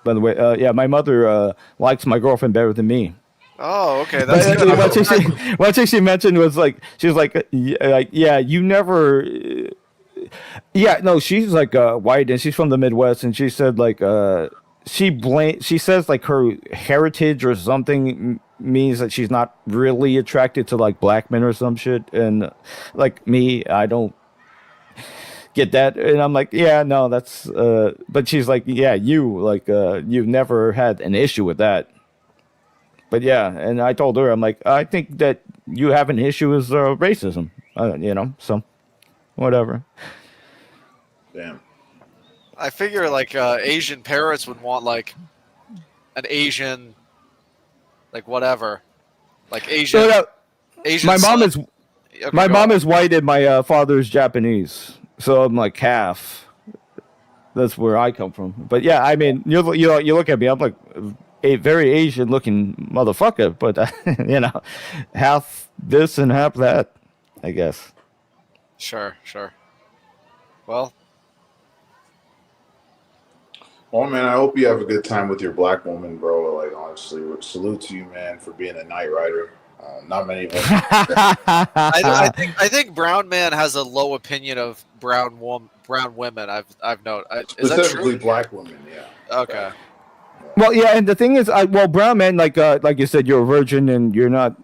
By the way, yeah, my mother likes my girlfriend better than me. Oh, okay. That's good. One thing she mentioned was like, she was like, yeah, you never. Yeah, no, she's like white and she's from the Midwest, and she said like she says like her heritage or something means that she's not really attracted to like black men or some shit. And like me, I don't get that. And I'm like, yeah, no, that's but she's like, yeah, you've never had an issue with that. But yeah, and I told her, I'm like, I think that you have an issue with racism, so whatever. Damn. I figure like Asian parents would want like an Asian, like whatever, like Asian. So, Asian. my mom is Okay, my go mom on. is white and my father's Japanese, so I'm like half. That's where I come from. But yeah, I mean, you look at me, I'm like a very Asian looking motherfucker, but half this and half that, I guess. Sure. Well, Well, man, I hope you have a good time with your black woman, bro. Like, honestly, salute to you, man, for being a Knight Rider. Not many of us. I think brown man has a low opinion of brown women. I've noted. Is that Specifically true? black women, yeah. Okay. Well, yeah, and the thing is, brown men, like you said, you're a virgin and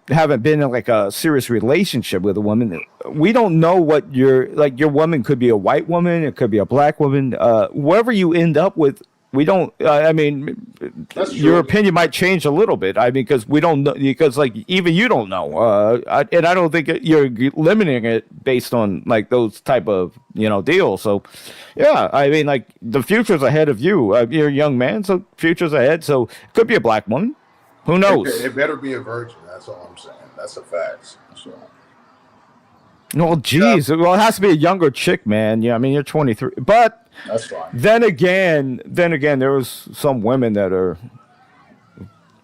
haven't been in like a serious relationship with a woman. We don't know what your woman could be a white woman, it could be a black woman. Whoever you end up with, we don't. I mean, your opinion might change a little bit. I mean, because we don't know, because like even you don't know, and I don't think you're limiting it based on like those type of deals. So, yeah, I mean, like the future's ahead of you. You're a young man, so future's ahead. So it could be a black woman. Who knows? It better be a virgin. That's all I'm saying. That's a fact. So. Well, geez. Well, it has to be a younger chick, man. Yeah, I mean, you're 23, but that's fine. Then again, there was some women that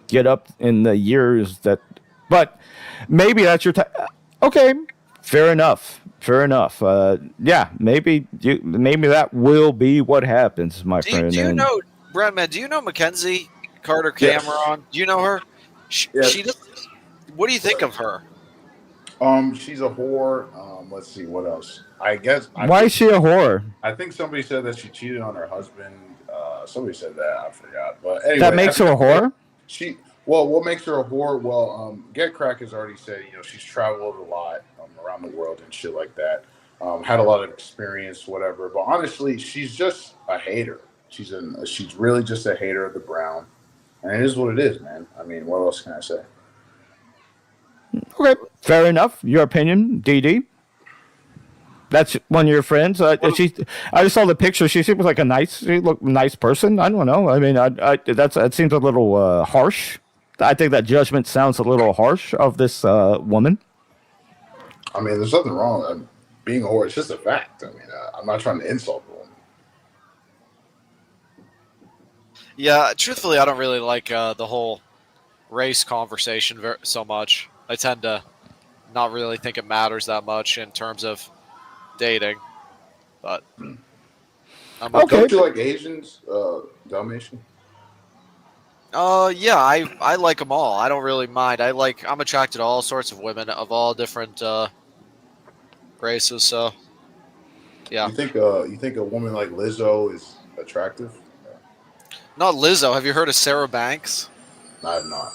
get up in the years that, but maybe that's your type. Okay, fair enough. Yeah, maybe that will be what happens, my friend. Do you know, Brad, man? Do you know Mackenzie Carter Cameron? Do you know her? She does. What do you think of her? She's a whore. Let's see what else. I guess. Why is she a whore? I think somebody said that she cheated on her husband. Somebody said that. I forgot. But anyway, that makes her a whore. What makes her a whore? Well, Get Crack has already said she's traveled a lot around the world and shit like that. Had a lot of experience, whatever. But honestly, she's just a hater. She's really just a hater of the brown, and it is what it is, man. I mean, what else can I say? Okay, fair enough. Your opinion, DD. That's one of your friends. I just saw the picture. She seems like she looked nice person. I don't know. I mean, that seems a little harsh. I think that judgment sounds a little harsh of this woman. I mean, there's nothing wrong with being a whore. It's just a fact. I mean, I'm not trying to insult the woman. Yeah, truthfully, I don't really like the whole race conversation so much. I tend to not really think it matters that much in terms of dating, but Don't you like Asians, Dalmatian? Yeah, I like them all. I don't really mind. I'm attracted to all sorts of women of all different races. So, yeah. You think a woman like Lizzo is attractive? Not Lizzo. Have you heard of Sarah Banks? I have not.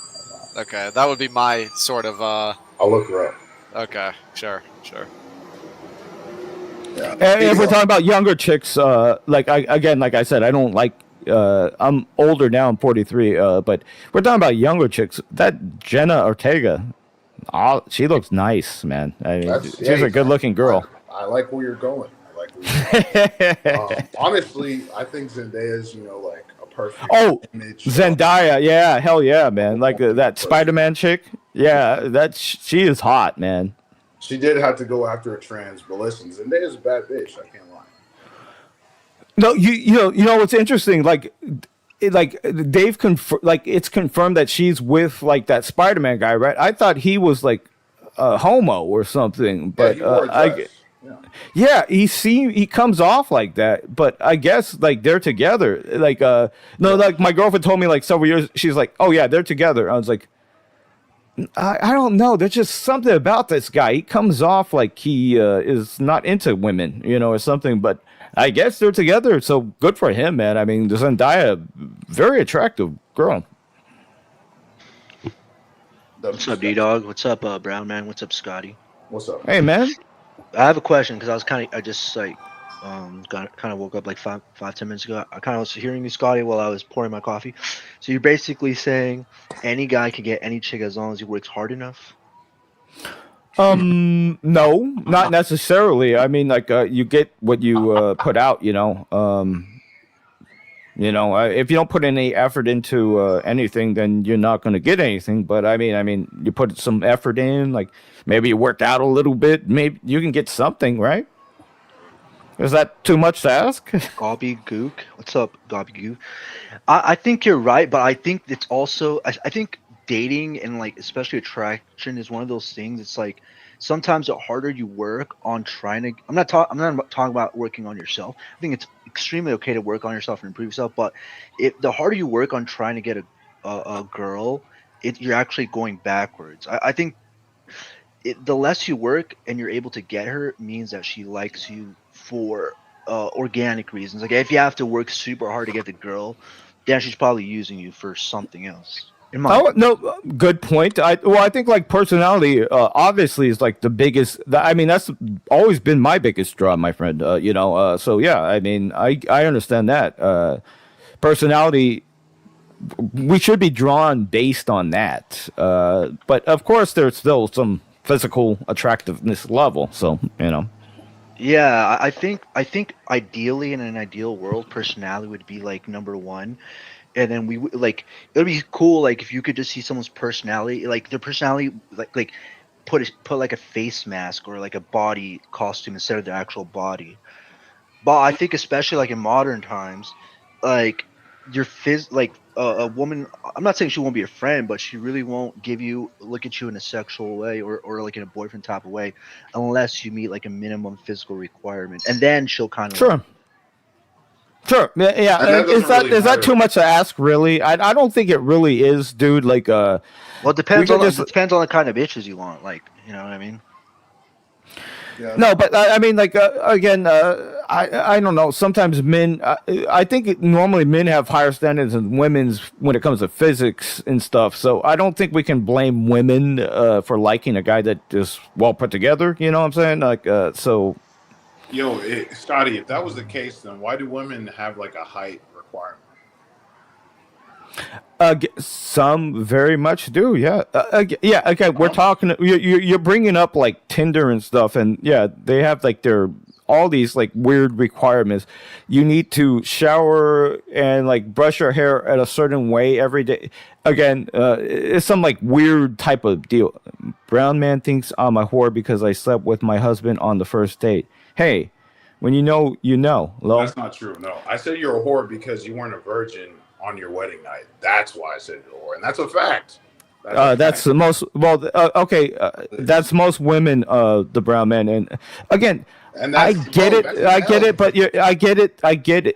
Okay, that would be my sort of. I'll look her up. Okay, sure. Yeah. And if we're talking about younger chicks, like I said, I don't like. I'm older now. I'm 43. But we're talking about younger chicks. That Jenna Ortega, she looks nice, man. I mean, she's a good-looking girl. I like where you're going. Honestly, I think Zendaya's, like a perfect image. Zendaya, yeah, hell yeah, man. Like that Spider-Man chick. Yeah, she is hot, man. She did have to go after a trans, but listen, Zendaya's a bad bitch. I can't lie. No, you know what's interesting? Like they've it's confirmed that she's with like that Spider-Man guy, right? I thought he was like a homo or something, but he comes off like that. But I guess like they're together. Like like my girlfriend told me like several years. She's like, oh yeah, they're together. I was like, I don't know. There's just something about this guy. He comes off like he is not into women, or something. But I guess they're together, so good for him, man. I mean, Zendaya, very attractive girl. What's up, D Dog? What's up, Brown Man? What's up, Scotty? What's up? Hey, man. I have a question because I just like kind of woke up like 5-10 minutes ago. I kind of was hearing you, Scotty, while I was pouring my coffee. So you're basically saying any guy can get any chick as long as he works hard enough? No, not necessarily. I mean, like, you get what you put out, you know. If you don't put any effort into anything, then you're not going to get anything. But I mean, you put some effort in, like maybe you work out a little bit, maybe you can get something, right? Is that too much to ask? Gobby Gook. What's up, Gobby Gook? I think you're right, but I think it's also I think dating and like especially attraction is one of those things. It's like sometimes the harder you work on trying to I'm not talking about working on yourself. I think it's extremely okay to work on yourself and improve yourself, but the harder you work on trying to get a girl, you're actually going backwards. I think the less you work and you're able to get her means that she likes you for organic reasons. Like if you have to work super hard to get the girl, then she's probably using you for something else. No, good point. I think like personality obviously is like the biggest. I mean, that's always been my biggest draw, my friend. So yeah, I mean, I understand that personality. We should be drawn based on that, but of course, there's still some physical attractiveness level. So Yeah, I think ideally in an ideal world, personality would be like number one. And then we like it'd be cool like if you could just see someone's personality, like their personality, like put like a face mask or like a body costume instead of their actual body. But I think especially like in modern times, like a woman. I'm not saying she won't be a friend, but she really won't look at you in a sexual way or like in a boyfriend type of way, unless you meet like a minimum physical requirement, and then she'll kind of. Sure. Yeah. Is that too much to ask? Really? I don't think it really is, dude. Like, well, it depends on the kind of bitches you want. Like, you know what I mean? Yeah. No, but I mean, like, again, I don't know. Sometimes men. I think normally men have higher standards than women's when it comes to physics and stuff. So I don't think we can blame women for liking a guy that is well put together. You know what I'm saying? Like, so. Yo, Scotty, if that was the case, then why do women have like a height requirement? Some very much do, yeah. Yeah, okay, we're talking, you're bringing up like Tinder and stuff, and yeah, they have like all these like weird requirements. You need to shower and like brush your hair at a certain way every day. Again, it's some like weird type of deal. Brown man thinks I'm a whore because I slept with my husband on the first date. Hey, when you know, you know. That's not true. No, I said you're a whore because you weren't a virgin on your wedding night. That's why I said you're a whore, and that's a fact. That's the most okay. That's most women, the brown men, and again, I get it, but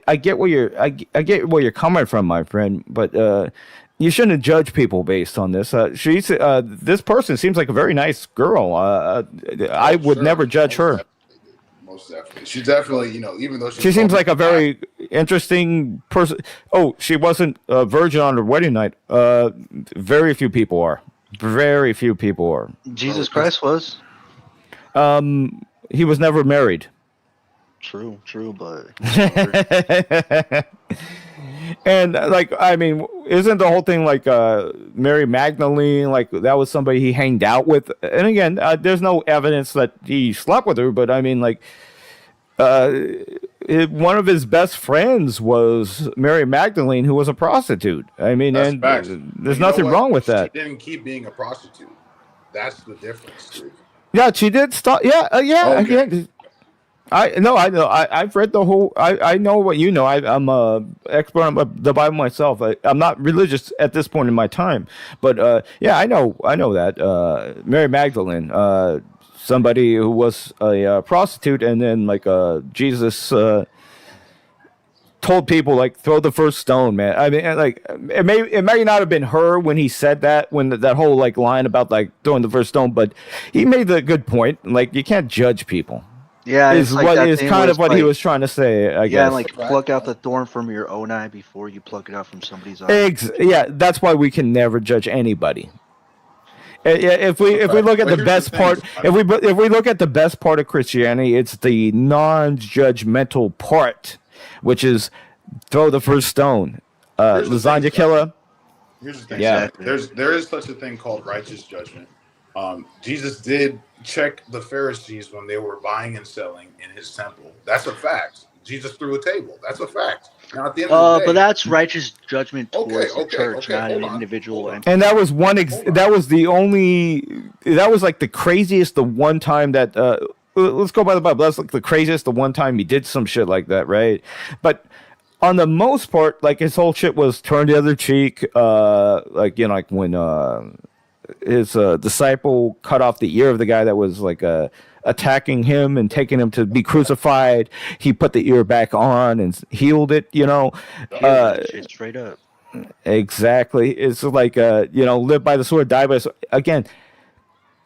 I get where you're coming from, my friend. But you shouldn't judge people based on this. This person seems like a very nice girl. I would never judge her. Most definitely. She's definitely, even though she seems like a very interesting person. Oh, she wasn't a virgin on her wedding night. Very few people are. Very few people are. Jesus Christ was. He was never married. True, but. And like, I mean, isn't the whole thing like Mary Magdalene? Like that was somebody he hanged out with. And again, there's no evidence that he slept with her, but I mean, like, one of his best friends was Mary Magdalene, who was a prostitute. I mean, and there's nothing wrong with that. She didn't keep being a prostitute. That's the difference, dude. Yeah, she did stop. Yeah, yeah. Okay. Again, I know. I've read the whole. I know what you know. I'm a expert on the Bible myself. I'm not religious at this point in my time, but yeah, I know that Mary Magdalene, somebody who was a prostitute, and then like Jesus told people like throw the first stone, man. I mean, like it may not have been her when he said that, when that whole like line about like throwing the first stone, but he made the good point. Like you can't judge people. Yeah, is kind of what he was trying to say, I guess. Yeah, like pluck out the thorn from your own eye before you pluck it out from somebody's eye. Yeah, that's why we can never judge anybody. If we look at But the here's best the thing, part, Scotty. if we look at the best part of Christianity, it's the non-judgmental part, which is throw the first stone. Here's the Lasagna thing, killer. Here's the thing. Yeah. There is such a thing called righteous judgment. Jesus did check the Pharisees when they were buying and selling in his temple. That's a fact. Jesus threw a table. That's a fact. Now at the end of the day, But that's righteous judgment towards the okay, church, not an hold on. individual. And that was that was the only. That was like the craziest. The one time that let's go by the Bible. That's like the craziest. The one time he did some shit like that, right? But on the most part, like his whole shit was turn the other cheek. Like like when his disciple cut off the ear of the guy that was like attacking him and taking him to be crucified. He put the ear back on and healed it. Shit, straight up. Exactly. It's like live by the sword, die by the sword. Again,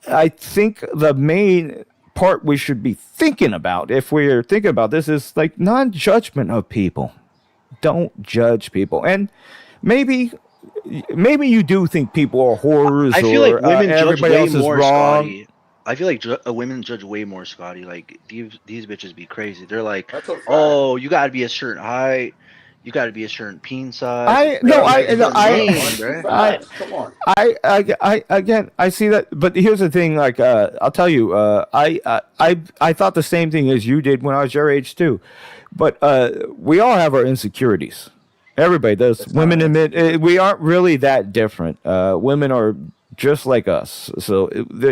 I think the main part we should be thinking about, if we're thinking about this, is like non-judgment of people. Don't judge people. And maybe you do think people are horrors. I feel like women judge everybody way else is more, wrong. Scotty. I feel like women judge way more, Scotty. Like these bitches be crazy. They're like, oh, you got to be a certain height, you got to be a certain peen size. I see that, but here's the thing. Like, I'll tell you, I thought the same thing as you did when I was your age too, but we all have our insecurities. Everybody does. Women admit we aren't really that different. Women are just like us, so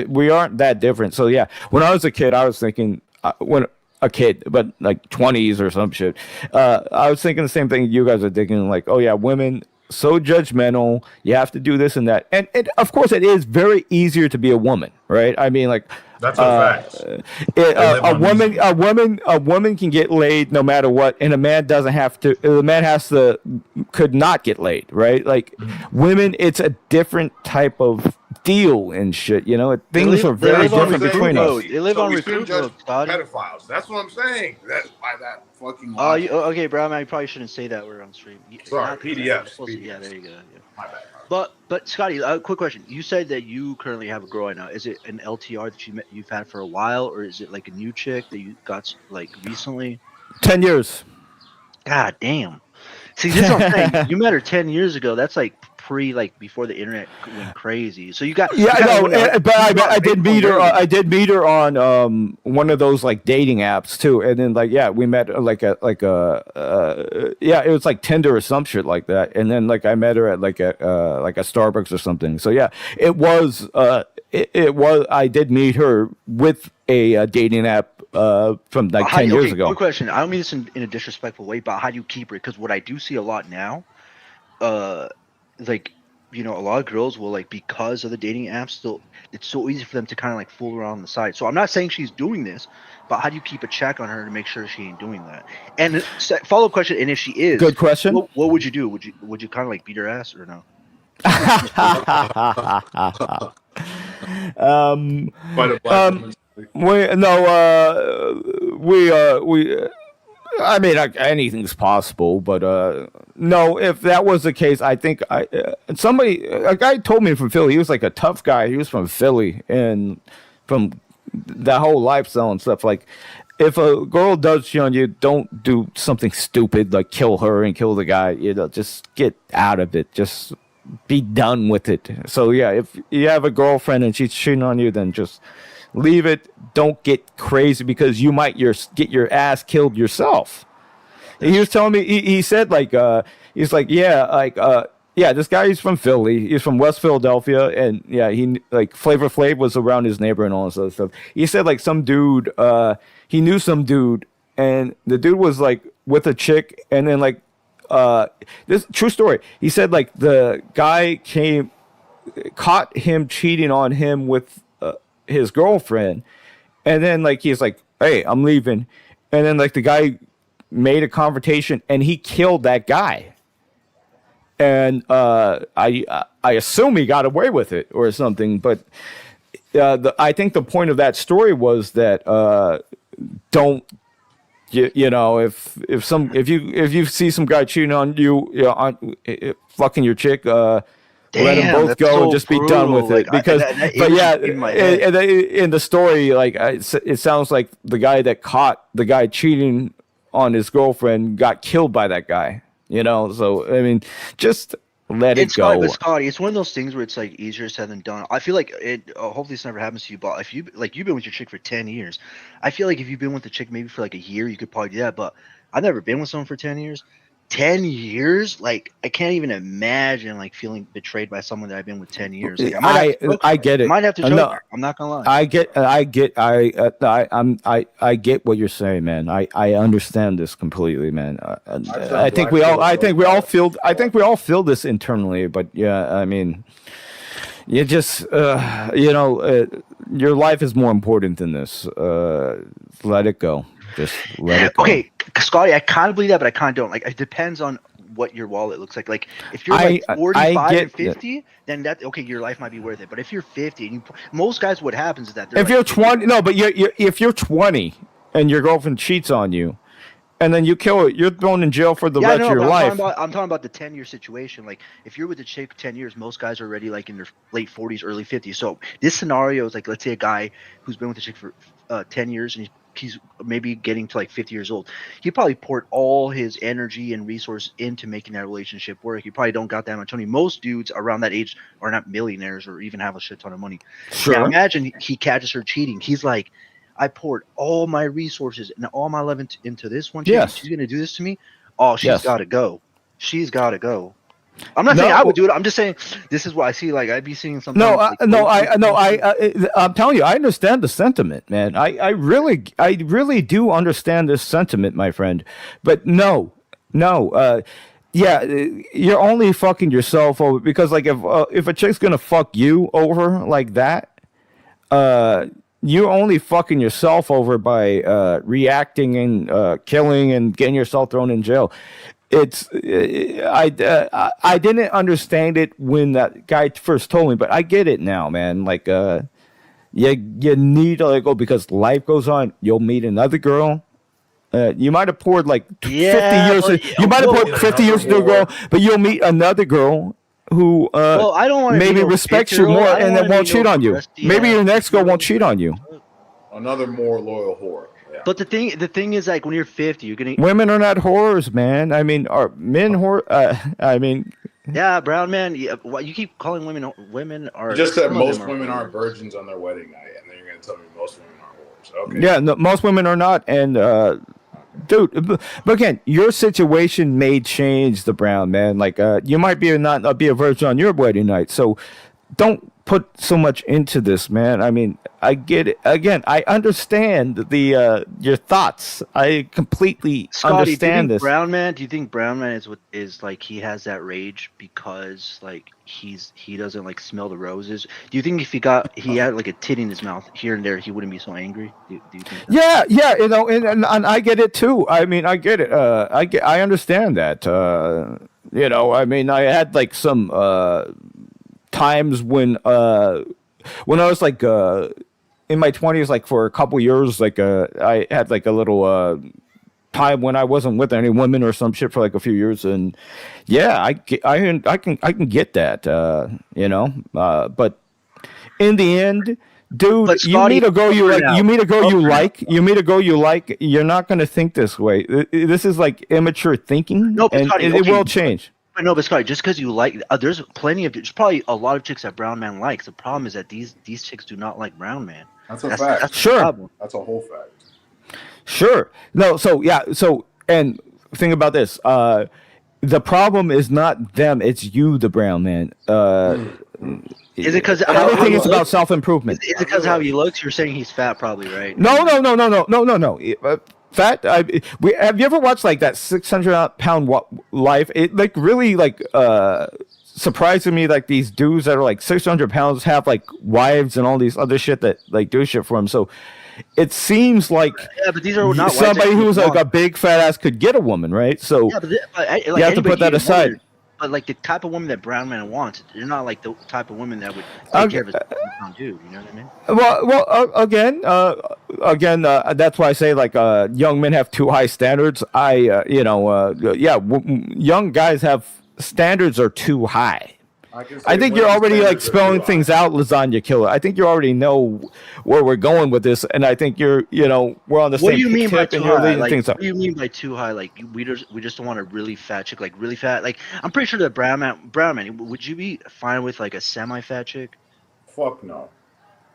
we aren't that different. So yeah, when I was a kid, I was thinking but like 20s or some shit. I was thinking the same thing you guys are thinking. Like, oh yeah, women so judgmental. You have to do this and that, and of course, it is very easier to be a woman, right? I mean, like. That's a fact. A woman can get laid no matter what, and a man doesn't have to. The man could not get laid, right? Like women, it's a different type of deal and shit. Things are very different between us. They live on recruit mode, Scotty. Pedophiles. That's what I'm saying. That's why that fucking. Okay, bro. I probably shouldn't say that. We're on stream. Sorry, PDFs. Yeah, there you go. Yeah. My bad. But Scotty, quick question. You said that you currently have a girl right now. Is it an LTR that you've had for a while, or is it like a new chick that you got like recently? 10 years. God damn. See, this is what I'm saying. You met her 10 years ago. That's like before the internet went crazy. So you got but I did meet her. I did meet her on one of those like dating apps too, and then we met it was like Tinder or some shit like that, and then I met her at like a Starbucks or something. So yeah, it was I did meet her with a dating app from 10 years ago. Quick question. I don't mean this in a disrespectful way, but how do you keep her? Because what I do see a lot now, a lot of girls will because of the dating apps, it's so easy for them to kind of fool around on the side. So I'm not saying she's doing this, but how do you keep a check on her to make sure she ain't doing that? And follow-up question, and if she is, good question. What would you do? Would you kind of beat her ass or no? I mean, anything's possible, but no. If that was the case, I think a guy told me from Philly. He was like a tough guy. He was from Philly and from that whole lifestyle and stuff. Like, if a girl does cheat on you, don't do something stupid like kill her and kill the guy. Just get out of it. Just be done with it. So yeah, if you have a girlfriend and she's cheating on you, then just leave it. Don't get crazy because you might get your ass killed yourself. And he was telling me, he said this guy, he's from Philly. He's from West Philadelphia, and yeah, he Flavor Flav was around his neighbor and all this other stuff. He said some dude, he knew some dude, and the dude was with a chick, and then this true story. He said the guy caught him cheating on him with his girlfriend, and then he's like, hey, I'm leaving, and then the guy made a confrontation and he killed that guy, and I assume he got away with it or something, but I think the point of that story was that don't if you see some guy cheating on you, fucking your chick, let them Damn, both that's go so and just be done with brutal. it. Like, Because, that but image yeah, in my head. in the story, like it sounds like the guy that caught the guy cheating on his girlfriend got killed by that guy. You know, so I mean, just let it go. But Scotty, it's one of those things where it's like easier said than done. I feel like it. Hopefully, this never happens to you. But if you've been with your chick for 10 years, I feel like if you've been with the chick maybe for like a year, you could probably do that. But I've never been with someone for 10 years. 10 years, like I can't even imagine like feeling betrayed by someone that I've been with 10 years. Like, I get it. I might have to choke No, her. I'm not gonna lie. I get what you're saying, man. I understand this completely, man. I think we all feel this internally, but yeah, I mean, you just your life is more important than this. Let it go. Just let it go. Okay, Scotty, I kind of believe that, but I kind of don't. Like, it depends on what your wallet looks like. Like, if you're like 45 and 50, then that okay, your life might be worth it. But if you're 50, and most guys, what happens is that if you're 20, no, but if you're 20 and your girlfriend cheats on you, and then you kill it, you're thrown in jail for the rest of your life. I'm talking about the 10-year situation. Like, if you're with a chick 10 years, most guys are already like in their late 40s, early 50s. So this scenario is like, let's say a guy who's been with a chick for 10 years and he's maybe getting to like 50 years old. He probably poured all his energy and resource into making that relationship work. He probably don't got that much money. Most dudes around that age are not millionaires or even have a shit ton of money. Sure. Now imagine he catches her cheating. He's like, I poured all my resources and all my love into this one chick. Yes. She's gonna do this to me. Oh, she's Yes. got to go. She's got to go. I'm not saying I would do it. I'm just saying this is what I see. Like, I'd be seeing something. I'm telling you, I understand the sentiment, man. I really do understand this sentiment, my friend. But no, yeah, you're only fucking yourself over because, like, if a chick's gonna fuck you over like that, you're only fucking yourself over by reacting and killing and getting yourself thrown in jail. I didn't understand it when that guy first told me, but I get it now, man. Like, you need to let go because life goes on. You'll meet another girl. You might have poured like 50 years. You might have poured 50 years into a girl, but you'll meet another girl who I don't wanna maybe be no respects bitch you girl. more I don't and then wanna won't be cheat no on you. crusty Maybe ass your next girl won't cheat on you. Another more loyal whore. Yeah. But the thing is, like, when you're 50, you're gonna. Women are not whores, man. I mean, are men whore? I mean, Yeah, brown man. Yeah, why you keep calling women? Women are. You just said some of most them are women whores. aren't virgins on their wedding night, and then you're gonna tell me most women aren't whores. Okay. yeah, no, most women are not. And dude, but again, your situation may change, the brown man. Like, you might not be a virgin on your wedding night, so don't put so much into this, man. I mean, I get it. Again, I understand your thoughts. I completely Scotty, understand this. Brown man, do you think brown man is like he has that rage because like he doesn't like smell the roses? Do you think if he had like a tit in his mouth here and there, he wouldn't be so angry? Do you think that? Yeah, you know, and I get it too. I mean, I get it. I understand that. You know, I mean, I had like some times when I was like in my 20s, like for a couple years, like I had like a little time when I wasn't with any women or some shit for like a few years, and yeah, I can get that, you know, but in the end, dude, But you Scotty, meet a girl you over like, now. you meet a girl you Over now. like, you meet a girl you like, you're not gonna think this way. This is like immature thinking, No, but and Scotty, it okay, will change. But no, but Scotty, just because you like, there's probably a lot of chicks that brown man likes. The problem is that these chicks do not like brown man. That's a fact. That's the Sure. problem. That's a whole fact. Sure. No, so yeah, and think about this. The problem is not them, it's you, the brown man. Is it because everything is about self-improvement? Is it because how he looks? You're saying he's fat, probably, right? No. Fat. Have you ever watched like that 600-pound life? It like really like surprising me, like these dudes that are like 600 pounds have like wives and all these other shit that like do shit for them. So it seems like but these are not somebody wives that who's you like want. a big fat ass could get a woman, right? So Yeah, but you have to put that aside. But like the type of woman that brown man wants, they're not like the type of woman that would take care of his pound dude. You know what I mean? Well, that's why I say like young men have too high standards. Young guys have standards are too high. I think you're already like spelling things out, Lasagna Killer. I think you already know where we're going with this, and I think we're on the same. What do you mean by tip, too and you're high? leading Like, things what up. do you mean by too high? Like, we just don't want a really fat chick, like really fat. Like, I'm pretty sure that brown man. Would you be fine with like a semi-fat chick? Fuck no.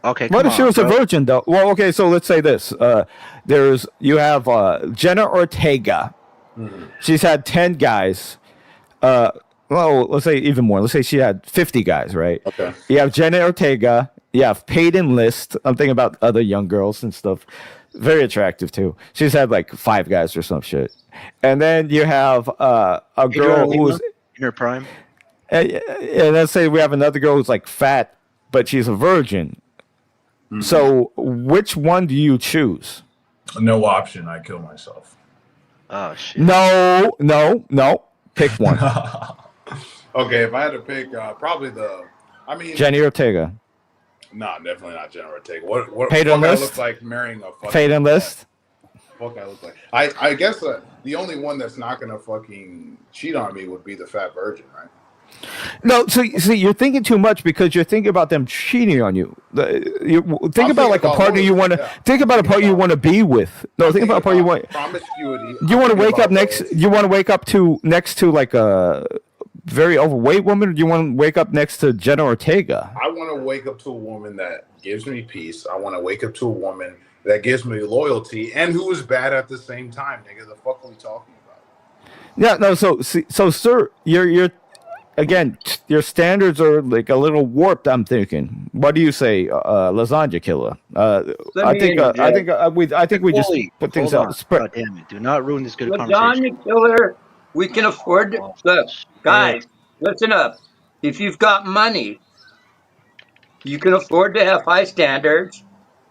Okay. What come if she on, was a bro. virgin though? Well, okay, so let's say this. You have Jenna Ortega. Mhm. She's had 10 guys. Well, let's say even more. Let's say she had 50 guys, right? Okay. You have Jenna Ortega. You have Peyton List. I'm thinking about other young girls and stuff. Very attractive too. She's had like 5 guys or some shit. And then you have a girl who's in her prime. and let's say we have another girl who's like fat, but she's a virgin. Mm-hmm. So which one do you choose? No option. I kill myself. Oh shit. No. Pick one. Okay, if I had to pick, probably Jenny Ortega. Nah, definitely not Jenna Ortega. What Peyton fuck I List? look like marrying a fucking Peyton List. fuck I look like. I guess the only one that's not gonna fucking cheat on me would be the fat virgin, right? No, so see, you're thinking too much because you're thinking about them cheating on you. Think about like a partner you want to think about a partner you want to be with. No, think about a partner you want. Promiscuity. You want to wake up next. You want to wake up to next to like a very overweight woman, or do you want to wake up next to Jenna Ortega? I want to wake up to a woman that gives me peace. I want to wake up to a woman that gives me loyalty and who is bad at the same time. Nigga, the fuck are we talking about? Yeah, no. So, sir, you're again, your standards are like a little warped. I'm thinking. What do you say, Lasagna Killer? I think we just put things Hold out. on. God damn it! Do not ruin this good conversation. Lasagna Killer, we can afford to look, guys. Listen up. If you've got money, you can afford to have high standards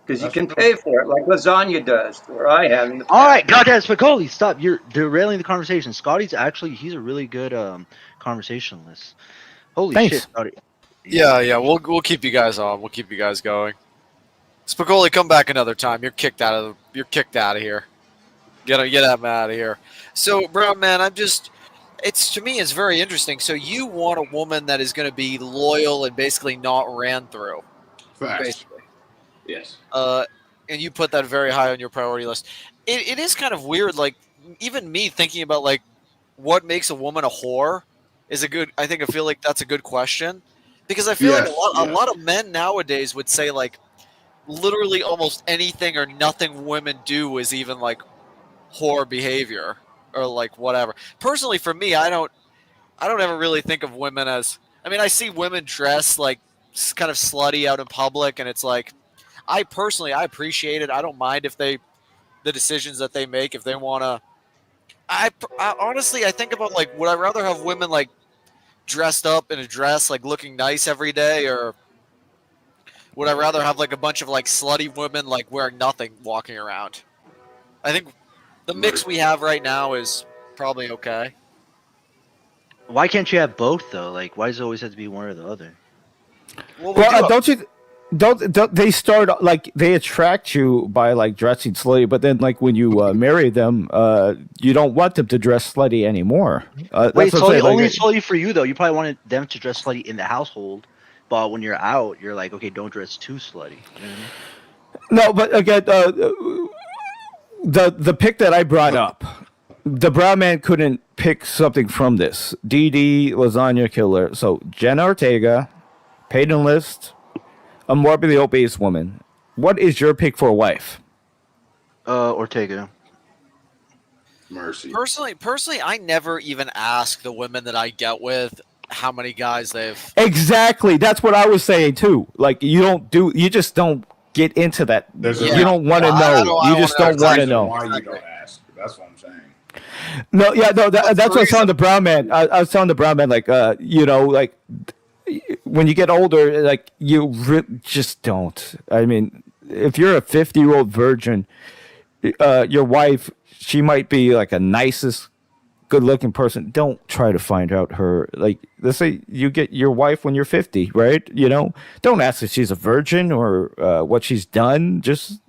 because you can pay for it, like Lasagna does, or I have. In the All right, goddamn Spicoli, stop! You're derailing the conversation. Scotty's he's a really good conversationalist. Holy Thanks. shit, Scotty. Yeah. We'll keep you guys on. We'll keep you guys going. Spicoli, come back another time. You're kicked out of here. Get him out of here. So, Brown Man, to me, it's very interesting. So you want a woman that is going to be loyal and basically not ran through. Facts. Basically. Yes. And you put that very high on your priority list. It is kind of weird. Like, even me thinking about like what makes a woman a whore is I feel like that's a good question, because I feel like a lot of men nowadays would say like literally almost anything or nothing women do is even like whore behavior or like whatever. Personally, for me, I don't ever really think of women as. I mean, I see women dress like kind of slutty out in public, and it's like, I appreciate it. I don't mind if the decisions that they make, if they want to. I honestly, I think about like, would I rather have women like dressed up in a dress, like looking nice every day, or would I rather have like a bunch of like slutty women like wearing nothing walking around? I think the mix we have right now is probably okay. Why can't you have both though? Like, why does it always have to be one or the other? Well, don't they start like they attract you by like dressing slutty, but then like when you marry them, you don't want them to dress slutty anymore. Wait, that's what I'm so saying, only like, slutty for you though. You probably wanted them to dress slutty in the household, but when you're out, you're like, okay, don't dress too slutty. You know what I mean? no, but again, the pick that I brought up, the Brown Man couldn't pick something from this. DD Lasagna Killer. So Jenna Ortega, Peyton List, a morbidly obese woman. What is your pick for a wife? Ortega. Mercy. Personally, I never even ask the women that I get with how many guys they've. Exactly. That's what I was saying too. Like you just don't get into that. You don't want to know. You just don't want to know. Why you don't ask? That's what I'm saying. No, that's what I was telling the Brown Man. I was telling the Brown Man, like, like when you get older, like you just don't. I mean, if you're a 50-year-old virgin, your wife, she might be like a nicest, good-looking person. Don't try to find out her. Like, let's say you get your wife when you're 50, right? Don't ask if she's a virgin or what she's done. Just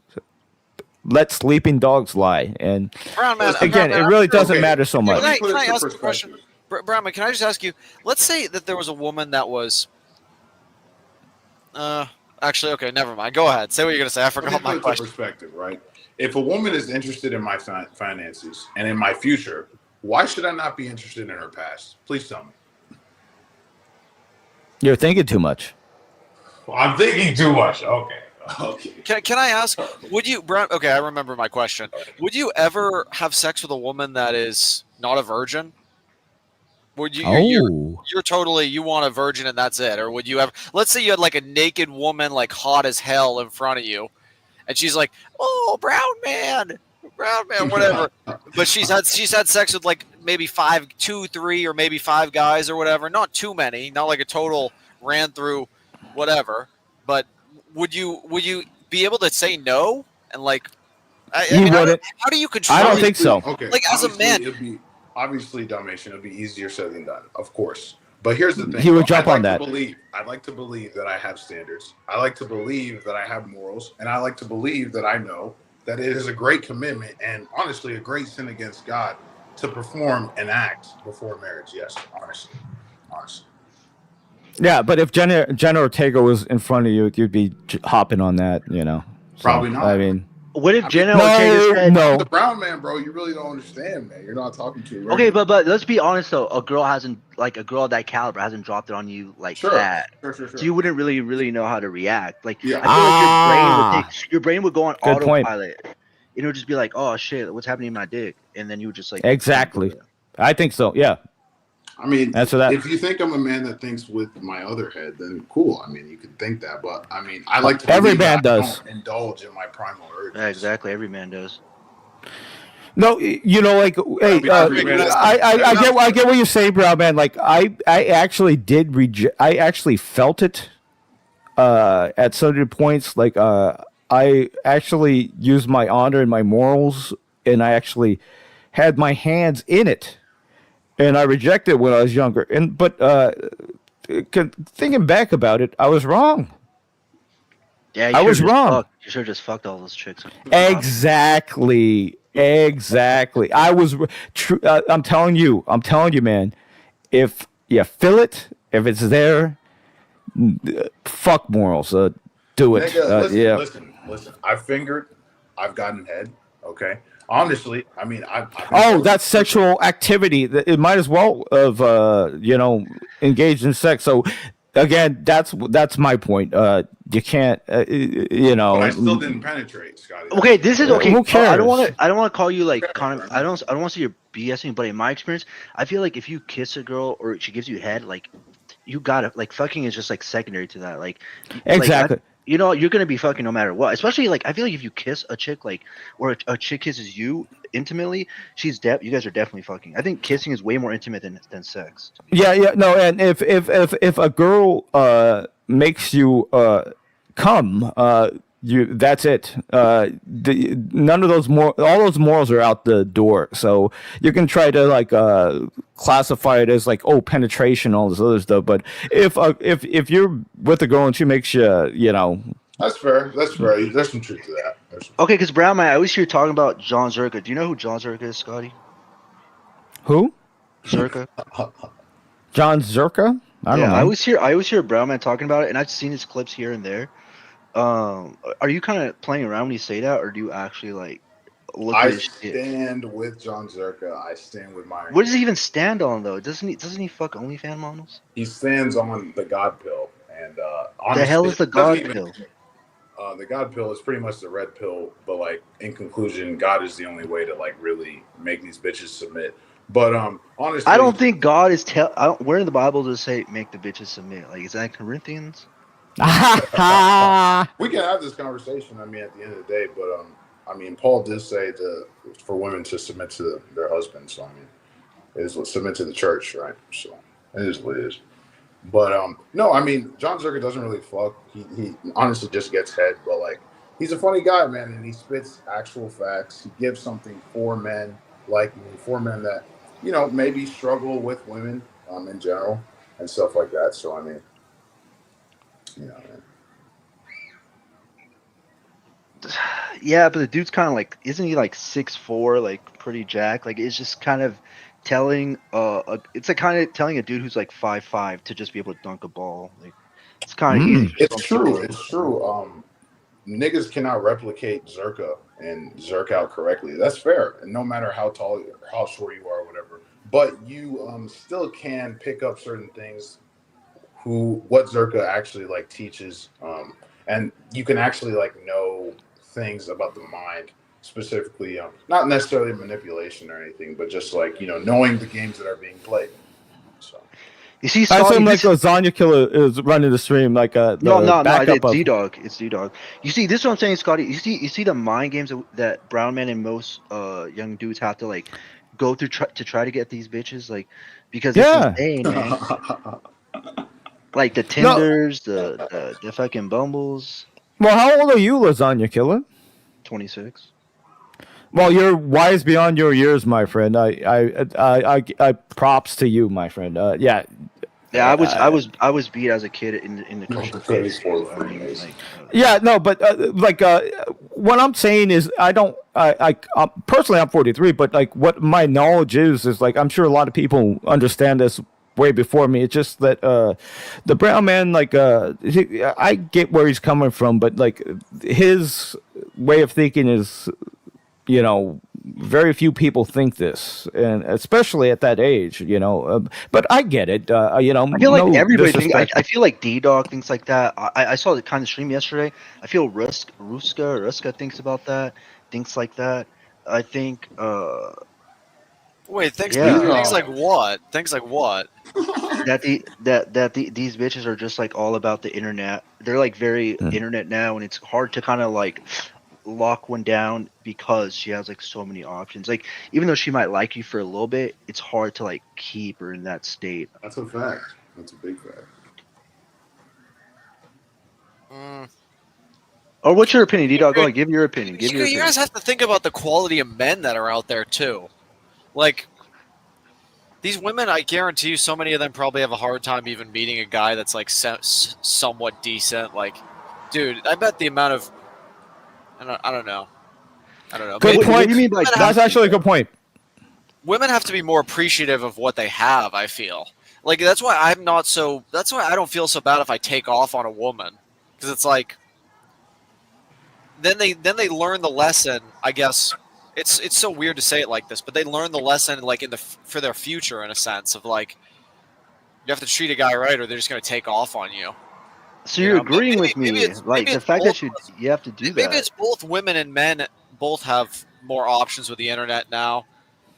let sleeping dogs lie. And Brown Man, again, it really doesn't matter so much. Can I ask a question? Brahma, can I just ask you? Let's say that there was a woman that was. Actually, okay, never mind. Go ahead. Say what you're gonna say. I Let me forgot my put it to question. perspective, right? If a woman is interested in my finances and in my future, why should I not be interested in her past? Please tell me. You're thinking too much. Well, I'm thinking too much. Okay. Can I ask? Would you, Brown? Okay, I remember my question. Would you ever have sex with a woman that is not a virgin? Would you? You're totally. You want a virgin and that's it, or would you ever? Let's say you had like a naked woman, like hot as hell, in front of you, and she's like, "Oh, brown man, whatever." But she's had sex with like maybe 2, 3, or maybe 5 guys or whatever. Not too many. Not like a total ran through, whatever. But would you be able to say no and like? I You mean, wouldn't. how do you control? I don't think so. Okay. Like as a man, Obviously, Dalmatian, it'd be easier said than done, of course. But here's the thing. He would jump on that. I'd like to believe that I have standards. I like to believe that I have morals. And I like to believe that I know that it is a great commitment and honestly a great sin against God to perform an act before marriage. Yes, honestly. Yeah, but if Jenna Ortega was in front of you, you'd be hopping on that, you know. So, Probably not. I mean, what if Jenna no, Ortega said no. The brown man, bro, you really don't understand, man. You're not talking to. Okay, but let's be honest though. A girl of that caliber hasn't dropped it on you like that. Sure. So you wouldn't really know how to react. Like Yeah. I feel like your brain would go on Good point. autopilot. It would just be like, oh shit, what's happening in my dick? And then you would just like Exactly. I think so. Yeah. I mean, That's what if you think I'm a man that thinks with my other head, then cool. I mean, you can think that, but I mean, I like to. Every believe man that I does. don't indulge in my primal urge. Yeah, exactly. Every man does. No, you know, like, hey, I get what you're saying, bro, man. Like, I actually did reject. I actually felt it at certain points. Like, I actually used my honor and my morals, and I actually had my hands in it, and I rejected it when I was younger. But thinking back about it, I was wrong. Yeah, I was wrong. You should have just fucked all those chicks. Exactly. I was true. I'm telling you, man. If you feel it, if it's there, fuck morals. Do it. Nigga, listen. I've fingered. I've gotten head. Okay. Honestly, I mean, that's sexual activity. It might as well have, engaged in sex. So, again, that's my point. You can't, But I still didn't penetrate, Scotty. Okay, this is okay. Who cares? I don't want to call you like kind of. I don't want to say you're BSing, but in my experience, I feel like if you kiss a girl or she gives you head, like you gotta like fucking is just like secondary to that. Like exactly. You're gonna be fucking no matter what. Especially like I feel like if you kiss a chick or a chick kisses you intimately, you guys are definitely fucking. I think kissing is way more intimate than sex. Yeah, no, and if a girl makes you come, that's it. None of those all those morals are out the door. So you can try to like classify it as like penetration, all this other stuff. But if you're with a girl and she makes you, That's fair. There's some truth to that. Okay, because Brown Man, I always hear you talking about John Zerka. Do you know who John Zerka is, Scotty? Who? Zerka. John Zerka? I don't know. I always hear Brown Man talking about it, and I've seen his clips here and there. Are you kind of playing around when you say that, or do you actually like look at his shit? I stand with John Zerka. I stand with my. What does he even stand on though? Doesn't he fuck OnlyFans models? He stands on the God pill, and honestly, the hell is the God pill? The God pill is pretty much the red pill, but like in conclusion, God is the only way to like really make these bitches submit. But honestly, I don't think God is where in the Bible does it say make the bitches submit? Like is that Corinthians? We can have this conversation. I mean, at the end of the day, but I mean, Paul did say for women to submit to their husbands. So I mean, it is submit to the church, right? So it is what it is. But no, I mean, John Zerka doesn't really fuck. He honestly just gets head. But like, he's a funny guy, man, and he spits actual facts. He gives something for men, like for men that maybe struggle with women in general and stuff like that. So I mean. Man. Yeah, but the dude's kind of like, isn't he like 6'4", like pretty jacked? Like it's just kind of telling it's like kind of telling a dude who's like 5'5" to just be able to dunk a ball. Like it's kind of easy. For It's some true. people. It's true. Niggas cannot replicate Zerka and Zerk out correctly. That's fair. And no matter how tall or how short you are or whatever. But you still can pick up certain things what Zerka actually like teaches. And you can actually like know things about the mind specifically, not necessarily manipulation or anything, but just like, knowing the games that are being played. So You see, I Scotty, assume like this- Lasagna Killer is running the stream like the no, backup it's of. Z-Dog. It's Z-Dog. You see, this is what I'm saying, Scotty. You see the mind games that Brown Man and most young dudes have to like go through to try to get these bitches, like because Yeah. it's insane, man. Like the Tinders, the fucking Bumbles. Well, how old are you, Lasagna Killer? 26. Well, you're wise beyond your years, my friend. I props to you, my friend. Yeah. Yeah, I was beat as a kid in the Christian faith. So, I mean, like, Yeah, no, but what I'm saying is I personally I'm 43, but like what my knowledge is like I'm sure a lot of people understand this way before me. It's just that the Brown Man, like I get where he's coming from, but like his way of thinking is, very few people think this, and especially at that age, but I get it. I feel like everybody thinks. I feel like D-Dog thinks like that. I saw the kind of stream yesterday. I feel Ruska thinks about that. Thinks like that. I think. Wait, things Yeah. like what? Things like what? These bitches are just like all about the internet. They're like very internet now, and it's hard to kind of like lock one down because she has like so many options. Like even though she might like you for a little bit, it's hard to like keep her in that state. That's a fact. That's a big fact. Or what's your opinion, D-Dog? Go ahead, give your opinion. Give your You opinion. guys have to think about the quality of men that are out there too. Like these women, I guarantee you, so many of them probably have a hard time even meeting a guy that's like somewhat decent. Like, dude, I bet the amount of I don't know. Good Maybe- point. you mean by That's actually a good point. Women have to be more appreciative of what they have. I feel like that's why I'm not so. That's why I don't feel so bad if I take off on a woman, because it's like then they learn the lesson. I guess it's so weird to say it like this, but they learn the lesson like for their future in a sense of like you have to treat a guy right or they're just going to take off on you. So you're agreeing with maybe me, it's- like maybe the it's fact that both you have to do Maybe that. it's both women and men both have more options with the internet now,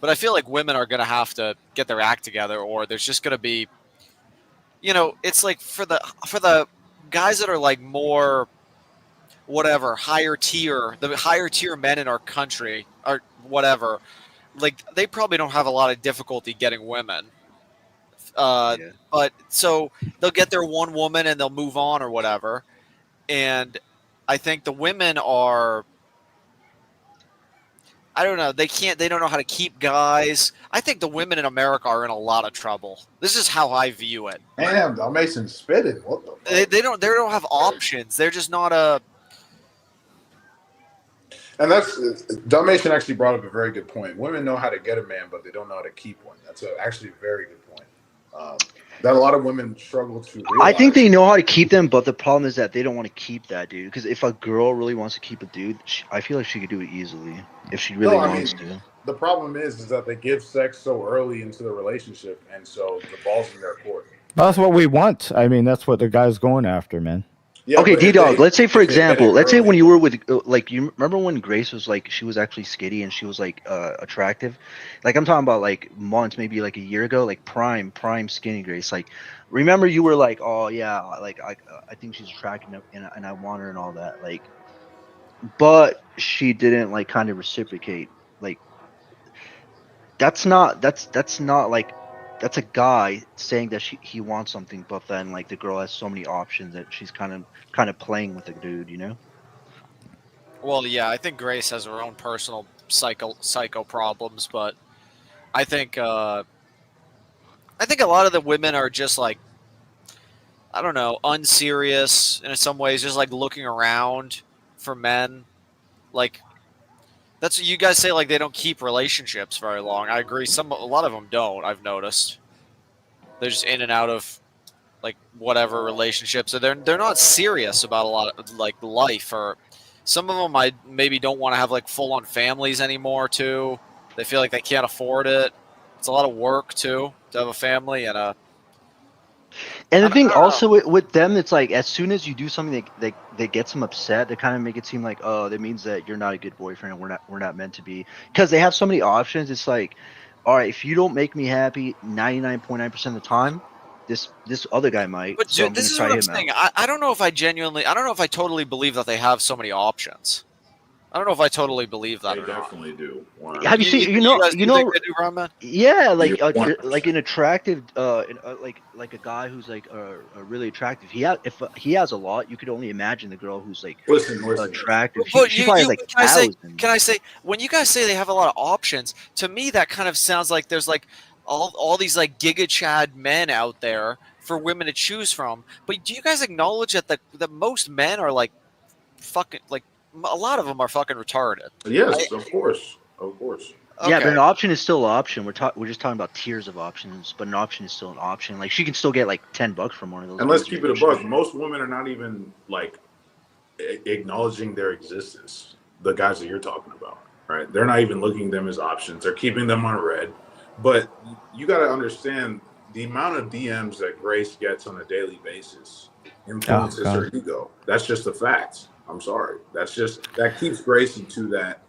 but I feel like women are going to have to get their act together, or there's just going to be, it's like for the guys that are like more, whatever, the higher tier men in our country or whatever, like they probably don't have a lot of difficulty getting women. But so they'll get their one woman and they'll move on or whatever. And I think the women are, I don't know, they don't know how to keep guys. I think the women in America are in a lot of trouble. This is how I view it. Damn, Dalmatian spitting. What the They don't have options. They're just not a. And that's Dalmatian actually brought up a very good point. Women know how to get a man, but they don't know how to keep one. That's actually a very good point. That a lot of women struggle to realize. I think they know how to keep them, but the problem is that they don't want to keep that dude. Because if a girl really wants to keep a dude, I feel like she could do it easily if she really wants to. The problem is that they give sex so early into the relationship, and so the ball's in their court. That's what we want. I mean, that's what the guy's going after, man. Yeah, Okay, but D-Dog, let's say, for if they get it example, let's say early- when you were with, like, you remember when Grace was, like, she was actually skinny and she was, like, attractive? Like, I'm talking about, like, months, maybe, like, a year ago, like, prime skinny Grace. Like, remember you were like, oh, yeah, like, I think she's attractive and I want her and all that. Like, but she didn't, like, kind of reciprocate. Like, that's not, like, that's a guy saying that he wants something, but then like the girl has so many options that she's kind of playing with the dude, you know? Well, yeah, I think Grace has her own personal psycho problems, but I think a lot of the women are just like, I don't know, unserious in some ways, just like looking around for men. Like That's what you guys say. Like they don't keep relationships very long. I agree. A lot of them don't. I've noticed. They're just in and out of like whatever relationships. So they're not serious about a lot of like life. Or some of them maybe don't want to have like full on families anymore too. They feel like they can't afford it. It's a lot of work too to have a family and a. And the thing also with them, it's like as soon as you do something that gets them upset, they kind of make it seem like, oh, that means that you're not a good boyfriend and we're not meant to be, because they have so many options. It's like, all right, if you don't make me happy 99.9% of the time, this other guy might. But so dude, I'm this gonna is try what I'm him out. saying. I don't know if I don't know if I totally believe that they have so many options. I don't know if I totally believe that. They or not. definitely do. Have you seen? You know, think they do, Brown Man? Yeah, like Yeah, 100%. like an attractive, like a guy who's like really attractive. If he has a lot, you could only imagine the girl who's like Listen. attractive. But She probably has like thousands. can I say when you guys say they have a lot of options, to me that kind of sounds like there's like all these like Giga Chad men out there for women to choose from. But do you guys acknowledge that the most men are like fucking like a lot of them are fucking retarded? Yes, of course. Yeah, but an option is still an option. We're just talking about tiers of options, but an option is still an option. Like she can still get like $10 from one of those. And let's dudes keep it for a buck. sure. Most women are not even like acknowledging their existence. The guys that you're talking about, right? They're not even looking at them as options. They're keeping them on red. But you got to understand the amount of DMs that Grace gets on a daily basis influences her ego. That's just a fact. I'm sorry. That keeps Grace into that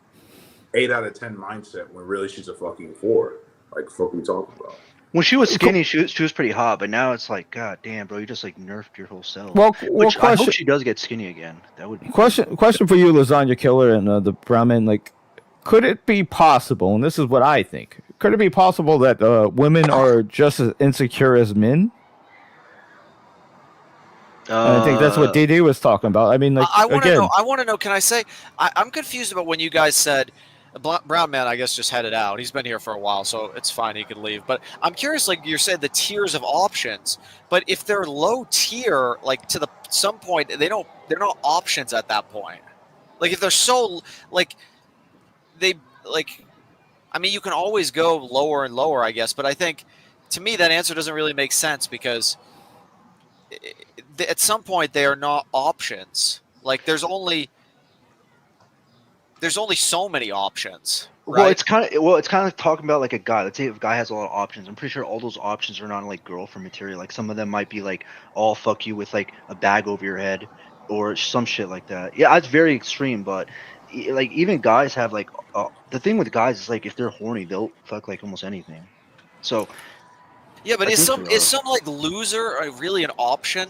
8 out of 10 mindset when really she's a fucking 4. Like, fuck we talking about. When she was skinny, she was pretty hot, but now it's like, god damn, bro, you just like nerfed your whole self. Well, Which I question- hope she does get skinny again. That would be Question for you, Lasagna Killer and the Brown Man. Like, could it be possible? And this is what I think. Could it be possible that women are just as insecure as men? And I think that's what DD was talking about. I mean, like, I want to again, know. I want to know. Can I say I'm confused about when you guys said Brown Man? I guess just headed out. He's been here for a while, so it's fine. He can leave. But I'm curious. Like you said, the tiers of options. But if they're low tier, like to some point, they're not options at that point. Like if they're so like they like. I mean, you can always go lower and lower, I guess. But I think to me that answer doesn't really make sense because at some point they are not options. Like there's only so many options. Right? Well, it's kind of talking about like a guy. Let's say if a guy has a lot of options. I'm pretty sure all those options are not like girlfriend material. Like some of them might be like, "I'll fuck you with like a bag over your head," or some shit like that. Yeah, it's very extreme, but like even guys have like the thing with guys is like if they're horny, they'll fuck like almost anything. So yeah, but I is think some like loser really an option?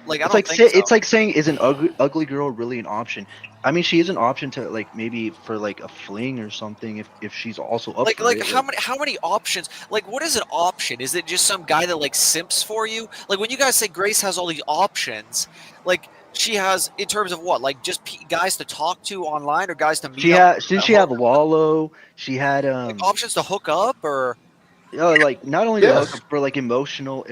Like I it's don't like think so. it's like saying is an ugly girl really an option? I mean, she is an option to like maybe for like a fling or something if she's also up for like it. how many options? Like what is an option? Is it just some guy that like simps for you? Like when you guys say Grace has all these options, like she has in terms of what? Like just guys to talk to online or guys to meet up? Didn't she have Wallow? She had like options to hook up or like not only the Yes. hookup, but like emotional,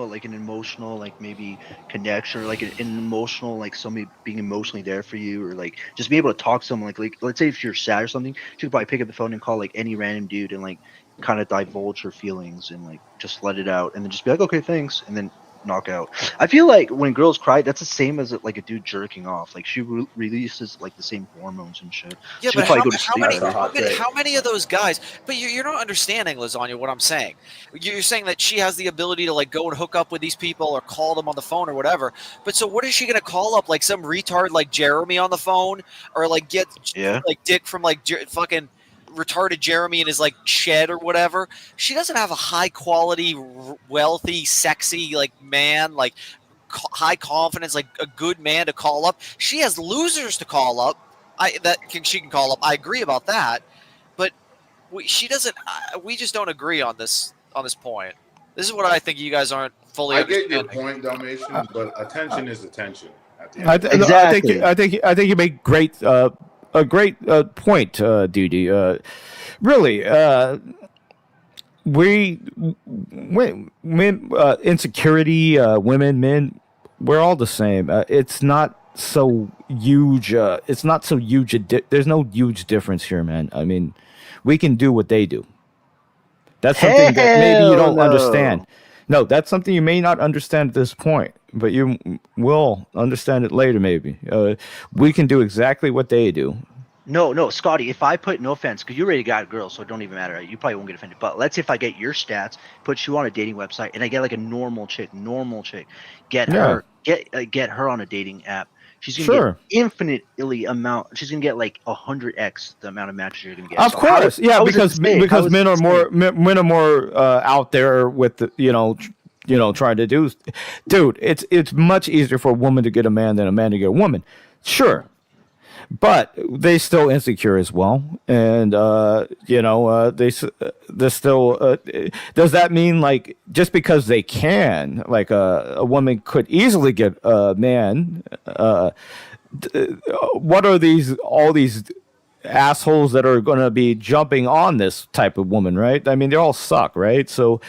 like an emotional, like maybe connection, or like an emotional, like somebody being emotionally there for you, or like just be able to talk to someone. Like let's say if you're sad or something, she could probably pick up the phone and call like any random dude and like kind of divulge her feelings and like just let it out, and then just be like, okay, thanks, and then knock out. I feel like when girls cry, that's the same as like a dude jerking off. Like she releases like the same hormones and shit. yeah, She'll but probably go to sleep better. how many of those guys? But you're not understanding, Lasagna, what I'm saying. You're saying that she has the ability to like go and hook up with these people or call them on the phone or whatever. But so what is she gonna call up like some retard like Jeremy on the phone or like get like dick from like fucking retarded Jeremy in his like shed or whatever? She doesn't have a high quality, wealthy, sexy like man like high confidence like a good man to call up. She has losers to call up. She can call up. I agree about that, but she doesn't. We just don't agree on this point. This is what I think you guys aren't fully. I get your understanding. point, Dalmatian, but attention is attention. At the end I of the day. I think you make a great point, Duty. Really, insecurity, women, men, we're all the same. It's not so huge. It's not so huge. There's no huge difference here, man. I mean, we can do what they do. That's something that maybe you don't understand. No, that's something you may not understand at this point, but you will understand it later, maybe. We can do exactly what they do. No, Scotty, if I put, no offense, because you already got a girl, so it don't even matter. Right? You probably won't get offended. But let's say if I get your stats, put you on a dating website, and I get like a normal chick, get her on a dating app. She's gonna get infinitely amount. She's gonna get like 100x the amount of matches you're gonna get. Of course, because men are more out there with the, trying to do. Dude, it's much easier for a woman to get a man than a man to get a woman. Sure. But they still insecure as well, and they're still. Does that mean like just because they can, like a woman could easily get a man? What are all these assholes that are going to be jumping on this type of woman? Right? I mean, they all suck, right? So.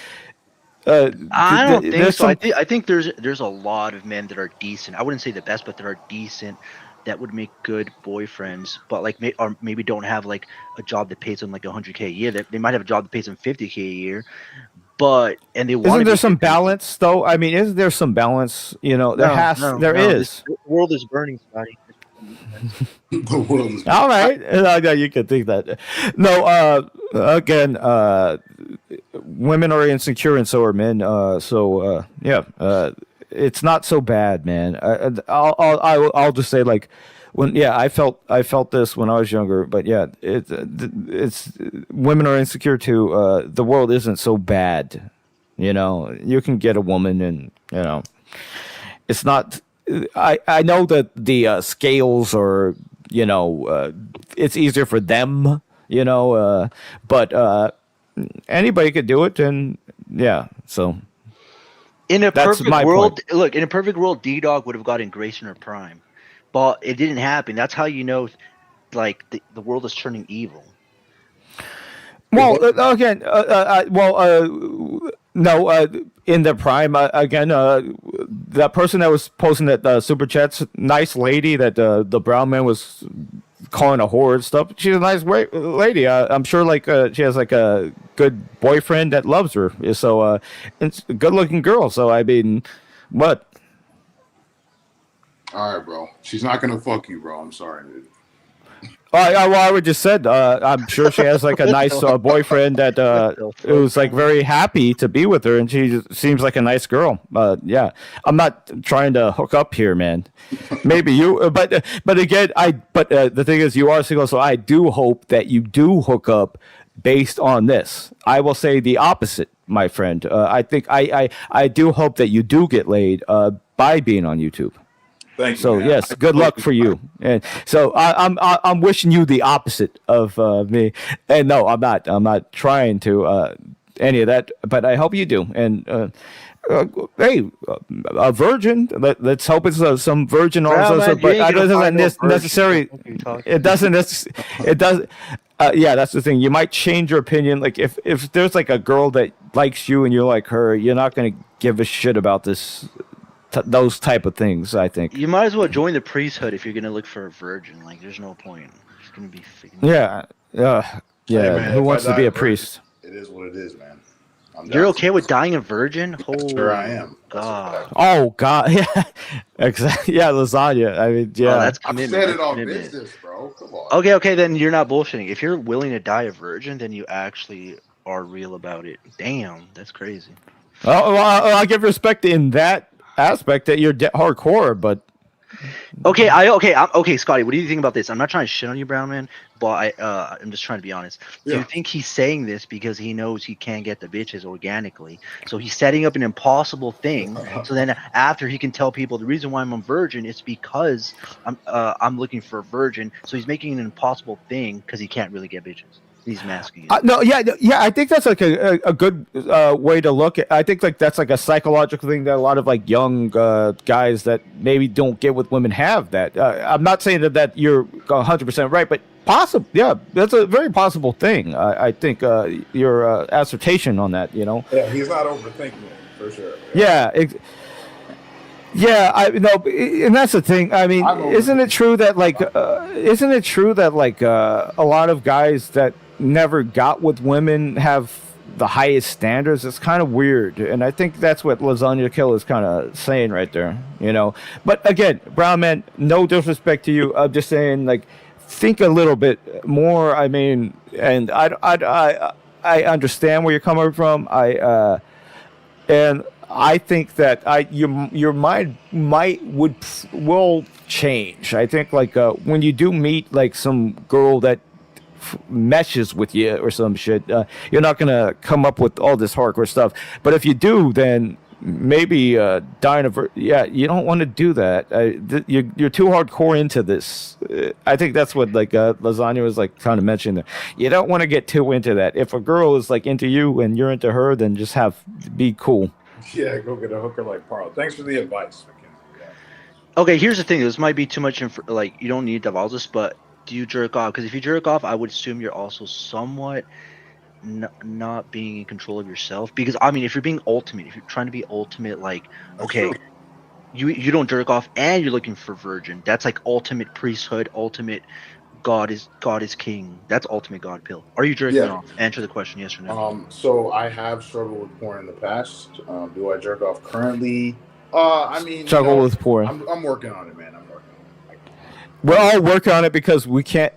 I don't think so. I think there's a lot of men that are decent. I wouldn't say the best, but that are decent. That would make good boyfriends, but like maybe don't have like a job that pays them like $100K a year. They might have a job that pays them $50K a year, and they want. Isn't there some balance though? I mean, isn't there some balance? There is. The world is burning, Scotty. The world is burning. All right, you can think that. No, again, women are insecure and so are men. It's not so bad, man. I'll just say like I felt this when I was younger, but it's women are insecure too. The world isn't so bad, You can get a woman, and it's not. I know that the scales are it's easier for them, but anybody could do it, and so. In a perfect world, look, in a perfect world, D-Dog would have gotten Grace in her prime, but it didn't happen. That's how you know, like, the world is turning evil. Well, again, in the prime, again, that person that was posting that super chats, nice lady that the brown man was calling a whore and stuff. She's a nice lady. I'm sure, like, she has like a good boyfriend that loves her. So, it's a good-looking girl. So, I mean, what? All right, bro. She's not gonna fuck you, bro. I'm sorry, dude. I would just said I'm sure she has like a nice boyfriend that who's like very happy to be with her, and she seems like a nice girl. I'm not trying to hook up here, man. Maybe you, but again, the thing is, you are single, so I do hope that you do hook up based on this. I will say the opposite, my friend. I think I do hope that you do get laid by being on YouTube. Thank you. So man. yes, good luck for you. And so I'm wishing you the opposite of me. And no, I'm not trying to any of that. But I hope you do. And hey, a virgin. Let's hope it's some virgin also. But it doesn't necessarily. It doesn't. It does. Yeah, that's the thing. You might change your opinion. Like if there's like a girl that likes you and you like her, you're not going to give a shit about this. Those type of things, I think. You might as well join the priesthood if you're gonna look for a virgin. Like, there's no point. It's gonna be. Yeah. Hey, man, who wants to be a priest? It is what it is, man. You're okay with dying a virgin? Sure, I am. God. Oh God, yeah, exactly. Yeah, lasagna. I mean, yeah. That's I commitment. said it on commitment. business, bro. Come on. Okay, then you're not bullshitting. If you're willing to die a virgin, then you actually are real about it. Damn, that's crazy. Well, I give respect in that aspect that you're hardcore, but okay, Scotty, what do you think about this? I'm not trying to shit on you, Brown Man, but I'm just trying to be honest. Do you think he's saying this because he knows he can't get the bitches organically, so he's setting up an impossible thing, so then after he can tell people the reason why I'm a virgin is because I'm looking for a virgin, so he's making an impossible thing because he can't really get bitches. He's masking it. I think that's like a good way to look at. I think like that's like a psychological thing that a lot of like young guys that maybe don't get with women have. That I'm not saying that you're 100% right, but possible. Yeah, that's a very possible thing. I think your assertion on that. Yeah, he's not overthinking it for sure. Yeah. Yeah, I know, and that's the thing. I mean, isn't it true that a lot of guys that never got with women have the highest standards? It's kind of weird, and I think that's what Lasagna Kill is kind of saying right there. But again, Brown Man, no disrespect to you. I'm just saying, like, think a little bit more. I mean, and I understand where you're coming from. And I think that your mind will change. I think like when you do meet like some girl that meshes with you or some shit, you're not gonna come up with all this hardcore stuff. But if you do, then maybe you don't want to do that. You're too hardcore into this. I think that's what like Lasagna was like trying to mention there. You don't want to get too into that. If a girl is like into you and you're into her, then just be cool. Yeah, go get a hooker like Parle. Thanks for the advice, Mackenzie. Yeah. Okay, here's the thing. This might be too much like you don't need to divulge this, but do you jerk off? Because if you jerk off, I would assume you're also somewhat not being in control of yourself. Because I mean, if you're being ultimate, if you're trying to be ultimate, like okay, you don't jerk off and you're looking for virgin. That's like ultimate priesthood, ultimate God is king. That's ultimate God pill. Are you jerking off? Answer the question, yes or no. So I have struggled with porn in the past. Do I jerk off currently? I mean, struggle with porn. I'm working on it, man. I'm working on it. We're all working on it because we can't.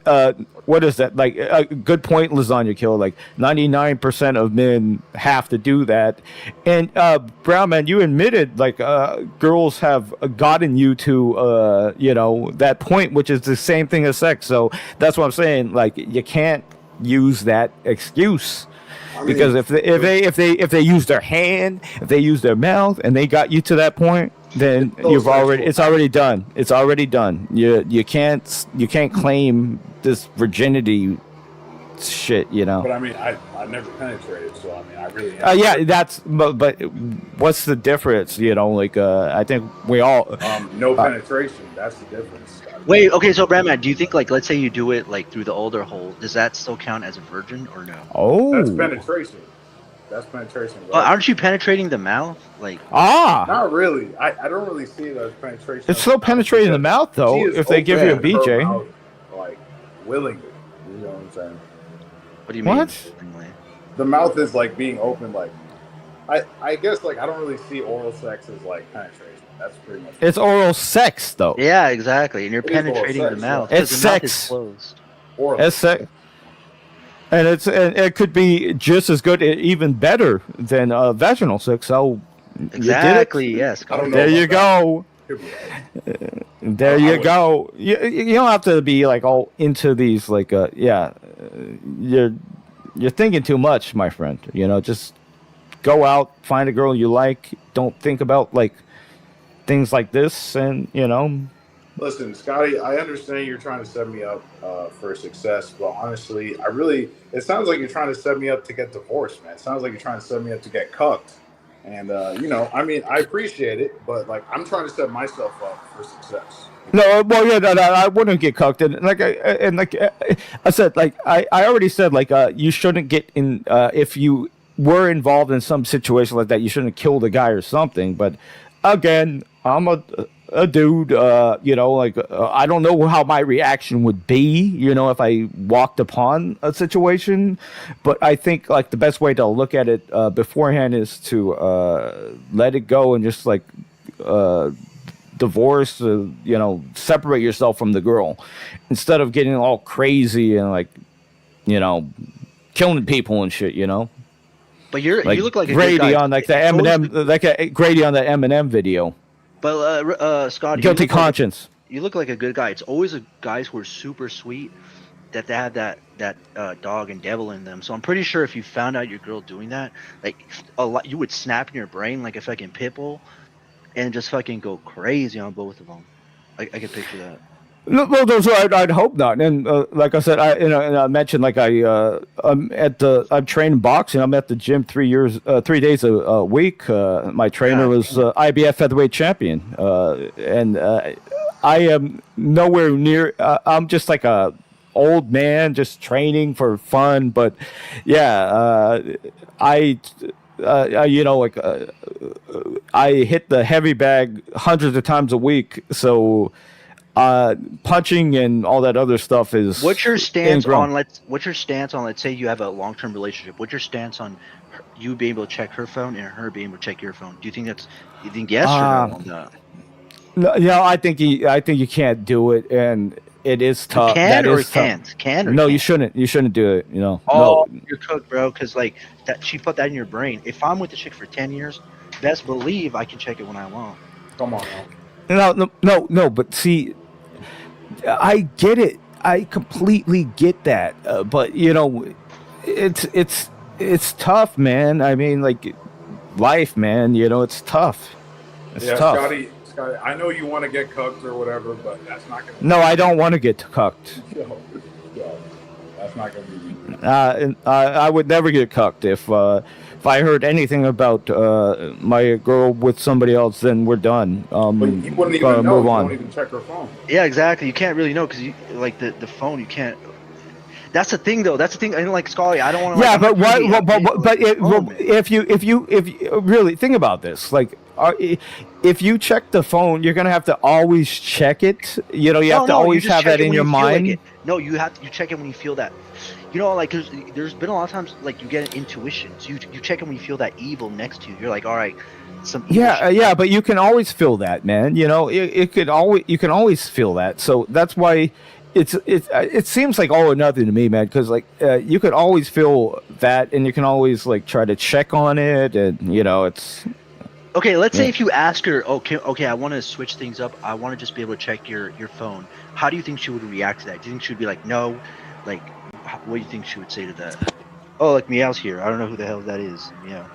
What is that? Like a good point, Lasagna Kill. Like 99% of men have to do that. And Brown Man, you admitted like girls have gotten you to that point, which is the same thing as sex. So that's what I'm saying. Like you can't use that excuse. Because if they use their hand, if they use their mouth, and they got you to that point, then it's already done. It's already done. You can't claim this virginity shit. But I mean, I never penetrated, so I mean, I really. But what's the difference? I think we all. No penetration. That's the difference. Wait, okay, so Brandman, do you think like let's say you do it like through the older hole, does that still count as a virgin or no? Oh, that's penetration. That's penetration. Aren't you penetrating the mouth? Like not really. I don't really see it as penetration. It's still penetrating the mouth though. If they give you a BJ, mouth, like willingly, you know what I'm saying? What do you mean? What? The mouth is like being open. Like I guess like I don't really see oral sex as like penetration. That's pretty much. It's oral sex, though. Yeah, exactly. And you're penetrating the mouth. It's sex. It's sex. And it could be just as good, even better than vaginal sex. So exactly. Yes. There you go. There you go. You don't have to be like all into these like You're thinking too much, my friend. Just go out, find a girl you like. Don't think about like things like this, and Listen, Scotty, I understand you're trying to set me up for success, but honestly, it sounds like you're trying to set me up to get divorced, man. It sounds like you're trying to set me up to get cucked. And I mean, I appreciate it, but like I'm trying to set myself up for success. No, well, yeah, no, I wouldn't get cucked, and like I said, like I already said, like you shouldn't get in if you were involved in some situation like that, you shouldn't kill the guy or something. But again, I'm a dude, I don't know how my reaction would be, if I walked upon a situation, but I think like the best way to look at it beforehand is to let it go and just like divorce, separate yourself from the girl instead of getting all crazy and like, killing people and shit, But you look like a Grady good guy. on like the Eminem, Grady on the Eminem video. But Scott, Guilty conscience. You look like a good guy. It's always the guys who are super sweet that they have that dog and devil in them. So I'm pretty sure if you found out your girl doing that, like a lot, you would snap in your brain like a fucking pit bull, and just fucking go crazy on both of them. I can picture that. No, I'd hope not. And like I said, I mentioned like I'm trained boxing. I'm at the gym 3 days a week. My trainer was IBF featherweight champion, and I am nowhere near. I'm just like a old man, just training for fun. But yeah, I hit the heavy bag hundreds of times a week, so punching and all that other stuff is. What's your stance ingrown. on let's say you have a long-term relationship? What's your stance on you being able to check her phone and her being able to check your phone? Do you think yes or no on that? No, I think you can't do it, and it is tough. Can That or is tough. can't? Can or no, can't? you shouldn't. You shouldn't do it. You know. Oh, No. you're cooked, bro. Because like that, she put that in your brain. If I'm with the chick for 10 years, best believe I can check it when I want. Come on now. No. But see, I get it. I completely get that. But you know, it's tough, man. I mean, like life, man. You know, it's tough. It's Yeah, tough. Scotty, I know you want to get cooked or whatever, but that's not gonna. No, I don't want to get cucked. Yo, that's not gonna be. And I would never get cucked if I heard anything about my girl with somebody else. Then we're done. But you wouldn't even know. Move You on. won't even check her phone. Yeah, exactly. You can't really know because you like the phone. You can't. That's the thing, though. That's the thing. I like Scully. I don't want to. Yeah, but if you really think about this, like, if you check the phone, you're gonna have to always check it. You know, you have to always have that in your mind. No, you check it when you feel that. You know, like there's been a lot of times like you get an intuition. So you check it when you feel that evil next to you. You're like, all right, some. Evil Yeah, but you can always feel that, man. You know, you can always feel that. So that's why it seems like all or nothing to me, man. Because like you could always feel that, and you can always like try to check on it, and you know, it's. Okay, let's say if you ask her, okay, I want to switch things up. I want to just be able to check your phone. How do you think she would react to that? Do you think she would be like, no? Like, what do you think she would say to that? Oh, like Meow's here. I don't know who the hell that is. Meow.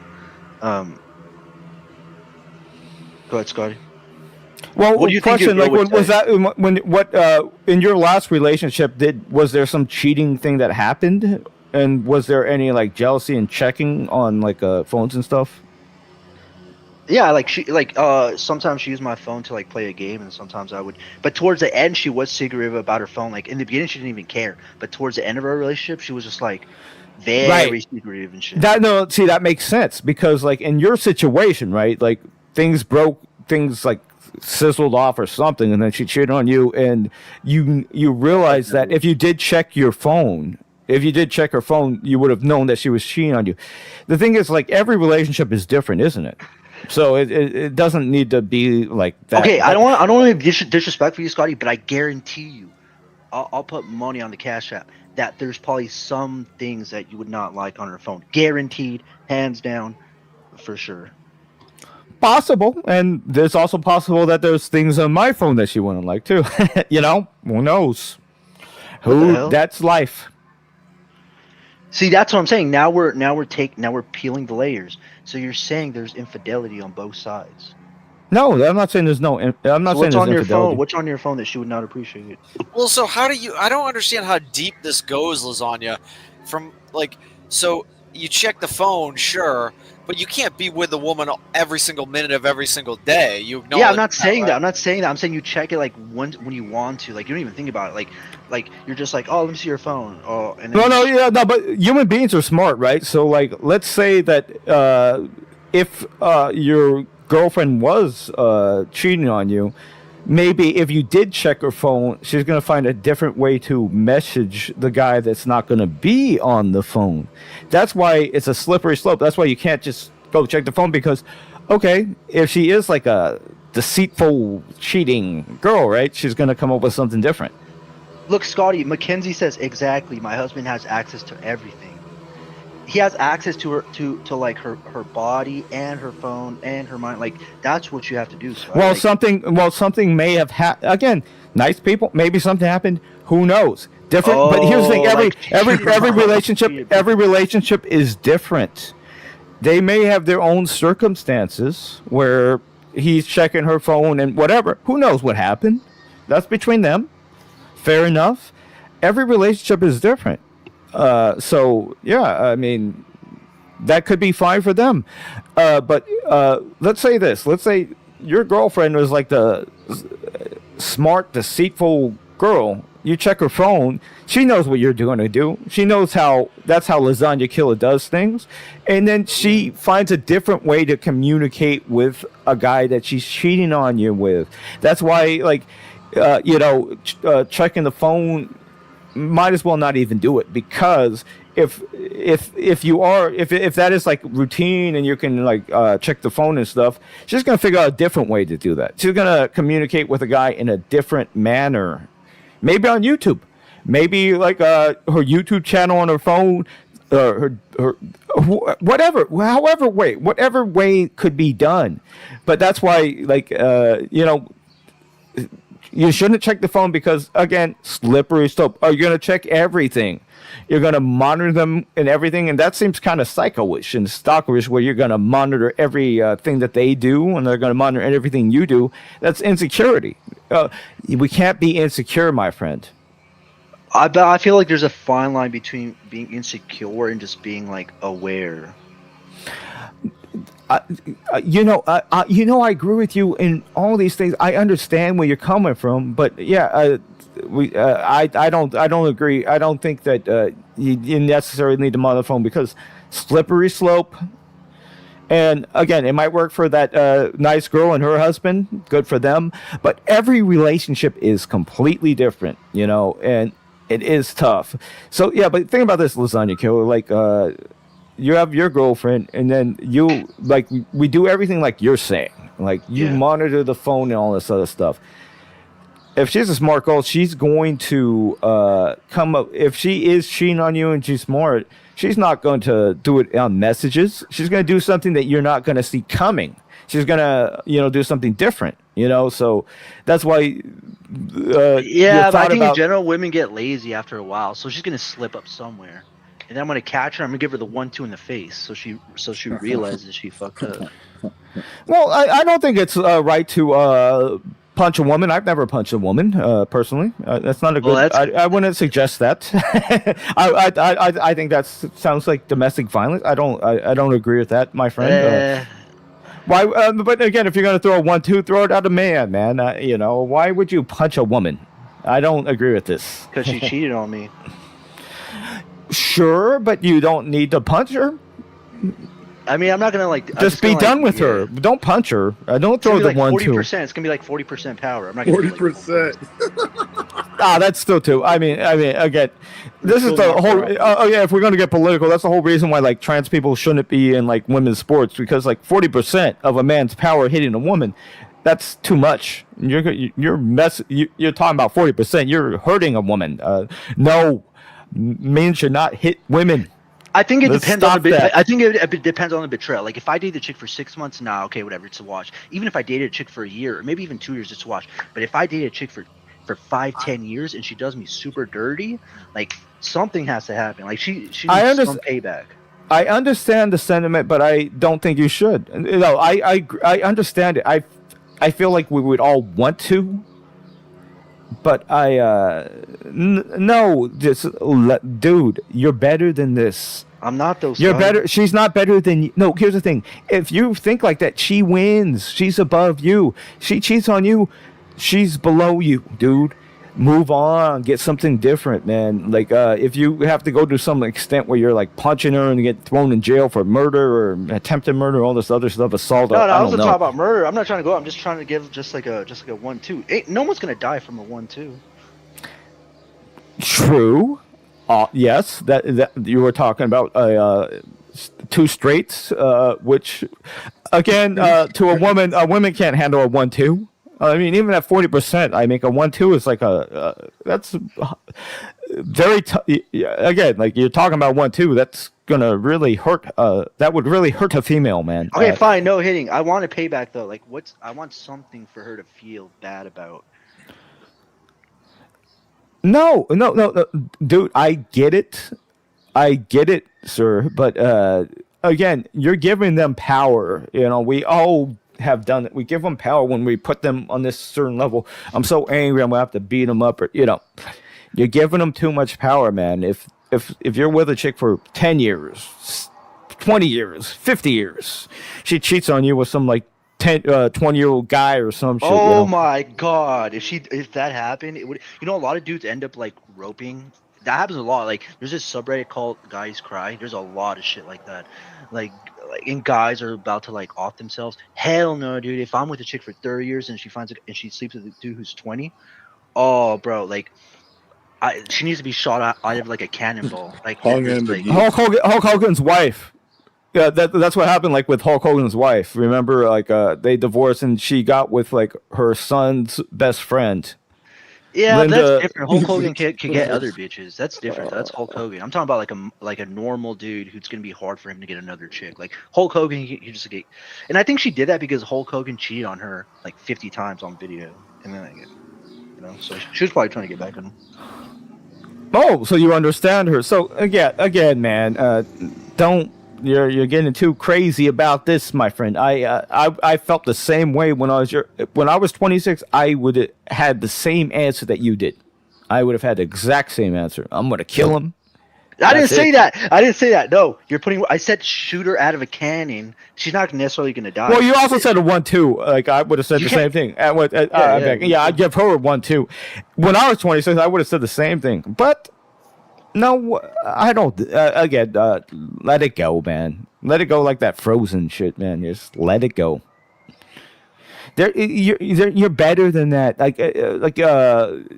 Go ahead, Scotty. Well, what do you think question, your like, girl would was say? that in your last relationship? Was there some cheating thing that happened, and was there any like jealousy and checking on like phones and stuff? Yeah, like sometimes she used my phone to like play a game, and sometimes I would. But towards the end, she was secretive about her phone. Like in the beginning, she didn't even care. But towards the end of our relationship, she was just like very secretive and shit. That makes sense because like in your situation, right? Like things broke, things like sizzled off or something, and then she cheated on you, and you realize that if you did check your phone. If you did check her phone, you would have known that she was cheating on you. The thing is, like, every relationship is different, isn't it? So it doesn't need to be like that. Okay, I don't want to be disrespectful to you, Scotty, but I guarantee you, I'll put money on the Cash App that there's probably some things that you would not like on her phone. Guaranteed, hands down, for sure. Possible, and there's also possible that there's things on my phone that she wouldn't like too. You know, who knows? That's life. See, that's what I'm saying. Now we're peeling the layers. So you're saying there's infidelity on both sides. No, I'm not saying there's no. I'm not saying there's on your infidelity. phone? What's on your phone that she would not appreciate? Well, so how do you? I don't understand how deep this goes, Lasagna. From like, so you check the phone, sure, but you can't be with a woman every single minute of every single day. You acknowledge. Yeah, I'm not saying right? that. I'm not saying that. I'm saying you check it like when you want to. Like you don't even think about it. Like you're just like, oh, let me see your phone. Oh, and then but human beings are smart, right? So like, let's say that if your girlfriend was cheating on you, maybe if you did check her phone, she's gonna find a different way to message the guy that's not gonna be on the phone. That's why it's a slippery slope. That's why you can't just go check the phone because, okay, if she is like a deceitful, cheating girl, right? She's gonna come up with something different. Look, Scotty, Mackenzie says exactly. My husband has access to everything. He has access to her to like her body and her phone and her mind. Like that's what you have to do. Scotty. Something may have happened. Again, nice people. Maybe something happened. Who knows? Different. But here's the thing: every relationship is different. They may have their own circumstances where he's checking her phone and whatever. Who knows what happened? That's between them. Fair enough. Every relationship is different. So yeah, I mean, that could be fine for them. But let's say this. Let's say your girlfriend was like the smart, deceitful girl, you check her phone, she knows what you're going to do. She knows that's how Lasagna Killer does things. And then she finds a different way to communicate with a guy that she's cheating on you with. That's why, like, checking the phone, might as well not even do it, because if that is like routine and you can like check the phone and stuff, she's gonna figure out a different way to do that. She's gonna communicate with a guy in a different manner, maybe on YouTube, maybe like her YouTube channel on her phone, her whatever way could be done. But that's why, like, you shouldn't check the phone because, again, slippery slope. Are you going to check everything? You're going to monitor them and everything, and that seems kind of psycho-ish and stalkerish, where you're going to monitor every thing that they do, and they're going to monitor everything you do. That's insecurity. We can't be insecure, my friend. I feel like there's a fine line between being insecure and just being like aware. I agree with you in all these things. I understand where you're coming from, but yeah, I don't agree. I don't think that you necessarily need to monitor the phone, because slippery slope. And again, it might work for that nice girl and her husband. Good for them. But every relationship is completely different, and it is tough. So yeah, but think about this, Lasagna Killer. Like, you have your girlfriend, and then you, like, we do everything like you're saying. Like, you monitor the phone and all this other stuff. If she's a smart girl, she's going to come up. If she is cheating on you and she's smart, she's not going to do it on messages. She's going to do something that you're not going to see coming. She's going to, do something different, So that's why. But I think in general, women get lazy after a while. So she's going to slip up somewhere. And then I'm gonna catch her. I'm gonna give her the 1-2 in the face, so she realizes she fucked up. Well, I don't think it's right to punch a woman. I've never punched a woman personally. That's not a good. Well, I wouldn't suggest that. I think that sounds like domestic violence. I don't agree with that, my friend. Why? But again, if you're gonna throw a 1-2, throw it at a man. Why would you punch a woman? I don't agree with this. Because she cheated on me. Sure, but you don't need to punch her. I mean, I'm not gonna just be done with her. Don't punch her. Don't throw the 1-2. 40%. It's gonna be like 40% power. I'm not gonna 40%. That's still too. I mean, again, this is the whole. If we're gonna get political, that's the whole reason why like trans people shouldn't be in like women's sports, because like 40% of a man's power hitting a woman, that's too much. You're talking about 40%. You're hurting a woman. No. Men should not hit women. I think it depends on the. I think it depends on the betrayal. Like, if I dated a chick for 6 months, okay, whatever, it's a watch. Even if I dated a chick for a year, or maybe even 2 years, it's a watch. But if I dated a chick for 5-10 years and she does me super dirty, like, something has to happen. Like, she needs some payback. I understand the sentiment, but I don't think you should. No, I understand it. I feel like we would all want to. But no, dude, you're better than this. I'm not those. You're better. She's not better than you. No, here's the thing. If you think like that, she wins. She's above you. She cheats on you. She's below you, dude. Move on. Get something different, man. Like, if you have to go to some extent where you're like punching her and get thrown in jail for murder or attempted murder, all this other stuff, assault. No, I wasn't talking about murder. I'm not trying to go. I'm just trying to give just like a 1-2. No one's gonna die from a 1-2. True. Yes, that you were talking about 2 straights, which again, to a woman can't handle a 1-2. I mean, even at 40%, I think a 1-2 is like that's very again, like you're talking about 1-2. That's gonna really hurt. That would really hurt a female, man. Okay, fine, no hitting. I want a payback though. Like, I want something for her to feel bad about. No, dude. I get it, sir. But again, you're giving them power. We all have done it. We give them power when we put them on this certain level. I'm so angry, I'm gonna have to beat them up. Or you're giving them too much power, man. If you're with a chick for 10 years, 20 years, 50 years, she cheats on you with some like 20-year-old guy or some shit. Oh you know? my god! If that happened, it would. You know, a lot of dudes end up like roping. That happens a lot. Like, there's this subreddit called "Guys Cry." There's a lot of shit like that. Like, and guys are about to like off themselves. Hell no, dude. If I'm with a chick for 30 years and she sleeps with a dude who's 20, oh, bro, like, she needs to be shot out of like a cannonball. Like, Hulk Hogan's wife. Yeah, that's what happened. Like with Hulk Hogan's wife. Remember, like they divorced and she got with like her son's best friend. Yeah, Linda. that's different. Hulk Hogan can get other bitches. That's different. That's Hulk Hogan. I'm talking about like a normal dude who's gonna be hard for him to get another chick. Like Hulk Hogan, he just get. And I think she did that because Hulk Hogan cheated on her like 50 times on video, and then so she was probably trying to get back on him. Oh, so you understand her. So again, man, don't. You're getting too crazy about this, my friend. I felt the same way when I was 26. I would have had the same answer that you did. I would have had the exact same answer. I'm gonna kill him. I didn't say that. No, you're putting. I said shoot her out of a cannon. She's not necessarily gonna die. Well, you also said a 1-2. Like I would have said the same thing. I'd give her a 1-2. When I was 26, I would have said the same thing. But no, I don't. Again, let it go, man. Let it go like that Frozen shit, man. Just let it go. You're better than that.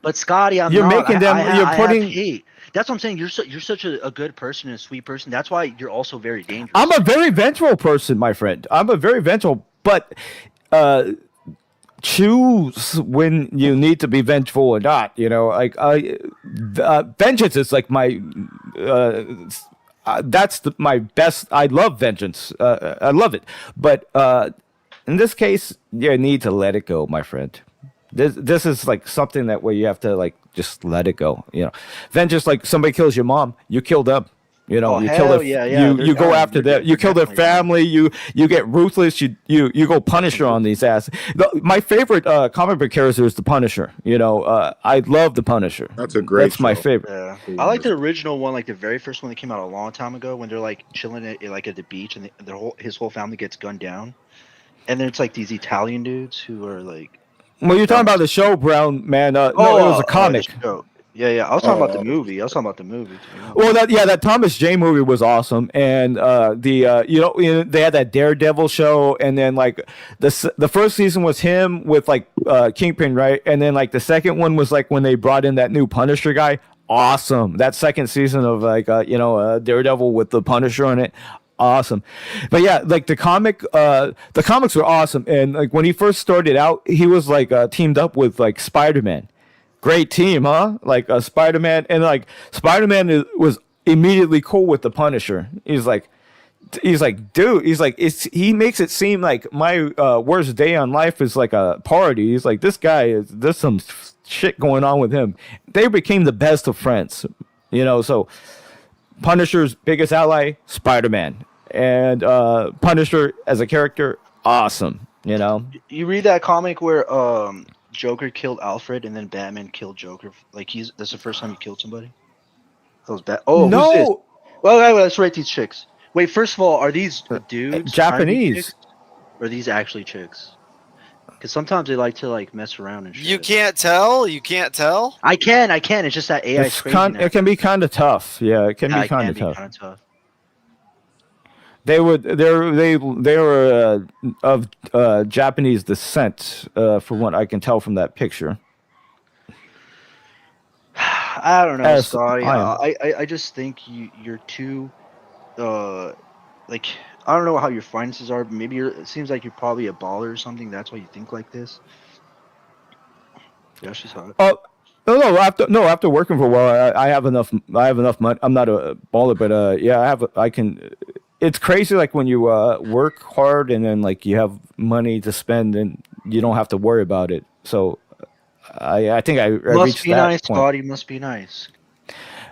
But Scotty, you're making them. You're putting. Hate. That's what I'm saying. You're such a good person and a sweet person. That's why you're also very dangerous. I'm a very vengeful person, my friend. I'm a very vengeful, but choose when you need to be vengeful or not. You know, like vengeance is like my. That's my best. I love vengeance. I love it, but in this case, you need to let it go, my friend. This is like something that where you have to like just let it go. You know, vengeance, like somebody kills your mom, you kill them. You know, you kill their, you go after them. You kill their family. You get ruthless. You go Punisher on these asses. My favorite comic book character is the Punisher. You know, I love the Punisher. That's a great. That's my favorite. Yeah. I like the original one, like the very first one that came out a long time ago, when they're like chilling at the beach and his whole family gets gunned down, and then it's like these Italian dudes who are like. Well, you're talking about the show, Brown man. No, it was a comic. Yeah. I was talking about the movie. Well, that Thomas J movie was awesome, and they had that Daredevil show, and then like the first season was him with like Kingpin, right? And then like the second one was like when they brought in that new Punisher guy. Awesome. That second season of like Daredevil with the Punisher on it. Awesome. But yeah, like the comics were awesome, and like when he first started out, he was like teamed up with like Spider-Man. Great team, huh? Like Spider-Man, and like Spider-Man was immediately cool with the Punisher. He's like, dude. He's like, he makes it seem like my worst day on life is like a party. He's like, there's some shit going on with him. They became the best of friends, you know. So Punisher's biggest ally, Spider-Man, and Punisher as a character, awesome. You know. You read that comic where Joker killed Alfred and then Batman killed Joker. Like that's the first time he killed somebody. That was bad. Oh no! Who's this? Well, let's rate these chicks. Wait, first of all, are these dudes Japanese? Or are these actually chicks? Because sometimes they like to like mess around and shit. You can't tell. You can't tell. I can. It's just that AI. It can be kind of tough. Yeah, it can be kind of tough. They were of Japanese descent, from what I can tell from that picture. I don't know, Scotty. I just think you're too, like, I don't know how your finances are, but maybe it seems like you're probably a baller or something. That's why you think like this. Yeah, she's hot. After working for a while, I have enough money. I'm not a baller, but I can. It's crazy, like when you work hard and then like you have money to spend and you don't have to worry about it. So I think I reached that nice, point. Scotty, must be nice.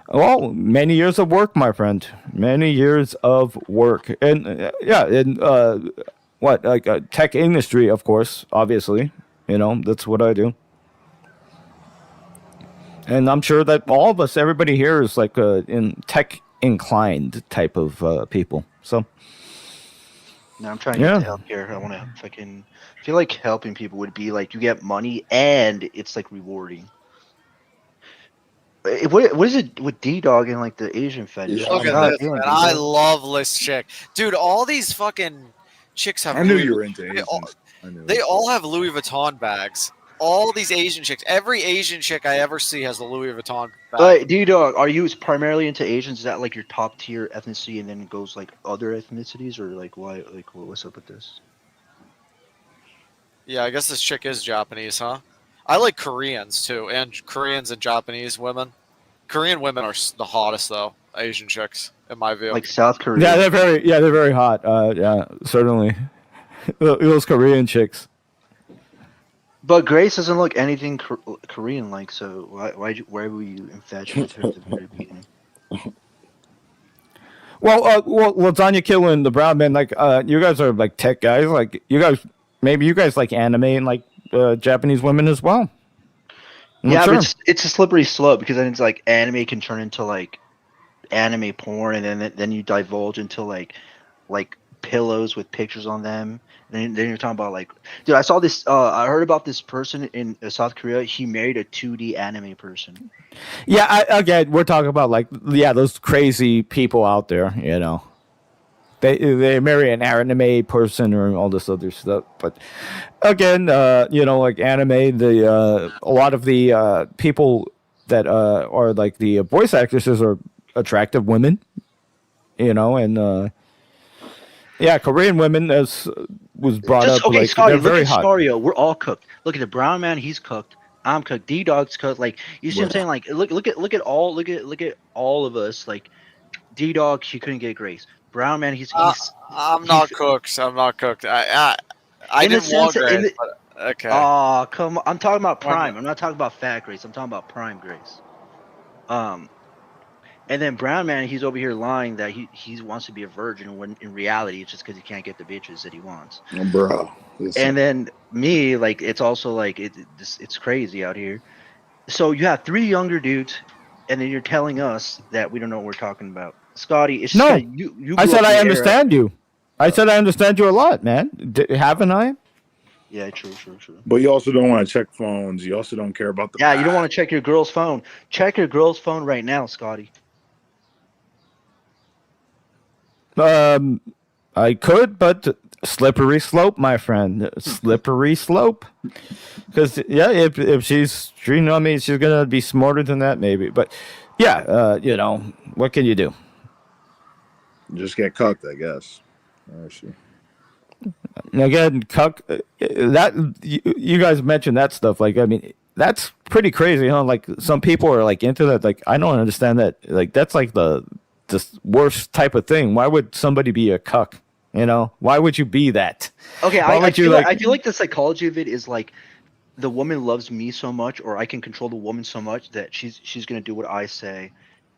Well, many years of work, my friend. Many years of work, and tech industry, of course. Obviously, you know that's what I do. And I'm sure that all of us, everybody here, is like in tech inclined type of people. So No, I'm trying to get Yeah. the help here. I want to fucking feel like helping people would be like you get money and it's like rewarding. What is it with D-Dog and like the Asian fetish? Yeah, I'm Look at not this, feeling man. I D-Dog. love this chick, dude. All these fucking chicks have. I knew Louis you were Vuitton- into they Asians. all- I knew They it. all have Louis Vuitton bags. All these Asian chicks. Every Asian chick I ever see has a Louis Vuitton bag. But D-Dog, are you primarily into Asians? Is that like your top tier ethnicity, and then it goes like other ethnicities, or like why? Like what's up with this? Yeah, I guess this chick is Japanese, huh? I like Koreans too, and Koreans and Japanese women. Korean women are the hottest though. Asian chicks, in my view. Like South Korea? Yeah, they're very hot. Yeah, certainly. Those Korean chicks. But Grace doesn't look anything Korean like, so why were you infatuated with her at the very beginning? Well, Lasagna Killer and the Brown Man, like, you guys are like tech guys. Like, maybe you guys like anime and like Japanese women as well. I'm Yeah, sure. but it's a slippery slope because then it's like anime can turn into like anime porn, and then you divulge into like pillows with pictures on them. And then you're talking about like, dude, I saw this. I heard about this person in South Korea. He married a 2D anime person. Yeah, again, we're talking about like, yeah, those crazy people out there. You know, they marry an anime person or all this other stuff. But again, you know, like anime, a lot of the people that are like the voice actresses are attractive women. You know, and yeah, Korean women, as was brought up, Okay, like Scotty, they're look very at hot. Scario. We're all cooked. Look at the Brown Man. He's cooked. I'm cooked. D-Dog's cooked. Like, you see what I'm saying? Like, look at all of us. Like, D-Dog, she couldn't get Grace. Brown Man, I'm not cooked. I'm not cooked. I in the didn't want sense- in Grace, the- but okay. Oh, come on. I'm talking about Prime. I'm not talking about Fat Grace. I'm talking about Prime Grace. And then Brown Man, he's over here lying that he wants to be a virgin when in reality it's just because he can't get the bitches that he wants. Oh, bro. And then me, like, it's also like it's crazy out here. So you have 3 younger dudes, and then you're telling us that we don't know what we're talking about. Scotty, it's just No, that you I grew said up in I the era- understand you. I said I understand you a lot, man. Haven't I? Yeah, true. But you also don't want to check phones. You also don't care about the. Yeah, you don't want to check your girl's phone. Check your girl's phone right now, Scotty. I could, but slippery slope, my friend. Slippery slope. Because yeah, if she's treating on me, she's gonna be smarter than that, maybe. But yeah, you know, what can you do? Just get cucked, I guess. I see. And again, cuck. That you guys mentioned that stuff. Like, I mean, that's pretty crazy, huh? Like, some people are like into that. Like, I don't understand that. Like, that's like the worst type of thing. Why would somebody be a cuck? You know, why would you be that? Okay, Why I would you feel like? I feel like the psychology of it is like the woman loves me so much, or I can control the woman so much that she's gonna do what I say,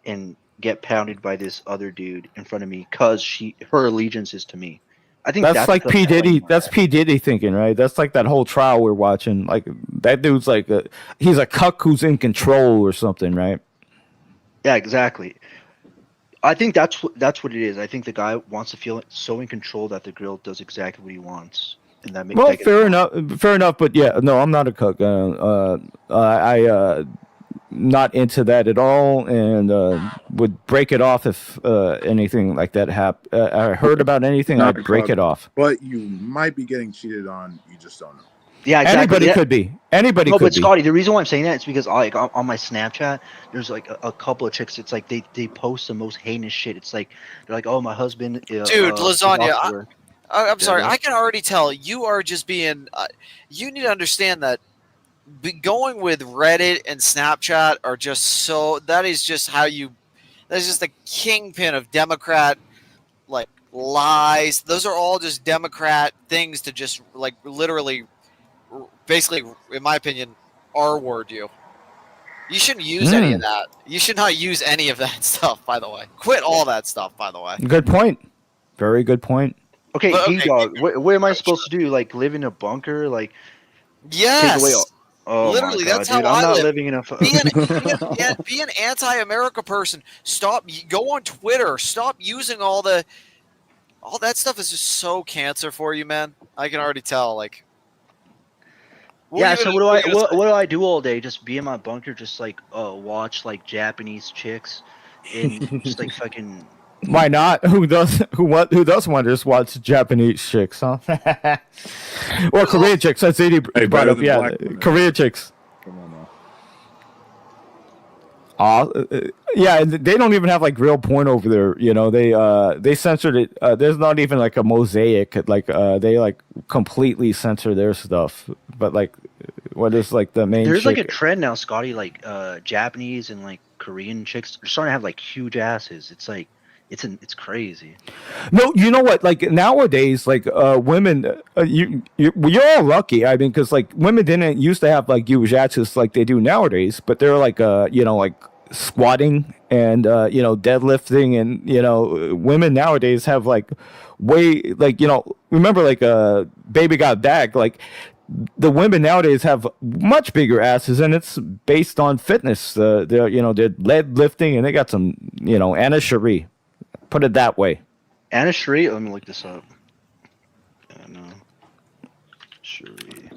and get pounded by this other dude in front of me because her allegiance is to me. I think That's like the P point. Diddy. That's P Diddy thinking, right? That's like that whole trial we're watching. Like, that dude's like he's a cuck who's in control or something, right? Yeah, exactly. I think that's what it is. I think the guy wants to feel so in control that the girl does exactly what he wants, and that makes Well, fair enough. But yeah, no, I'm not a cuck. I not into that at all, and would break it off if anything like that happened. I heard about anything, Not I'd a break cuck, it off. But you might be getting cheated on. You just don't know. Yeah, exactly. Anybody Yeah. could be. Anybody No, could but be. Scotty, the reason why I'm saying that is because like on my Snapchat, there's like a couple of chicks. It's like they post the most heinous shit. It's like they're like, oh, my husband. Dude, is Lasagna, off to work. I'm sorry. Yeah. I can already tell you are just being. You need to understand that going with Reddit and Snapchat are just so. That is just how you. That's just the kingpin of Democrat like lies. Those are all just Democrat things to just like literally, basically, in my opinion, R-word you. You shouldn't use any of that. You should not use any of that stuff. By the way, quit all that stuff. By the way. Good point. Very good point. Okay, But, okay, D-Dog, what am I supposed to do? Like live in a bunker? Like Yes. take away all. Oh Literally, my God, that's dude, how I'm I not live. living in a. Be an anti-America person. Stop. Go on Twitter. Stop using all the all that stuff is just so cancer for you, man. I can already tell. Like, Yeah, so what do I do all day? Just be in my bunker, just like watch like Japanese chicks, and just like fucking. Why not? Who doesn't want to just watch Japanese chicks, huh? Or Korean chicks? That's it. Hey, Brought better up, than yeah, black women. Korean chicks. Come on now. Yeah, and they don't even have like real porn over there. You know, they censored it. There's not even like a mosaic. Like they like completely censor their stuff. But like, what is like the main? There's like a chick- trend now, Scotty. Like Japanese and like Korean chicks are starting to have like huge asses. It's like it's crazy. No, you know what? Like nowadays, like women, you're all lucky. I mean, because like women didn't used to have like huge asses like they do nowadays, but they're like you know, like squatting and you know, deadlifting, and you know, women nowadays have like way like, you know, remember like Baby Got Back, like the women nowadays have much bigger asses, and it's based on fitness. They're, you know, they're lead lifting, and they got some, you know, Anna Cherie. Put it that way. Anna Cherie. Let me look this up. Anna Cherie.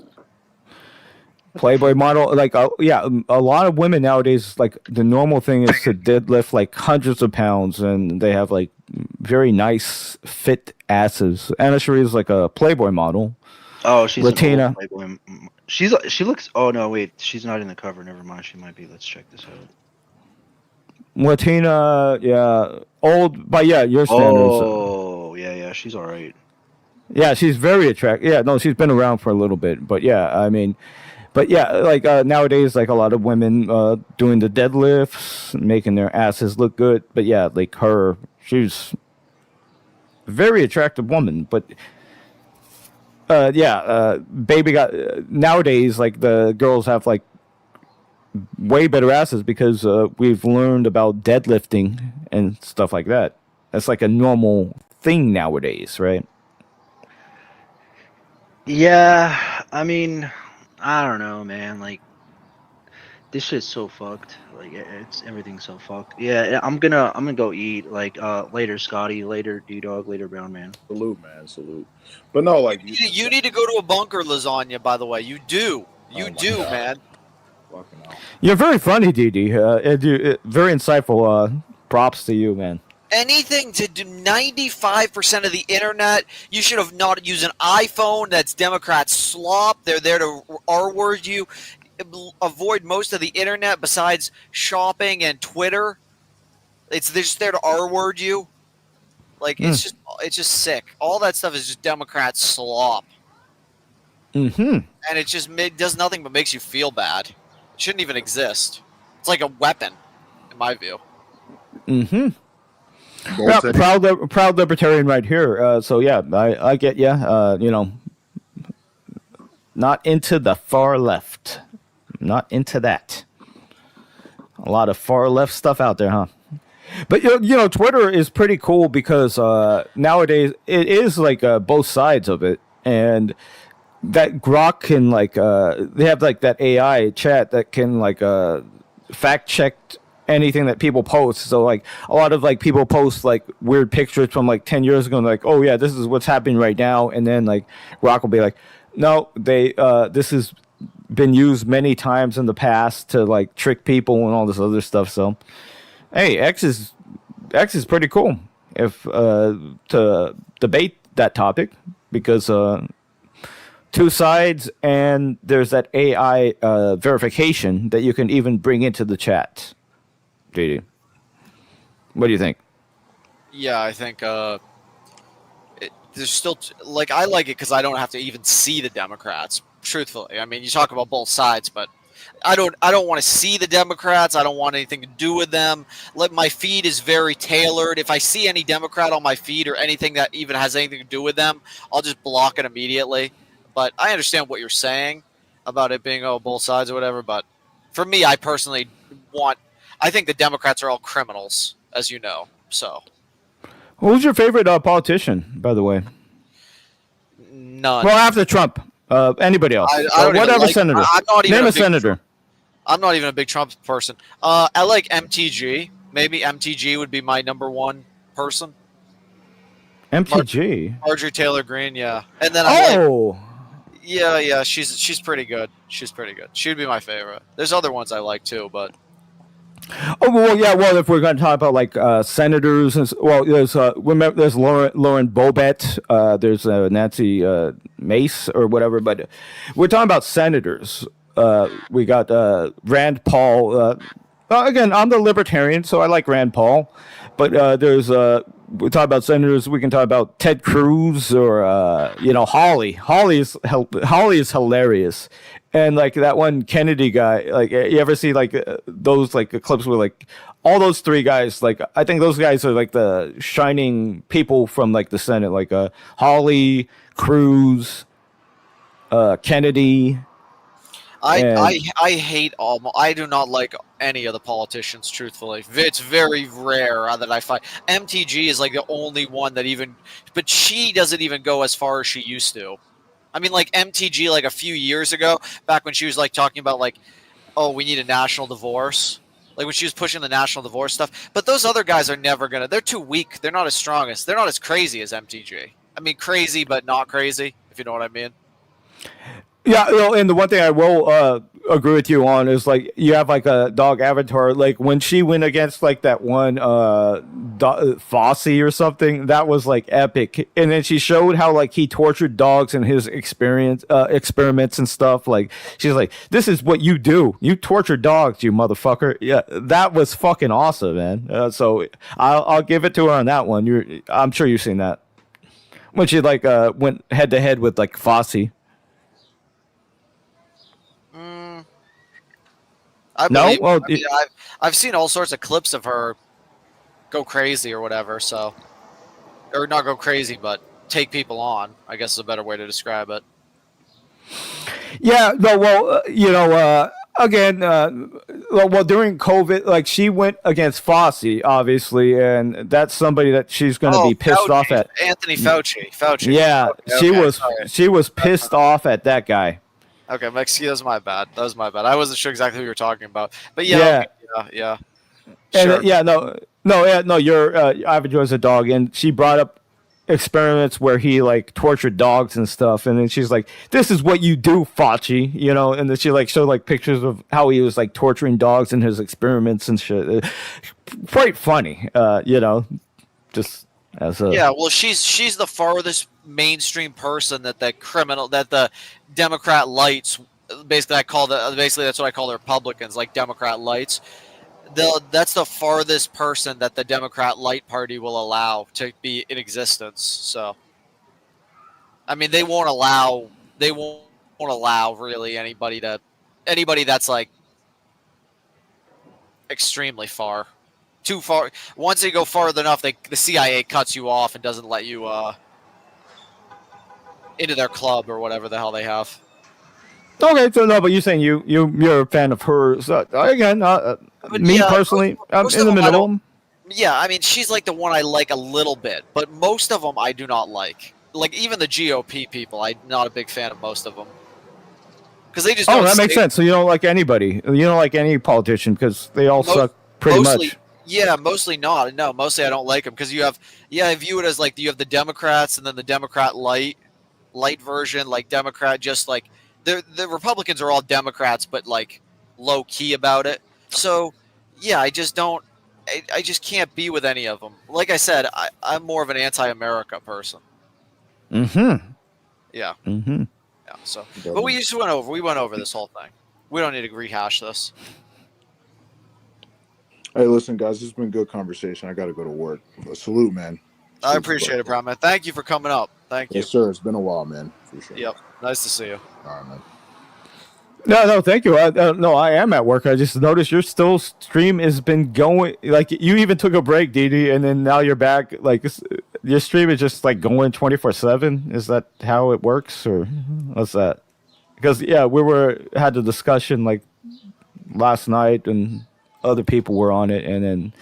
Playboy model, like yeah, a lot of women nowadays, like the normal thing is to deadlift like hundreds of pounds, and they have like very nice fit asses. Anna Cherie is like a Playboy model. Oh, she's Latina. An old Playboy. She looks. Oh no, wait, she's not in the cover. Never mind. She might be. Let's check this out. Latina, yeah, old, but yeah, your standards. Oh, yeah, she's all right. Yeah, she's very attractive. Yeah, no, she's been around for a little bit, but yeah, I mean, but yeah, like nowadays, like a lot of women doing the deadlifts, making their asses look good. But yeah, like her, she's a very attractive woman. But Baby Got nowadays, like the girls have like way better asses because we've learned about deadlifting and stuff like that. That's like a normal thing nowadays, right? Yeah, I mean, I don't know, man. Like, this shit's so fucked. Like, it's everything's so fucked. Yeah, I'm gonna go eat. Like, later, Scotty. Later, D-Dog. Later, Brown Man. Salute, man. Salute. But no, like You need to go to a bunker, Lasagna. By the way, you do. You do, man. You're very funny, DD. Very insightful. Props to you, man. Anything to do 95% of the internet, you should have not used an iPhone. That's Democrat slop. They're there to R-word you. Avoid most of the internet besides shopping and Twitter. They're just there to R-word you. Like it's just sick. All that stuff is just Democrat slop. Mm-hmm. And it does nothing but makes you feel bad. It shouldn't even exist. It's like a weapon, in my view. Mm-hmm. Yeah, proud libertarian right here. So yeah, I get you. You know, not into the far left. Not into that. A lot of far left stuff out there, huh? But you know, Twitter is pretty cool because nowadays it is like both sides of it, and that Grok can like they have like that AI chat that can like fact check anything that people post. So like a lot of like people post like weird pictures from like 10 years ago and like, oh yeah, this is what's happening right now, and then like Grok will be like, no, this has been used many times in the past to like trick people and all this other stuff. So hey, X is pretty cool if to debate that topic because two sides, and there's that AI verification that you can even bring into the chat. JD, what do you think? Yeah, I think there's still like I like it because I don't have to even see the Democrats. Truthfully, I mean, you talk about both sides, but I don't want to see the Democrats. I don't want anything to do with them. My feed is very tailored. If I see any Democrat on my feed or anything that even has anything to do with them, I'll just block it immediately. But I understand what you're saying about it being both sides or whatever. But for me, I personally I think the Democrats are all criminals, as you know. So, who's your favorite politician, by the way? None. Well, after Trump, anybody else? I don't whatever even like, senator. I'm not even Name a big senator. I'm not even a big Trump person. I like MTG. Maybe MTG would be my number one person. MTG. Marjorie Taylor Greene, yeah. And then yeah, she's pretty good. She's pretty good. She'd be my favorite. There's other ones I like too, but Oh well, yeah. Well, if we're going to talk about like senators, there's remember there's Lauren Boebert, there's Nancy Mace or whatever, but we're talking about senators. We got Rand Paul. Again, I'm the libertarian, so I like Rand Paul, but we talk about senators. We can talk about Ted Cruz or Hawley. Hawley is hilarious. And like that one Kennedy guy, like you ever see like those like clips where like all those three guys, like I think those guys are like the shining people from like the Senate, like Hawley, Cruz, Kennedy. I hate I do not like any of the politicians, truthfully. It's very rare that I find MTG is like the only one that but she doesn't even go as far as she used to. I mean, like MTG, like a few years ago, back when she was like talking about like, oh, we need a national divorce, like when she was pushing the national divorce stuff. But those other guys are never gonna. They're too weak. They're not as strongest. They're not as crazy as MTG. I mean, crazy but not crazy, if you know what I mean. Yeah, and the one thing I will agree with you on is like you have like a dog avatar. Like when she went against like that one Fosse or something, that was like epic. And then she showed how like he tortured dogs in his experiments and stuff. Like she's like, "This is what you do. You torture dogs, you motherfucker." Yeah, that was fucking awesome, man. So I'll give it to her on that one. I'm sure you've seen that when she like went head to head with like Fosse. I've seen all sorts of clips of her go crazy or whatever. So, or not go crazy, but take people on, I guess is a better way to describe it. Yeah, no, well, again, during COVID, like she went against Fosse, obviously, and that's somebody that she's going to be pissed off at. Anthony Fauci. Yeah, she was pissed off at that guy. Okay, Mexico, that was my bad. I wasn't sure exactly who you were talking about, but yeah. Sure. Your Ivan Joy's a dog, and she brought up experiments where he like tortured dogs and stuff, and then she's like, "This is what you do, Fauci," and then she like showed like pictures of how he was like torturing dogs in his experiments and shit. Quite funny, just as a well, she's the farthest mainstream person that the Democrat lights basically that's what I call the Republicans, like Democrat lights. That's the farthest person that the Democrat light party will allow to be in existence. So, I mean, they won't allow really anybody that's like extremely far, too far. Once they go far enough, the CIA cuts you off and doesn't let you into their club or whatever the hell they have. Okay, so no, but you're saying you're a fan of hers. Again, personally, I'm in the middle. Yeah, I mean, she's like the one I like a little bit, but most of them I do not like. Like even the GOP people, I'm not a big fan of most of them because they just. Oh, that makes sense. So you don't like anybody. You don't like any politician because they all suck pretty much. Yeah, mostly not. No, mostly I don't like them because I view it as like you have the Democrats and then the Democrat light version, like Democrat just like. The Republicans are all Democrats, but like low key about it. So, yeah, I just can't be with any of them. Like I said, I'm more of an anti-America person. Mm-hmm. Yeah. Mm-hmm. Yeah. So, but we went over this whole thing. We don't need to rehash this. Hey, listen, guys, this has been a good conversation. I got to go to work. Salute, man. I appreciate it, Brown man. Thank you for coming up. Thank you. Yes, sir. It's been a while, man. For sure. Yep. Nice to see you. All right, man. No, thank you. No, I am at work. I just noticed your stream has been going. Like you even took a break, Didi, and then now you're back. Like your stream is just like going 24/7. Is that how it works, or what's that? Because we had the discussion like last night, and other people were on it, and then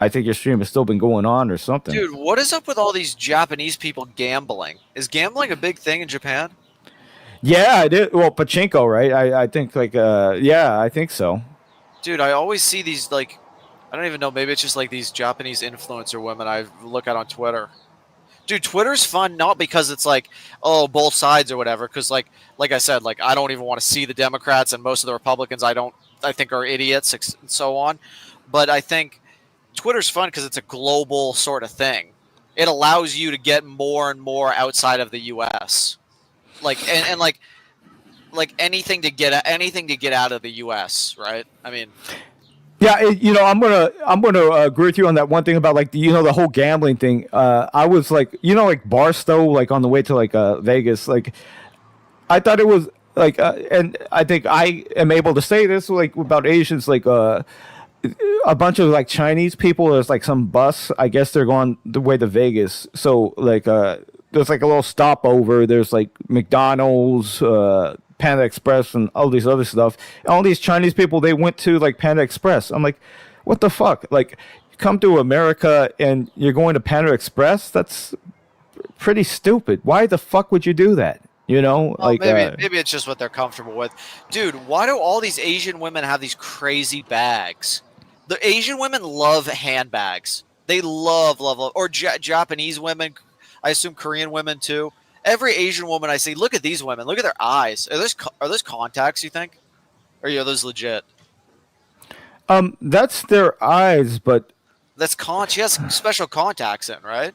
I think your stream has still been going on or something. Dude, what is up with all these Japanese people gambling? Is gambling a big thing in Japan? Yeah, I did. Well, pachinko, right? I think like I think so. Dude, I always see these like I don't even know, maybe it's just like these Japanese influencer women I look at on Twitter. Dude, Twitter's fun not because it's like, oh, both sides or whatever. Because like I said, like I don't even want to see the Democrats and most of the Republicans. I think are idiots and so on. But I think Twitter's fun because it's a global sort of thing. It allows you to get more and more outside of the U.S. Like and like anything to get out of the U.S. Right? I mean. Yeah, I'm gonna agree with you on that one thing about like the whole gambling thing. I was like like Barstow, like on the way to like Vegas, like I thought it was like and I think I am able to say this like about Asians, like a bunch of like Chinese people. There's like some bus, I guess they're going the way to Vegas, so like there's like a little stopover. There's like McDonald's, Panda Express, and all these other stuff. And all these Chinese people, they went to like Panda Express. I'm like, what the fuck? Like, you come to America and you're going to Panda Express? That's pretty stupid. Why the fuck would you do that? Like maybe it's just what they're comfortable with. Dude, why do all these Asian women have these crazy bags? The Asian women love handbags. They love. Or Japanese women. I assume Korean women too. Every Asian woman I see, look at these women. Look at their eyes. Are those contacts, you think? Or are those legit? That's their eyes, but she has special contacts in, right?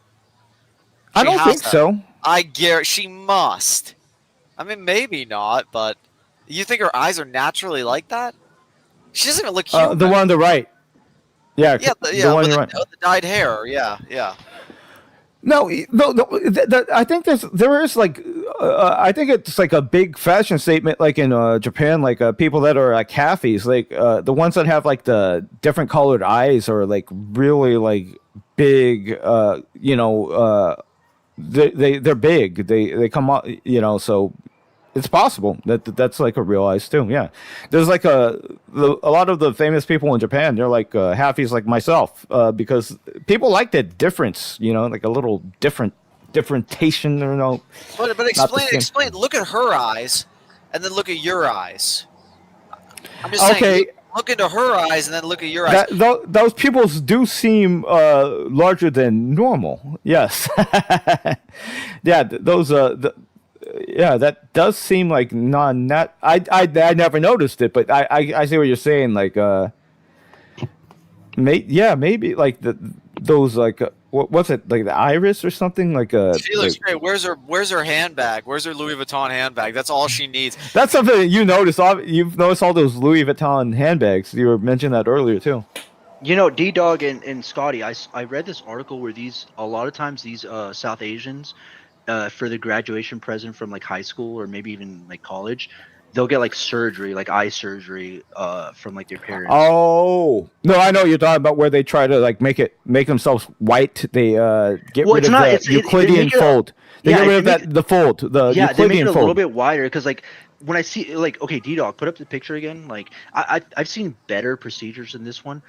I don't think so. I guarantee she must. I mean, maybe not, but you think her eyes are naturally like that? She doesn't even look human. The one on the right. Yeah, the one on the right. The dyed hair. Yeah. No. I think there is like, I think it's like a big fashion statement, like in Japan, like people that are like halfies, like the ones that have like the different colored eyes are like really like big. They're big. They come out. So it's possible that's like a real eyes too. Yeah, there's like a lot of the famous people in Japan. They're like halfies, like myself, because people like that difference. Like a little differentiation. But explain. Look at her eyes, and then look at your eyes. I'm just saying. Look into her eyes, and then look at your eyes. Those pupils do seem larger than normal. Yes. Yeah. Those. Yeah, that does seem like not. I never noticed it, but I see what you're saying. Like, maybe like those like what's it, like the iris or something like She looks great. Where's her handbag? Where's her Louis Vuitton handbag? That's all she needs. That's something that you notice. You've noticed all those Louis Vuitton handbags. You were mentioning that earlier too. D-Dog and Scotty, I read this article where a lot of times these South Asians, for the graduation present from like high school or maybe even like college, they'll get like surgery, like eye surgery, from like their parents. Oh no, I know what you're talking about, where they try to like make themselves white. They get rid of the Euclidean fold. They get rid of the fold. The Euclidean they make it a fold. little bit wider because like when I see like, okay, D-Dog, put up the picture again. Like I've seen better procedures than this one.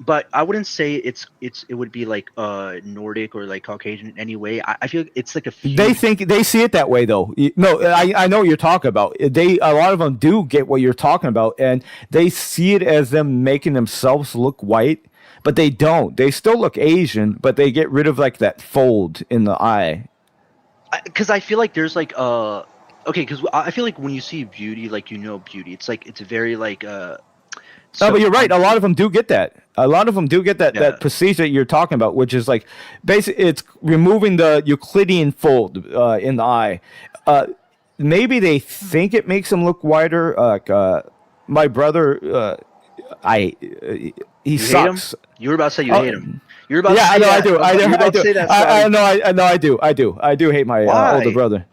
But I wouldn't say it would be like Nordic or like Caucasian in any way. I feel it's like a few. They see it that way though. No, I know what you're talking about. A lot of them do get what you're talking about, and they see it as them making themselves look white, but they don't. They still look Asian, but they get rid of like that fold in the eye. Because I feel like there's like because I feel like when you see beauty, like beauty, it's like it's very like No, but you're right. A lot of them do get that. That procedure that you're talking about, which is like basically it's removing the Euclidean fold in the eye. Maybe they think it makes them look whiter. My brother, he sucks. You were about to say you hate him. You're about to say I know. that. I do. I do hate my older brother.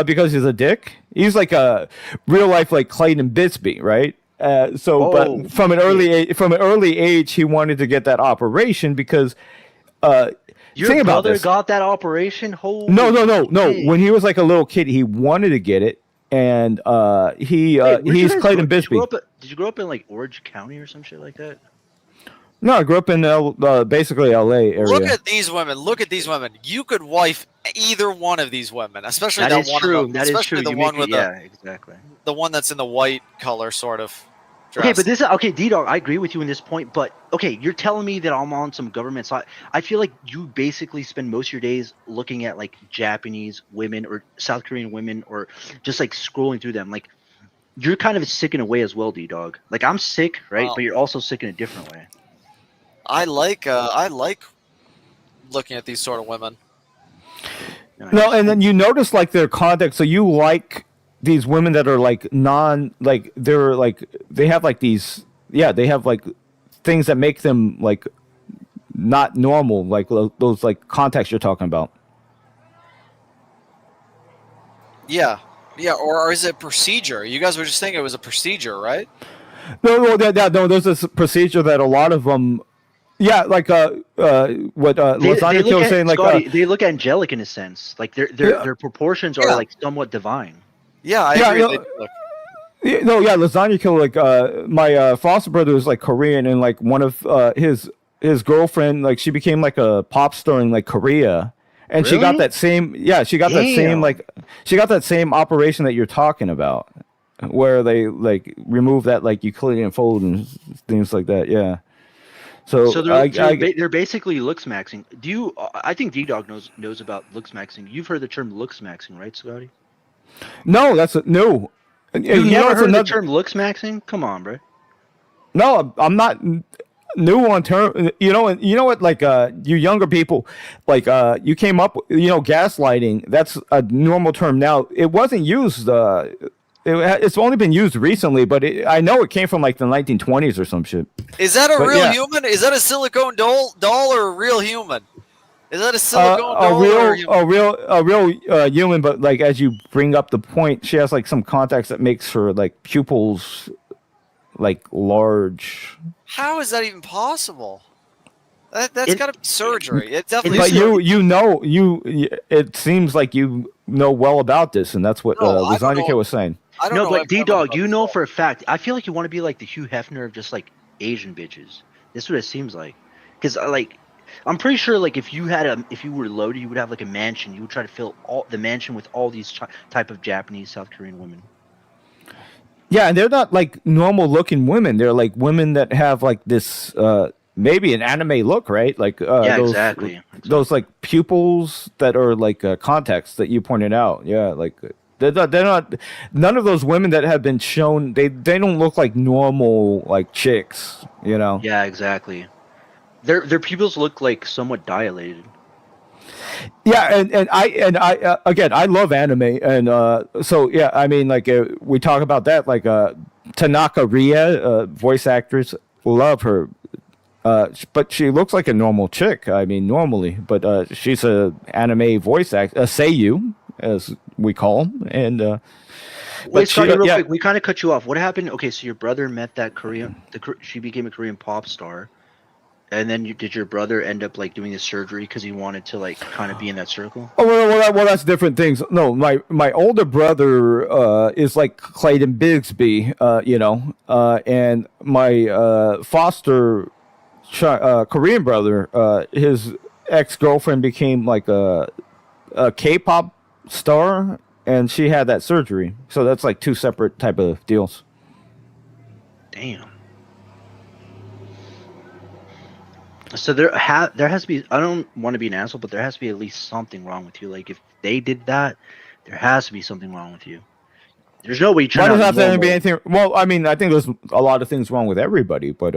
Because he's a dick. He's like a real life like Clayton Bigsby, right? But from an early age, he wanted to get that operation because. Your brother got that operation? No. When he was like a little kid, he wanted to get it, and he's Clayton Bigsby. Did you grow up in like Orange County or some shit like that? No, I grew up in basically LA area. Look at these women. You could wife either one of these women, especially that one. True. That is true. The one with exactly. The one that's in the white color, sort of. Okay, but this is okay, D-Dog. I agree with you in this point, but okay, you're telling me that I'm on some government side. I feel like you basically spend most of your days looking at like Japanese women or South Korean women, or just like scrolling through them. Like, you're kind of sick in a way as well, D-Dog. Like, I'm sick, right? Well, but you're also sick in a different way. I like looking at these sort of women. No, and then you notice like their conduct. So you like these women that are like they're like they have like these they have like things that make them like not normal, like those like contacts you're talking about. Yeah, or is it procedure? You guys were just saying it was a procedure, right? No, there's this procedure that a lot of them. Yeah, like what Lasagna Kill was saying, like Scotty, they look angelic in a sense. Like their proportions are like somewhat divine. Yeah, I agree. Lasagna Kill, like my foster brother was like Korean, and like one of his girlfriend, like she became like a pop star in like Korea, and she got that same she got that same operation that you're talking about, where they like remove that like Euclidean fold and things like that. Yeah. So they're basically looks maxing. Do you? I think D-Dog knows about looks maxing. You've heard the term looks maxing, right, Scotty? No, that's no. You never heard the term looks maxing? Come on, bro. No, I'm not new on term. You know what? Like you younger people, like you came up. Gaslighting. That's a normal term now. It wasn't used. It's only been used recently, but I know it came from like the 1920s or some shit. Is that a real human? Is that a silicone doll or a real human? Is that a silicone doll or a real human? But like as you bring up the point, she has like some contacts that makes her like pupils like large. How is that even possible? That's got to be surgery. It definitely. But it seems like you know well about this, and that's what Lasagna Kid was saying. No, but D-Dog, you know for a fact. I feel like you want to be like the Hugh Hefner of just like Asian bitches. That's what it seems like. Because like, I'm pretty sure like if you were loaded, you would have like a mansion. You would try to fill all the mansion with all these type of Japanese, South Korean women. Yeah, and they're not like normal looking women. They're like women that have like this maybe an anime look, right? Like exactly. Those like pupils that are like contacts that you pointed out. Yeah, like. They're not. None of those women that have been shown. They don't look like normal like chicks. Yeah, exactly. Their pupils look like somewhat dilated. Yeah, and I again I love anime, and so yeah, I mean like we talk about that like Tanaka Ria, voice actress, love her. But she looks like a normal chick. I mean, normally, but she's a anime voice actor, a seiyuu, as we call them. And wait, Scotty, real quick, we kind of cut you off. What happened? Okay, so your brother met that she became a Korean pop star, and then did your brother end up like doing the surgery because he wanted to like kind of be in that circle? Oh well, that's different things. No, my older brother is like Clayton Bigsby, and my foster Korean brother, his ex-girlfriend became like a K-pop star, and she had that surgery. So that's like two separate type of deals. Damn. So there has to be. I don't want to be an asshole, but there has to be at least something wrong with you. Like if they did that, there has to be something wrong with you. There's no way you turn out have to be anything. Well, I mean, I think there's a lot of things wrong with everybody, but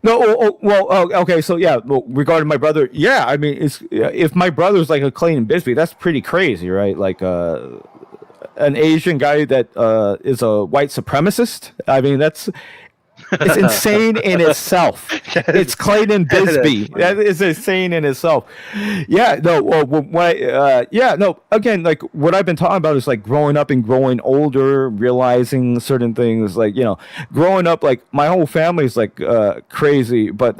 okay. So yeah, regarding my brother, yeah, I mean, if my brother's like a Clayton Bigsby, that's pretty crazy, right? Like an Asian guy that is a white supremacist. I mean, it's insane in itself. It's Clayton Bigsby. That is insane in itself. Yeah, no. No. Again, like what I've been talking about is like growing up and growing older, realizing certain things. Like growing up, like my whole family's like crazy, but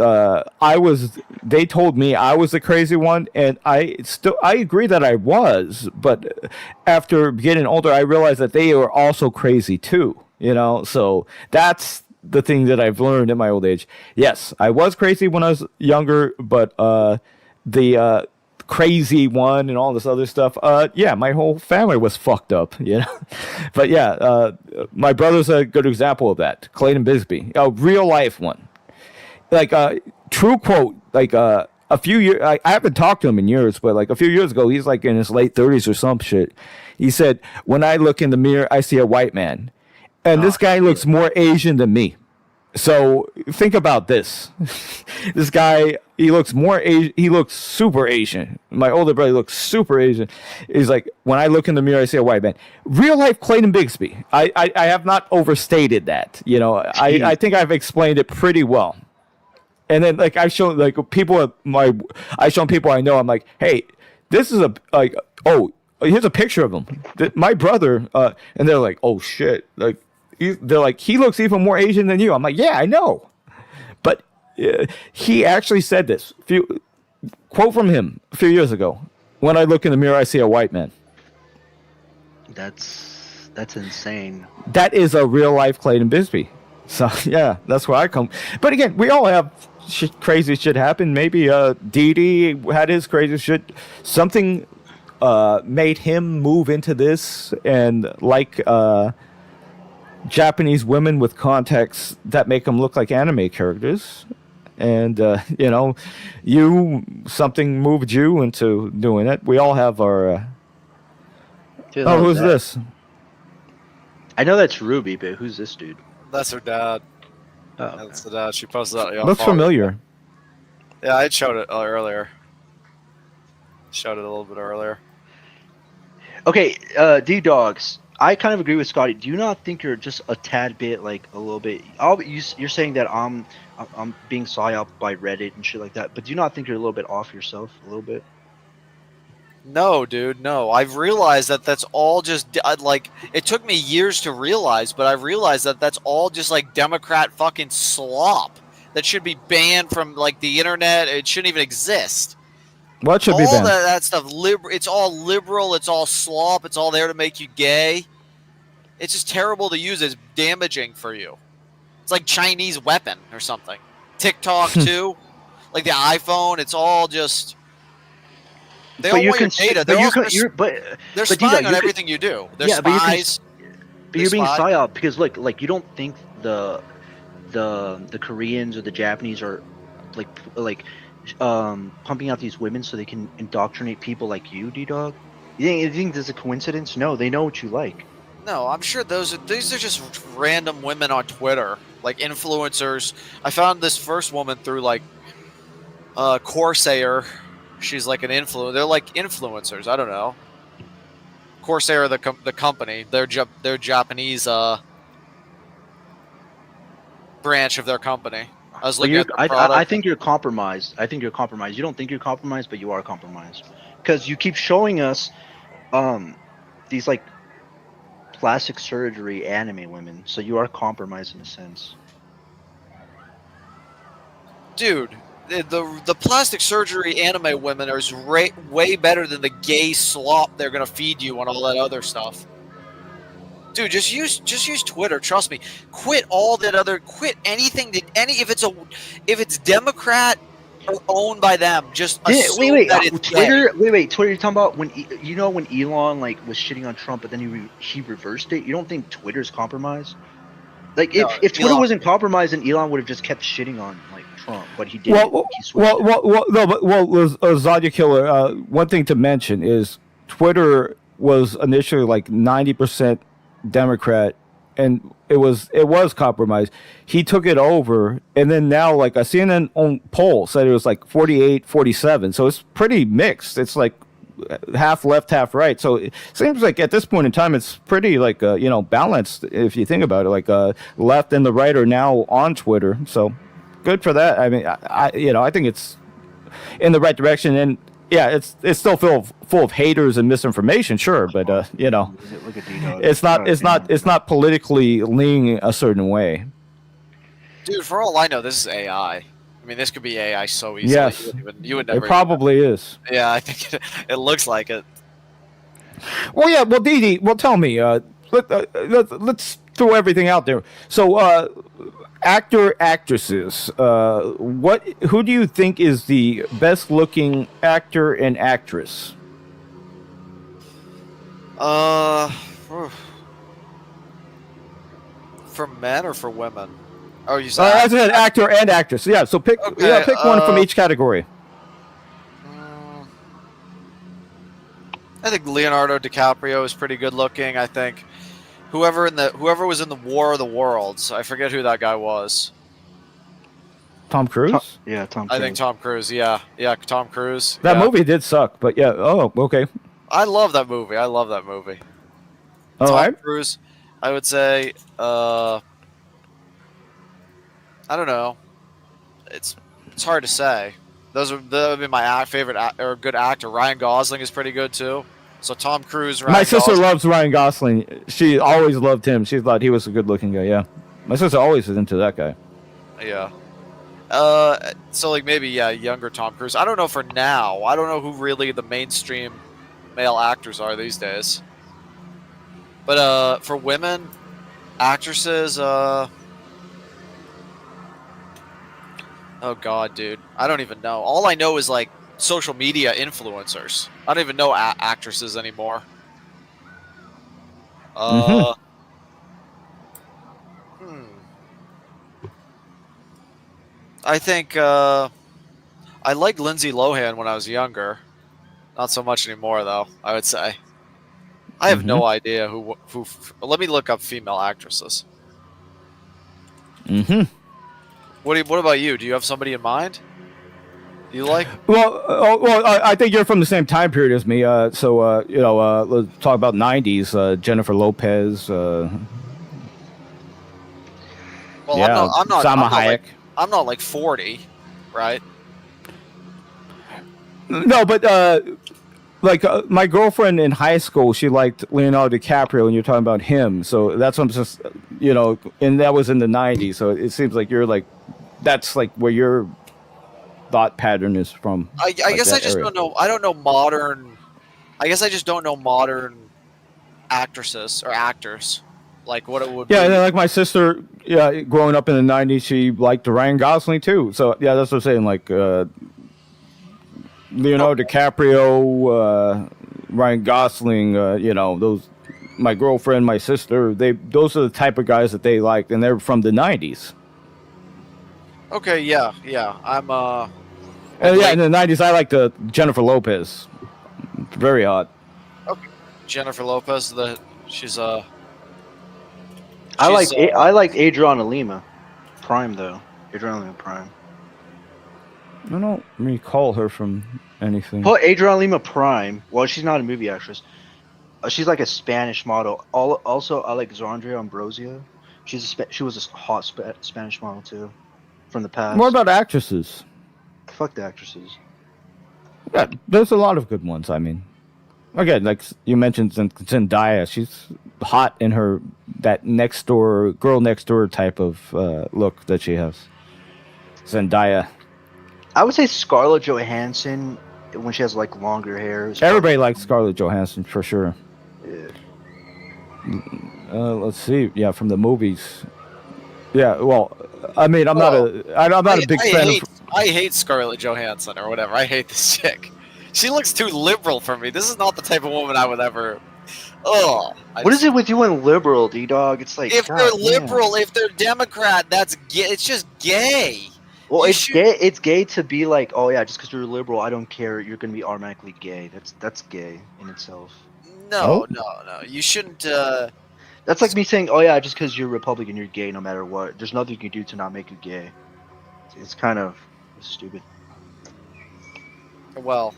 they told me I was the crazy one, and I agree that I was. But after getting older, I realized that they were also crazy too. So that's the thing that I've learned in my old age. Yes, I was crazy when I was younger, but the crazy one and all this other stuff. Yeah, my whole family was fucked up, you know. But yeah, my brother's a good example of that. Clayton Bigsby, a real life one. Like true quote, like a few years, I haven't talked to him in years, but like a few years ago, he's like in his late 30s or some shit. He said, "When I look in the mirror, I see a white man, and this guy looks more Asian than me." So think about this. This guy, he looks more Asian. He looks super Asian. My older brother looks super Asian. He's like, when I look in the mirror, I see a white man. Real life Clayton Bigsby. I have not overstated that. You know, I think I've explained it pretty well. And then like I've shown like people I've shown people I know. I'm like, hey, this is here's a picture of him. My brother. And they're like, oh shit, like. They're like, he looks even more Asian than you. I'm like, yeah, I know. But he actually said this. Quote from him a few years ago. When I look in the mirror, I see a white man. That's insane. That is a real life Clayton Bigsby. So yeah, that's where I come. But again, we all have crazy shit happen. Maybe Didi had his crazy shit. Something made him move into this and like Japanese women with contacts that make them look like anime characters, and you know, something moved you into doing it. We all have our. Who's this? I know that's Ruby, but who's this dude? That's her dad. Oh, okay. That's the dad. She posted that. Looks familiar. Yeah, I showed it earlier. Showed it a little bit earlier. Okay, D-Dogs. I kind of agree with Scotty. Do you not think you're just a tad bit, like a little bit? You're saying that I'm being psyoped by Reddit and shit like that, but do you not think you're a little bit off yourself, a little bit? No, dude, no. I've realized that that's all just like it took me years to realize, but I've realized that that's all just like Democrat fucking slop that should be banned from like the internet. It shouldn't even exist. What should be banned? All that stuff, it's all liberal, it's all slop, it's all there to make you gay. It's just terrible to use. It's damaging for you. It's like Chinese weapon or something. TikTok too, like the iPhone. It's all just. They all want your data. They're spying on everything you do. They're spies. But you're being psyoped because look, like you don't think the Koreans or the Japanese are like pumping out these women so they can indoctrinate people like you, D-Dog? You think there's a coincidence? No, they know what you like. No, I'm sure these are just random women on Twitter, like influencers. I found this first woman through like Corsair. She's like an influencer. They're like influencers. I don't know. Corsair, the company, they're Japanese branch of their company. I was looking at the product. I think you're compromised. You don't think you're compromised, but you are compromised because you keep showing us these like plastic surgery anime women. So you are compromised in a sense. Dude, the plastic surgery anime women are way better than the gay slop they're gonna feed you and all that other stuff. Dude, just use Twitter. Trust me. Quit anything if it's Democrat or owned by them. Just assume that it's Twitter. Wait. Twitter. You're talking about when Elon like was shitting on Trump, but then he reversed it. You don't think Twitter's compromised? Like if Twitter wasn't compromised, then Elon would have just kept shitting on like Trump, but he didn't. Zadia Killer. One thing to mention is Twitter was initially like 90% Democrat, and it was compromised. He took it over, and then now like a CNN own poll said it was like 48-47. So it's pretty mixed. It's like half left, half right. So it seems like at this point in time, it's pretty like balanced if you think about it. Like left and the right are now on Twitter. So good for that. I mean, I think it's in the right direction, and yeah, it's still full of haters and misinformation, sure, but it's not politically leaning a certain way. Dude, for all I know, this is AI. I mean, this could be AI so easily. Yes, you would never. It probably is. Yeah, I think it looks like it. Well, yeah. Well, Didi, tell me. Let's throw everything out there. So, actor, actresses. Who do you think is the best looking actor and actress? For men or for women? Oh, you I said said actor and actress. Yeah, so pick pick one from each category. I think Leonardo DiCaprio is pretty good looking. I think whoever was in the War of the Worlds, I forget who that guy was. Tom Cruise? Tom Cruise. I think Tom Cruise. Yeah, Tom Cruise. That yeah. movie did suck, but yeah. Oh, okay. I love that movie. Tom Cruise. I would say. I don't know. It's hard to say. That would be my favorite or good actor. Ryan Gosling is pretty good too. So Tom Cruise. My sister loves Ryan Gosling. She always loved him. She thought he was a good-looking guy. Yeah, my sister always was into that guy. Yeah. So like maybe younger Tom Cruise. I don't know for now. I don't know who really the mainstream male actors are these days. But for women actresses, oh god, dude, I don't even know. All I know is like social media influencers. I don't even know actresses anymore. I think I liked Lindsay Lohan when I was younger. Not so much anymore, though. I would say. I have no idea who. Let me look up female actresses. What about you? Do you have somebody in mind? Do you like? Well, I think you're from the same time period as me. Let's talk about '90s. Jennifer Lopez. Well, I'm not. Salma Hayek. I'm not like 40, right? No, but my girlfriend in high school, she liked Leonardo DiCaprio, and you're talking about him. So that's what I'm just, and that was in the '90s. So it seems like you're like, that's like where your thought pattern is from. I guess I just don't know. I don't know modern. I guess I just don't know modern actresses or actors. Like what it would be. Yeah, like my sister, growing up in the '90s, she liked Ryan Gosling too. So yeah, that's what I'm saying. Like Leonardo DiCaprio, Ryan Gosling, those. My girlfriend, my sister, those are the type of guys that they liked, and they're from the '90s. Okay, yeah, I'm in the '90s, I liked Jennifer Lopez, very hot. Okay, Jennifer Lopez, she's I like Adriana Lima, Prime though. Adriana Lima Prime. I don't recall her from anything. Put Adriana Lima Prime. Well, she's not a movie actress. She's like a Spanish model. Also, I like Zandria Ambrosio. She was a hot Spanish model too, from the past. More about actresses. Fuck the actresses. Yeah, there's a lot of good ones. I mean, again, like you mentioned Zendaya, she's hot in her that girl next door type of look that she has. Zendaya. I would say Scarlett Johansson when she has like longer hair. Everybody likes Scarlett Johansson for sure. Yeah. Let's see. Yeah, from the movies. Yeah. Well, I mean, I'm not a big fan of. I hate Scarlett Johansson or whatever. I hate this chick. She looks too liberal for me. This is not the type of woman I would ever. Oh. What is it with you and liberal, D-Dog? It's like if they're liberal, if they're Democrat, that's gay. It's just gay. Well, gay. It's gay to be like, oh yeah, just because you're liberal, I don't care. You're gonna be automatically gay. That's gay in itself. No. You shouldn't. That's like me saying, oh yeah, just because you're Republican, you're gay no matter what. There's nothing you can do to not make you gay. It's kind of stupid. Well,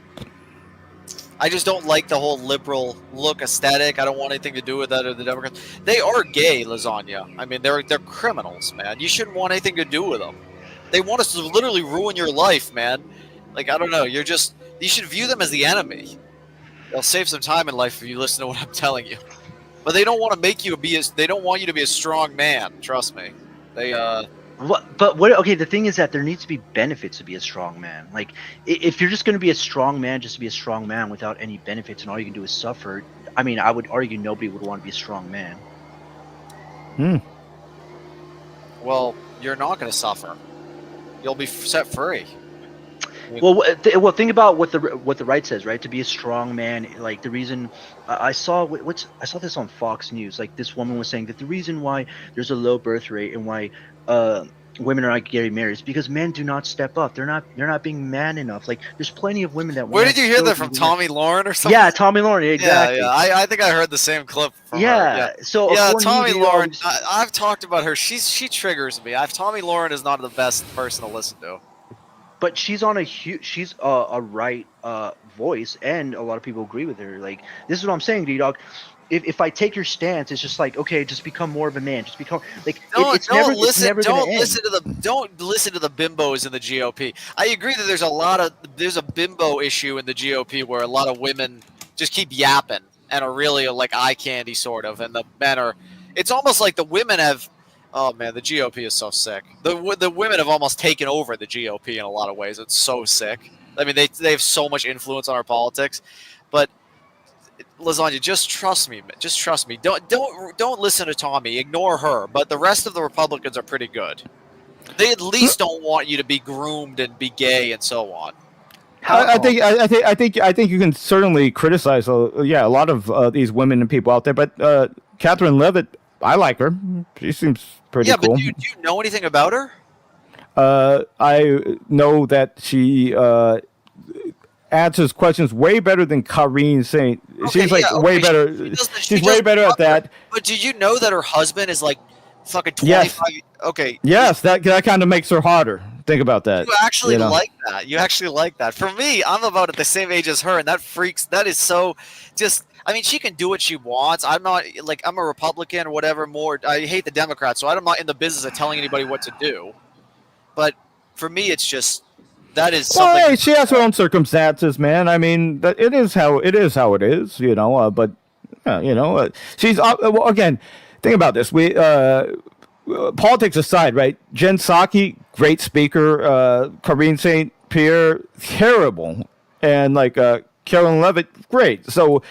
I just don't like the whole liberal look aesthetic. I don't want anything to do with that or the Democrats. They are gay, Lasagna. I mean, they're criminals, man. You shouldn't want anything to do with them. They want us to literally ruin your life, man. Like, I don't know. You should view them as the enemy. They'll save some time in life if you listen to what I'm telling you. But they don't want to make you they don't want you to be a strong man. Trust me. Okay, the thing is that there needs to be benefits to be a strong man. Like, if you're just going to be a strong man just to be a strong man without any benefits and all you can do is suffer, I mean, I would argue nobody would want to be a strong man. Well, you're not going to suffer. You'll be set free. Well, think about what the right says, right? To be a strong man, like the reason I saw this on Fox News. Like this woman was saying that the reason why there's a low birth rate and why women are not getting married is because men do not step up. They're not being man enough. Like there's plenty of women that. Where did you hear that from? Tommy Lauren or something? Yeah, Tommy Lauren. Exactly. Yeah. I think I heard the same clip from her. Yeah. So yeah, Tommy Lauren. I've talked about her. She triggers me. Tommy Lauren is not the best person to listen to. But she's on she's a right voice, and a lot of people agree with her. Like this is what I'm saying, D-Dog. If I take your stance, it's just like, okay, just become more of a man. Just become like don't listen to the bimbos in the GOP. I agree that there's a bimbo issue in the GOP where a lot of women just keep yapping and are really like eye candy sort of, and the men are. It's almost like the women have. Oh man, the GOP is so sick. The women have almost taken over the GOP in a lot of ways. It's so sick. I mean, they have so much influence on our politics. But Lasagna, just trust me. Just trust me. Don't listen to Tommy. Ignore her. But the rest of the Republicans are pretty good. They at least don't want you to be groomed and be gay and so on. I think you can certainly criticize a lot of these women and people out there, but Catherine Levitt, I like her. She seems pretty cool. But do you know anything about her? I know that she answers questions way better than Karine Saint. She's way better. She's way better at that. But did you know that her husband is like fucking 25? Yes. Okay. Yes, that kind of makes her hotter. Think about that. You actually like that. You actually like that. For me, I'm about at the same age as her, and that is so just. I mean, she can do what she wants. I'm not like I'm a Republican or whatever. I hate the Democrats, so I'm not in the business of telling anybody what to do. But for me, it's just that is something. Well, hey, she has her own circumstances, man. I mean, it is how it is. But she's again. Think about this. We politics aside, right? Jen Psaki, great speaker. Karine St. Pierre, terrible, and Carolyn Levitt, great. So.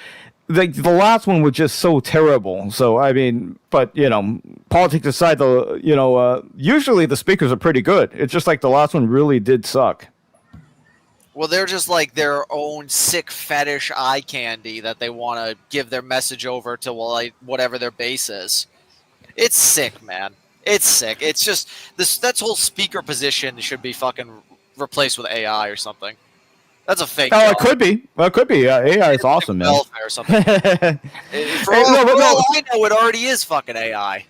The last one was just so terrible. So I mean, but politics aside, usually the speakers are pretty good. It's just like the last one really did suck. Well, they're just like their own sick fetish eye candy that they want to give their message over to whatever their base is. It's sick, man. It's sick. It's just that whole speaker position should be fucking replaced with AI or something. That's a fake. Oh, it could be. Well, it could be. AI is awesome, man. Or something. For all I know, it already is fucking AI.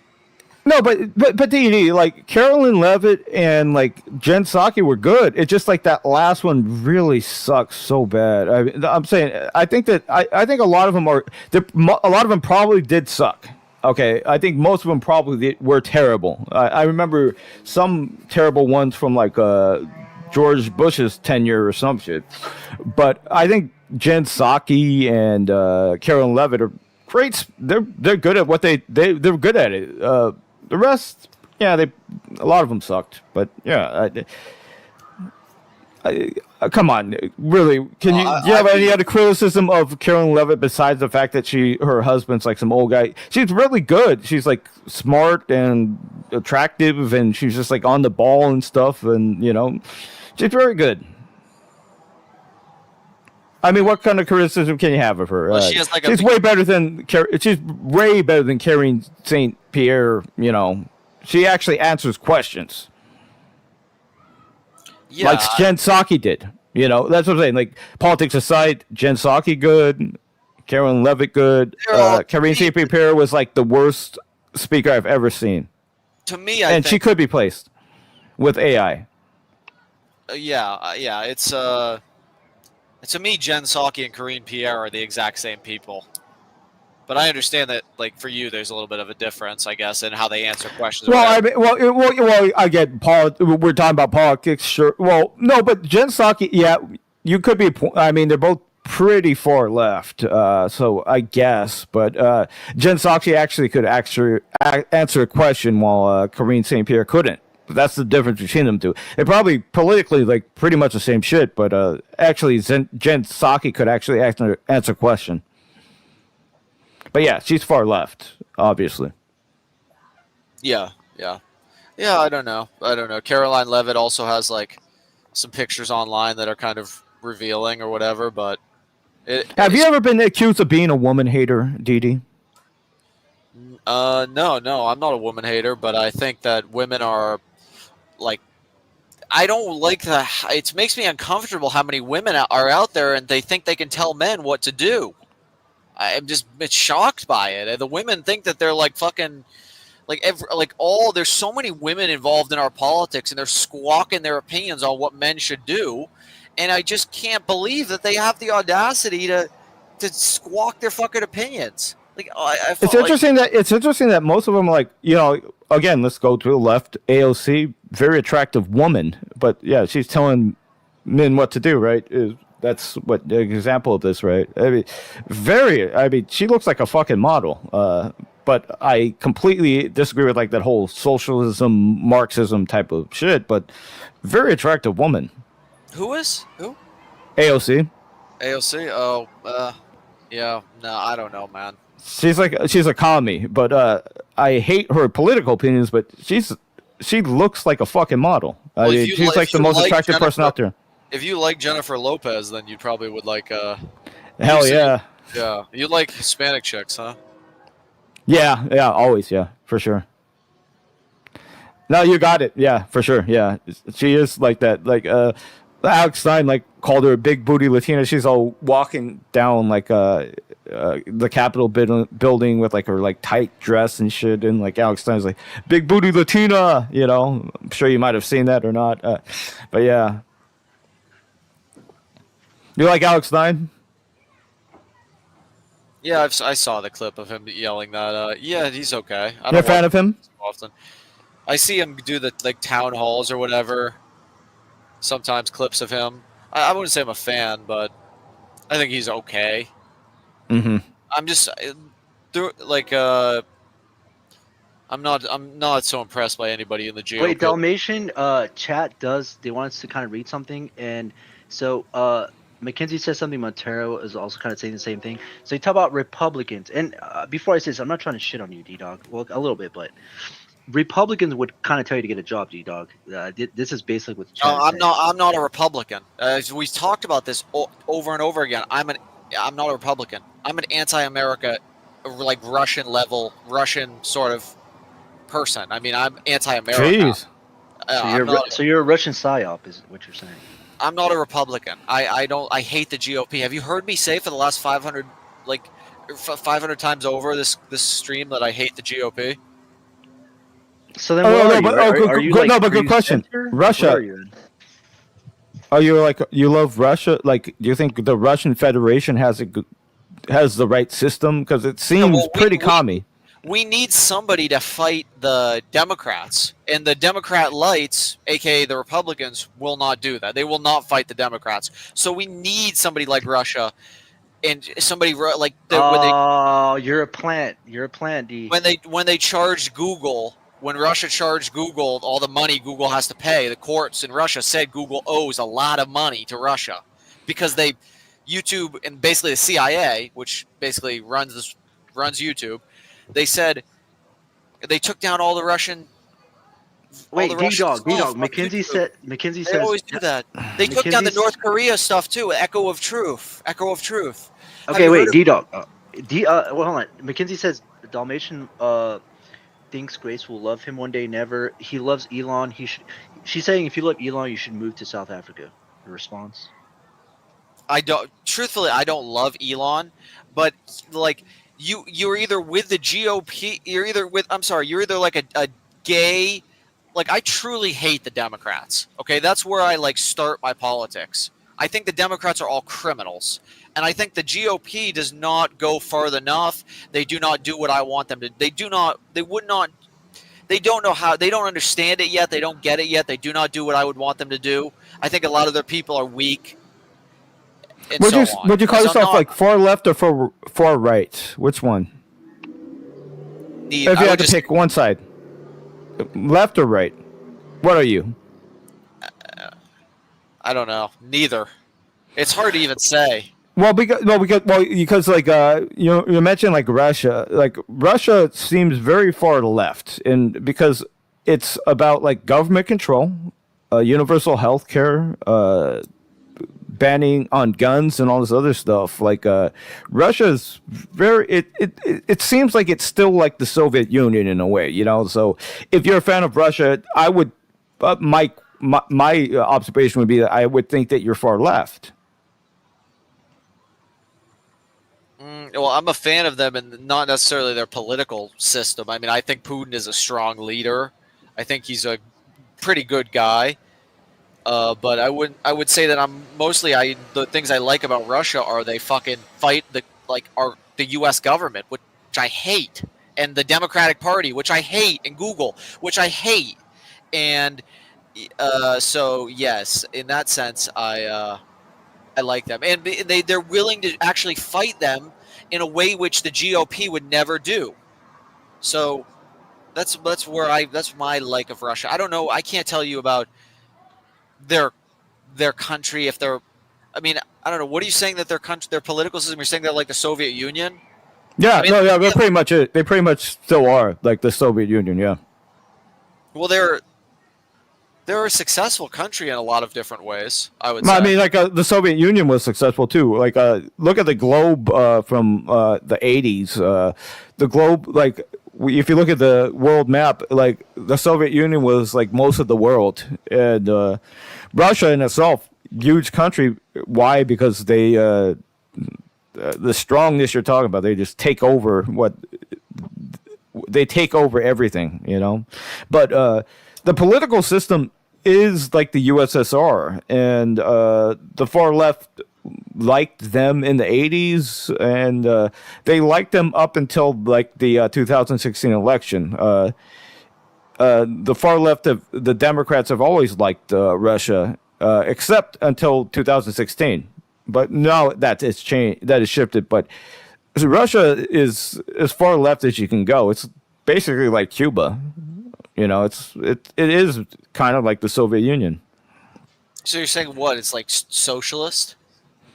No, but D&D, like Carolyn Levitt and Jen Psaki were good. It's just like that last one really sucks so bad. I'm saying I think a lot of them a lot of them probably did suck. Okay, I think most of them probably were terrible. I remember some terrible ones from George Bush's tenure or some shit. But I think Jen Psaki and Carolyn Levitt are great. They're good at what they're good at it. The rest, a lot of them sucked. But come on, really? Do you have any other criticism of Carolyn Levitt besides the fact that her husband's some old guy? She's really good. She's smart and attractive, and she's just on the ball and stuff, and she's very good. I mean, what kind of criticism can you have of her? Well, she's way better than Karine St. Pierre. She actually answers questions. Yeah. Like Jen Psaki did. That's what I'm saying. Politics aside, Jen Psaki good, Carolyn Levitt good. Karine St. Pierre was the worst speaker I've ever seen. To me, she could be placed with AI. It's to me, Jen Psaki and Karine Pierre are the exact same people. But I understand that, for you, there's a little bit of a difference, I guess, in how they answer questions. Well, I get we're talking about politics, sure. Well, no, but Jen Psaki, you could be. I mean, they're both pretty far left, so I guess. But Jen Psaki actually could answer a question while Karine St. Pierre couldn't. That's the difference between them two. They're probably politically pretty much the same shit, but actually, Jen Psaki could actually answer a question. But she's far left, obviously. Yeah. I don't know. Caroline Levitt also has like some pictures online that are kind of revealing or whatever. But Have you ever been accused of being a woman hater, Didi? no, I'm not a woman hater, but I think that women are like. I don't like the. It makes me uncomfortable how many women are out there and they think they can tell men what to do. I'm just shocked by it. The women think that they're like fucking, there's so many women involved in our politics and they're squawking their opinions on what men should do, and I just can't believe that they have the audacity to squawk their fucking opinions. It's interesting that most of them, like, again, let's go to the left. AOC, very attractive woman, but yeah, she's telling men what to do, right? That's what the example of this, right? I mean, she looks like a fucking model. But I completely disagree with like that whole socialism, Marxism type of shit. But very attractive woman. Who? AOC. AOC. Oh, yeah. No, I don't know, man. She's a commie, but I hate her political opinions. But she looks like a fucking model. Well, she's like the most attractive person out there. If you like Jennifer Lopez, then you probably would like. Hell yeah. Yeah, you like Hispanic chicks, huh? Yeah, always, yeah, for sure. No, you got it. Yeah, for sure. Yeah, she is like that. Like Alex Stein like called her a big booty Latina. She's all walking down like the Capitol building with like her like tight dress and shit, and like Alex Stein's like big booty Latina. I'm sure you might have seen that or not, but yeah. You like Alex Stein? Yeah, I saw the clip of him yelling that. Yeah, he's okay. You're a fan of him? Often, I see him do the like town halls or whatever. Sometimes clips of him. I wouldn't say I'm a fan, but I think he's okay. Mm-hmm. I'm just like I'm not so impressed by anybody in the GOP. Wait, Dalmatian, chat they want us to kind of read something, and so Mackenzie says something. Montero is also kind of saying the same thing. So you talk about Republicans, and before I say this, I'm not trying to shit on you, D-Dog. Well, a little bit, but Republicans would kind of tell you to get a job, D-Dog. This is basically what. No, I'm not a Republican. We talked about this over and over again. I'm not a Republican. I'm an anti-America, like Russian sort of person. I mean, I'm anti-America. Jeez. So you're a Russian psyop, is what you're saying. I'm not a Republican. I hate the GOP. Have you heard me say for the last 500 times over this stream that I hate the GOP? So then, good question. Russia. Are you like you love Russia? Like, do you think the Russian Federation has the right system? Because it seems pretty commie. We need somebody to fight the Democrats, and the Democrat lights, aka the Republicans, will not do that. They will not fight the Democrats. So we need somebody like Russia, and somebody like you're a plant. You're a plant, D. When they charged Google, when Russia charged Google all the money Google has to pay, the courts in Russia said Google owes a lot of money to Russia because YouTube and basically the CIA, which basically runs YouTube. They said they took down all the Russian. Wait, D-Dog. Mackenzie says. They always do that. They took down the North Korea stuff too. Echo of Truth. Okay, wait, D-Dog. Well, hold on. Mackenzie says Dalmatian thinks Grace will love him one day. Never. He loves Elon. She's saying if you love Elon, you should move to South Africa. Your response? Truthfully, I don't love Elon, but like. You're either with the GOP, you're either like a gay, like I truly hate the Democrats. Okay, that's where I like start my politics. I think the Democrats are all criminals, and I think the GOP does not go far enough. They do not do what I want them to. They don't know how. They don't understand it yet. They don't get it yet. They do not do what I would want them to do. I think a lot of their people are weak. Would you call yourself like far left or far right? Which one? If you had to pick one side, left or right, what are you? I don't know. Neither. It's hard to even say. because like you mentioned like Russia seems very far left, and because it's about like government control, universal health care, banning on guns and all this other stuff. Like Russia's very it seems like it's still like the Soviet Union in a way, so if you're a fan of Russia, I would my observation would be that I would think that you're far left. Well, I'm a fan of them and not necessarily their political system. I mean, I think Putin is a strong leader. I think he's a pretty good guy. But I would say that the things I like about Russia are they fucking fight the US government, which I hate, and the Democratic Party, which I hate, and Google, which I hate. And so yes, in that sense I like them. And they're willing to actually fight them in a way which the GOP would never do. So that's my like of Russia. I don't know, I can't tell you about their country if they're I don't know, what are you saying that their political system, you're saying they're like the Soviet Union? Yeah, they're pretty much it. They pretty much still are like the Soviet Union, yeah. Well, they're a successful country in a lot of different ways, I would say. I mean, like the Soviet Union was successful too. Like, look at the globe from the 80s. The globe, like, if you look at the world map, like the Soviet Union was like most of the world, and Russia in itself, huge country. Why? Because they, the strongness you're talking about, they just take over they take over everything, But the political system is like the USSR, and the far left liked them in the 80s, and they liked them up until like the 2016 election. The far left of the Democrats have always liked Russia, except until 2016. But now that it's changed, that has shifted. But Russia is as far left as you can go. It's basically like Cuba. It is kind of like the Soviet Union. So you're saying what? It's like socialist?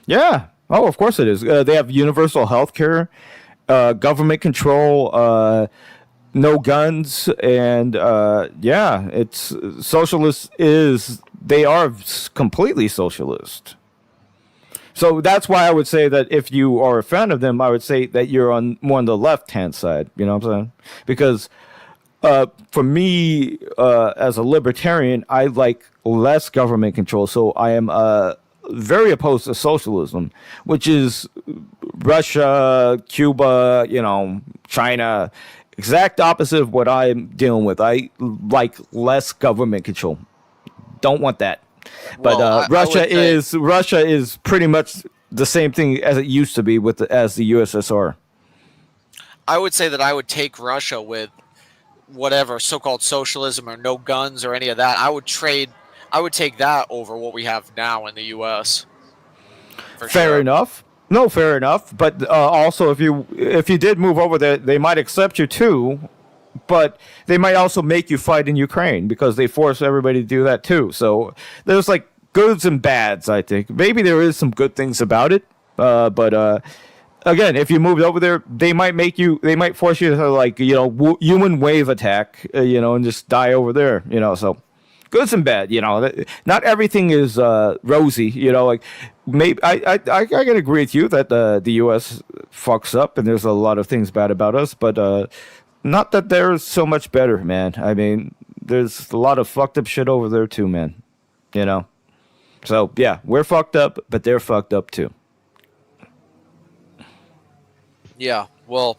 Yeah. Oh, of course it is. They have universal health care, government control, no guns, and yeah, it's socialist. They are completely socialist. So that's why I would say that if you are a fan of them, I would say that you're on more on the left-hand side. You know what I'm saying? Because for me, as a libertarian, I like less government control. So I am very opposed to socialism, which is Russia, Cuba, China. Exact opposite of what I'm dealing with. I like less government control. Don't want that. But Russia is pretty much the same thing as it used to be as the USSR. I would say that I would take Russia with whatever so-called socialism or no guns or any of that. I would take that over what we have now in the U.S. Fair enough. No, fair enough. But also, if you did move over there, they might accept you too. But they might also make you fight in Ukraine because they force everybody to do that too. So there's like goods and bads, I think. Maybe there is some good things about it. But again, if you moved over there, they might force you to human wave attack, and just die over there, so goods and bad, not everything is rosy, like maybe I can agree with you that the U.S. fucks up and there's a lot of things bad about us, but not that there's so much better, man. I mean, there's a lot of fucked up shit over there too, man. So yeah, we're fucked up, but they're fucked up too. Yeah, well,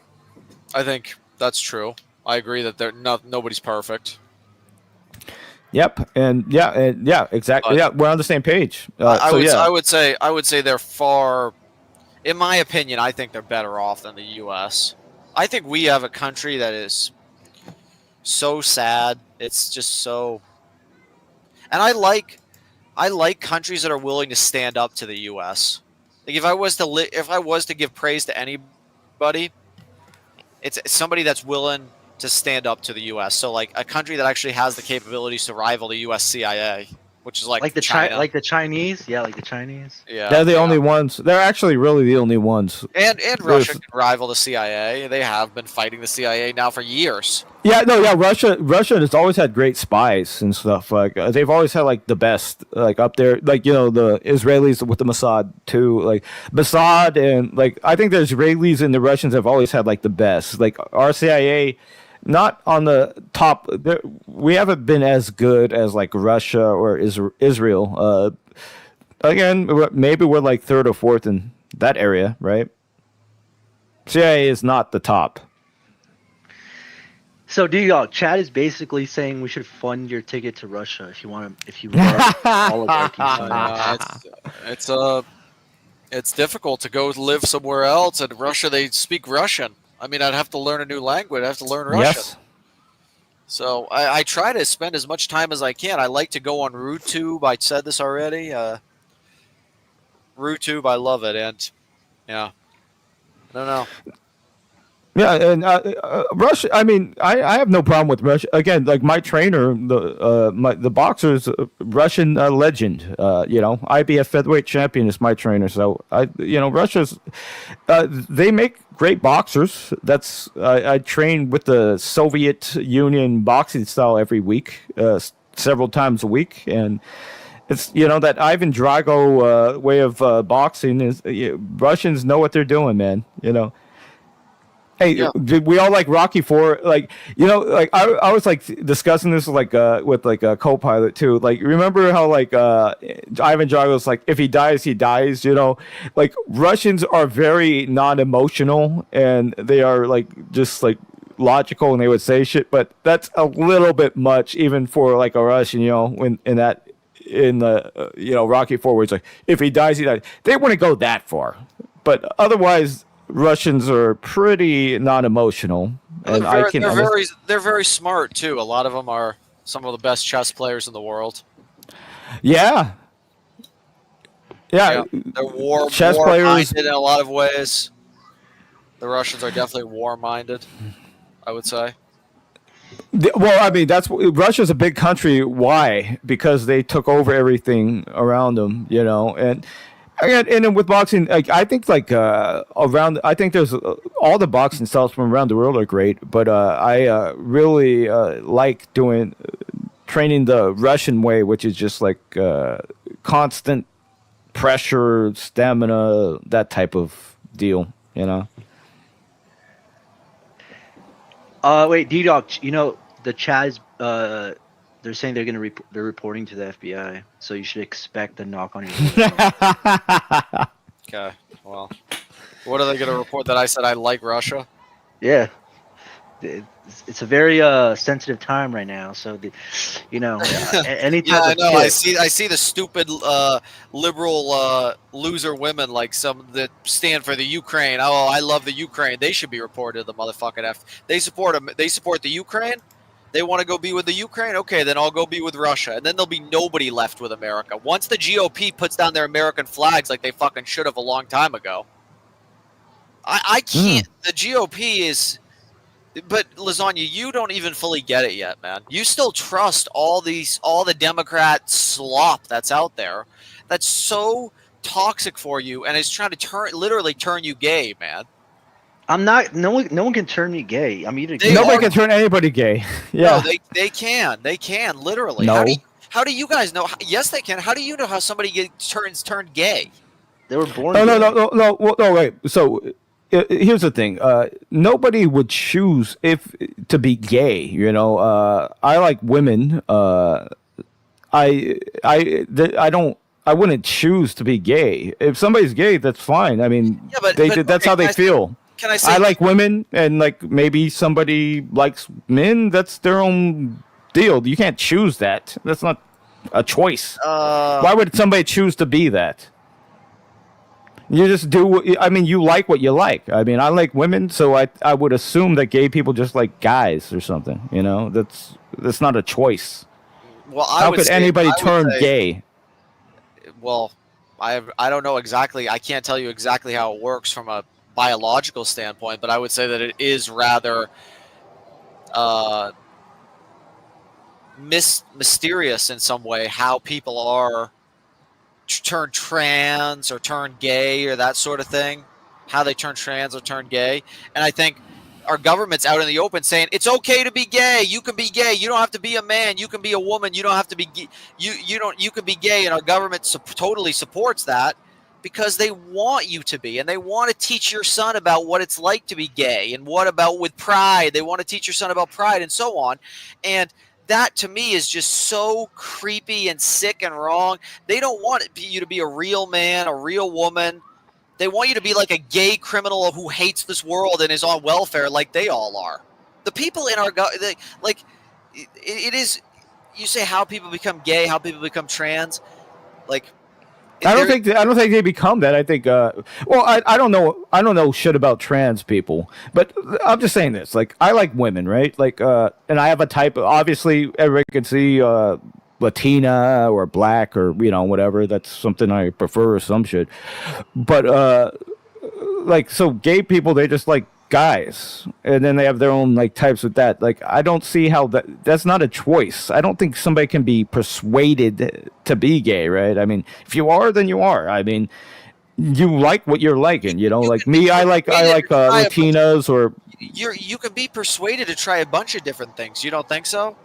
I think that's true. I agree that nobody's perfect. Yep, and yeah, exactly. Yeah, we're on the same page. I would say they're far. In my opinion, I think they're better off than the U.S. I think we have a country that is so sad. It's just so. And I like countries that are willing to stand up to the U.S. Like if I was to give praise to anybody, it's somebody that's willing to stand up to the U.S. So like a country that actually has the capabilities to rival the U.S. CIA, which is like like the China. like the Chinese. Yeah, like the Chinese. Yeah, They're the only ones. They're actually really the only ones. and Russia There's- can rival the CIA. They have been fighting the CIA now for years. Yeah, no, yeah. Russia has always had great spies and stuff. Like they've always had like the best, like up there. Like the Israelis with the Mossad too. Like Mossad and like I think the Israelis and the Russians have always had like the best. Like our CIA, not on the top. We haven't been as good as like Russia or Israel. Again, maybe we're like third or fourth in that area, right? CIA is not the top. So, Chad is basically saying we should fund your ticket to Russia if you want to. If you love oligarchy. It's difficult to go live somewhere else. In Russia, they speak Russian. I mean, I'd have to learn a new language. I'd have to learn Russian. Yes. So I try to spend as much time as I can. I like to go on RooTube. I said this already. RooTube, I love it, and yeah, I don't know. Yeah, and Russia. I mean, I have no problem with Russia. Again, like my trainer, the boxer's a Russian legend. IBF featherweight champion is my trainer. So Russia's. They make great boxers. That's I train with the Soviet Union boxing style every week, several times a week, and it's that Ivan Drago way of boxing is. Russians know what they're doing, man. Hey, did we all like Rocky IV? Like, I was like discussing this with a co-pilot too. Like, remember how Ivan Drago's like, if he dies, he dies. Like Russians are very non-emotional and they are like just like logical and they would say shit, but that's a little bit much even for like a Russian. In the Rocky IV, where it's like, if he dies, he dies. They wouldn't go that far, but otherwise. Russians are pretty non-emotional, and they're very smart too. A lot of them are some of the best chess players in the world. Yeah. They're war players minded in a lot of ways. The Russians are definitely war minded, I would say. Well, I mean, Russia's a big country. Why? Because they took over everything around them, and. And then with boxing, I think around. I think there's all the boxing styles from around the world are great, but I really like training the Russian way, which is just like constant pressure, stamina, that type of deal. Wait, D-Dog, the Chaz. They're saying they're reporting to the FBI, so you should expect a knock on your door. Okay, well, what are they going to report? That I said I like Russia? Yeah, it's a very sensitive time right now. So, any type I of know. tip- I see the stupid liberal loser women like some that stand for the Ukraine. Oh, I love the Ukraine. They should be reported to the motherfucking F. They support them. They support the Ukraine. They want to go be with the Ukraine? Okay, then I'll go be with Russia. And then there'll be nobody left with America. Once the GOP puts down their American flags like they fucking should have a long time ago. I can't. The GOP is... But, Lasagna, you don't even fully get it yet, man. You still trust all the Democrat slop that's out there that's so toxic for you and is trying to literally turn you gay, man. I'm not. No one can turn me gay. I'm either. Nobody can turn anybody gay. Yeah. No, they can. They can literally. No. How do you guys know? Yes, they can. How do you know how somebody turns turned gay? They were born. No. Wait. So here's the thing. Nobody would choose to be gay. I like women. I don't. I wouldn't choose to be gay. If somebody's gay, that's fine. I mean, that's how they feel. Can I say? I like women, and like maybe somebody likes men. That's their own deal. You can't choose that. That's not a choice. Why would somebody choose to be that? You just do. I mean, you like what you like. I mean, I like women, so I would assume that gay people just like guys or something. That's not a choice. Well, how could anybody turn gay? Well, I don't know exactly. I can't tell you exactly how it works from a biological standpoint, but I would say that it is rather mysterious in some way how people are turn trans or turn gay or that sort of thing, how they turn trans or turn gay. And I think our government's out in the open saying it's okay to be gay. You can be gay. You don't have to be a man. You can be a woman. You don't have to be you can be gay. And our government totally supports that because they want you to be, and they want to teach your son about what it's like to be gay and what about with pride. They want to teach your son about pride and so on. And that to me is just so creepy and sick and wrong. They don't want you to be a real man, a real woman. They want you to be like a gay criminal who hates this world and is on welfare like they all are. The people in our it is. You say how people become gay, how people become trans. Like, I don't think they become that. I think. Well, I don't know. I don't know shit about trans people, but I'm just saying this. Like, I like women, right? Like, and I have a type. Obviously, everybody can see Latina or black or whatever. That's something I prefer or some shit. But like, so gay people, they just like guys, and then they have their own like types with that. Like, I don't see how that's not a choice. I don't think somebody can be persuaded to be gay, right? I mean, if you are, then you are. I mean, you like what you're liking, like me, I like Latinas, or you can be persuaded to try a bunch of different things. You don't think so?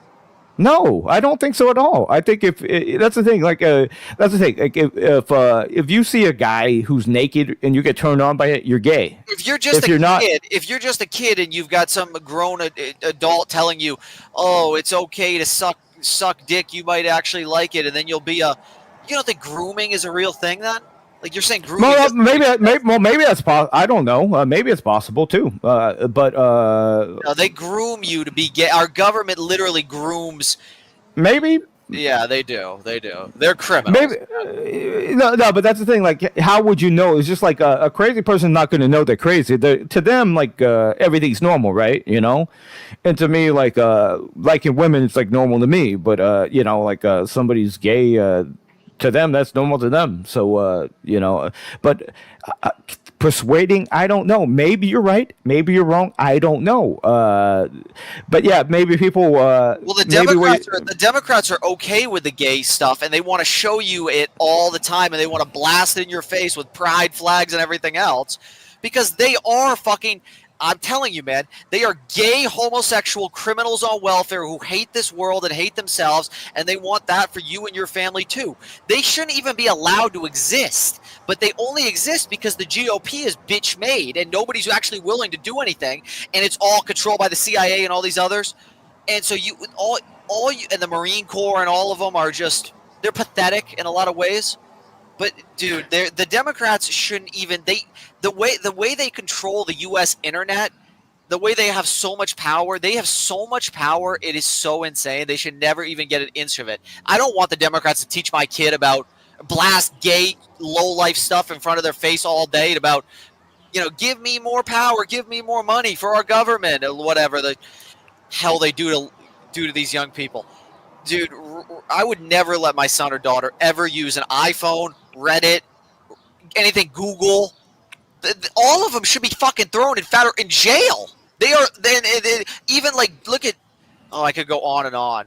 No, I don't think so at all. I think if that's the thing, like that's the thing. Like if you see a guy who's naked and you get turned on by it, you're gay. If you're just if you're just a kid and you've got some grown adult telling you, "Oh, it's okay to suck dick," you might actually like it, and then you'll be you don't think grooming is a real thing then? Like, you're saying grooming? Well, maybe that's possible. I don't know. Maybe it's possible too. But no, they groom you to be gay. Our government literally grooms. Maybe. Yeah, they do. They do. They're criminals. Maybe no, but that's the thing. Like, how would you know? It's just like a crazy person's not going to know they're crazy. To them, like everything's normal, right? And to me, like in women, it's like normal to me. But like somebody's gay. To them, that's normal to them. So, but persuading, I don't know. Maybe you're right. Maybe you're wrong. I don't know. But yeah, maybe people. Well, the Democrats are okay with the gay stuff, and they want to show you it all the time, and they want to blast it in your face with pride flags and everything else, because they are fucking. I'm telling you, man, they are gay, homosexual criminals on welfare who hate this world and hate themselves, and they want that for you and your family too. They shouldn't even be allowed to exist, but they only exist because the GOP is bitch made, and nobody's actually willing to do anything, and it's all controlled by the CIA and all these others. And so you and the Marine Corps and all of them are just, they're pathetic in a lot of ways. But dude, the Democrats shouldn't even the way they control the U.S. internet, the way they have so much power, it is so insane. They should never even get an inch of it. I don't want the Democrats to teach my kid about blast gay low life stuff in front of their face all day about, give me more power, give me more money for our government, or whatever the hell they do to these young people. Dude, I would never let my son or daughter ever use an iPhone, Reddit, anything, Google. All of them should be fucking thrown in jail. They are. They even like look at. Oh, I could go on and on.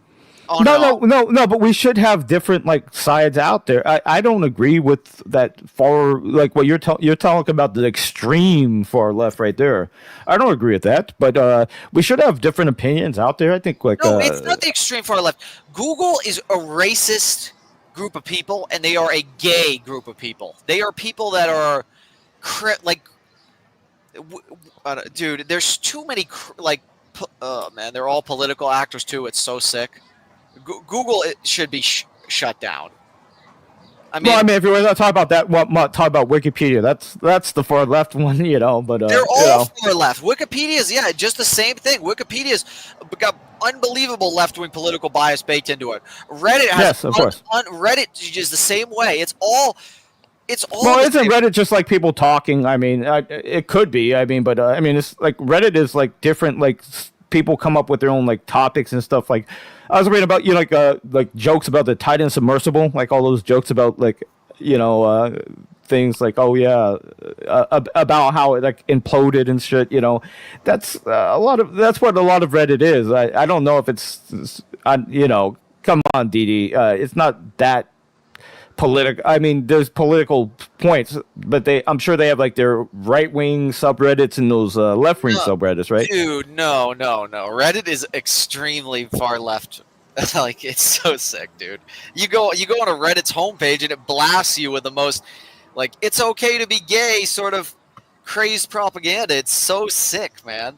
No, but we should have different like sides out there. I don't agree with that far, like what you're talking about, the extreme far left right there. I don't agree with that, but we should have different opinions out there. I think like no, it's not the extreme far left. Google is a racist group of people, and they are a gay group of people. They are people that are dude. There's too many oh man, they're all political actors too. It's so sick. Google should be shut down. If you want to talk about that, talk about Wikipedia. That's the far left one, But they're all far left. Wikipedia's just the same thing. Wikipedia's got unbelievable left-wing political bias baked into it. Reddit has yes, of course. Reddit is the same way. It's all. Well, isn't Reddit just like people talking? I mean, it could be. I mean, but it's like Reddit is like different. Like people come up with their own like topics and stuff. Like I was reading about like jokes about the Titan submersible, like all those jokes about like things like about how it like imploded and shit. That's what a lot of Reddit is. I don't know if it's You know, come on, DD. It's not that political. I mean, there's political points, but I'm sure they have like their right wing subreddits and those left wing subreddits, right? Dude, no. Reddit is extremely far left. Like, it's so sick, dude. You go on a Reddit's homepage and it blasts you with the most, like, it's okay to be gay sort of crazed propaganda. It's so sick, man.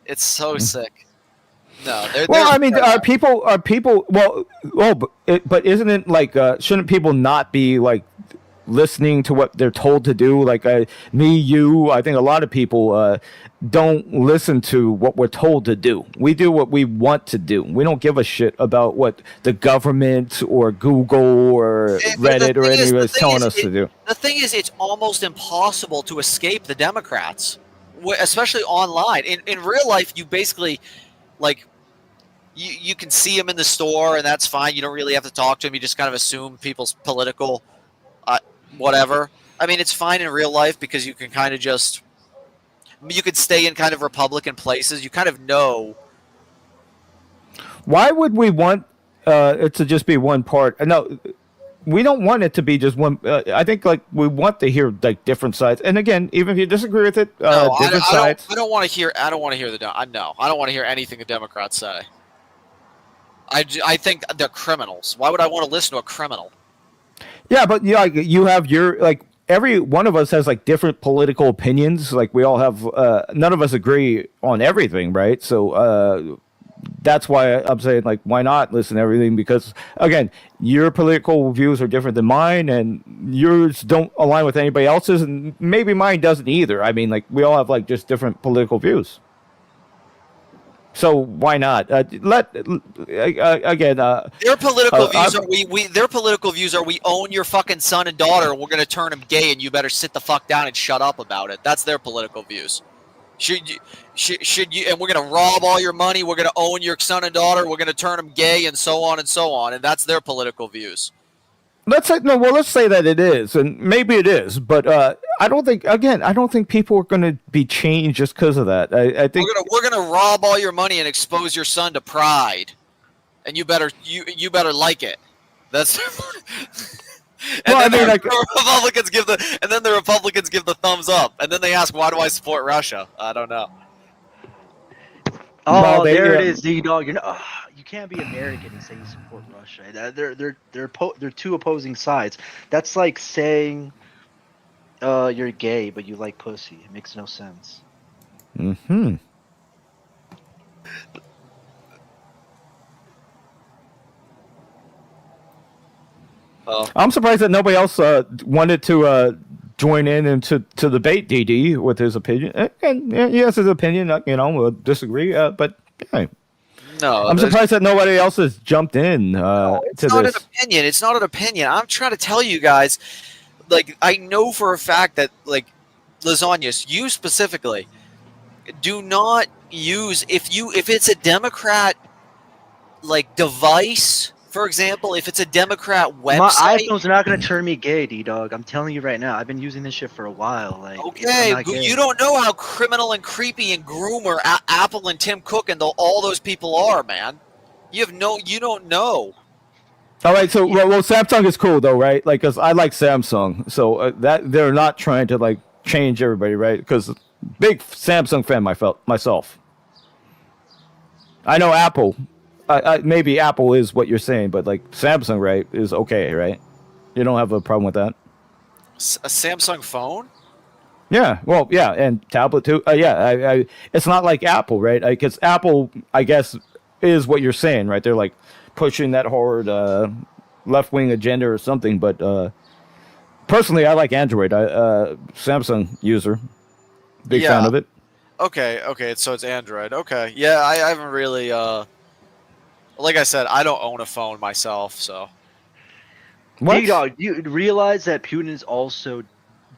It's so sick. No, well, I mean, are people? Well, but isn't it like? Shouldn't people not be like listening to what they're told to do? Like me, you. I think a lot of people don't listen to what we're told to do. We do what we want to do. We don't give a shit about what the government or Google or Reddit or anyone is telling us to do. The thing is, it's almost impossible to escape the Democrats, especially online. In real life, you basically like. You can see them in the store, and that's fine. You don't really have to talk to them. You just kind of assume people's political whatever. I mean, it's fine in real life because you can kind of just – you could stay in kind of Republican places. You kind of know. Why would we want it to just be one part? No, we don't want it to be just one. I think like we want to hear like different sides. And again, even if you disagree with it, different sides. I don't want to hear – I don't want to hear I don't want to hear anything the Democrats say. I think they're criminals. Why would I want to listen to a criminal? Yeah, but you have your like every one of us has like different political opinions. Like we all have none of us agree on everything, right? So that's why I'm saying like why not listen to everything? Because again, your political views are different than mine, and yours don't align with anybody else's, and maybe mine doesn't either. I mean, like we all have like just different political views. So why not again? Their political views are their political views are we own your fucking son and daughter, and we're gonna turn them gay, and you better sit the fuck down and shut up about it. That's their political views. Should you? And we're gonna rob all your money. We're gonna own your son and daughter. We're gonna turn them gay, and so on and so on. And that's their political views. Let's say that it is, and maybe it is, but I don't think people are going to be changed just because of that. I think we're gonna rob all your money and expose your son to pride, and you better like it. That's. And then the Republicans give the thumbs up, and then they ask, "Why do I support Russia?" I don't know. Oh, there it is, D-Dog. You can't be American and say you support Russia. They're two opposing sides. That's like saying you're gay but you like pussy. It makes no sense. Mm-hmm. I'm surprised that nobody else wanted to join in and to debate DD with his opinion. And he has his opinion. We'll disagree. But yeah. No, I'm surprised that nobody else has jumped in to this. An opinion. It's not an opinion. I'm trying to tell you guys, like, I know for a fact that, like, Lasagnas, you specifically, do not use if it's a Democrat like device. For example, if it's a Democrat website, my iPhones are not going to turn me gay, D-Dog. I'm telling you right now. I've been using this shit for a while. Like, okay, you don't know how criminal and creepy and groomer Apple and Tim Cook and all those people are, man. You don't know. All right, so well, Samsung is cool though, right? Like, cause I like Samsung, so that they're not trying to like change everybody, right? Because big Samsung fan myself. I know Apple. Maybe Apple is what you're saying, but like Samsung, right, is okay, right? You don't have a problem with that. A Samsung phone? Yeah, well, yeah, and tablet too. Yeah, it's not like Apple, right? Because Apple, I guess, is what you're saying, right? They're like pushing that hard left-wing agenda or something. But personally, I like Android. Samsung user, big fan of it. Okay, so it's Android. Okay, yeah, I haven't really. Like I said, I don't own a phone myself, so. D-Dog, you realize that Putin also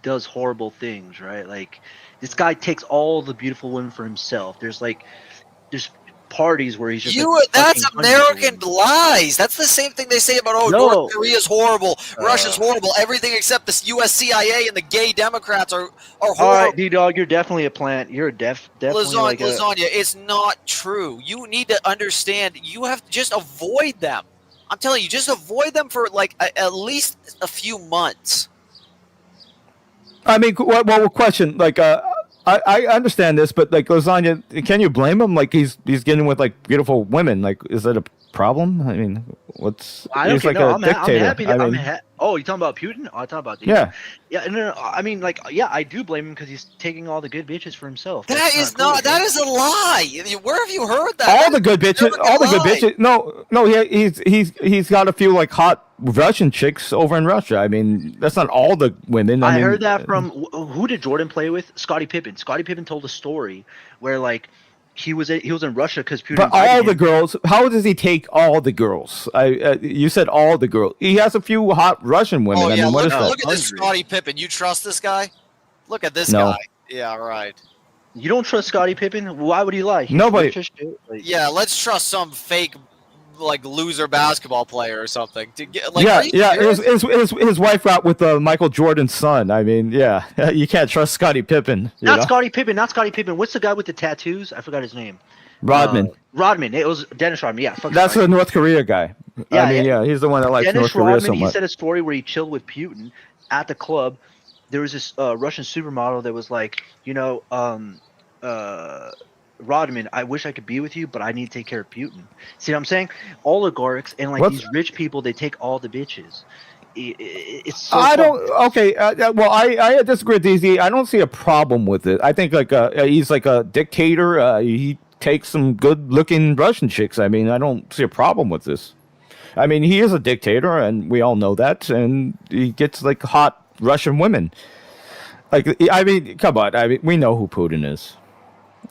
does horrible things, right? Like, this guy takes all the beautiful women for himself. There's parties where he's just that's fucking American lies. That's the same thing they say about No. North Korea's horrible, Russia's horrible, everything except the U.S. CIA and the gay Democrats are horrible. All right, D-Dog, you're definitely a plant. You're definitely like Lasagna, it's not true. You need to understand. You have to just avoid them. I'm telling you, just avoid them for like at least a few months. I mean, well, question like, I understand this, but like Lasagna, can you blame him? Like he's getting with like beautiful women. Like, is that a problem? I mean, I don't he's care. like No, a I'm dictator. happy. That, I mean, oh, you talking about Putin? Oh, I talk about Yeah. Yeah, no. I mean, like, yeah, I do blame him because he's taking all the good bitches for himself. That That's is cool, not. That is a lie. Where have you heard that? all That the is good bitches. never All the good lie. bitches. No, he's got a few like hot Russian chicks over in Russia. I mean, that's not all the women. I mean, heard that from who did Jordan play with? Scottie Pippen. Scottie Pippen told a story where like he was in Russia because Putin. But invited all him. the girls, how does he take all the girls? You said all the girls. He has a few hot Russian women. Oh I yeah, mean, what look, is that? look at this Scottie Pippen. You trust this guy? Look at this No. guy. Yeah, right. You don't trust Scottie Pippen? Why would he lie? He's Nobody- rich as shit. Like, Yeah, let's trust some fake, like loser basketball player or something. To get, like, yeah, are you yeah. serious? His wife got with Michael Jordan's son. I mean, yeah, you can't trust Scottie Pippen. You not know? Scottie Pippen. Not Scottie Pippen. What's the guy with the tattoos? I forgot his name. Rodman. Rodman. It was Dennis Rodman. Yeah, fuck That's Scottie. the North Korea guy. Yeah, I mean, yeah. yeah, he's the one that likes Dennis North Korea Rodman, so he much. said a story where he chilled with Putin at the club. There was this Russian supermodel that was like, Rodman, I wish I could be with you, but I need to take care of Putin. See what I'm saying? Oligarchs and like What's- these rich people, they take all the bitches. It's so I fucked. don't. Okay. Well, I disagree with DZ. I don't see a problem with it. I think like he's like a dictator. He takes some good-looking Russian chicks. I mean, I don't see a problem with this. I mean, he is a dictator, and we all know that. And he gets like hot Russian women. Like, I mean, come on. I mean, we know who Putin is.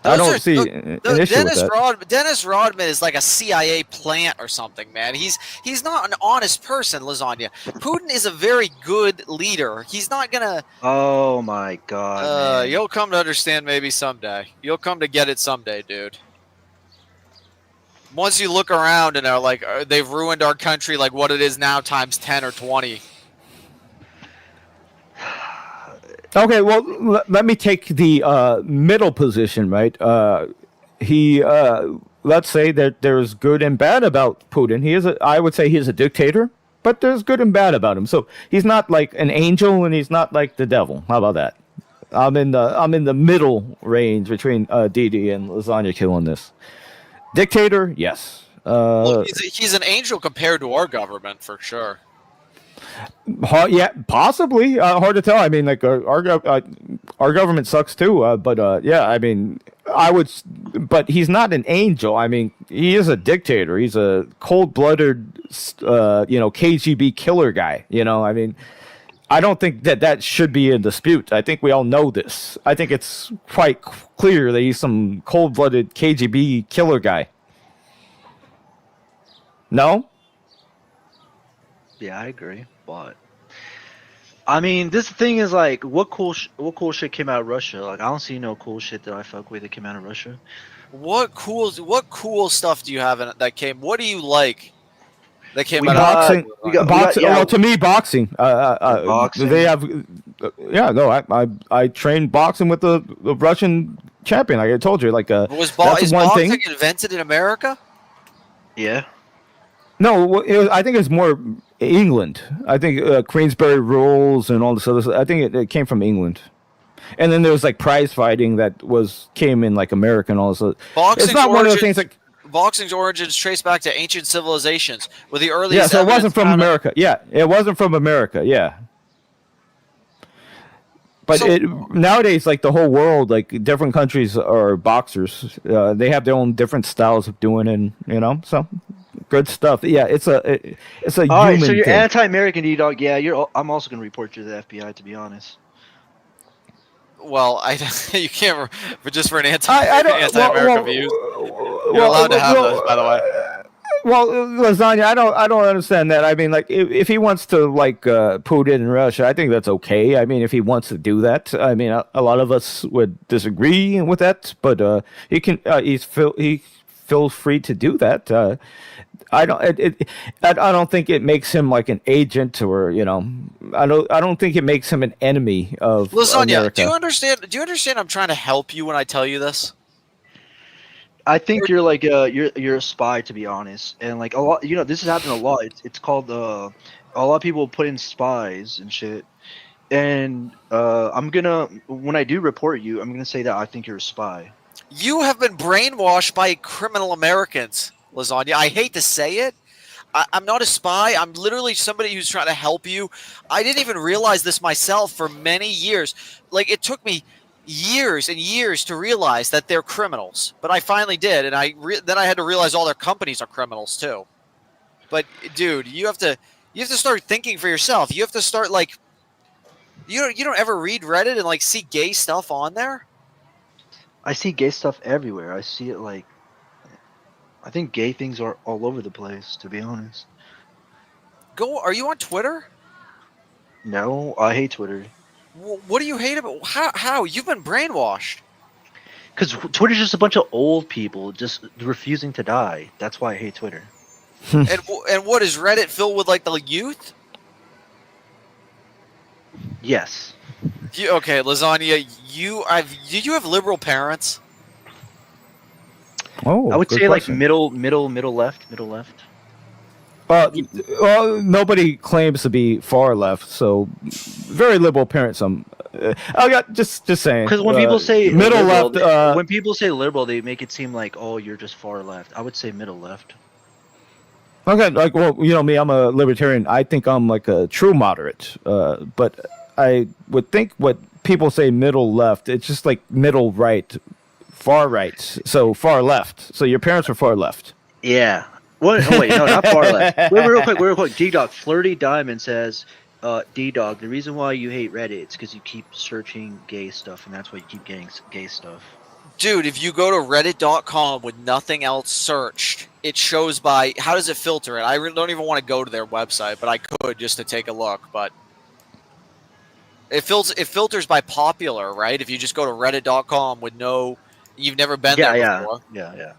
I don't see an issue with that. Dennis Rodman is like a CIA plant or something, man. He's not an honest person, Lasagna. Putin is a very good leader. He's not gonna. Oh my god. man. You'll come to understand maybe someday. You'll come to get it someday, dude. Once you look around and are like, they've ruined our country like what it is now times 10 or 20. Okay, well, let me take the middle position, right? Let's say that there's good and bad about Putin. I would say he's a dictator, but there's good and bad about him. So he's not like an angel, and he's not like the devil. How about that? I'm in the middle range between DD and Lasagna killing this. Dictator, yes. Well, he's an angel compared to our government, for sure. Yeah, possibly. Hard to tell. I mean, like our government sucks too. But yeah, I mean, but he's not an angel. I mean, he is a dictator. He's a cold-blooded, KGB killer guy. I mean, I don't think that should be in dispute. I think we all know this. I think it's quite clear that he's some cold-blooded KGB killer guy. No? Yeah, I agree, but I mean, this thing is like, what cool shit came out of Russia? Like, I don't see no cool shit that I fuck with that came out of Russia. What cool stuff do you have that came? What do you like that came out Boxing. of Boxing. Well, to me, boxing. Boxing. They have. I trained boxing with the Russian champion. Like I told you, like is that's one boxing thing. invented in America? Yeah. No, I think it's more England. I think Queensberry rules and all this other stuff. I think it came from England. And then there was like prize fighting that came in like America and all this. It's not one of the things like. Boxing's origins trace back to ancient civilizations, with the earliest. Yeah, so it wasn't evidence from found- America. Yeah, it wasn't from America. Yeah. But nowadays, like the whole world, like different countries are boxers. They have their own different styles of doing it, so good stuff. Yeah, it's a All right, human so you're thing. anti-American, D-Dog. Yeah, I'm also gonna report you to the FBI, to be honest. Well, you can't just for an I don't- anti-American well, views. You're allowed to have those, by the way. Well, Lasagna, I don't understand that. I mean, like, if he wants to like Putin in Russia, I think that's okay. I mean, if he wants to do that, I mean, a lot of us would disagree with that, but he feels free to do that. I don't think it makes him like an agent, or I don't think it makes him an enemy of Lasagna, America. do you understand I'm trying to help you when I tell you this? I think you're like you're a spy, to be honest, and like a lot. This has happened a lot. It's called a lot of people put in spies and shit. And when I do report you, I'm gonna say that I think you're a spy. You have been brainwashed by criminal Americans, Lasagna. I hate to say it. I'm not a spy. I'm literally somebody who's trying to help you. I didn't even realize this myself for many years. Like, it took me years and years to realize that they're criminals, but I finally did, and then I had to realize all their companies are criminals too. But dude, you have to start thinking for yourself. You have to start like you don't ever read Reddit and like see gay stuff on there? I see gay stuff everywhere. I see it like I think gay things are all over the place, to be honest. Are you on Twitter? No, I hate Twitter. What do you hate about how you've been brainwashed? Because Twitter's just a bunch of old people just refusing to die. That's why I hate Twitter. and what is Reddit filled with, like the youth? Yes. Okay, Lasagna, did you have liberal parents? Oh, I would good say question. like middle left. Well, nobody claims to be far left, so very liberal parents. I got just saying. Because when people say middle liberal, left, when people say liberal, they make it seem like, oh, you're just far left. I would say middle left. okay, like, well, me, I'm a libertarian. I think I'm like a true moderate, but I would think what people say middle left, it's just like middle right, far right, so far left. So your parents were far left. Yeah. What? Oh, wait, no, not far left. Wait, real quick. D-Dog, Flirty Diamond says, D-Dog, the reason why you hate Reddit is because you keep searching gay stuff, and that's why you keep getting gay stuff. Dude, if you go to reddit.com with nothing else searched, it shows by, how does it filter it? I don't even want to go to their website, but I could just to take a look, but it filters by popular, right? If you just go to reddit.com with you've never been there before. Yeah.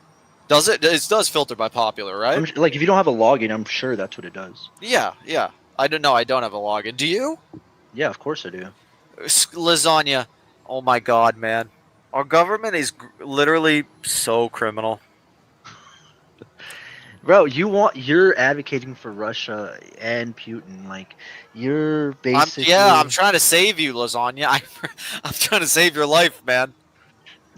Does it? It does filter by popular, right? Like, if you don't have a login, I'm sure that's what it does. Yeah. I don't know. I don't have a login. Do you? Yeah, of course I do. Lasagna. Oh my God, man. Our government is literally so criminal. Bro, you're advocating for Russia and Putin. Like, you're basically... I'm trying to save you, Lasagna. I'm trying to save your life, man.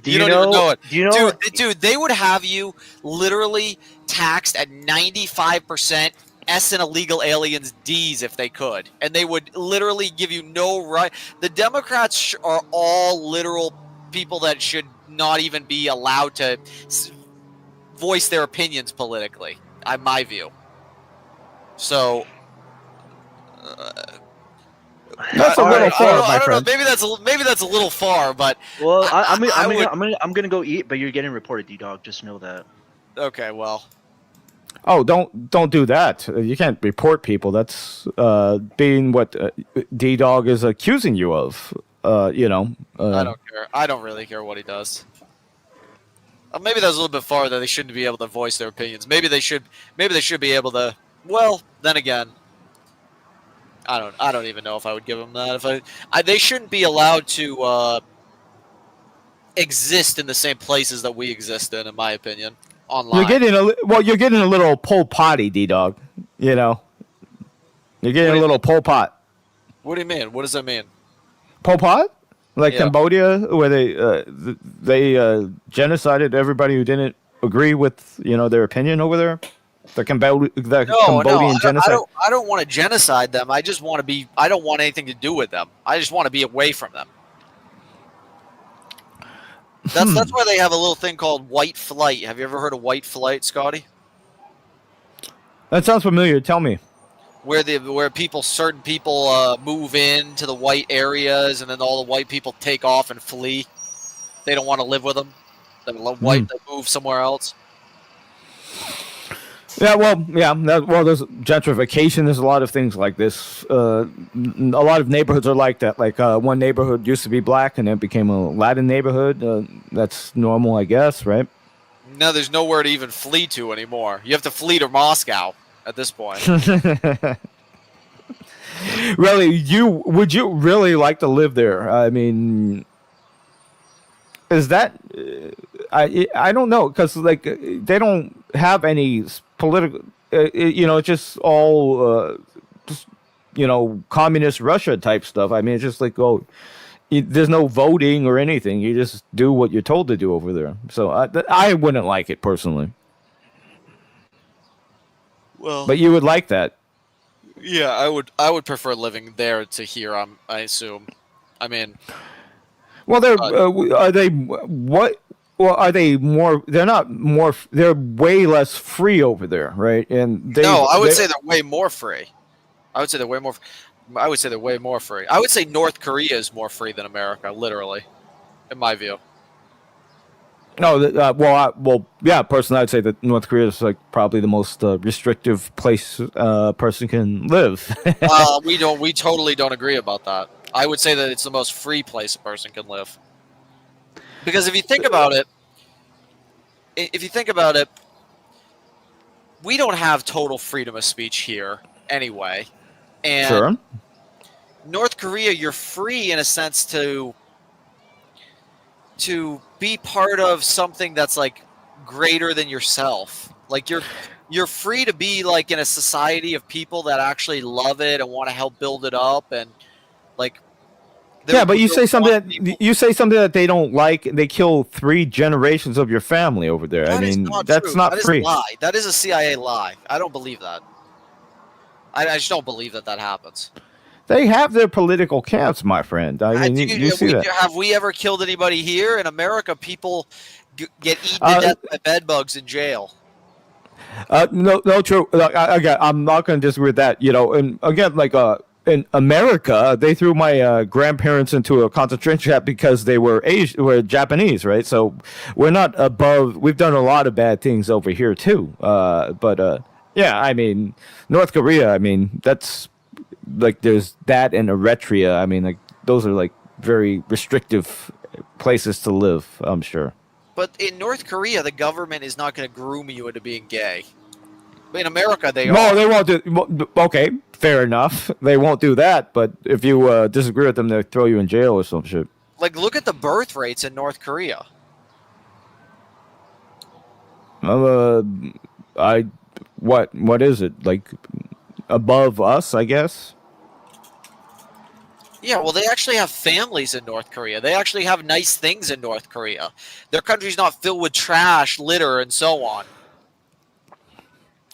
You don't even know it. Do you know, dude, they would have you literally taxed at 95% S and illegal aliens D's if they could. And they would literally give you no right. The Democrats are all literal people that should not even be allowed to voice their opinions politically, in my view. So... That's a little far, my I don't friend. know. Maybe that's a little far, but well, I'm gonna go eat, but you're getting reported, D-Dog. Just know that. Okay, well. Oh, don't do that. You can't report people. That's being what D-Dog is accusing you of. I don't care. I don't really care what he does. Maybe that's a little bit far that they shouldn't be able to voice their opinions. Maybe they should be able to. Well, then again, I don't even know if I would give them that. They shouldn't be allowed to exist in the same places that we exist in my opinion, online. You're getting a little Pol Potty, D-Dog. You're getting a little Pol Pot. What do you mean? What does that mean? Pol Pot? Like Yeah. Cambodia, where they genocided everybody who didn't agree with their opinion over there. The Cambodian genocide. I don't want to genocide them. I just want to be. I don't want anything to do with them. I just want to be away from them. That's why they have a little thing called white flight. Have you ever heard of white flight, Scotty? That sounds familiar. Tell me. Where certain people move into the white areas, and then all the white people take off and flee. They don't want to live with them. They move somewhere else. Yeah, there's gentrification. There's a lot of things like this. A lot of neighborhoods are like that. Like one neighborhood used to be black, and it became a Latin neighborhood. That's normal, I guess, right? Now there's nowhere to even flee to anymore. You have to flee to Moscow at this point. Really, would you really like to live there? I mean, is that I don't know, because like they don't have any political. It's just all communist Russia type stuff. I mean, it's just like there's no voting or anything. You just do what you're told to do over there. So I wouldn't like it personally. Well, but you would like that. Yeah, I would prefer living there to here. I assume. I mean, well, are they what? Well, are they more? They're not more. They're way less free over there, right? And I would say they're way more free. I would say they're way more. I would say they're way more free. I would say North Korea is more free than America, literally, in my view. No, yeah. Personally, I'd say that North Korea is like probably the most restrictive place a person can live. We totally don't agree about that. I would say that it's the most free place a person can live. Because if you think about it, we don't have total freedom of speech here anyway. And sure. North Korea, you're free in a sense to be part of something that's like greater than yourself. Like you're free to be like in a society of people that actually love it and want to help build it up, and like yeah, but you say something that they don't like. They kill 3 generations of your family over there. I mean, that's not free. That is a lie. That is a CIA lie. I don't believe that. I just don't believe that happens. They have their political camps, my friend. I mean, you see that. Have we ever killed anybody here in America? People get eaten to death by bed bugs in jail. No, true. I'm not going to disagree with that. And again, like in America, they threw my grandparents into a concentration camp because they were Japanese, right? So we're not above. We've done a lot of bad things over here too. But yeah, I mean, North Korea. I mean, that's like there's that and Eritrea. I mean, like those are like very restrictive places to live. I'm sure. But in North Korea, the government is not going to groom you into being gay. In America, they are. No, they won't do. Okay, fair enough. They won't do that. But if you disagree with them, they'll throw you in jail or some shit. Like, look at the birth rates in North Korea. What is it like? Above us, I guess. Yeah, well, they actually have families in North Korea. They actually have nice things in North Korea. Their country's not filled with trash, litter, and so on.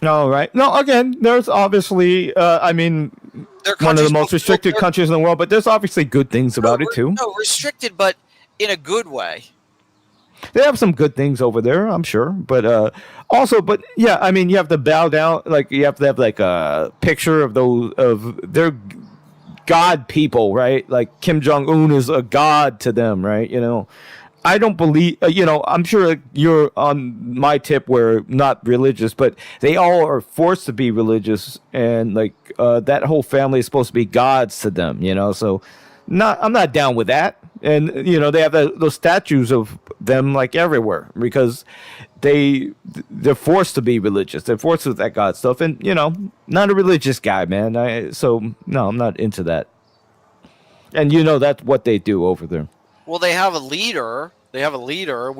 No, right. No, again, there's obviously, I mean, one of the most restricted countries in the world, but there's obviously good things about it, too. No, restricted, but in a good way. They have some good things over there, I'm sure. But yeah, I mean, you have to bow down. Like, you have to have, like, a picture of their god people, right? Like, Kim Jong-un is a god to them, right? I don't believe, I'm sure you're on my tip where not religious, but they all are forced to be religious, and like that whole family is supposed to be gods to them, so I'm not down with that. And, they have those statues of them like everywhere because they're forced to be religious. They're forced with that God stuff. And, not a religious guy, man. So, no, I'm not into that. And, that's what they do over there. Well, they have a leader. We have a leader.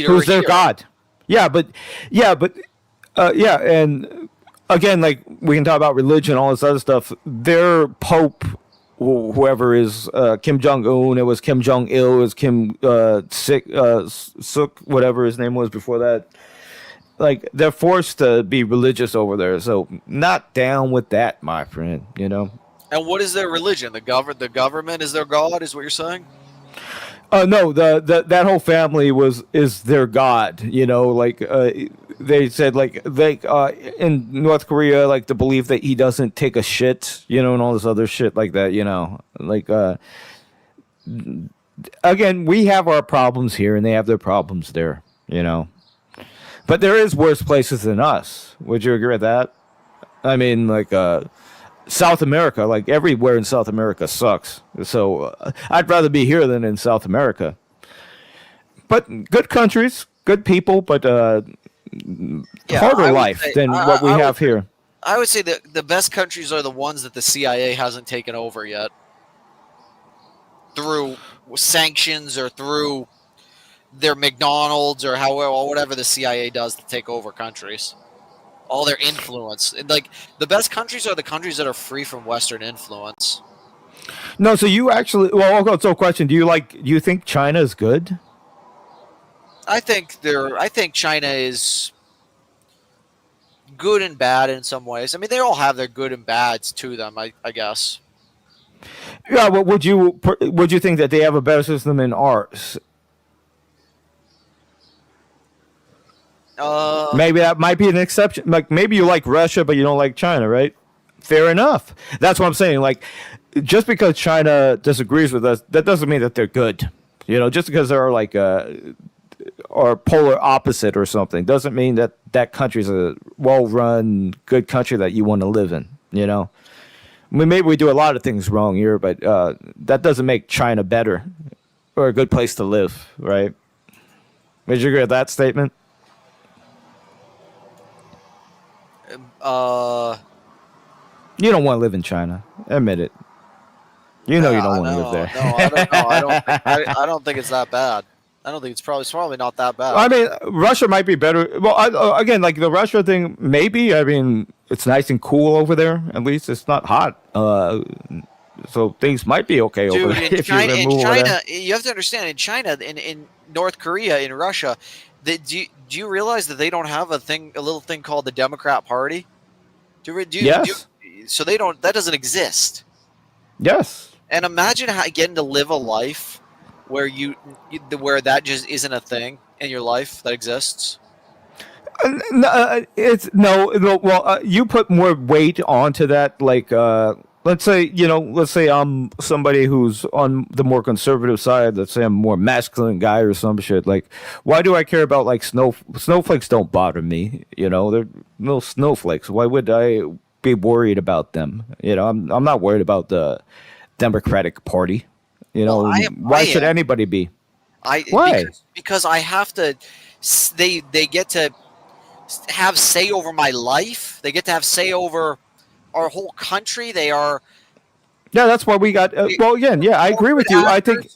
Who's their god? Yeah, but and again, like we can talk about religion, all this other stuff. Their Pope, whoever is Kim Jong Un, it was Kim Jong Il, it was Kim Suk, whatever his name was before that. Like they're forced to be religious over there, so not down with that, my friend. And what is their religion? The government is their god, is what you're saying? No, that whole family is their god. Like they said, like in North Korea, like the belief that he doesn't take a shit, and all this other shit like that. Like again, we have our problems here, and they have their problems there. But there is worse places than us. Would you agree with that? I mean, like South America, like everywhere in South America sucks. So I'd rather be here than in South America. But good countries, good people, but Yeah, harder I would life say- than what we I have here. I would say that the best countries are the ones that the CIA hasn't taken over yet, through sanctions or through their McDonald's or however or whatever the CIA does to take over countries. All their influence, like the best countries are the countries that are free from Western influence. No, so you actually so question, do you think China is good? I think China is good and bad in some ways. I mean, they all have their good and bads to them, I guess. Yeah, but would you think that they have a better system than ours? Maybe that might be an exception. Like maybe you like Russia, but you don't like China, right? Fair enough. That's what I'm saying. Like, just because China disagrees with us, that doesn't mean that they're good. You know, just because they're like or polar opposite or something doesn't mean that that country's a well-run, good country that you want to live in. You know, I mean, maybe we do a lot of things wrong here, but that doesn't make China better or a good place to live, right? Would you agree with that statement? You don't want to live in China. Admit it. You know you don't want to live there. No, I don't think it's that bad. I don't think it's probably not that bad. I mean, Russia might be better. Well, again, like the Russia thing, maybe. I mean, it's nice and cool over there. At least it's not hot. So things might be okay Dude, over there. in If you China, remove all that. you have to understand. In China, in North Korea, in Russia, do you realize that they don't have a little thing called the Democrat Party? Yes. So they don't. That doesn't exist. Yes. And imagine getting to live a life where where that just isn't a thing in your life that exists. You put more weight onto that. Like, let's say I'm somebody who's on the more conservative side. Let's say I'm a more masculine guy or some shit. Like, why do I care about like snowflakes? Don't bother me. You know, they're little snowflakes. Why would I be worried about them? You know, I'm not worried about the Democratic Party. You know, why should anybody be? Why? Because I have to. They get to have say over my life. They get to have say over our whole country. They are. Yeah, that's why we got. Well, again, yeah, I agree with you. I think.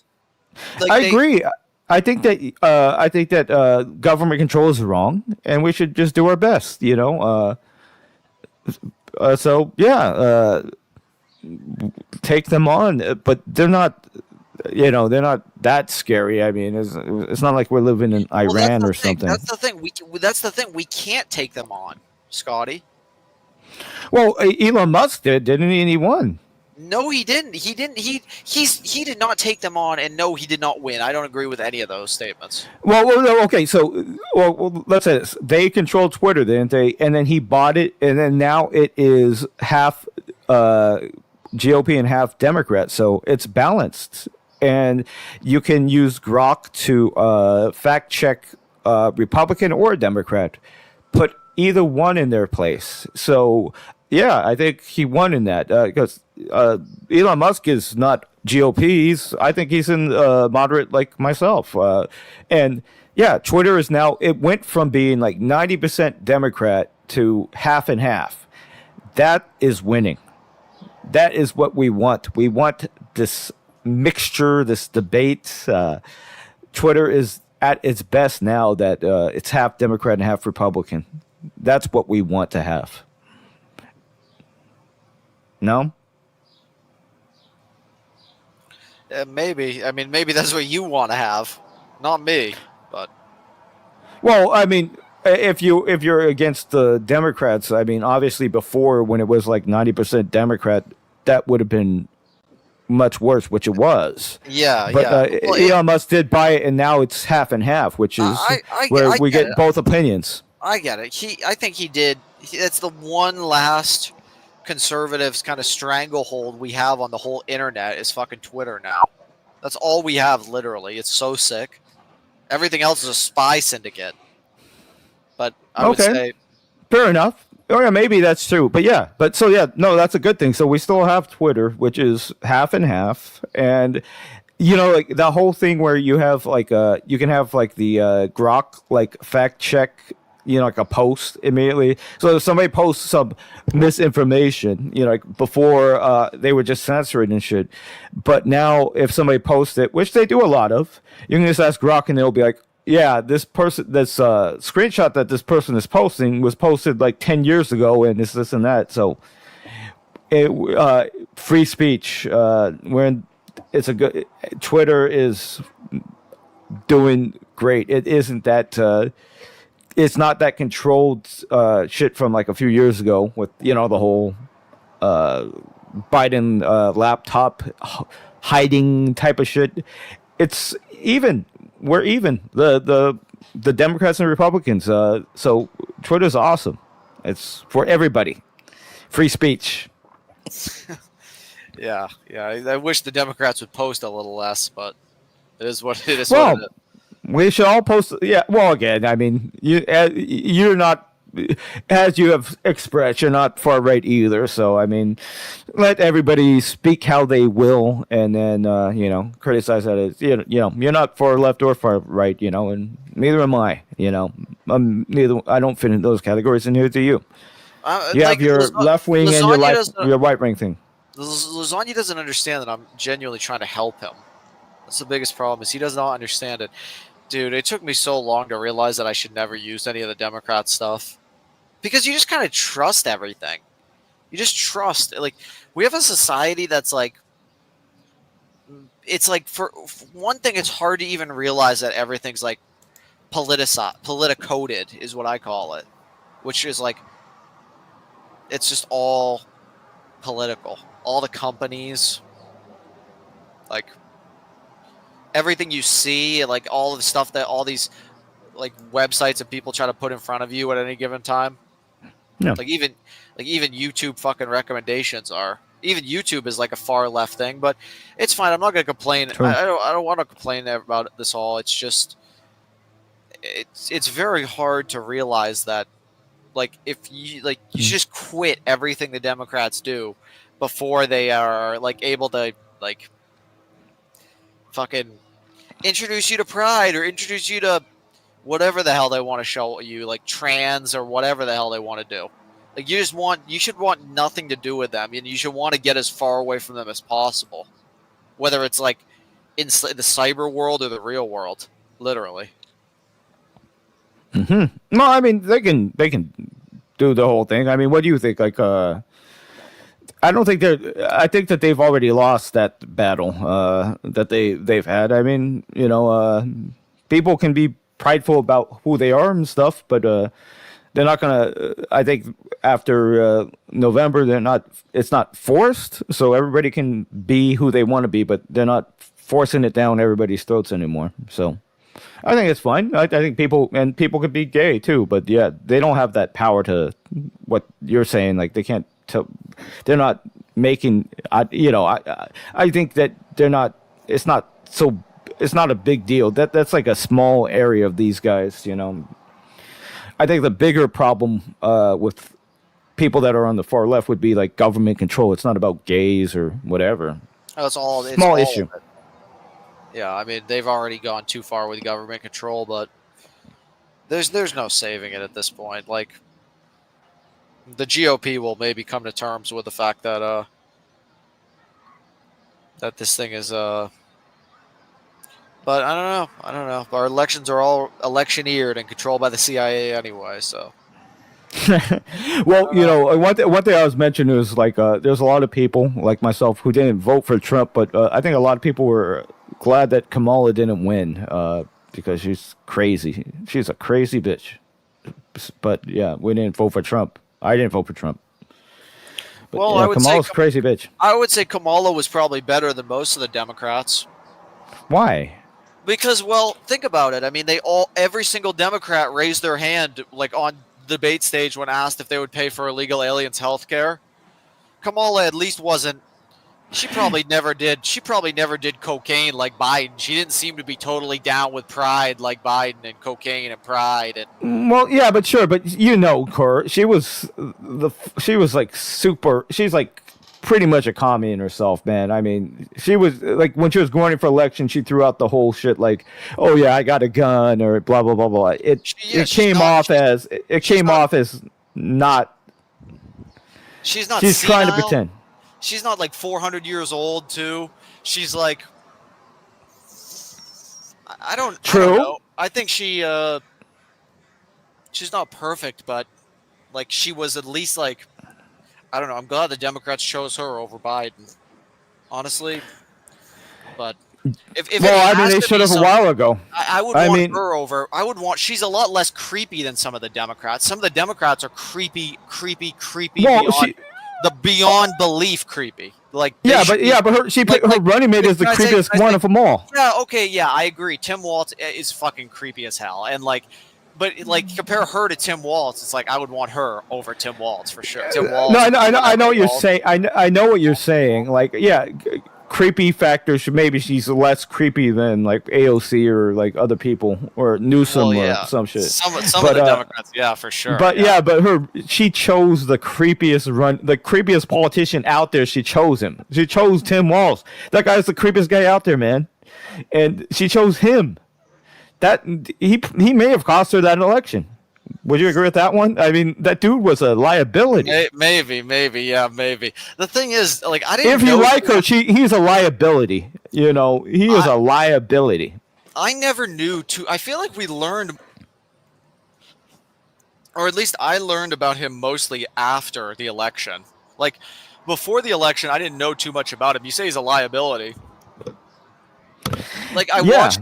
I agree. I think that government control is wrong, and we should just do our best. You know. So yeah, take them on, but they're not. You know, they're not that scary. I mean, it's not like we're living in Iran or something. That's the thing. That's the thing. We can't take them on, Scotty. Well, Elon Musk didn't he? And he won. No, he didn't. He didn't. He did not take them on, and no, he did not win. I don't agree with any of those statements. Well, okay. So, let's say this: they controlled Twitter, didn't they? And then he bought it, and then now it is half GOP and half Democrat. So it's balanced. And you can use Grok to fact check Republican or Democrat. Put either one in their place. So, yeah, I think he won in that because Elon Musk is not GOP. I think he's in moderate like myself. And, yeah, Twitter is now, it went from being like 90% Democrat to half and half. That is winning. That is what we want. We want this mixture, this debate. Twitter is at its best now that it's half Democrat and half Republican. That's what we want to have. No? Maybe. I mean, maybe that's what you want to have, not me. But well, I mean, if you're against the Democrats, I mean, obviously before when it was like 90% Democrat, that would have been much worse, which it was. Yeah, but Elon Musk did buy it, and now it's half and half, which is where we get both opinions. I get it. I think he did. It's the one last conservatives kind of stranglehold we have on the whole internet is fucking Twitter now. That's all we have, literally. It's so sick. Everything else is a spy syndicate. But I would say, fair enough. Oh yeah, maybe that's true. But yeah, no, that's a good thing. So we still have Twitter, which is half and half, and like the whole thing where you have like you can have like the Grok like fact check, like a post immediately. So if somebody posts some misinformation, like before they were just censoring and shit, but now if somebody posts it, which they do a lot of, you can just ask Grok and they'll be like, yeah, this screenshot that this person is posting was posted like 10 years ago and this and that. So free speech, it's a good. Twitter is doing great. It isn't that. It's not that controlled shit from like a few years ago with the whole Biden laptop hiding type of shit. It's even. We're even. The Democrats and Republicans. So Twitter's awesome. It's for everybody. Free speech. Yeah. I wish the Democrats would post a little less, but it is what it is. Well, what it is. we should all post. Yeah. Well, again, I mean, you're not, as you have expressed, you're not far right either. So I mean, let everybody speak how they will, and then criticize that as you're not far left or far right, and neither am I. Neither. I don't fit in those categories, and neither do you. You have your left wing and your right wing thing. Lasagna doesn't understand that I'm genuinely trying to help him. That's the biggest problem, is he does not understand it. Dude, it took me so long to realize that I should never use any of the Democrat stuff. Because you just kind of trust everything. You just trust. Like, we have a society that's like, it's like, for one thing, it's hard to even realize that everything's like politicoded is what I call it. Which is like, it's just all political. All the companies, like everything you see, like all of the stuff that all these like websites and people try to put in front of you at any given time. Yeah. Like even YouTube fucking recommendations are. Even YouTube is like a far left thing, but it's fine. I'm not gonna complain. True. I don't want to complain about this all. It's just it's very hard to realize that, like, if you just quit everything the Democrats do before they are like able to like fucking introduce you to pride or introduce you to whatever the hell they want to show you, like trans or whatever the hell they want to do. Like, you should want nothing to do with them, and you should want to get as far away from them as possible, whether it's like in the cyber world or the real world, literally. Well, I mean, they can do the whole thing. I mean, what do you think? Like, I don't think I think that they've already lost that battle that they've had. I mean, people can be prideful about who they are and stuff, but they're not gonna. I think after November, it's not forced, so everybody can be who they want to be, but they're not forcing it down everybody's throats anymore. So I think it's fine. I think people could be gay too, but yeah, they don't have that power to what you're saying. Like, they can't. They're not making. I think that they're not. It's not a big deal. That's like a small area of these guys. I think the bigger problem with people that are on the far left would be like government control. It's not about gays or whatever. It's all small issue. Yeah, I mean, they've already gone too far with government control, but there's no saving it at this point. Like, the GOP will maybe come to terms with the fact that that this thing is but I don't know. Our elections are all electioneered and controlled by the CIA anyway, so. Well, one thing I was mentioning is like there's a lot of people like myself who didn't vote for Trump, but I think a lot of people were glad that Kamala didn't win because she's crazy. She's a crazy bitch. But yeah, we didn't vote for Trump. I didn't vote for Trump. But, well, I would Kamala's say crazy bitch. I would say Kamala was probably better than most of the Democrats. Why? Because, well, think about it. I mean, every single Democrat raised their hand, like, on debate stage when asked if they would pay for illegal aliens' health care. Kamala at least wasn't. She probably never did cocaine like Biden. She didn't seem to be totally down with pride like Biden and cocaine and pride. And well, yeah, but sure, but Cor, she's like pretty much a commie in herself, man. I mean, she was like when she was running for election, she threw out the whole shit like, "Oh yeah, I got a gun," or blah blah blah blah. It came off as not. She's not. She's trying to senile. pretend. She's not like 400 years old too. She's like, I don't know. I think she's not perfect, but like she was at least like, I don't know. I'm glad the Democrats chose her over Biden, honestly. But if they should have a while ago. I would want her over. I would want. She's a lot less creepy than some of the Democrats. Some of the Democrats are creepy beyond belief creepy. Like but her running mate is the creepiest one of them all. Yeah, okay, yeah, I agree. Tim Walz is fucking creepy as hell, and but compare her to Tim Walz. It's like I would want her over Tim Walz for sure. Tim Walz. No, I know what you're saying. I know what you're saying. Like, yeah, creepy factor. Maybe she's less creepy than like AOC or like other people or Newsom or some shit. Some of the Democrats, yeah, for sure. But she chose the creepiest politician out there. She chose him. She chose Tim Walz. That guy's the creepiest guy out there, man. And she chose him. That he may have cost her that election. Would you agree with that one? I mean, that dude was a liability. Maybe. The thing is, like, I didn't. If you like her, he's a liability. You know, he is a liability. I never knew. I feel like we learned, or at least I learned about him mostly after the election. Like, before the election, I didn't know too much about him. You say he's a liability. Like I watched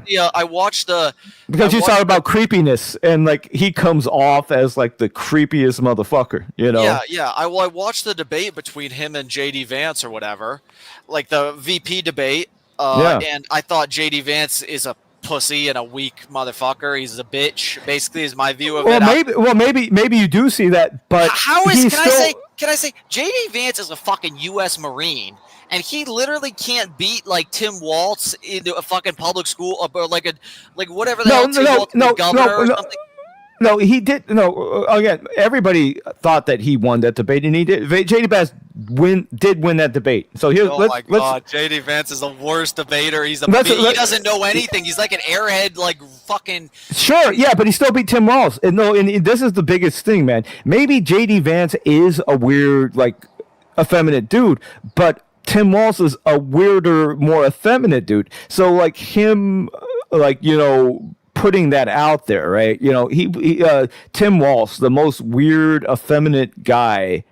because you talk about creepiness and like he comes off as like the creepiest motherfucker, you know. Yeah. I watched the debate between him and JD Vance or whatever, like the VP debate. And I thought JD Vance is a pussy and a weak motherfucker. He's a bitch. Basically, is my view of it. Maybe you do see that, but can I say JD Vance is a fucking U.S. Marine. And he literally can't beat like Tim Walz into a fucking public school or like whatever the hell Tim Walz governor or something. No, he did. No, again, everybody thought that he won that debate, and he did. JD Vance did win that debate. So here, my God, JD Vance is the worst debater. He doesn't know anything. He's like an airhead, like fucking. Sure, yeah, but he still beat Tim Walz. And this is the biggest thing, man. Maybe JD Vance is a weird, like, effeminate dude, but Tim Walz is a weirder, more effeminate dude. So like him, like, you know, putting that out there, right? You know, he Tim Walz, the most weird, effeminate guy,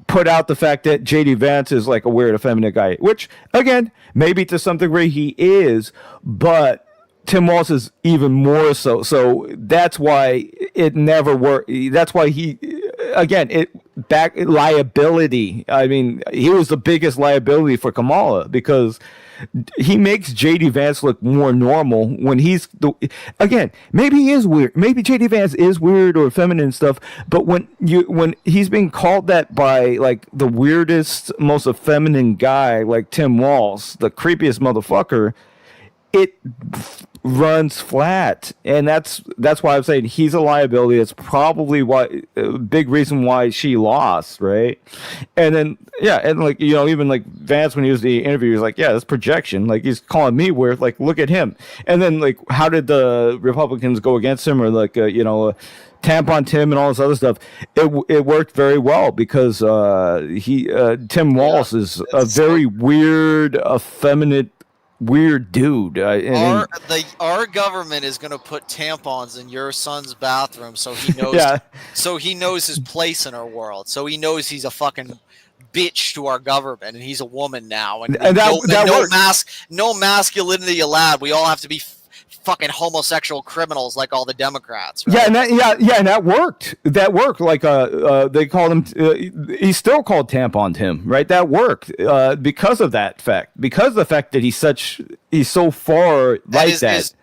put out the fact that JD Vance is like a weird, effeminate guy, which again, maybe to some degree he is, but Tim Walz is even more so. So that's why it never worked. That's why liability. I mean, he was the biggest liability for Kamala because he makes JD Vance look more normal when again, maybe he is weird. Maybe JD Vance is weird or feminine and stuff, but when he's being called that by like the weirdest, most effeminate guy like Tim Walz, the creepiest motherfucker, it runs flat, and that's why I'm saying he's a liability. It's probably why a big reason why she lost, right? And then and like, you know, even like Vance, when he was the interview, he's like, yeah, that's projection. Like, he's calling me weird. Like, look at him. And then like, how did the Republicans go against him, or like Tampon Tim and all this other stuff? It worked very well because Tim Walz is a very weird, effeminate, weird dude. Our government is going to put tampons in your son's bathroom so he knows so he knows his place in our world. So he knows he's a fucking bitch to our government, and he's a woman now, and no masculinity allowed. We all have to be fucking homosexual criminals like all the Democrats, right? And that worked. That worked. Like they called him. He still called Tampon Tim, right? That worked because of that fact. Because of the fact that he's so far like that.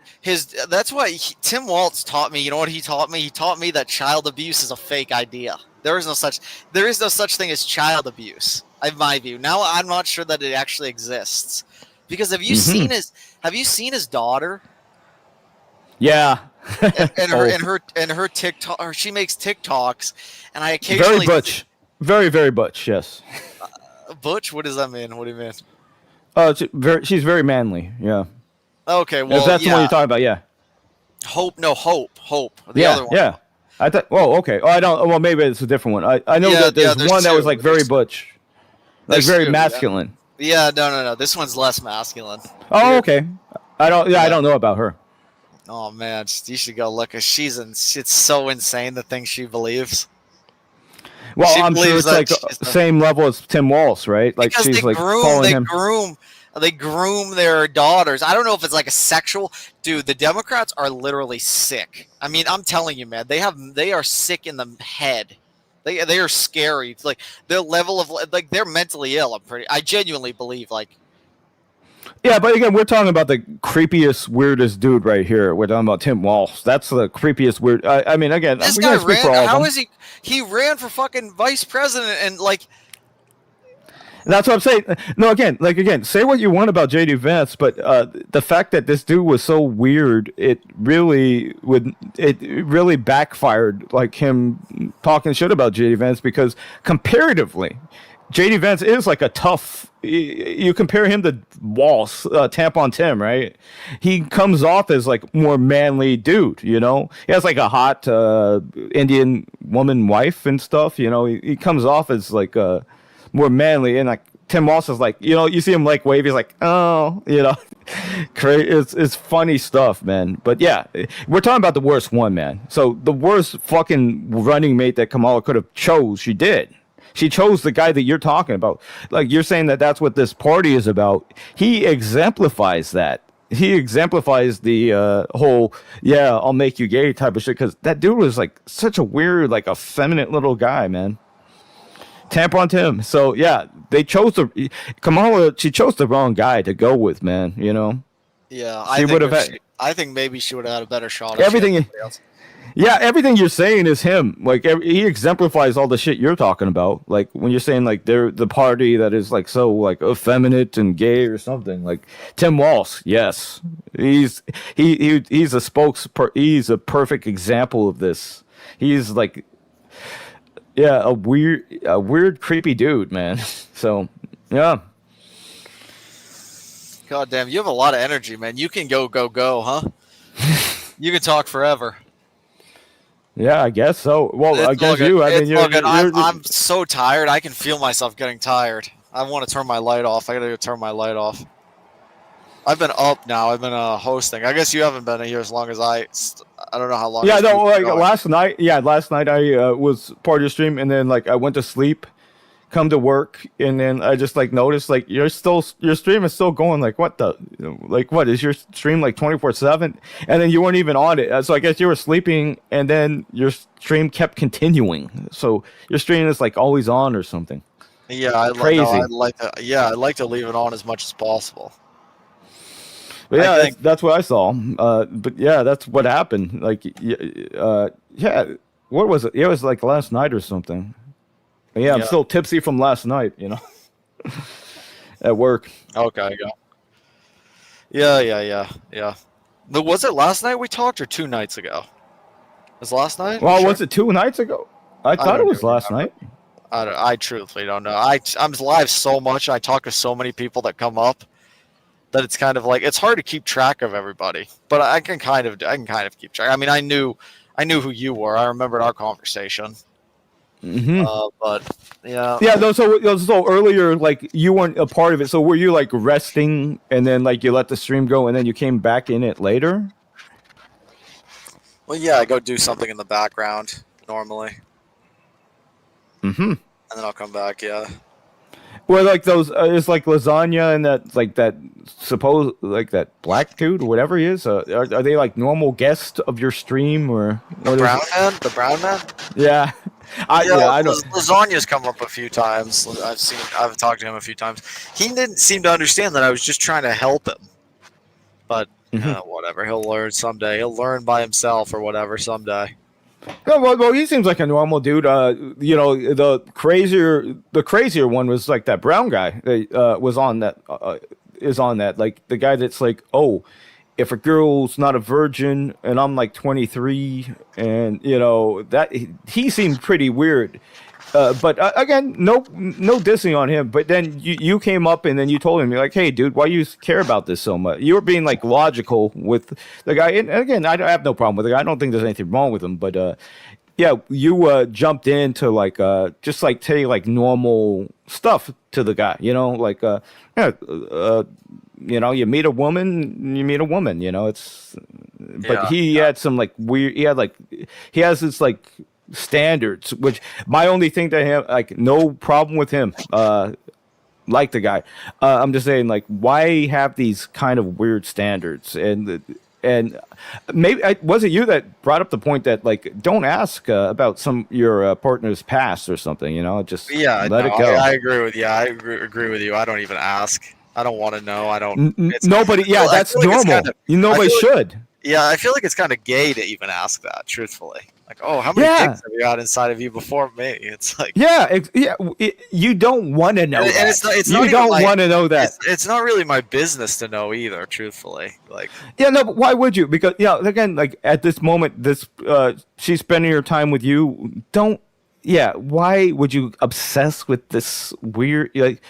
That's why Tim Walz taught me. You know what he taught me? He taught me that child abuse is a fake idea. There is no such thing as child abuse, in my view. Now I'm not sure that it actually exists, because have you seen his daughter? Yeah. and her TikTok, she makes TikToks, and I occasionally very butch, very butch. Yes. Butch? What does that mean? What do you mean? She's very manly. Yeah. Okay, well, if that's the one you're talking about, yeah. Hope. The yeah, other one. yeah. I thought. Oh, okay. Oh, I don't. Well, maybe it's a different one. I know that there's one that was like very butch, like very masculine. Yeah, no. This one's less masculine. Oh, okay. I don't know about her. Oh man, you should go look. It's so insane the things she believes. Well, She I'm sure believes it's that like she's the- same level as Tim Walsh, right? Like Because she's they like following him. they groom their daughters. I don't know if it's like a sexual dude. The Democrats are literally sick. I mean, I'm telling you, man, they are sick in the head. They are scary. It's like their level of like they're mentally ill. I genuinely believe like. Yeah, but again, we're talking about the creepiest, weirdest dude right here. We're talking about Tim Walsh. That's the creepiest, weird. I mean, again, This we guy gotta speak for all ran. of How them. is he? He ran for fucking vice president and like. That's what I'm saying. No, again, say what you want about JD Vance, but the fact that this dude was so weird, it really backfired. Like him talking shit about JD Vance because comparatively, JD Vance is like a tough. You compare him to Walsh, Tampon Tim, right? He comes off as like more manly dude. You know, he has like a hot Indian woman wife and stuff. You know, he comes off as like more manly, and like Tim Walsh is like, you know, you see him like wave, he's like, oh, you know, it's funny stuff, man. But yeah, we're talking about the worst one, man. So the worst fucking running mate that Kamala could have chose, she did. She chose the guy that you're talking about. Like you're saying that that's what this party is about. He exemplifies that. He exemplifies the whole, yeah, I'll make you gay type of shit. Because that dude was like such a weird, like effeminate little guy, man. Tampon Tim. So yeah, they chose Kamala. She chose the wrong guy to go with, man. You know. Yeah, She would have had I think maybe she would have had a better shot. everything. Yeah, everything you're saying is him. Like he exemplifies all the shit you're talking about. Like when you're saying like they're the party that is like so like effeminate and gay or something. Like Tim Walsh, yes, he's a he's a perfect example of this. He's like, yeah, a weird, creepy dude, man. So yeah. God damn, you have a lot of energy, man. You can go, huh? You can talk forever. Yeah, I guess so. Well, I It's guess all good. you. I mean, It's all good. I'm so tired. I can feel myself getting tired. I want to turn my light off. I gotta go turn my light off. I've been up now. I've been hosting. I guess you haven't been here as long as I don't know how long. Yeah, it's no, been like going. last night I was part of your stream, and then like I went to sleep, come to work, and then I just like noticed like your stream is still going. Like what what is your stream like 24/7? And then you weren't even on it, so I guess you were sleeping, and then your stream kept continuing. So your stream is like always on or something. Yeah, Crazy. I'd like to leave it on as much as possible. But yeah, I think- that's what I saw. But yeah, that's what happened. Like, yeah, what was it? It was like last night or something. But yeah, I'm Yeah. still tipsy from last night, you know, at work. Okay, yeah. Was it last night we talked or 2 nights ago? Was it last night? Well, Sure. was it 2 nights ago? I thought it don't was last night. I truthfully don't know. I'm live so much. I talk to so many people that come up that it's kind of like it's hard to keep track of everybody. But I can kind of keep track. I mean, I knew who you were. I remembered our conversation. Mm-hmm. But yeah. Yeah, no, so earlier, like you weren't a part of it. So were you like resting, and then like you let the stream go, and then you came back in it later? Well, yeah, I go do something in the background normally, Mm-hmm. and then I'll come back. Yeah. Well, like those, it's like lasagna and that black dude or whatever he is. Are they like normal guests of your stream or The brown man. Yeah, I don't. Lasagna's come up a few times. I've talked to him a few times. He didn't seem to understand that I was just trying to help him. But whatever, he'll learn someday. He'll learn by himself or whatever someday. No, well, he seems like a normal dude. You know, the crazier one was like that brown guy that was on that is on that. Like the guy that's like, oh, if a girl's not a virgin and I'm like 23, and you know that he seemed pretty weird. But again, no dissing on him. But then you came up and then you told him, you're like, hey, dude, why you care about this so much? You were being like logical with the guy. And again, I have no problem with the guy. I don't think there's anything wrong with him. But yeah, you jumped into like just like tell like normal stuff to the guy. You know, like you know, you meet a woman, you know, it's, but he had some like weird, he has this like standards, which my only thing to him, like no problem with him, like the guy. I'm just saying, like, why have these kind of weird standards? And maybe was it you that brought up the point that like don't ask about your partner's past or something, you know, just let it go. I agree with you. I agree with you. I don't even ask. I don't want to know. I don't. Nobody. Yeah, that's normal. Nobody should. Yeah, I feel like it's kind of gay to even ask that. Truthfully, like, oh, how many dicks have you got inside of you before me? It's like, you don't want to know. And that. It's you not don't want to know that. It's not really my business to know either. Truthfully, like. Yeah, no, but why would you? Because again, like at this moment, she's spending her time with you. Why would you obsess with this weird like?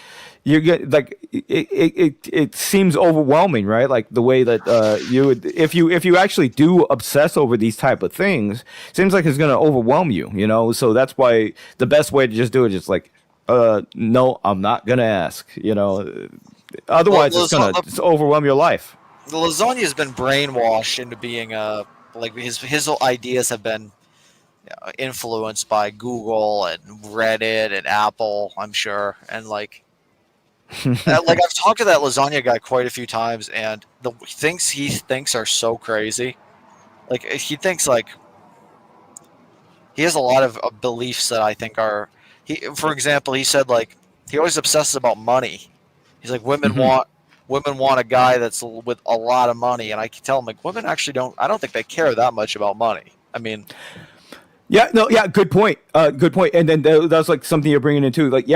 You get like it seems overwhelming, right? Like the way that you would if you actually do obsess over these type of things, seems like it's gonna overwhelm you, you know. So that's why the best way to just do it is like, no, I'm not gonna ask, you know. Otherwise, it's gonna overwhelm your life. The lasagna has been brainwashed into being like his ideas have been influenced by Google and Reddit and Apple, I'm sure, and like. Like I've talked to that lasagna guy quite a few times, and the things he thinks are so crazy. Like he thinks like he has a lot of beliefs that I think are. For example, he said like he always obsesses about money. He's like women want a guy that's with a lot of money, and I can tell him like women actually don't. I don't think they care that much about money. I mean. Good point. Good point. And then that's like something you're bringing into like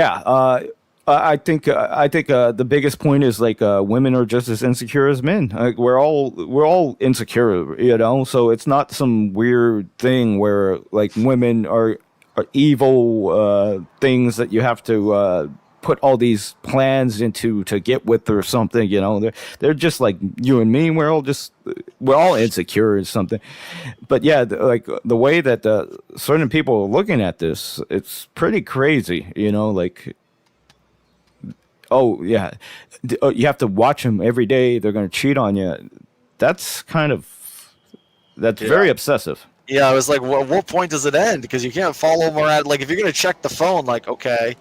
I think the biggest point is like women are just as insecure as men. Like we're all insecure, you know. So it's not some weird thing where like women are evil things that you have to put all these plans into to get with or something. You know, they're just like you and me. We're all insecure or something. But yeah, like the way that certain people are looking at this, it's pretty crazy. You know, like. Oh yeah, you have to watch them every day. They're going to cheat on you. That's very obsessive. Yeah, I was like, what point does it end? Because you can't follow them around. Like, if you're going to check the phone, like, okay.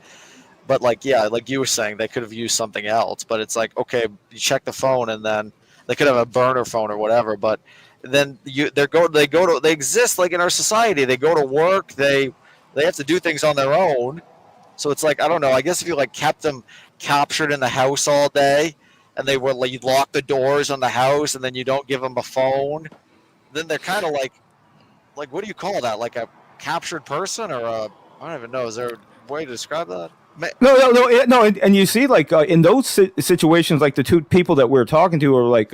But, like, yeah, like you were saying, they could have used something else. But it's like, okay, you check the phone, and then they could have a burner phone or whatever. But then they exist, like, in our society. They go to work. They have to do things on their own. So it's like, I don't know. I guess if you, like, kept them captured in the house all day, and they were like, you lock the doors on the house, and then you don't give them a phone, then they're kind of like what do you call that? Like a captured person, or I don't even know. Is there a way to describe that? No. And you see, like in those situations, like the two people that we're talking to are like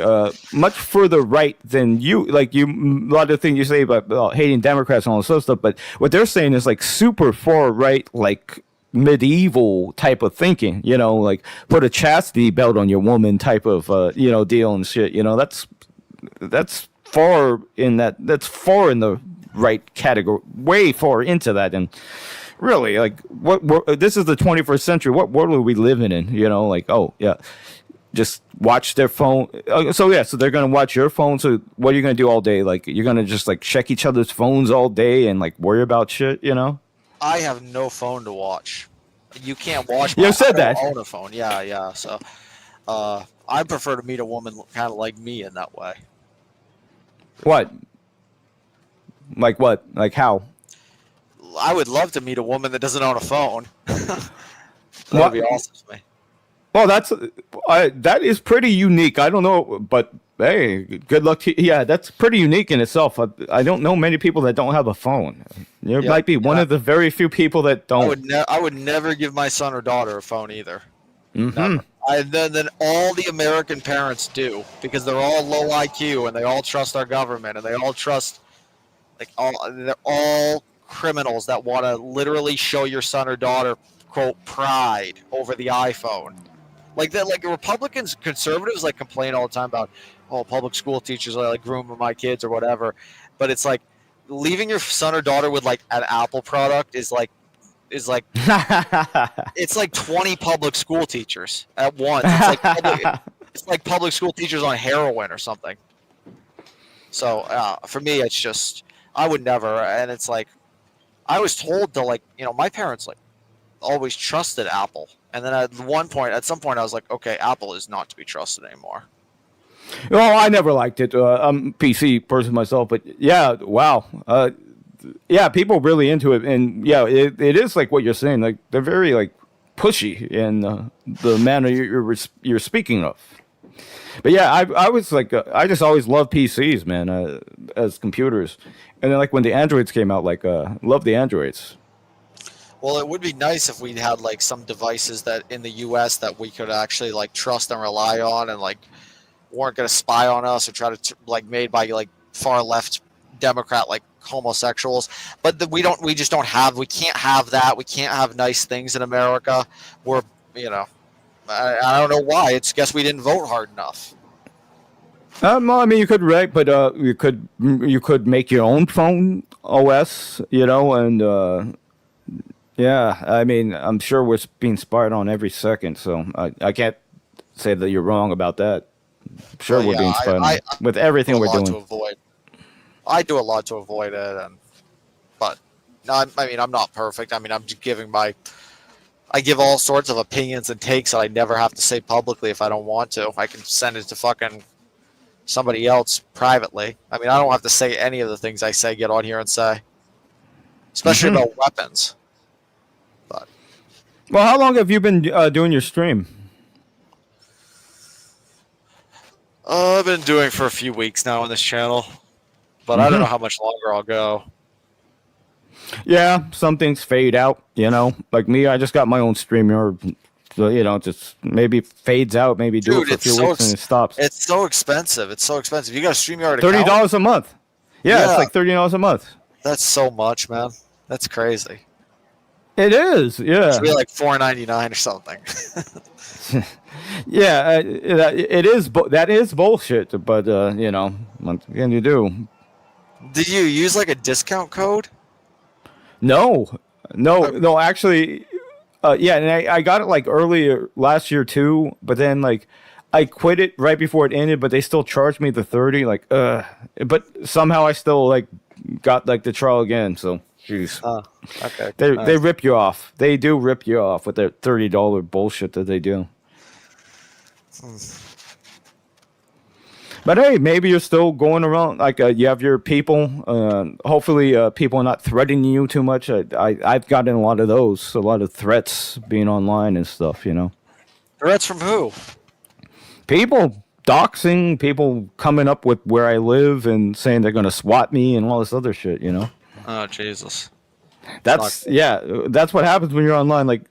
much further right than you. Like a lot of things you say about hating Democrats and all this other stuff, but what they're saying is like super far right, like. Medieval type of thinking, you know, like put a chastity belt on your woman type of deal and shit, you know. That's far in the right category, way far into that. And really, like this is the 21st century. What world are we living in, you know? Like, oh yeah, just watch their phone. So they're gonna watch your phone. So what are you gonna do all day? Like you're gonna just like check each other's phones all day and like worry about shit, you know? I have no phone to watch. You can't watch. You said that. I don't own a phone. Yeah. So, I prefer to meet a woman kind of like me in that way. What? Like what? Like how? I would love to meet a woman that doesn't own a phone. That would be awesome to me. Well, that is pretty unique. I don't know, but hey, good luck to you. Yeah, that's pretty unique in itself. I don't know many people that don't have a phone. You might be one of the very few people that don't. I would never give my son or daughter a phone either. Mm-hmm. And then all the American parents do, because they're all low IQ and they all trust our government and they all trust, they're all criminals that want to literally show your son or daughter, quote, pride over the iPhone. Like that, like Republicans, conservatives like complain all the time about, oh, public school teachers are like grooming my kids or whatever. But it's like leaving your son or daughter with like an Apple product is like it's like 20 public school teachers at once. It's like public school teachers on heroin or something. So for me, it's just I would never. And it's like I was told to my parents like always trusted Apple, and then at some point, I was like, okay, Apple is not to be trusted anymore. Well, I never liked it. I'm a PC person myself, but yeah, wow. Yeah, people really into it, and yeah, it is like what you're saying. Like they're very like pushy in the manner you're speaking of. But yeah, I was like, I just always loved PCs, man, as computers, and then like when the Androids came out, like love the Androids. Well, it would be nice if we had like some devices that in the U.S. that we could actually like trust and rely on, and like weren't going to spy on us or try to like made by like far left Democrat like homosexuals. But we can't have that. We can't have nice things in America. We're I don't know why. It's guess we didn't vote hard enough. Well, I mean, you could write, but you could make your own phone OS, and yeah, I mean, I'm sure we're being spied on every second, so I can't say that you're wrong about that. I'm sure we're being spied on with everything we're doing. I do a lot to avoid it, but no, I mean, I'm not perfect. I mean, I'm just I give all sorts of opinions and takes that I never have to say publicly if I don't want to. I can send it to fucking somebody else privately. I mean, I don't have to say any of the things I say, get on here and say, especially about weapons. Well, how long have you been doing your stream? I've been doing for a few weeks now on this channel, but I don't know how much longer I'll go. Yeah, some things fade out, Like me, I just got my own StreamYard, so just maybe fades out, maybe do it for a few weeks and it stops. It's so expensive. You got a StreamYard account? $30 a month. Yeah, it's like $30 a month. That's so much, man. That's crazy. It is, yeah. It should be like $4.99 or something. Yeah, it is. That is bullshit. But what can you do? Did you use like a discount code? No. Actually, yeah, and I got it like earlier last year too. But then like I quit it right before it ended. But they still charged me the $30. Like, but somehow I still like got like the trial again. So. Jeez. Okay. They rip you off. They do rip you off with their $30 bullshit that they do. But hey, maybe you're still going around like you have your people. Hopefully, people are not threatening you too much. I've gotten a lot of those, a lot of threats being online and stuff. Threats from who? People doxing, people coming up with where I live and saying they're going to swat me and all this other shit. Oh Jesus! That's what happens when you're online. Like,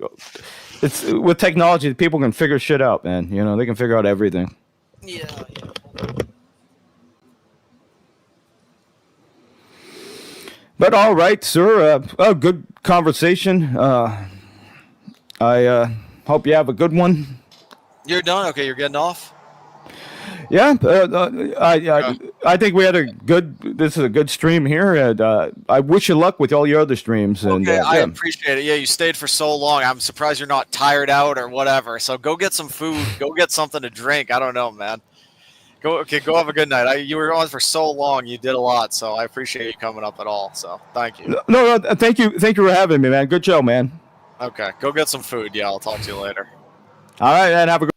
it's with technology, people can figure shit out, man. They can figure out everything. Yeah. But all right, sir. Good conversation. I hope you have a good one. You're done. Okay, you're getting off. Yeah, I think we had this is a good stream here, and I wish you luck with all your other streams. And I appreciate it. Yeah, you stayed for so long. I'm surprised you're not tired out or whatever. So go get some food. Go get something to drink. I don't know, man. Go have a good night. You were on for so long. You did a lot, so I appreciate you coming up at all. So thank you. No, thank you for having me, man. Good show, man. Okay, go get some food. Yeah, I'll talk to you later. All right, man. Have a good.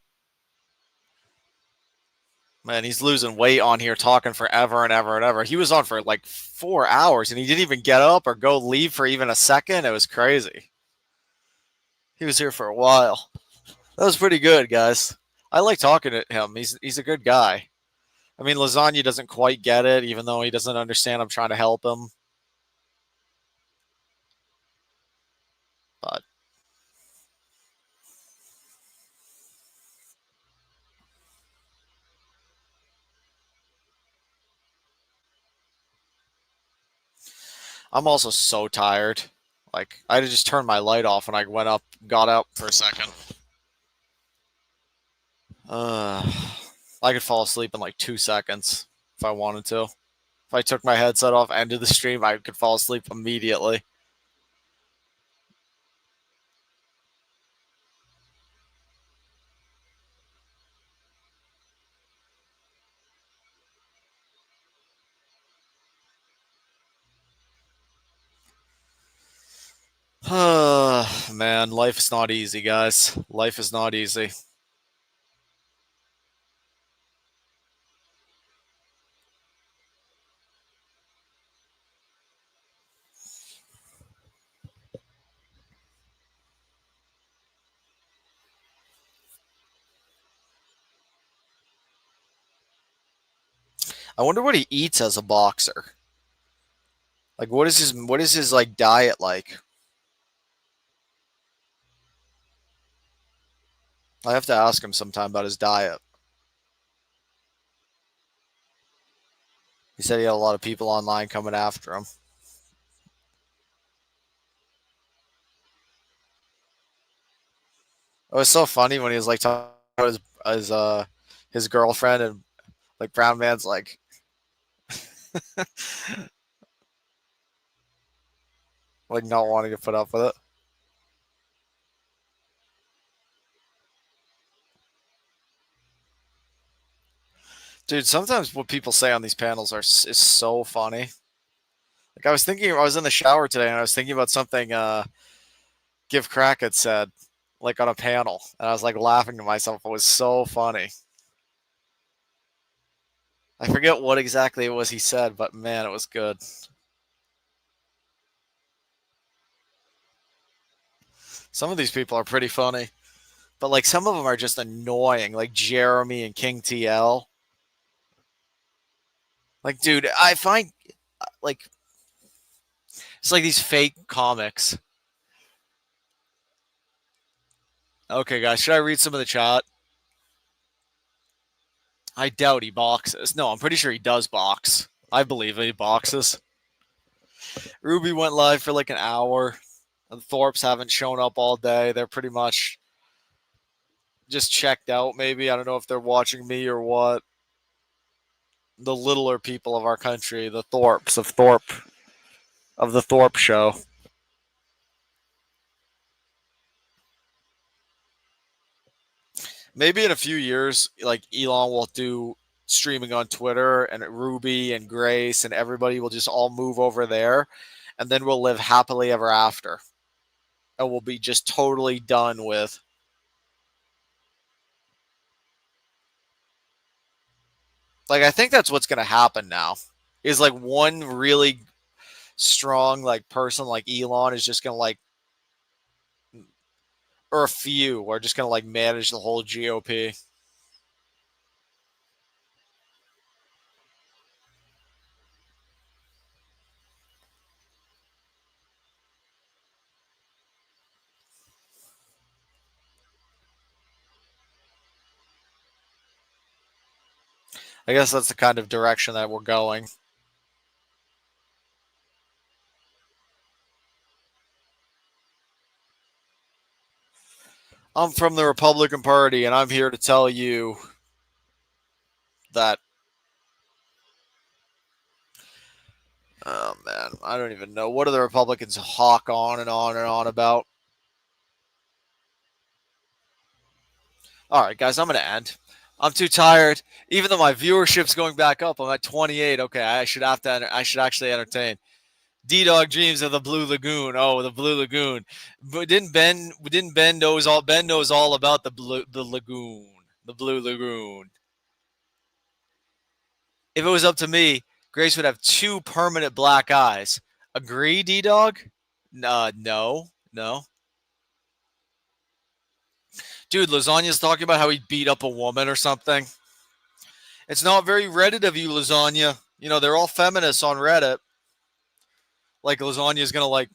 Man, he's losing weight on here talking forever and ever and ever. He was on for like 4 hours and he didn't even get up or go leave for even a second. It was crazy. He was here for a while. That was pretty good, guys. I like talking to him. He's a good guy. I mean, Lasagna doesn't quite get it, even though he doesn't understand I'm trying to help him. But I'm also so tired. Like, I had to just turn my light off when I got up for a second. I could fall asleep in like 2 seconds if I wanted to. If I took my headset off, ended the stream, I could fall asleep immediately. Man, life is not easy, guys. Life is not easy. I wonder what he eats as a boxer. Like, what is his like diet like? I have to ask him sometime about his diet. He said he had a lot of people online coming after him. It was so funny when he was like talking about his girlfriend, and like Brown Man's like like not wanting to put up with it. Dude, sometimes what people say on these panels is so funny. Like, I was in the shower today, and I was thinking about something Give Crack had said, like, on a panel, and I was like laughing to myself. It was so funny. I forget what exactly it was he said, but man, it was good. Some of these people are pretty funny, but like some of them are just annoying, like Jeremy and King TL. Like, dude, I find like it's like these fake comics. Okay, guys, should I read some of the chat? I doubt he boxes. No, I'm pretty sure he does box. I believe he boxes. Ruby went live for like an hour. The Thorpes haven't shown up all day. They're pretty much just checked out, maybe. I don't know if they're watching me or what. The littler people of our country, the Thorpes of the Thorpe show. Maybe in a few years, like Elon will do streaming on Twitter, and Ruby and Grace and everybody will just all move over there, and then we'll live happily ever after. And we'll be just totally done with like, I think that's what's going to happen now, is like one really strong like person like Elon is just going to like, or a few are just going to like manage the whole GOP. I guess that's the kind of direction that we're going. I'm from the Republican Party, and I'm here to tell you that, oh man, I don't even know. What do the Republicans hawk on and on and on about? All right, guys, I'm going to end. I'm too tired. Even though my viewership's going back up, I'm at 28. Okay, I should actually entertain. D-Dog dreams of the Blue Lagoon. Oh, the Blue Lagoon. But Ben knows all about the lagoon, the Blue Lagoon. If it was up to me, Grace would have 2 permanent black eyes. Agree, D-Dog? No. Dude, Lasagna's talking about how he beat up a woman or something. It's not very Reddit of you, Lasagna. You know, they're all feminists on Reddit. Like, Lasagna's gonna like,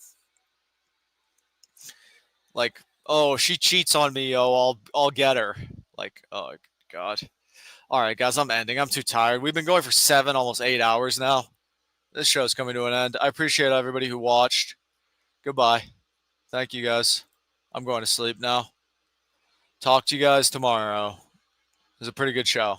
oh, she cheats on me, oh, I'll get her. Like, oh God. All right, guys, I'm ending. I'm too tired. We've been going for 7, almost 8 hours now. this show's coming to an end. I appreciate everybody who watched. Goodbye. Thank you guys. I'm going to sleep now. Talk to you guys tomorrow. It was a pretty good show.